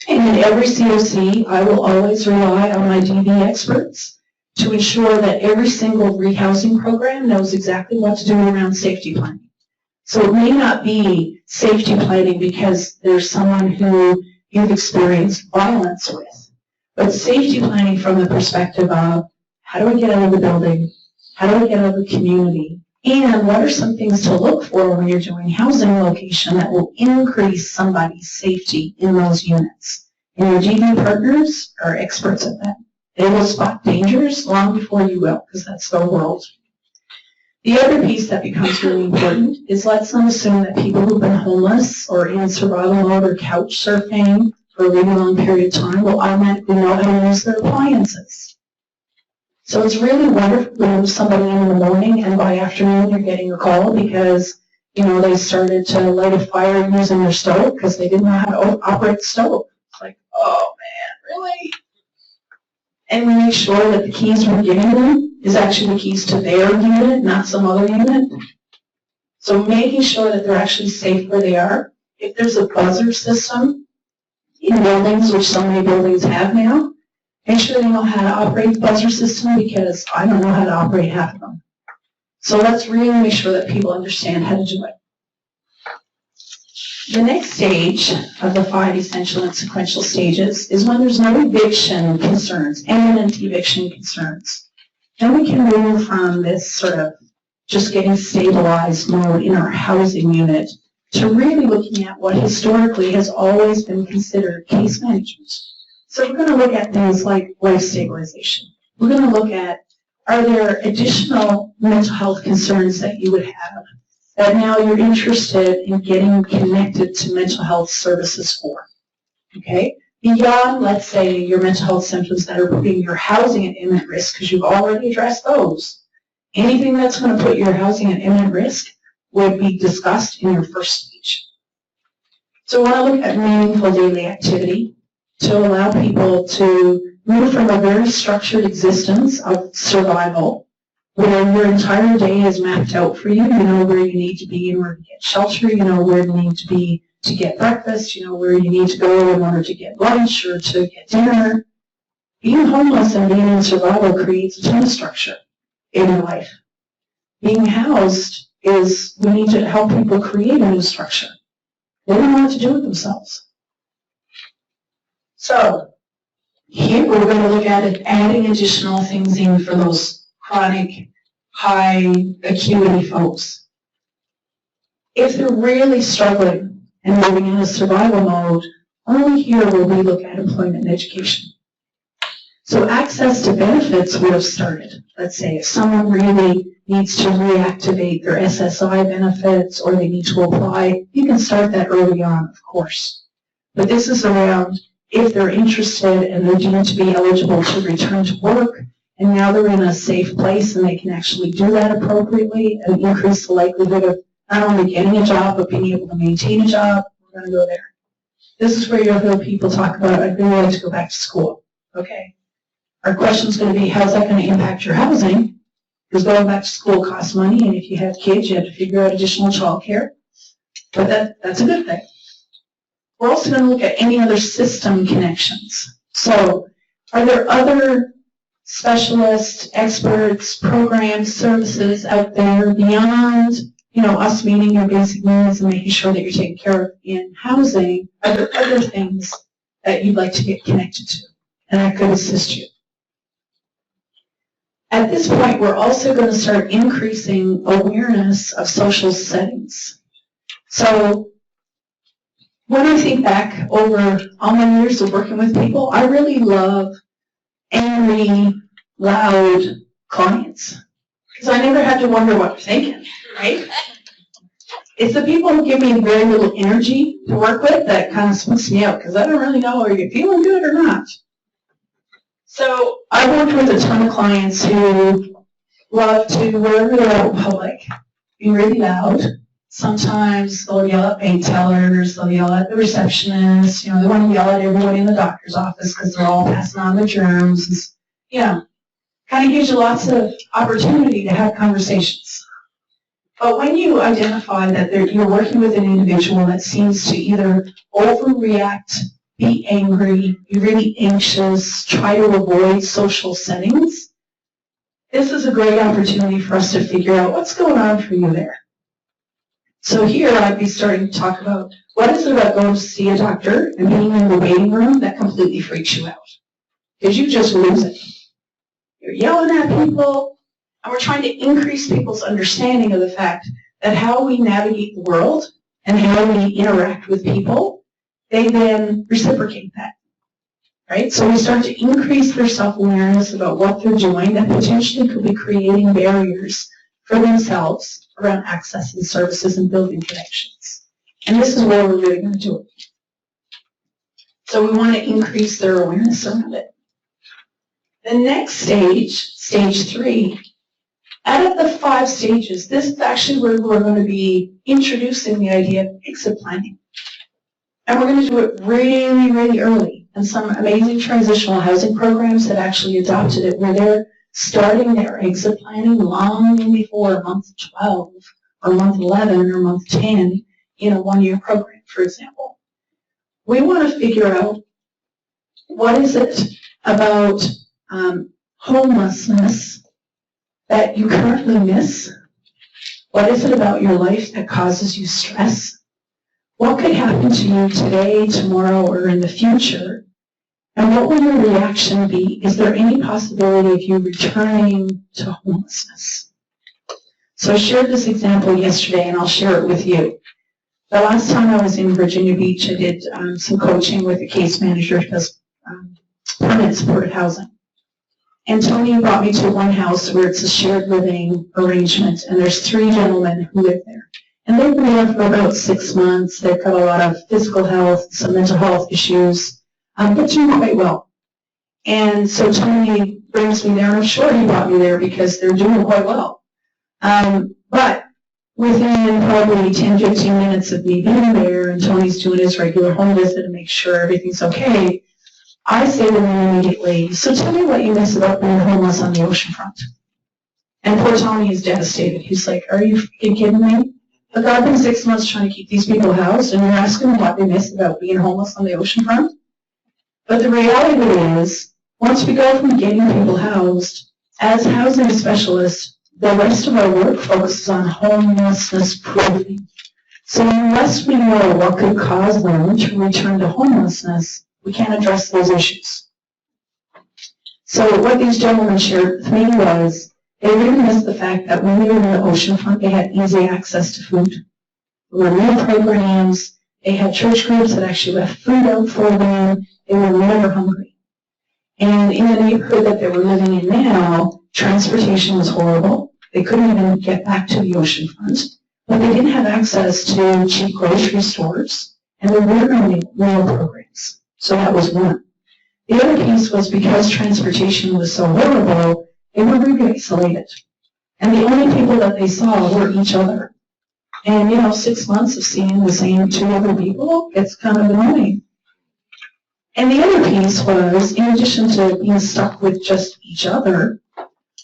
And in every COC, I will always rely on my DV experts to ensure that every single rehousing program knows exactly what to do around safety planning. So it may not be safety planning because there's someone who you've experienced violence with, but safety planning from the perspective of how do I get out of the building, how do I get out of the community, and what are some things to look for when you're doing housing location that will increase somebody's safety in those units. And your GD partners are experts at that. They will spot dangers long before you will, because that's their world. The other piece that becomes really important is let's not assume that people who've been homeless or in survival mode or couch surfing for a really long period of time will automatically know how to use their appliances. So it's really wonderful when there's somebody in the morning and by afternoon you're getting a call because, you know, they started to light a fire using their stove because they didn't know how to operate the stove. It's like, oh man, really? And we make sure that the keys we're giving them is actually the keys to their unit, not some other unit. So making sure that they're actually safe where they are. If there's a buzzer system in buildings, which so many buildings have now, make sure they know how to operate the buzzer system because I don't know how to operate half of them. So let's really make sure that people understand how to do it. The next stage of the 5 essential and sequential stages is when there's no eviction concerns, imminent eviction concerns. Then we can move from this sort of just getting stabilized mode in our housing unit to really looking at what historically has always been considered case management. So we're going to look at things like life stabilization. We're going to look at, are there additional mental health concerns that you would have that now you're interested in getting connected to mental health services for, okay? Beyond, let's say, your mental health symptoms that are putting your housing at imminent risk, because you've already addressed those. Anything that's going to put your housing at imminent risk would be discussed in your first stage. So we want to look at meaningful daily activity to allow people to move from a very structured existence of survival, where your entire day is mapped out for you. You know where you need to be in order to get shelter. You know where you need to be to get breakfast. You know where you need to go in order to get lunch or to get dinner. Being homeless and being in survival creates a ton of structure in your life. Being housed is, we need to help people create a new structure. They don't know what to do with themselves. So here we're going to look at it, adding additional things in for those chronic, high acuity folks. If they're really struggling and moving into survival mode, only here will we look at employment and education. So access to benefits would have started. Let's say if someone really needs to reactivate their SSI benefits or they need to apply, you can start that early on, of course. But this is around if they're interested and they're deemed to be eligible to return to work, and now they're in a safe place and they can actually do that appropriately and increase the likelihood of not only getting a job, but being able to maintain a job. We're going to go there. This is where you'll hear people talk about, I'd really like to go back to school. Okay. Our question is going to be, how's that going to impact your housing? Because going back to school costs money, and if you have kids, you have to figure out additional childcare. But that's a good thing. We're also going to look at any other system connections. So, are there other specialists, experts, programs, services out there beyond, us meeting your basic needs and making sure that you're taken care of in housing? Are there other things that you'd like to get connected to and that could assist you? At this point, we're also going to start increasing awareness of social settings. So when I think back over all my years of working with people, I really love angry, loud clients because I never had to wonder what they're thinking, right? It's the people who give me very little energy to work with that kind of spooks me out because I don't really know, are you feeling good or not? So I worked with a ton of clients who love to, wherever they're out in public, be really loud. Sometimes they'll yell at bank tellers, they'll yell at the receptionist, they want to yell at everybody in the doctor's office because they're all passing on the germs. Kind of gives you lots of opportunity to have conversations. But when you identify that you're working with an individual that seems to either overreact, be angry, be really anxious, try to avoid social settings, this is a great opportunity for us to figure out what's going on for you there. So here I'd be starting to talk about what is it about going to see a doctor and being in the waiting room that completely freaks you out? Because you just lose it. You're yelling at people, and we're trying to increase people's understanding of the fact that how we navigate the world and how we interact with people, they then reciprocate that. Right? So we start to increase their self-awareness about what they're doing that potentially could be creating barriers for themselves around accessing services and building connections. And this is where we're really going to do it. So we want to increase their awareness around it. The next stage, stage 3, out of the 5 stages, this is actually where we're going to be introducing the idea of exit planning. And we're going to do it really, really early. And some amazing transitional housing programs have actually adopted it where they're starting their exit planning long before month 12 or month 11 or month 10 in a 1-year program, for example. We want to figure out what is it about homelessness that you currently miss? What is it about your life that causes you stress? What could happen to you today, tomorrow, or in the future? And what will your reaction be? Is there any possibility of you returning to homelessness? So I shared this example yesterday, and I'll share it with you. The last time I was in Virginia Beach, I did some coaching with a case manager who does permanent supported housing. And Tony brought me to one house where it's a shared living arrangement, and there's 3 gentlemen who live there. And they've been there for about 6 months. They've got a lot of physical health, some mental health issues, but doing quite well. And so Tony brings me there, and I'm sure he brought me there because they're doing quite well. But within probably 10, 15 minutes of me being there, and Tony's doing his regular home visit to make sure everything's okay, I say to him immediately, so tell me what you miss about being homeless on the oceanfront. And poor Tony is devastated. He's like, are you freaking kidding me? Look, I've been 6 months trying to keep these people housed, and you're asking them what they miss about being homeless on the oceanfront? But the reality is, once we go from getting people housed, as housing specialists, the rest of our work focuses on homelessness proofing. So unless we know what could cause them to return to homelessness, we can't address those issues. So what these gentlemen shared with me was they really missed the fact that when they were in the oceanfront, they had easy access to food. There were meal programs. They had church groups that actually left food out for them. They were never hungry. And in the neighborhood that they were living in now, transportation was horrible. They couldn't even get back to the oceanfront. But they didn't have access to cheap grocery stores. And there were no meal programs. So that was one. The other piece was because transportation was so horrible, they were really isolated. And the only people that they saw were each other. And, 6 months of seeing the same 2 other people, it's kind of annoying. And the other piece was, in addition to being stuck with just each other,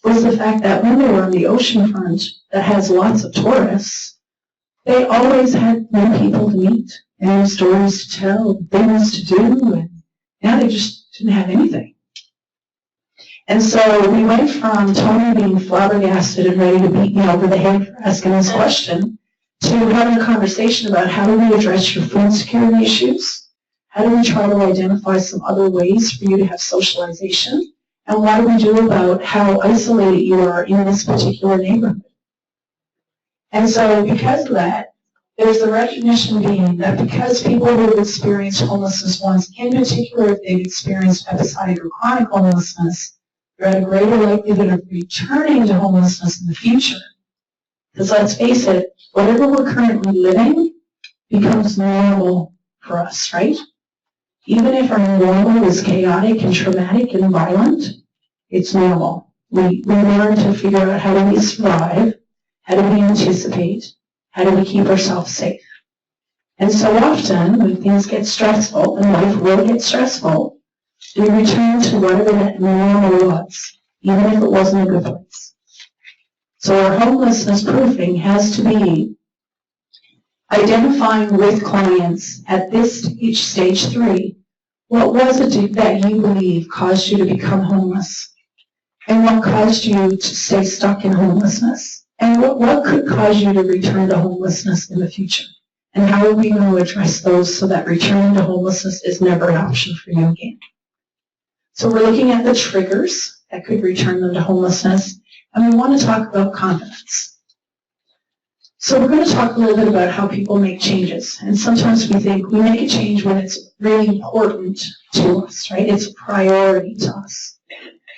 was the fact that when they were on the oceanfront that has lots of tourists, they always had new people to meet, and new stories to tell, things to do, and now they just didn't have anything. And so we went from Tony being flabbergasted and ready to beat me over the head for asking this question to having a conversation about how do we address your food security issues, how do we try to identify some other ways for you to have socialization, and what do we do about how isolated you are in this particular neighborhood. And so because of that, there's the recognition being that because people who have experienced homelessness once, in particular if they've experienced episodic or chronic homelessness, they're at a greater likelihood of returning to homelessness in the future. Because let's face it, whatever we're currently living becomes normal for us, right? Even if our normal is chaotic and traumatic and violent, it's normal. We learn to figure out how do we survive, how do we anticipate, how do we keep ourselves safe? And so often, when things get stressful, and life will get stressful, we return to whatever that normal was, even if it wasn't a good place. So our homelessness proofing has to be identifying with clients at this stage, stage 3, what was it that you believe caused you to become homeless? And what caused you to stay stuck in homelessness? And what could cause you to return to homelessness in the future? And how are we going to address those so that returning to homelessness is never an option for you again? So we're looking at the triggers that could return them to homelessness, and we want to talk about confidence. So we're going to talk a little bit about how people make changes. And sometimes we think we make a change when it's really important to us, right? It's a priority to us.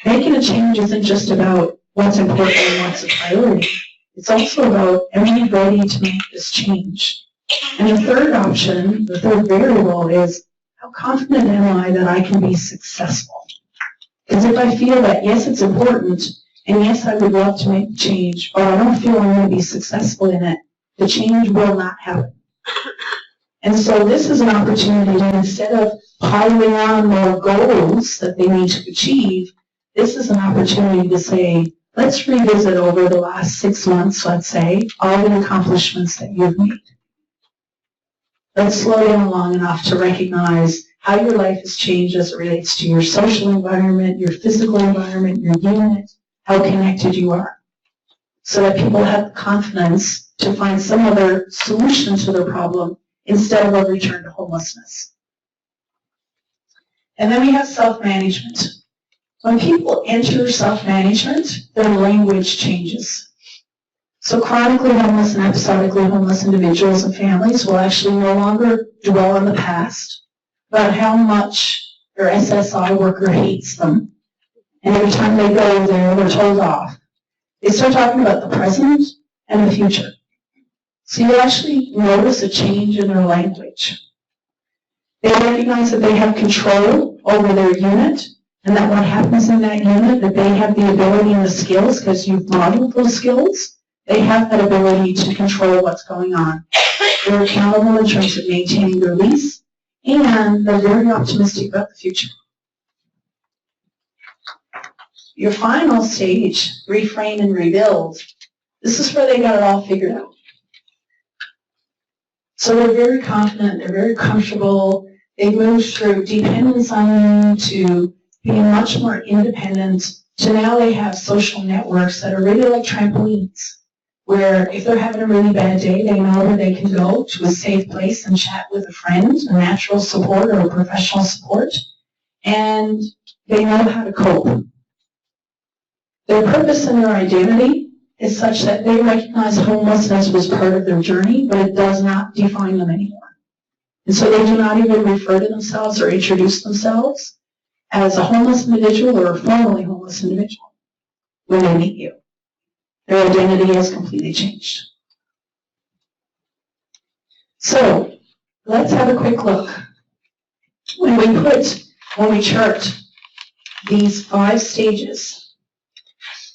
Making a change isn't just about what's important and what's a priority. It's also about, am I ready to make this change? And the third option, the third variable is, how confident am I that I can be successful? Because if I feel that, yes, it's important, and yes, I would love to make a change, but I don't feel I'm going to be successful in it, the change will not happen. And so this is an opportunity to, instead of piling on more goals that they need to achieve, this is an opportunity to say, let's revisit over the last 6 months, let's say, all the accomplishments that you've made. Let's slow down long enough to recognize how your life has changed as it relates to your social environment, your physical environment, your unit, how connected you are, so that people have the confidence to find some other solution to their problem instead of a return to homelessness. And then we have self-management. When people enter self-management, their language changes. So chronically homeless and episodically homeless individuals and families will actually no longer dwell on the past about how much their SSI worker hates them. And every time they go there, they're told off. They start talking about the present and the future. So you actually notice a change in their language. They recognize that they have control over their unit, and that what happens in that unit, that they have the ability and the skills, because you've modeled those skills, they have that ability to control what's going on. They're accountable in terms of maintaining their lease, and they're very optimistic about the future. Your final stage, reframe and rebuild, this is where they got it all figured out. So they're very confident, they're very comfortable, they've moved through dependence on you to being much more independent, to now they have social networks that are really like trampolines, where if they're having a really bad day, they know where they can go to a safe place and chat with a friend, a natural support or a professional support, and they know how to cope. Their purpose and their identity is such that they recognize homelessness was part of their journey, but it does not define them anymore. And so they do not even refer to themselves or introduce themselves as a homeless individual or a formerly homeless individual when they meet you. Their identity has completely changed. So let's have a quick look. When we chart these 5 stages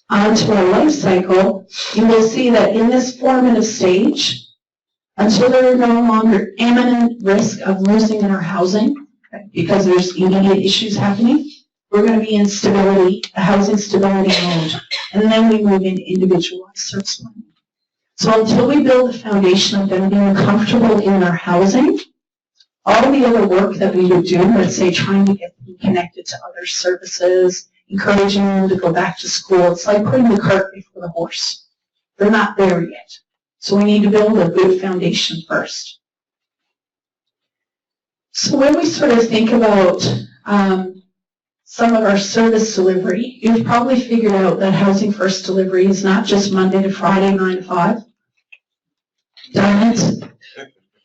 onto our life cycle, you will see that in this formative stage, until there are no longer imminent risk of losing our housing, because there's immediate issues happening, we're going to be in stability, a housing stability mode, and then we move into individualized service planning. So until we build a foundation of them being comfortable in their housing, all the other work that we would do, let's say trying to get them connected to other services, encouraging them to go back to school, it's like putting the cart before the horse. They're not there yet. So we need to build a good foundation first. So when we sort of think about some of our service delivery, you've probably figured out that Housing First delivery is not just Monday to Friday, 9 to 5. Darn it.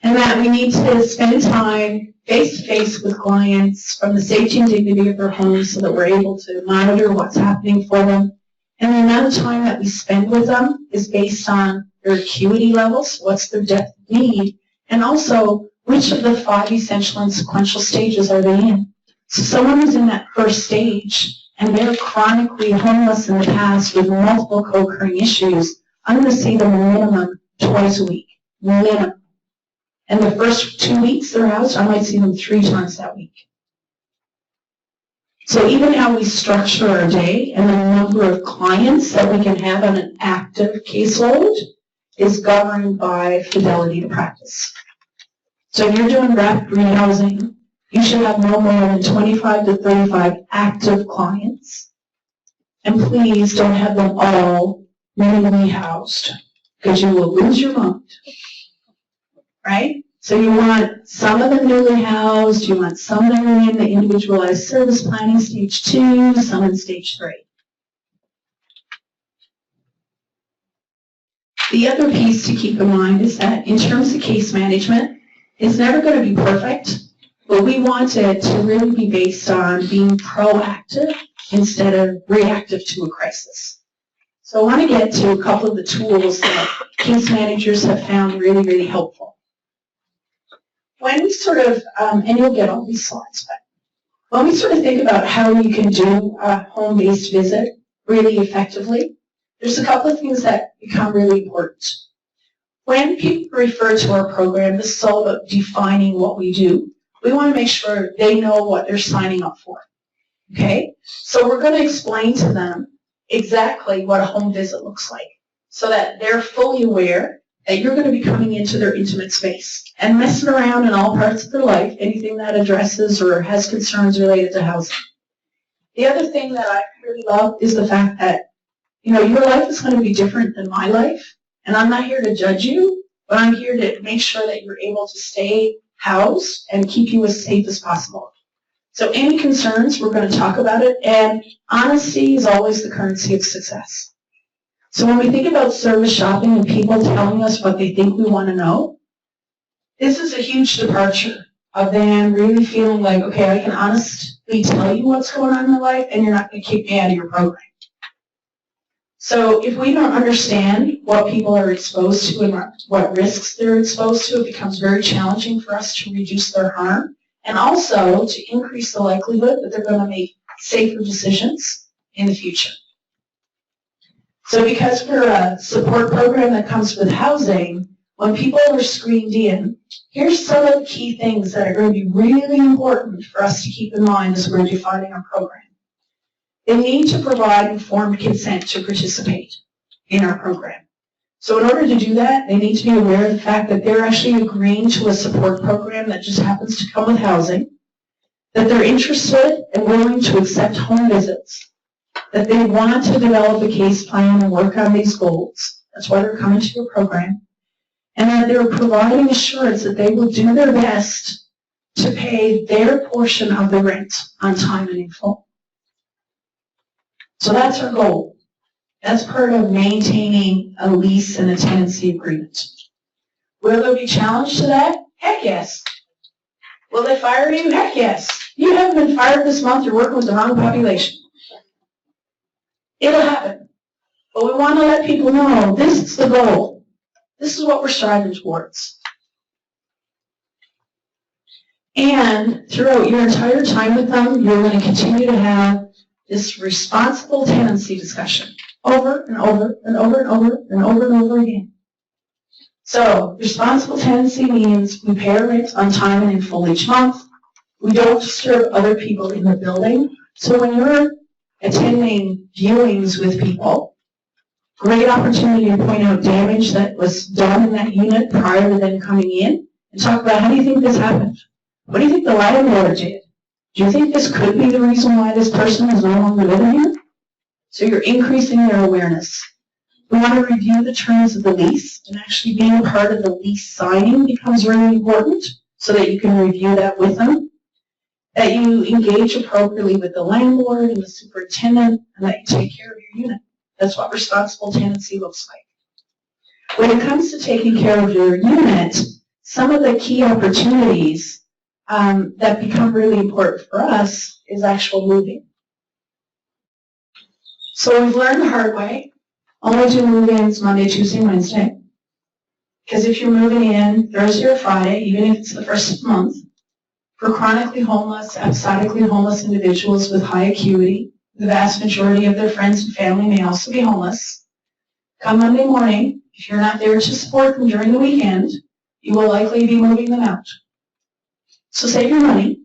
And that we need to spend time face-to-face with clients from the safety and dignity of their homes so that we're able to monitor what's happening for them. And the amount of time that we spend with them is based on their acuity levels, what's their depth of need, and also which of the 5 essential and sequential stages are they in. So someone who's in that first stage and they're chronically homeless in the past with multiple co-occurring issues, I'm going to see them a minimum twice a week, minimum. And the first 2 weeks they're housed, I might see them 3 times that week. So even how we structure our day and the number of clients that we can have on an active caseload is governed by fidelity to practice. So if you're doing rapid rehousing, you should have no more than 25 to 35 active clients. And please don't have them all minimally housed, because you will lose your mind, right? So you want some of them newly housed, you want some that are in the individualized service planning stage 2, some in stage 3. The other piece to keep in mind is that in terms of case management, it's never going to be perfect, but we want it to really be based on being proactive instead of reactive to a crisis. So I want to get to a couple of the tools that case managers have found really, really helpful. When we sort of, and you'll get all these slides, but when we sort of think about how you can do a home-based visit really effectively, there's a couple of things that become really important. When people refer to our program, this is all about defining what we do. We want to make sure they know what they're signing up for. Okay? So we're going to explain to them exactly what a home visit looks like so that they're fully aware that you're going to be coming into their intimate space and messing around in all parts of their life, anything that addresses or has concerns related to housing. The other thing that I really love is the fact that, you know, your life is going to be different than my life, and I'm not here to judge you, but I'm here to make sure that you're able to stay housed and keep you as safe as possible. So any concerns, we're going to talk about it, and honesty is always the currency of success. So when we think about service shopping and people telling us what they think we want to know, this is a huge departure of them really feeling like, okay, I can honestly tell you what's going on in my life, and you're not going to kick me out of your program. So if we don't understand what people are exposed to and what risks they're exposed to, it becomes very challenging for us to reduce their harm and also to increase the likelihood that they're going to make safer decisions in the future. So because we're a support program that comes with housing, when people are screened in, here's some of the key things that are going to be really important for us to keep in mind as we're defining our program. They need to provide informed consent to participate in our program. So in order to do that, they need to be aware of the fact that they're actually agreeing to a support program that just happens to come with housing, that they're interested and willing to accept home visits, that they want to develop a case plan and work on these goals. That's why they're coming to your program. And that they're providing assurance that they will do their best to pay their portion of the rent on time and in full. So that's our goal. That's part of maintaining a lease and a tenancy agreement. Will there be challenge to that? Heck yes. Will they fire you? Heck yes. You haven't been fired this month, you're working with the wrong population. It'll happen. But we want to let people know this is the goal. This is what we're striving towards. And throughout your entire time with them, you're going to continue to have this responsible tenancy discussion over and over and over and over and over and over again. So responsible tenancy means we pay our rent on time and in full each month. We don't disturb other people in the building. So when you're attending viewings with people, great opportunity to point out damage that was done in that unit prior to them coming in and talk about how do you think this happened? What do you think the landlord did? Do you think this could be the reason why this person is no longer living here? So you're increasing their awareness. We want to review the terms of the lease, and actually being a part of the lease signing becomes really important so that you can review that with them. That you engage appropriately with the landlord and the superintendent, and that you take care of your unit. That's what responsible tenancy looks like. When it comes to taking care of your unit, some of the key opportunities that become really important for us is actual moving. So we've learned the hard way, only do move-ins Monday, Tuesday, Wednesday. Because if you're moving in Thursday or Friday, even if it's the first of the month, for chronically homeless, episodically homeless individuals with high acuity, the vast majority of their friends and family may also be homeless. Come Monday morning, if you're not there to support them during the weekend, you will likely be moving them out. So save your money,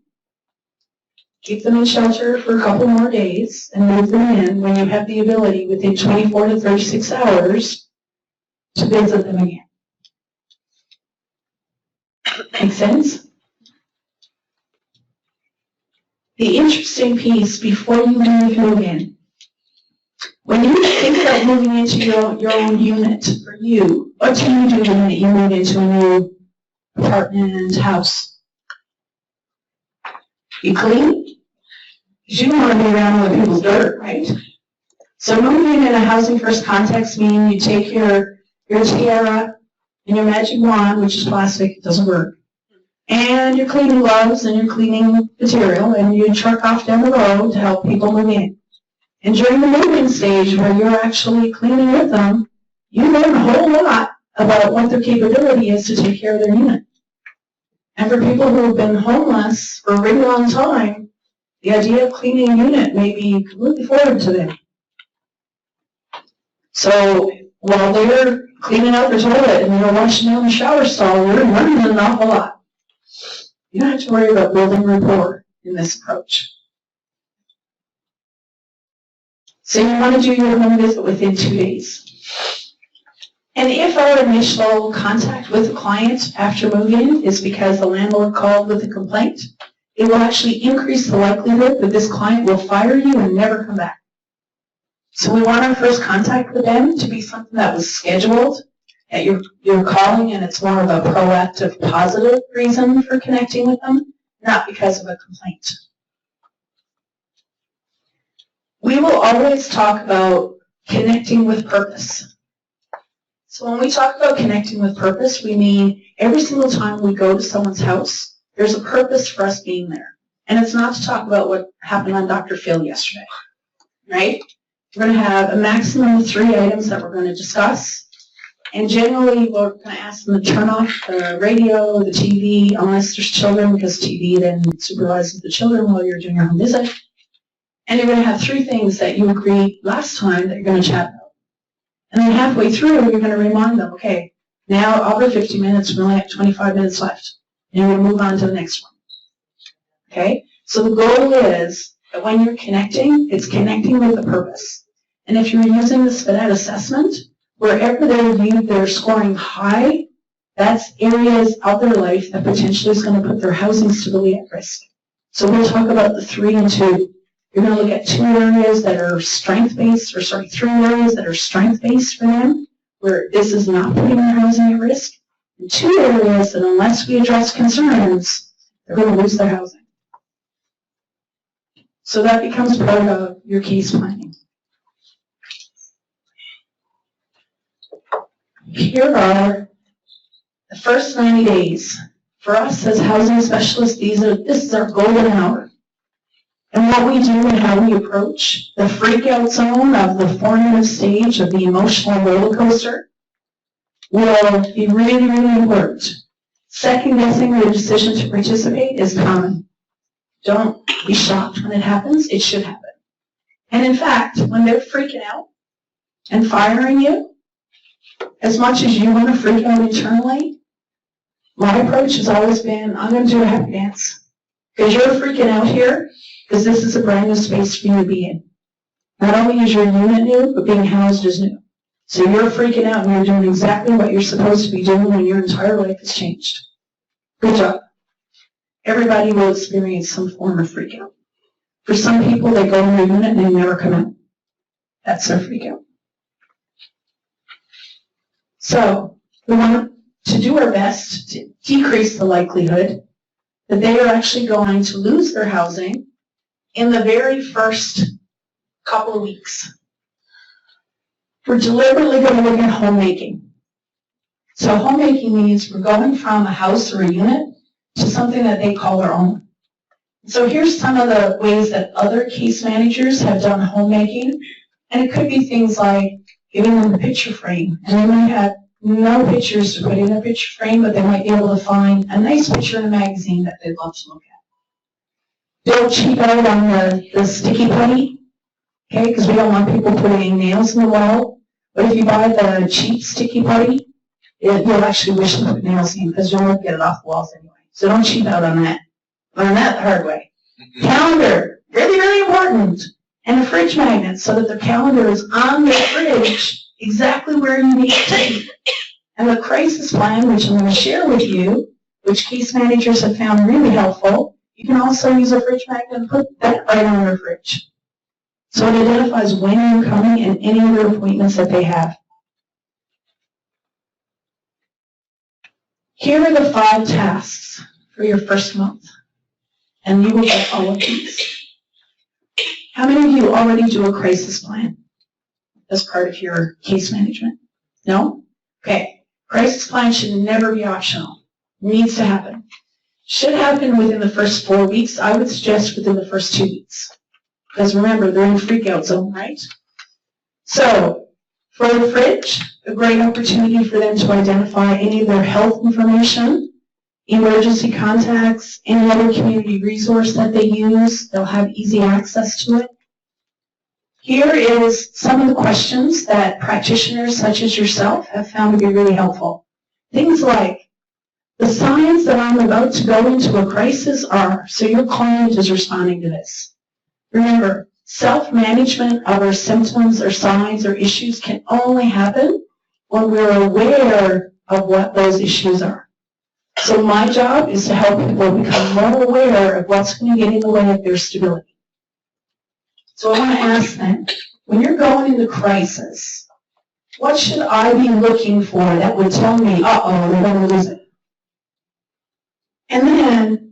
keep them in shelter for a couple more days, and move them in when you have the ability within 24 to 36 hours to visit them again. Make sense? The interesting piece before you leave move-in, when you think about moving into your own unit for you. What do you do the minute you move into a new apartment, house? You clean? Because you don't want to be around other people's dirt, right? So moving in a housing first context means you take your tiara and your magic wand, which is plastic, it doesn't work, and your cleaning gloves and your cleaning material, and you truck off down the road to help people move in. And during the moving stage where you're actually cleaning with them, you learn a whole lot about what their capability is to take care of their unit. And for people who have been homeless for a really long time, the idea of cleaning a unit may be completely foreign to them. So while they're cleaning out their toilet and they're washing down the shower stall, you're learning an awful lot. You don't have to worry about building rapport in this approach. So you want to do your home visit within 2 days. And if our initial contact with the client after move-in is because the landlord called with a complaint, it will actually increase the likelihood that this client will fire you and never come back. So we want our first contact with them to be something that was scheduled, that you're calling and it's more of a proactive, positive reason for connecting with them, not because of a complaint. We will always talk about connecting with purpose. So when we talk about connecting with purpose, we mean every single time we go to someone's house, there's a purpose for us being there. And it's not to talk about what happened on Dr. Phil yesterday, right? We're going to have a maximum of 3 items that we're going to discuss. And generally, we're going to ask them to turn off the radio, the TV, unless there's children, because TV then supervises the children while you're doing your home visit. And you're going to have 3 things that you agreed last time that you're going to chat about. And then halfway through, you're going to remind them, okay, now over 50 minutes, we only have 25 minutes left. And you're going to move on to the next one. Okay? So the goal is that when you're connecting, it's connecting with a purpose. And if you're using the SPINET assessment, wherever they're scoring high, that's areas of their life that potentially is going to put their housing stability at risk. So we'll talk about the 3 and 2. You're going to look at 2 areas that are strength-based, 3 areas that are strength-based for them, where this is not putting their housing at risk, and 2 areas that unless we address concerns, they're going to lose their housing. So that becomes part of your case planning. Here are the first 90 days. For us as housing specialists, this is our golden hour. And what we do and how we approach the freak-out zone of the formative stage of the emotional roller coaster will be really, really important. Second-guessing their decision to participate is common. Don't be shocked when it happens. It should happen. And in fact, when they're freaking out and firing you, as much as you want to freak out internally, my approach has always been, I'm going to do a happy dance. Because you're freaking out here, because this is a brand new space for you to be in. Not only is your unit new, but being housed is new. So you're freaking out and you're doing exactly what you're supposed to be doing when your entire life has changed. Good job. Everybody will experience some form of freak out. For some people, they go in their unit and they never come out. That's their freak out. So we want to do our best to decrease the likelihood that they are actually going to lose their housing in the very first couple of weeks. We're deliberately going to look at homemaking. So homemaking means we're going from a house or a unit to something that they call their own. So here's some of the ways that other case managers have done homemaking. And it could be things like giving them a picture frame. And they might have no pictures to put in a picture frame, but they might be able to find a nice picture in a magazine that they'd love to look at. Don't cheap out on the sticky putty, okay, because we don't want people putting nails in the wall. But if you buy the cheap sticky putty, you'll actually wish to put nails in because you won't get it off the walls anyway. So don't cheap out on that. Learn that the hard way. Calendar, really, really important. And a fridge magnet so that the calendar is on the fridge exactly where you need it to be. And the crisis plan, which I'm going to share with you, which case managers have found really helpful, you can also use a fridge magnet and put that right on your fridge. So it identifies when you're coming and any other appointments that they have. Here are the 5 tasks for your first month, and you will get all of these. How many of you already do a crisis plan as part of your case management? No? Okay. Crisis plan should never be optional. It needs to happen. Should happen within the first 4 weeks. I would suggest within the first 2 weeks. Because remember, they're in freak out zone, right? So, for the fridge, a great opportunity for them to identify any of their health information, emergency contacts, any other community resource that they use. They'll have easy access to it. Here is some of the questions that practitioners such as yourself have found to be really helpful. Things like, the signs that I'm about to go into a crisis are, so your client is responding to this. Remember, self-management of our symptoms or signs or issues can only happen when we're aware of what those issues are. So my job is to help people become more aware of what's going to get in the way of their stability. So I want to ask them, when you're going into crisis, what should I be looking for that would tell me, uh-oh, we're going to lose it? And then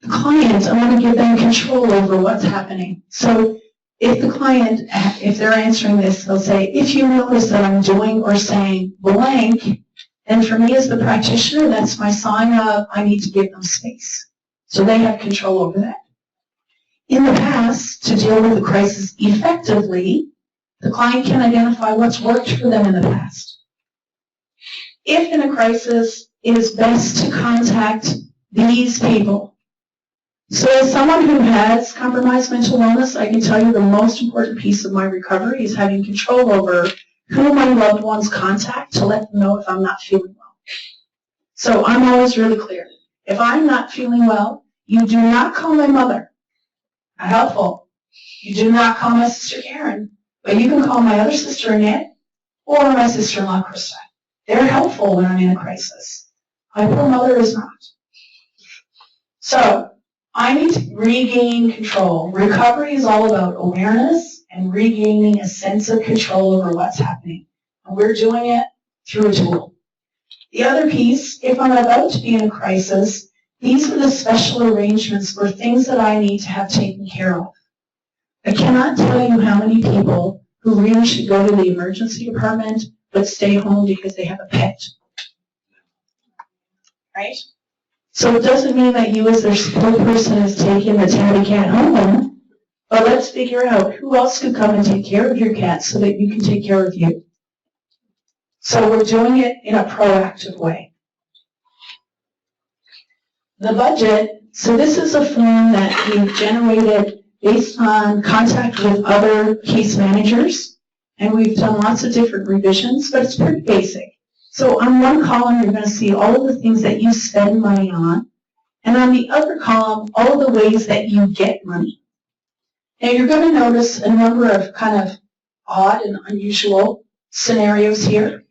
the client, I'm going to give them control over what's happening. So if the client, if they're answering this, they'll say, if you notice that I'm doing or saying blank, then for me as the practitioner, that's my sign of I need to give them space. So they have control over that. In the past, to deal with the crisis effectively, the client can identify what's worked for them in the past. If in a crisis, it is best to contact these people. So as someone who has compromised mental illness, I can tell you the most important piece of my recovery is having control over who my loved ones contact to let them know if I'm not feeling well. So I'm always really clear. If I'm not feeling well, you do not call my mother. Not helpful. You do not call my sister Karen, but you can call my other sister Annette or my sister-in-law Krista. They're helpful when I'm in a crisis. My poor mother is not. So I need to regain control. Recovery is all about awareness and regaining a sense of control over what's happening. And we're doing it through a tool. The other piece, if I'm about to be in a crisis, these are the special arrangements or things that I need to have taken care of. I cannot tell you how many people who really should go to the emergency department but stay home because they have a pet. Right? So it doesn't mean that you as their support person is taking the tabby cat home, but let's figure out who else could come and take care of your cat so that you can take care of you. So we're doing it in a proactive way. The budget, so this is a form that we've generated based on contact with other case managers, and we've done lots of different revisions, but it's pretty basic. So on one column, you're going to see all of the things that you spend money on, and on the other column, all of the ways that you get money. Now you're going to notice a number of kind of odd and unusual scenarios here.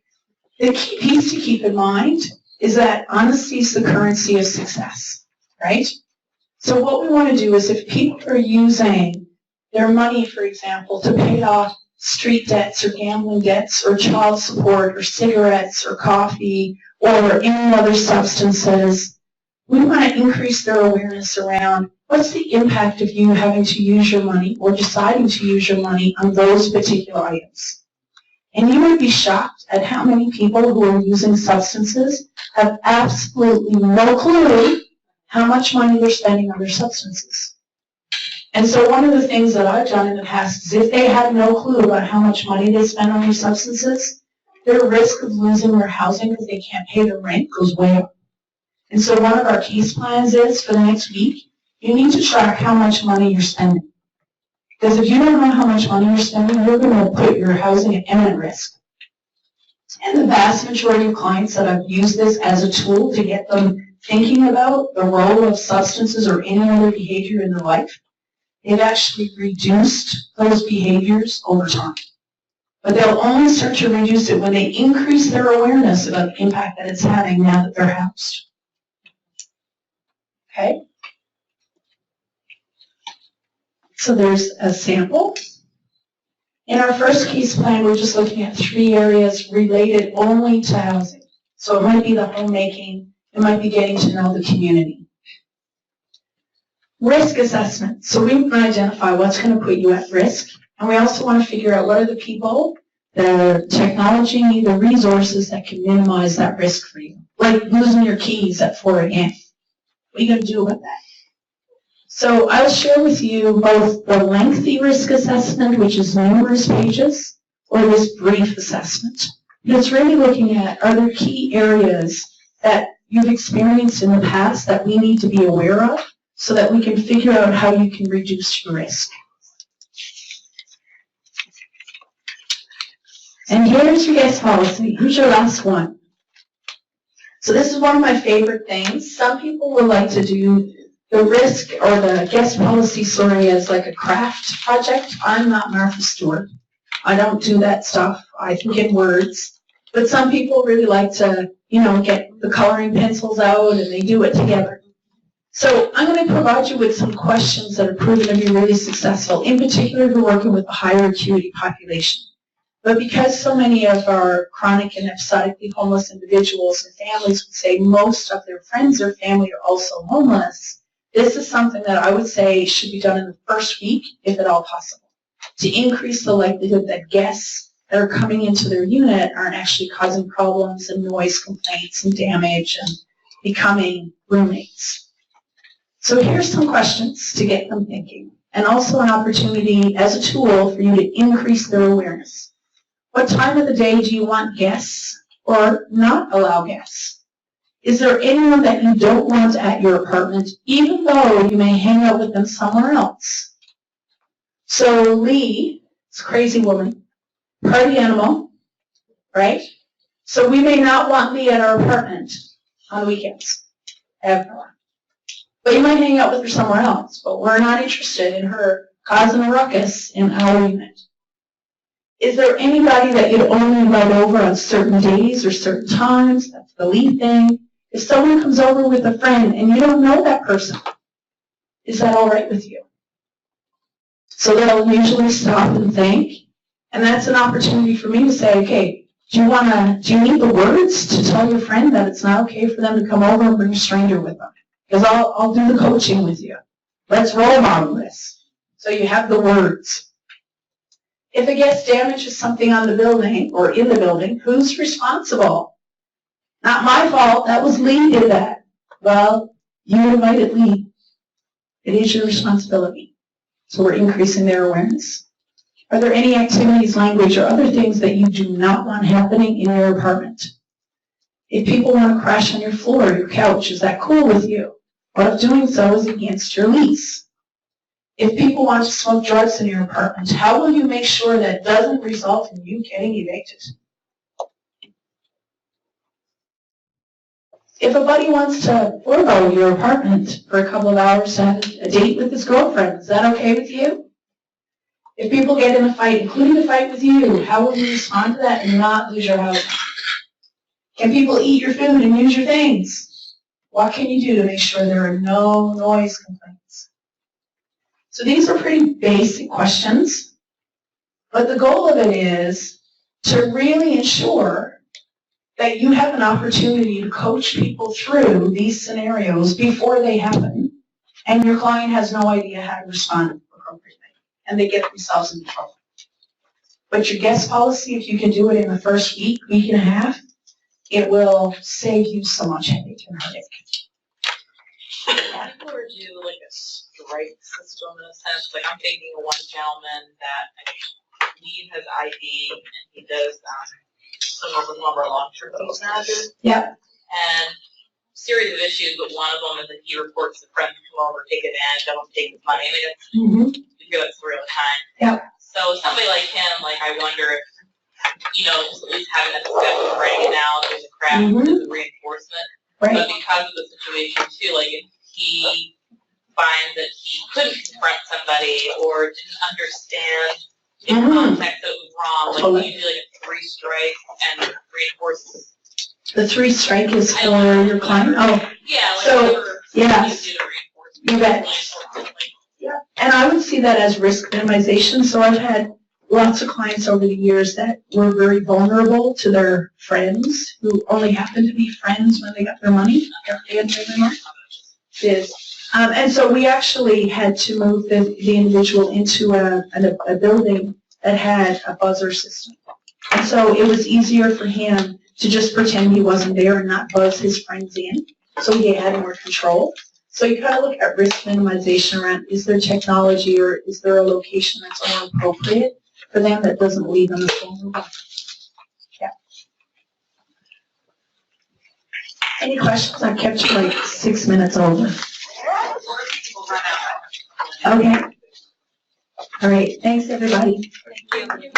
The key piece to keep in mind is that honesty is the currency of success, right? So what we want to do is if people are using their money, for example, to pay off street debts or gambling debts or child support or cigarettes or coffee or any other substances, we want to increase their awareness around what's the impact of you having to use your money or deciding to use your money on those particular items. And you would be shocked at how many people who are using substances have absolutely no clue how much money they're spending on their substances. And so one of the things that I've done in the past is if they have no clue about how much money they spend on their substances, their risk of losing their housing because they can't pay their rent goes way up. And so one of our case plans is for the next week, you need to track how much money you're spending. Because if you don't know how much money you're spending, you're going to put your housing at imminent risk. And the vast majority of clients that have used this as a tool to get them thinking about the role of substances or any other behavior in their life, they've actually reduced those behaviors over time. But they'll only start to reduce it when they increase their awareness about the impact that it's having now that they're housed. Okay? So there's a sample. In our first case plan, we're just looking at 3 areas related only to housing. So it might be the homemaking, it might be getting to know the community. Risk assessment. So we want to identify what's going to put you at risk, and we also want to figure out what are the people, the technology, the resources that can minimize that risk for you. Like losing your keys at 4 a.m. What are you going to do about that? So I'll share with you both the lengthy risk assessment, which is numerous pages, or this brief assessment. And it's really looking at, are there key areas that you've experienced in the past that we need to be aware of so that we can figure out how you can reduce your risk. And here's your guest policy. Here's your last one. So this is one of my favorite things. Some people would like to do the risk or the guest policy story as like a craft project. I'm not Martha Stewart. I don't do that stuff. I think in words. But some people really like to, get the coloring pencils out and they do it together. So I'm going to provide you with some questions that are proven to be really successful, in particular if you're working with a higher acuity population. But because so many of our chronic and episodically homeless individuals and families would say most of their friends or family are also homeless, this is something that I would say should be done in the first week, if at all possible, to increase the likelihood that guests that are coming into their unit aren't actually causing problems and noise complaints and damage and becoming roommates. So here's some questions to get them thinking, and also an opportunity as a tool for you to increase their awareness. What time of the day do you want guests or not allow guests? Is there anyone that you don't want at your apartment, even though you may hang out with them somewhere else? So Lee, this crazy woman, party animal, right? So we may not want Lee at our apartment on the weekends, ever. But you might hang out with her somewhere else, but we're not interested in her causing a ruckus in our unit. Is there anybody that you'd only invite over on certain days or certain times? That's the Lee thing. If someone comes over with a friend and you don't know that person, is that all right with you? So they'll usually stop and think, and that's an opportunity for me to say, okay, do you need the words to tell your friend that it's not okay for them to come over and bring a stranger with them? Because I'll do the coaching with you. Let's role model this. So you have the words. If a guest damages something on the building or in the building, who's responsible? Not my fault. That was Lee did that. Well, you invited Lee. It is your responsibility. So we're increasing their awareness. Are there any activities, language, or other things that you do not want happening in your apartment? If people want to crash on your floor or your couch, is that cool with you? Or if doing so is against your lease? If people want to smoke drugs in your apartment, how will you make sure that doesn't result in you getting evicted? If a buddy wants to forego your apartment for a couple of hours to have a date with his girlfriend, is that okay with you? If people get in a fight, including a fight with you, how will you respond to that and not lose your house? Can people eat your food and use your things? What can you do to make sure there are no noise complaints? So these are pretty basic questions, but the goal of it is to really ensure that you have an opportunity to coach people through these scenarios before they happen, and your client has no idea how to respond appropriately, and they get themselves in trouble. But your guest policy, if you can do it in the first week, week and a half, it will save you so much headache and heartache. Have you ever do like a strike system in a sense? Like I'm thinking of one gentleman that leave his ID and he does some of our long-term host managers. Yeah. And series of issues, but one of them is that he reports the friends come over, take advantage of him, take his money. I mean, we hear that story all the time. Yeah. So somebody like him, like I wonder if, just at least having that discussion, writing it out, there's a craft, there's a reinforcement. Right. But because of the situation too, like if he finds that he couldn't confront somebody or didn't understand in context that it was wrong, like Totally. you do like a 3-strike and reinforce. The 3-strike is for your client? Oh. Yeah, like So, whatever yes. you do to reinforce. You bet. Yeah. And I would see that as risk minimization. So I've had lots of clients over the years that were very vulnerable to their friends who only happened to be friends when they got their money, after they had their money. And so we actually had to move the individual into a building that had a buzzer system. And so it was easier for him to just pretend he wasn't there and not buzz his friends in. So he had more control. So you kind of look at risk minimization around, is there technology or is there a location that's more appropriate for them that doesn't leave them as vulnerable? Yeah. Any questions? I kept you like 6 minutes over. Okay. All right. Thanks, everybody. Thank you.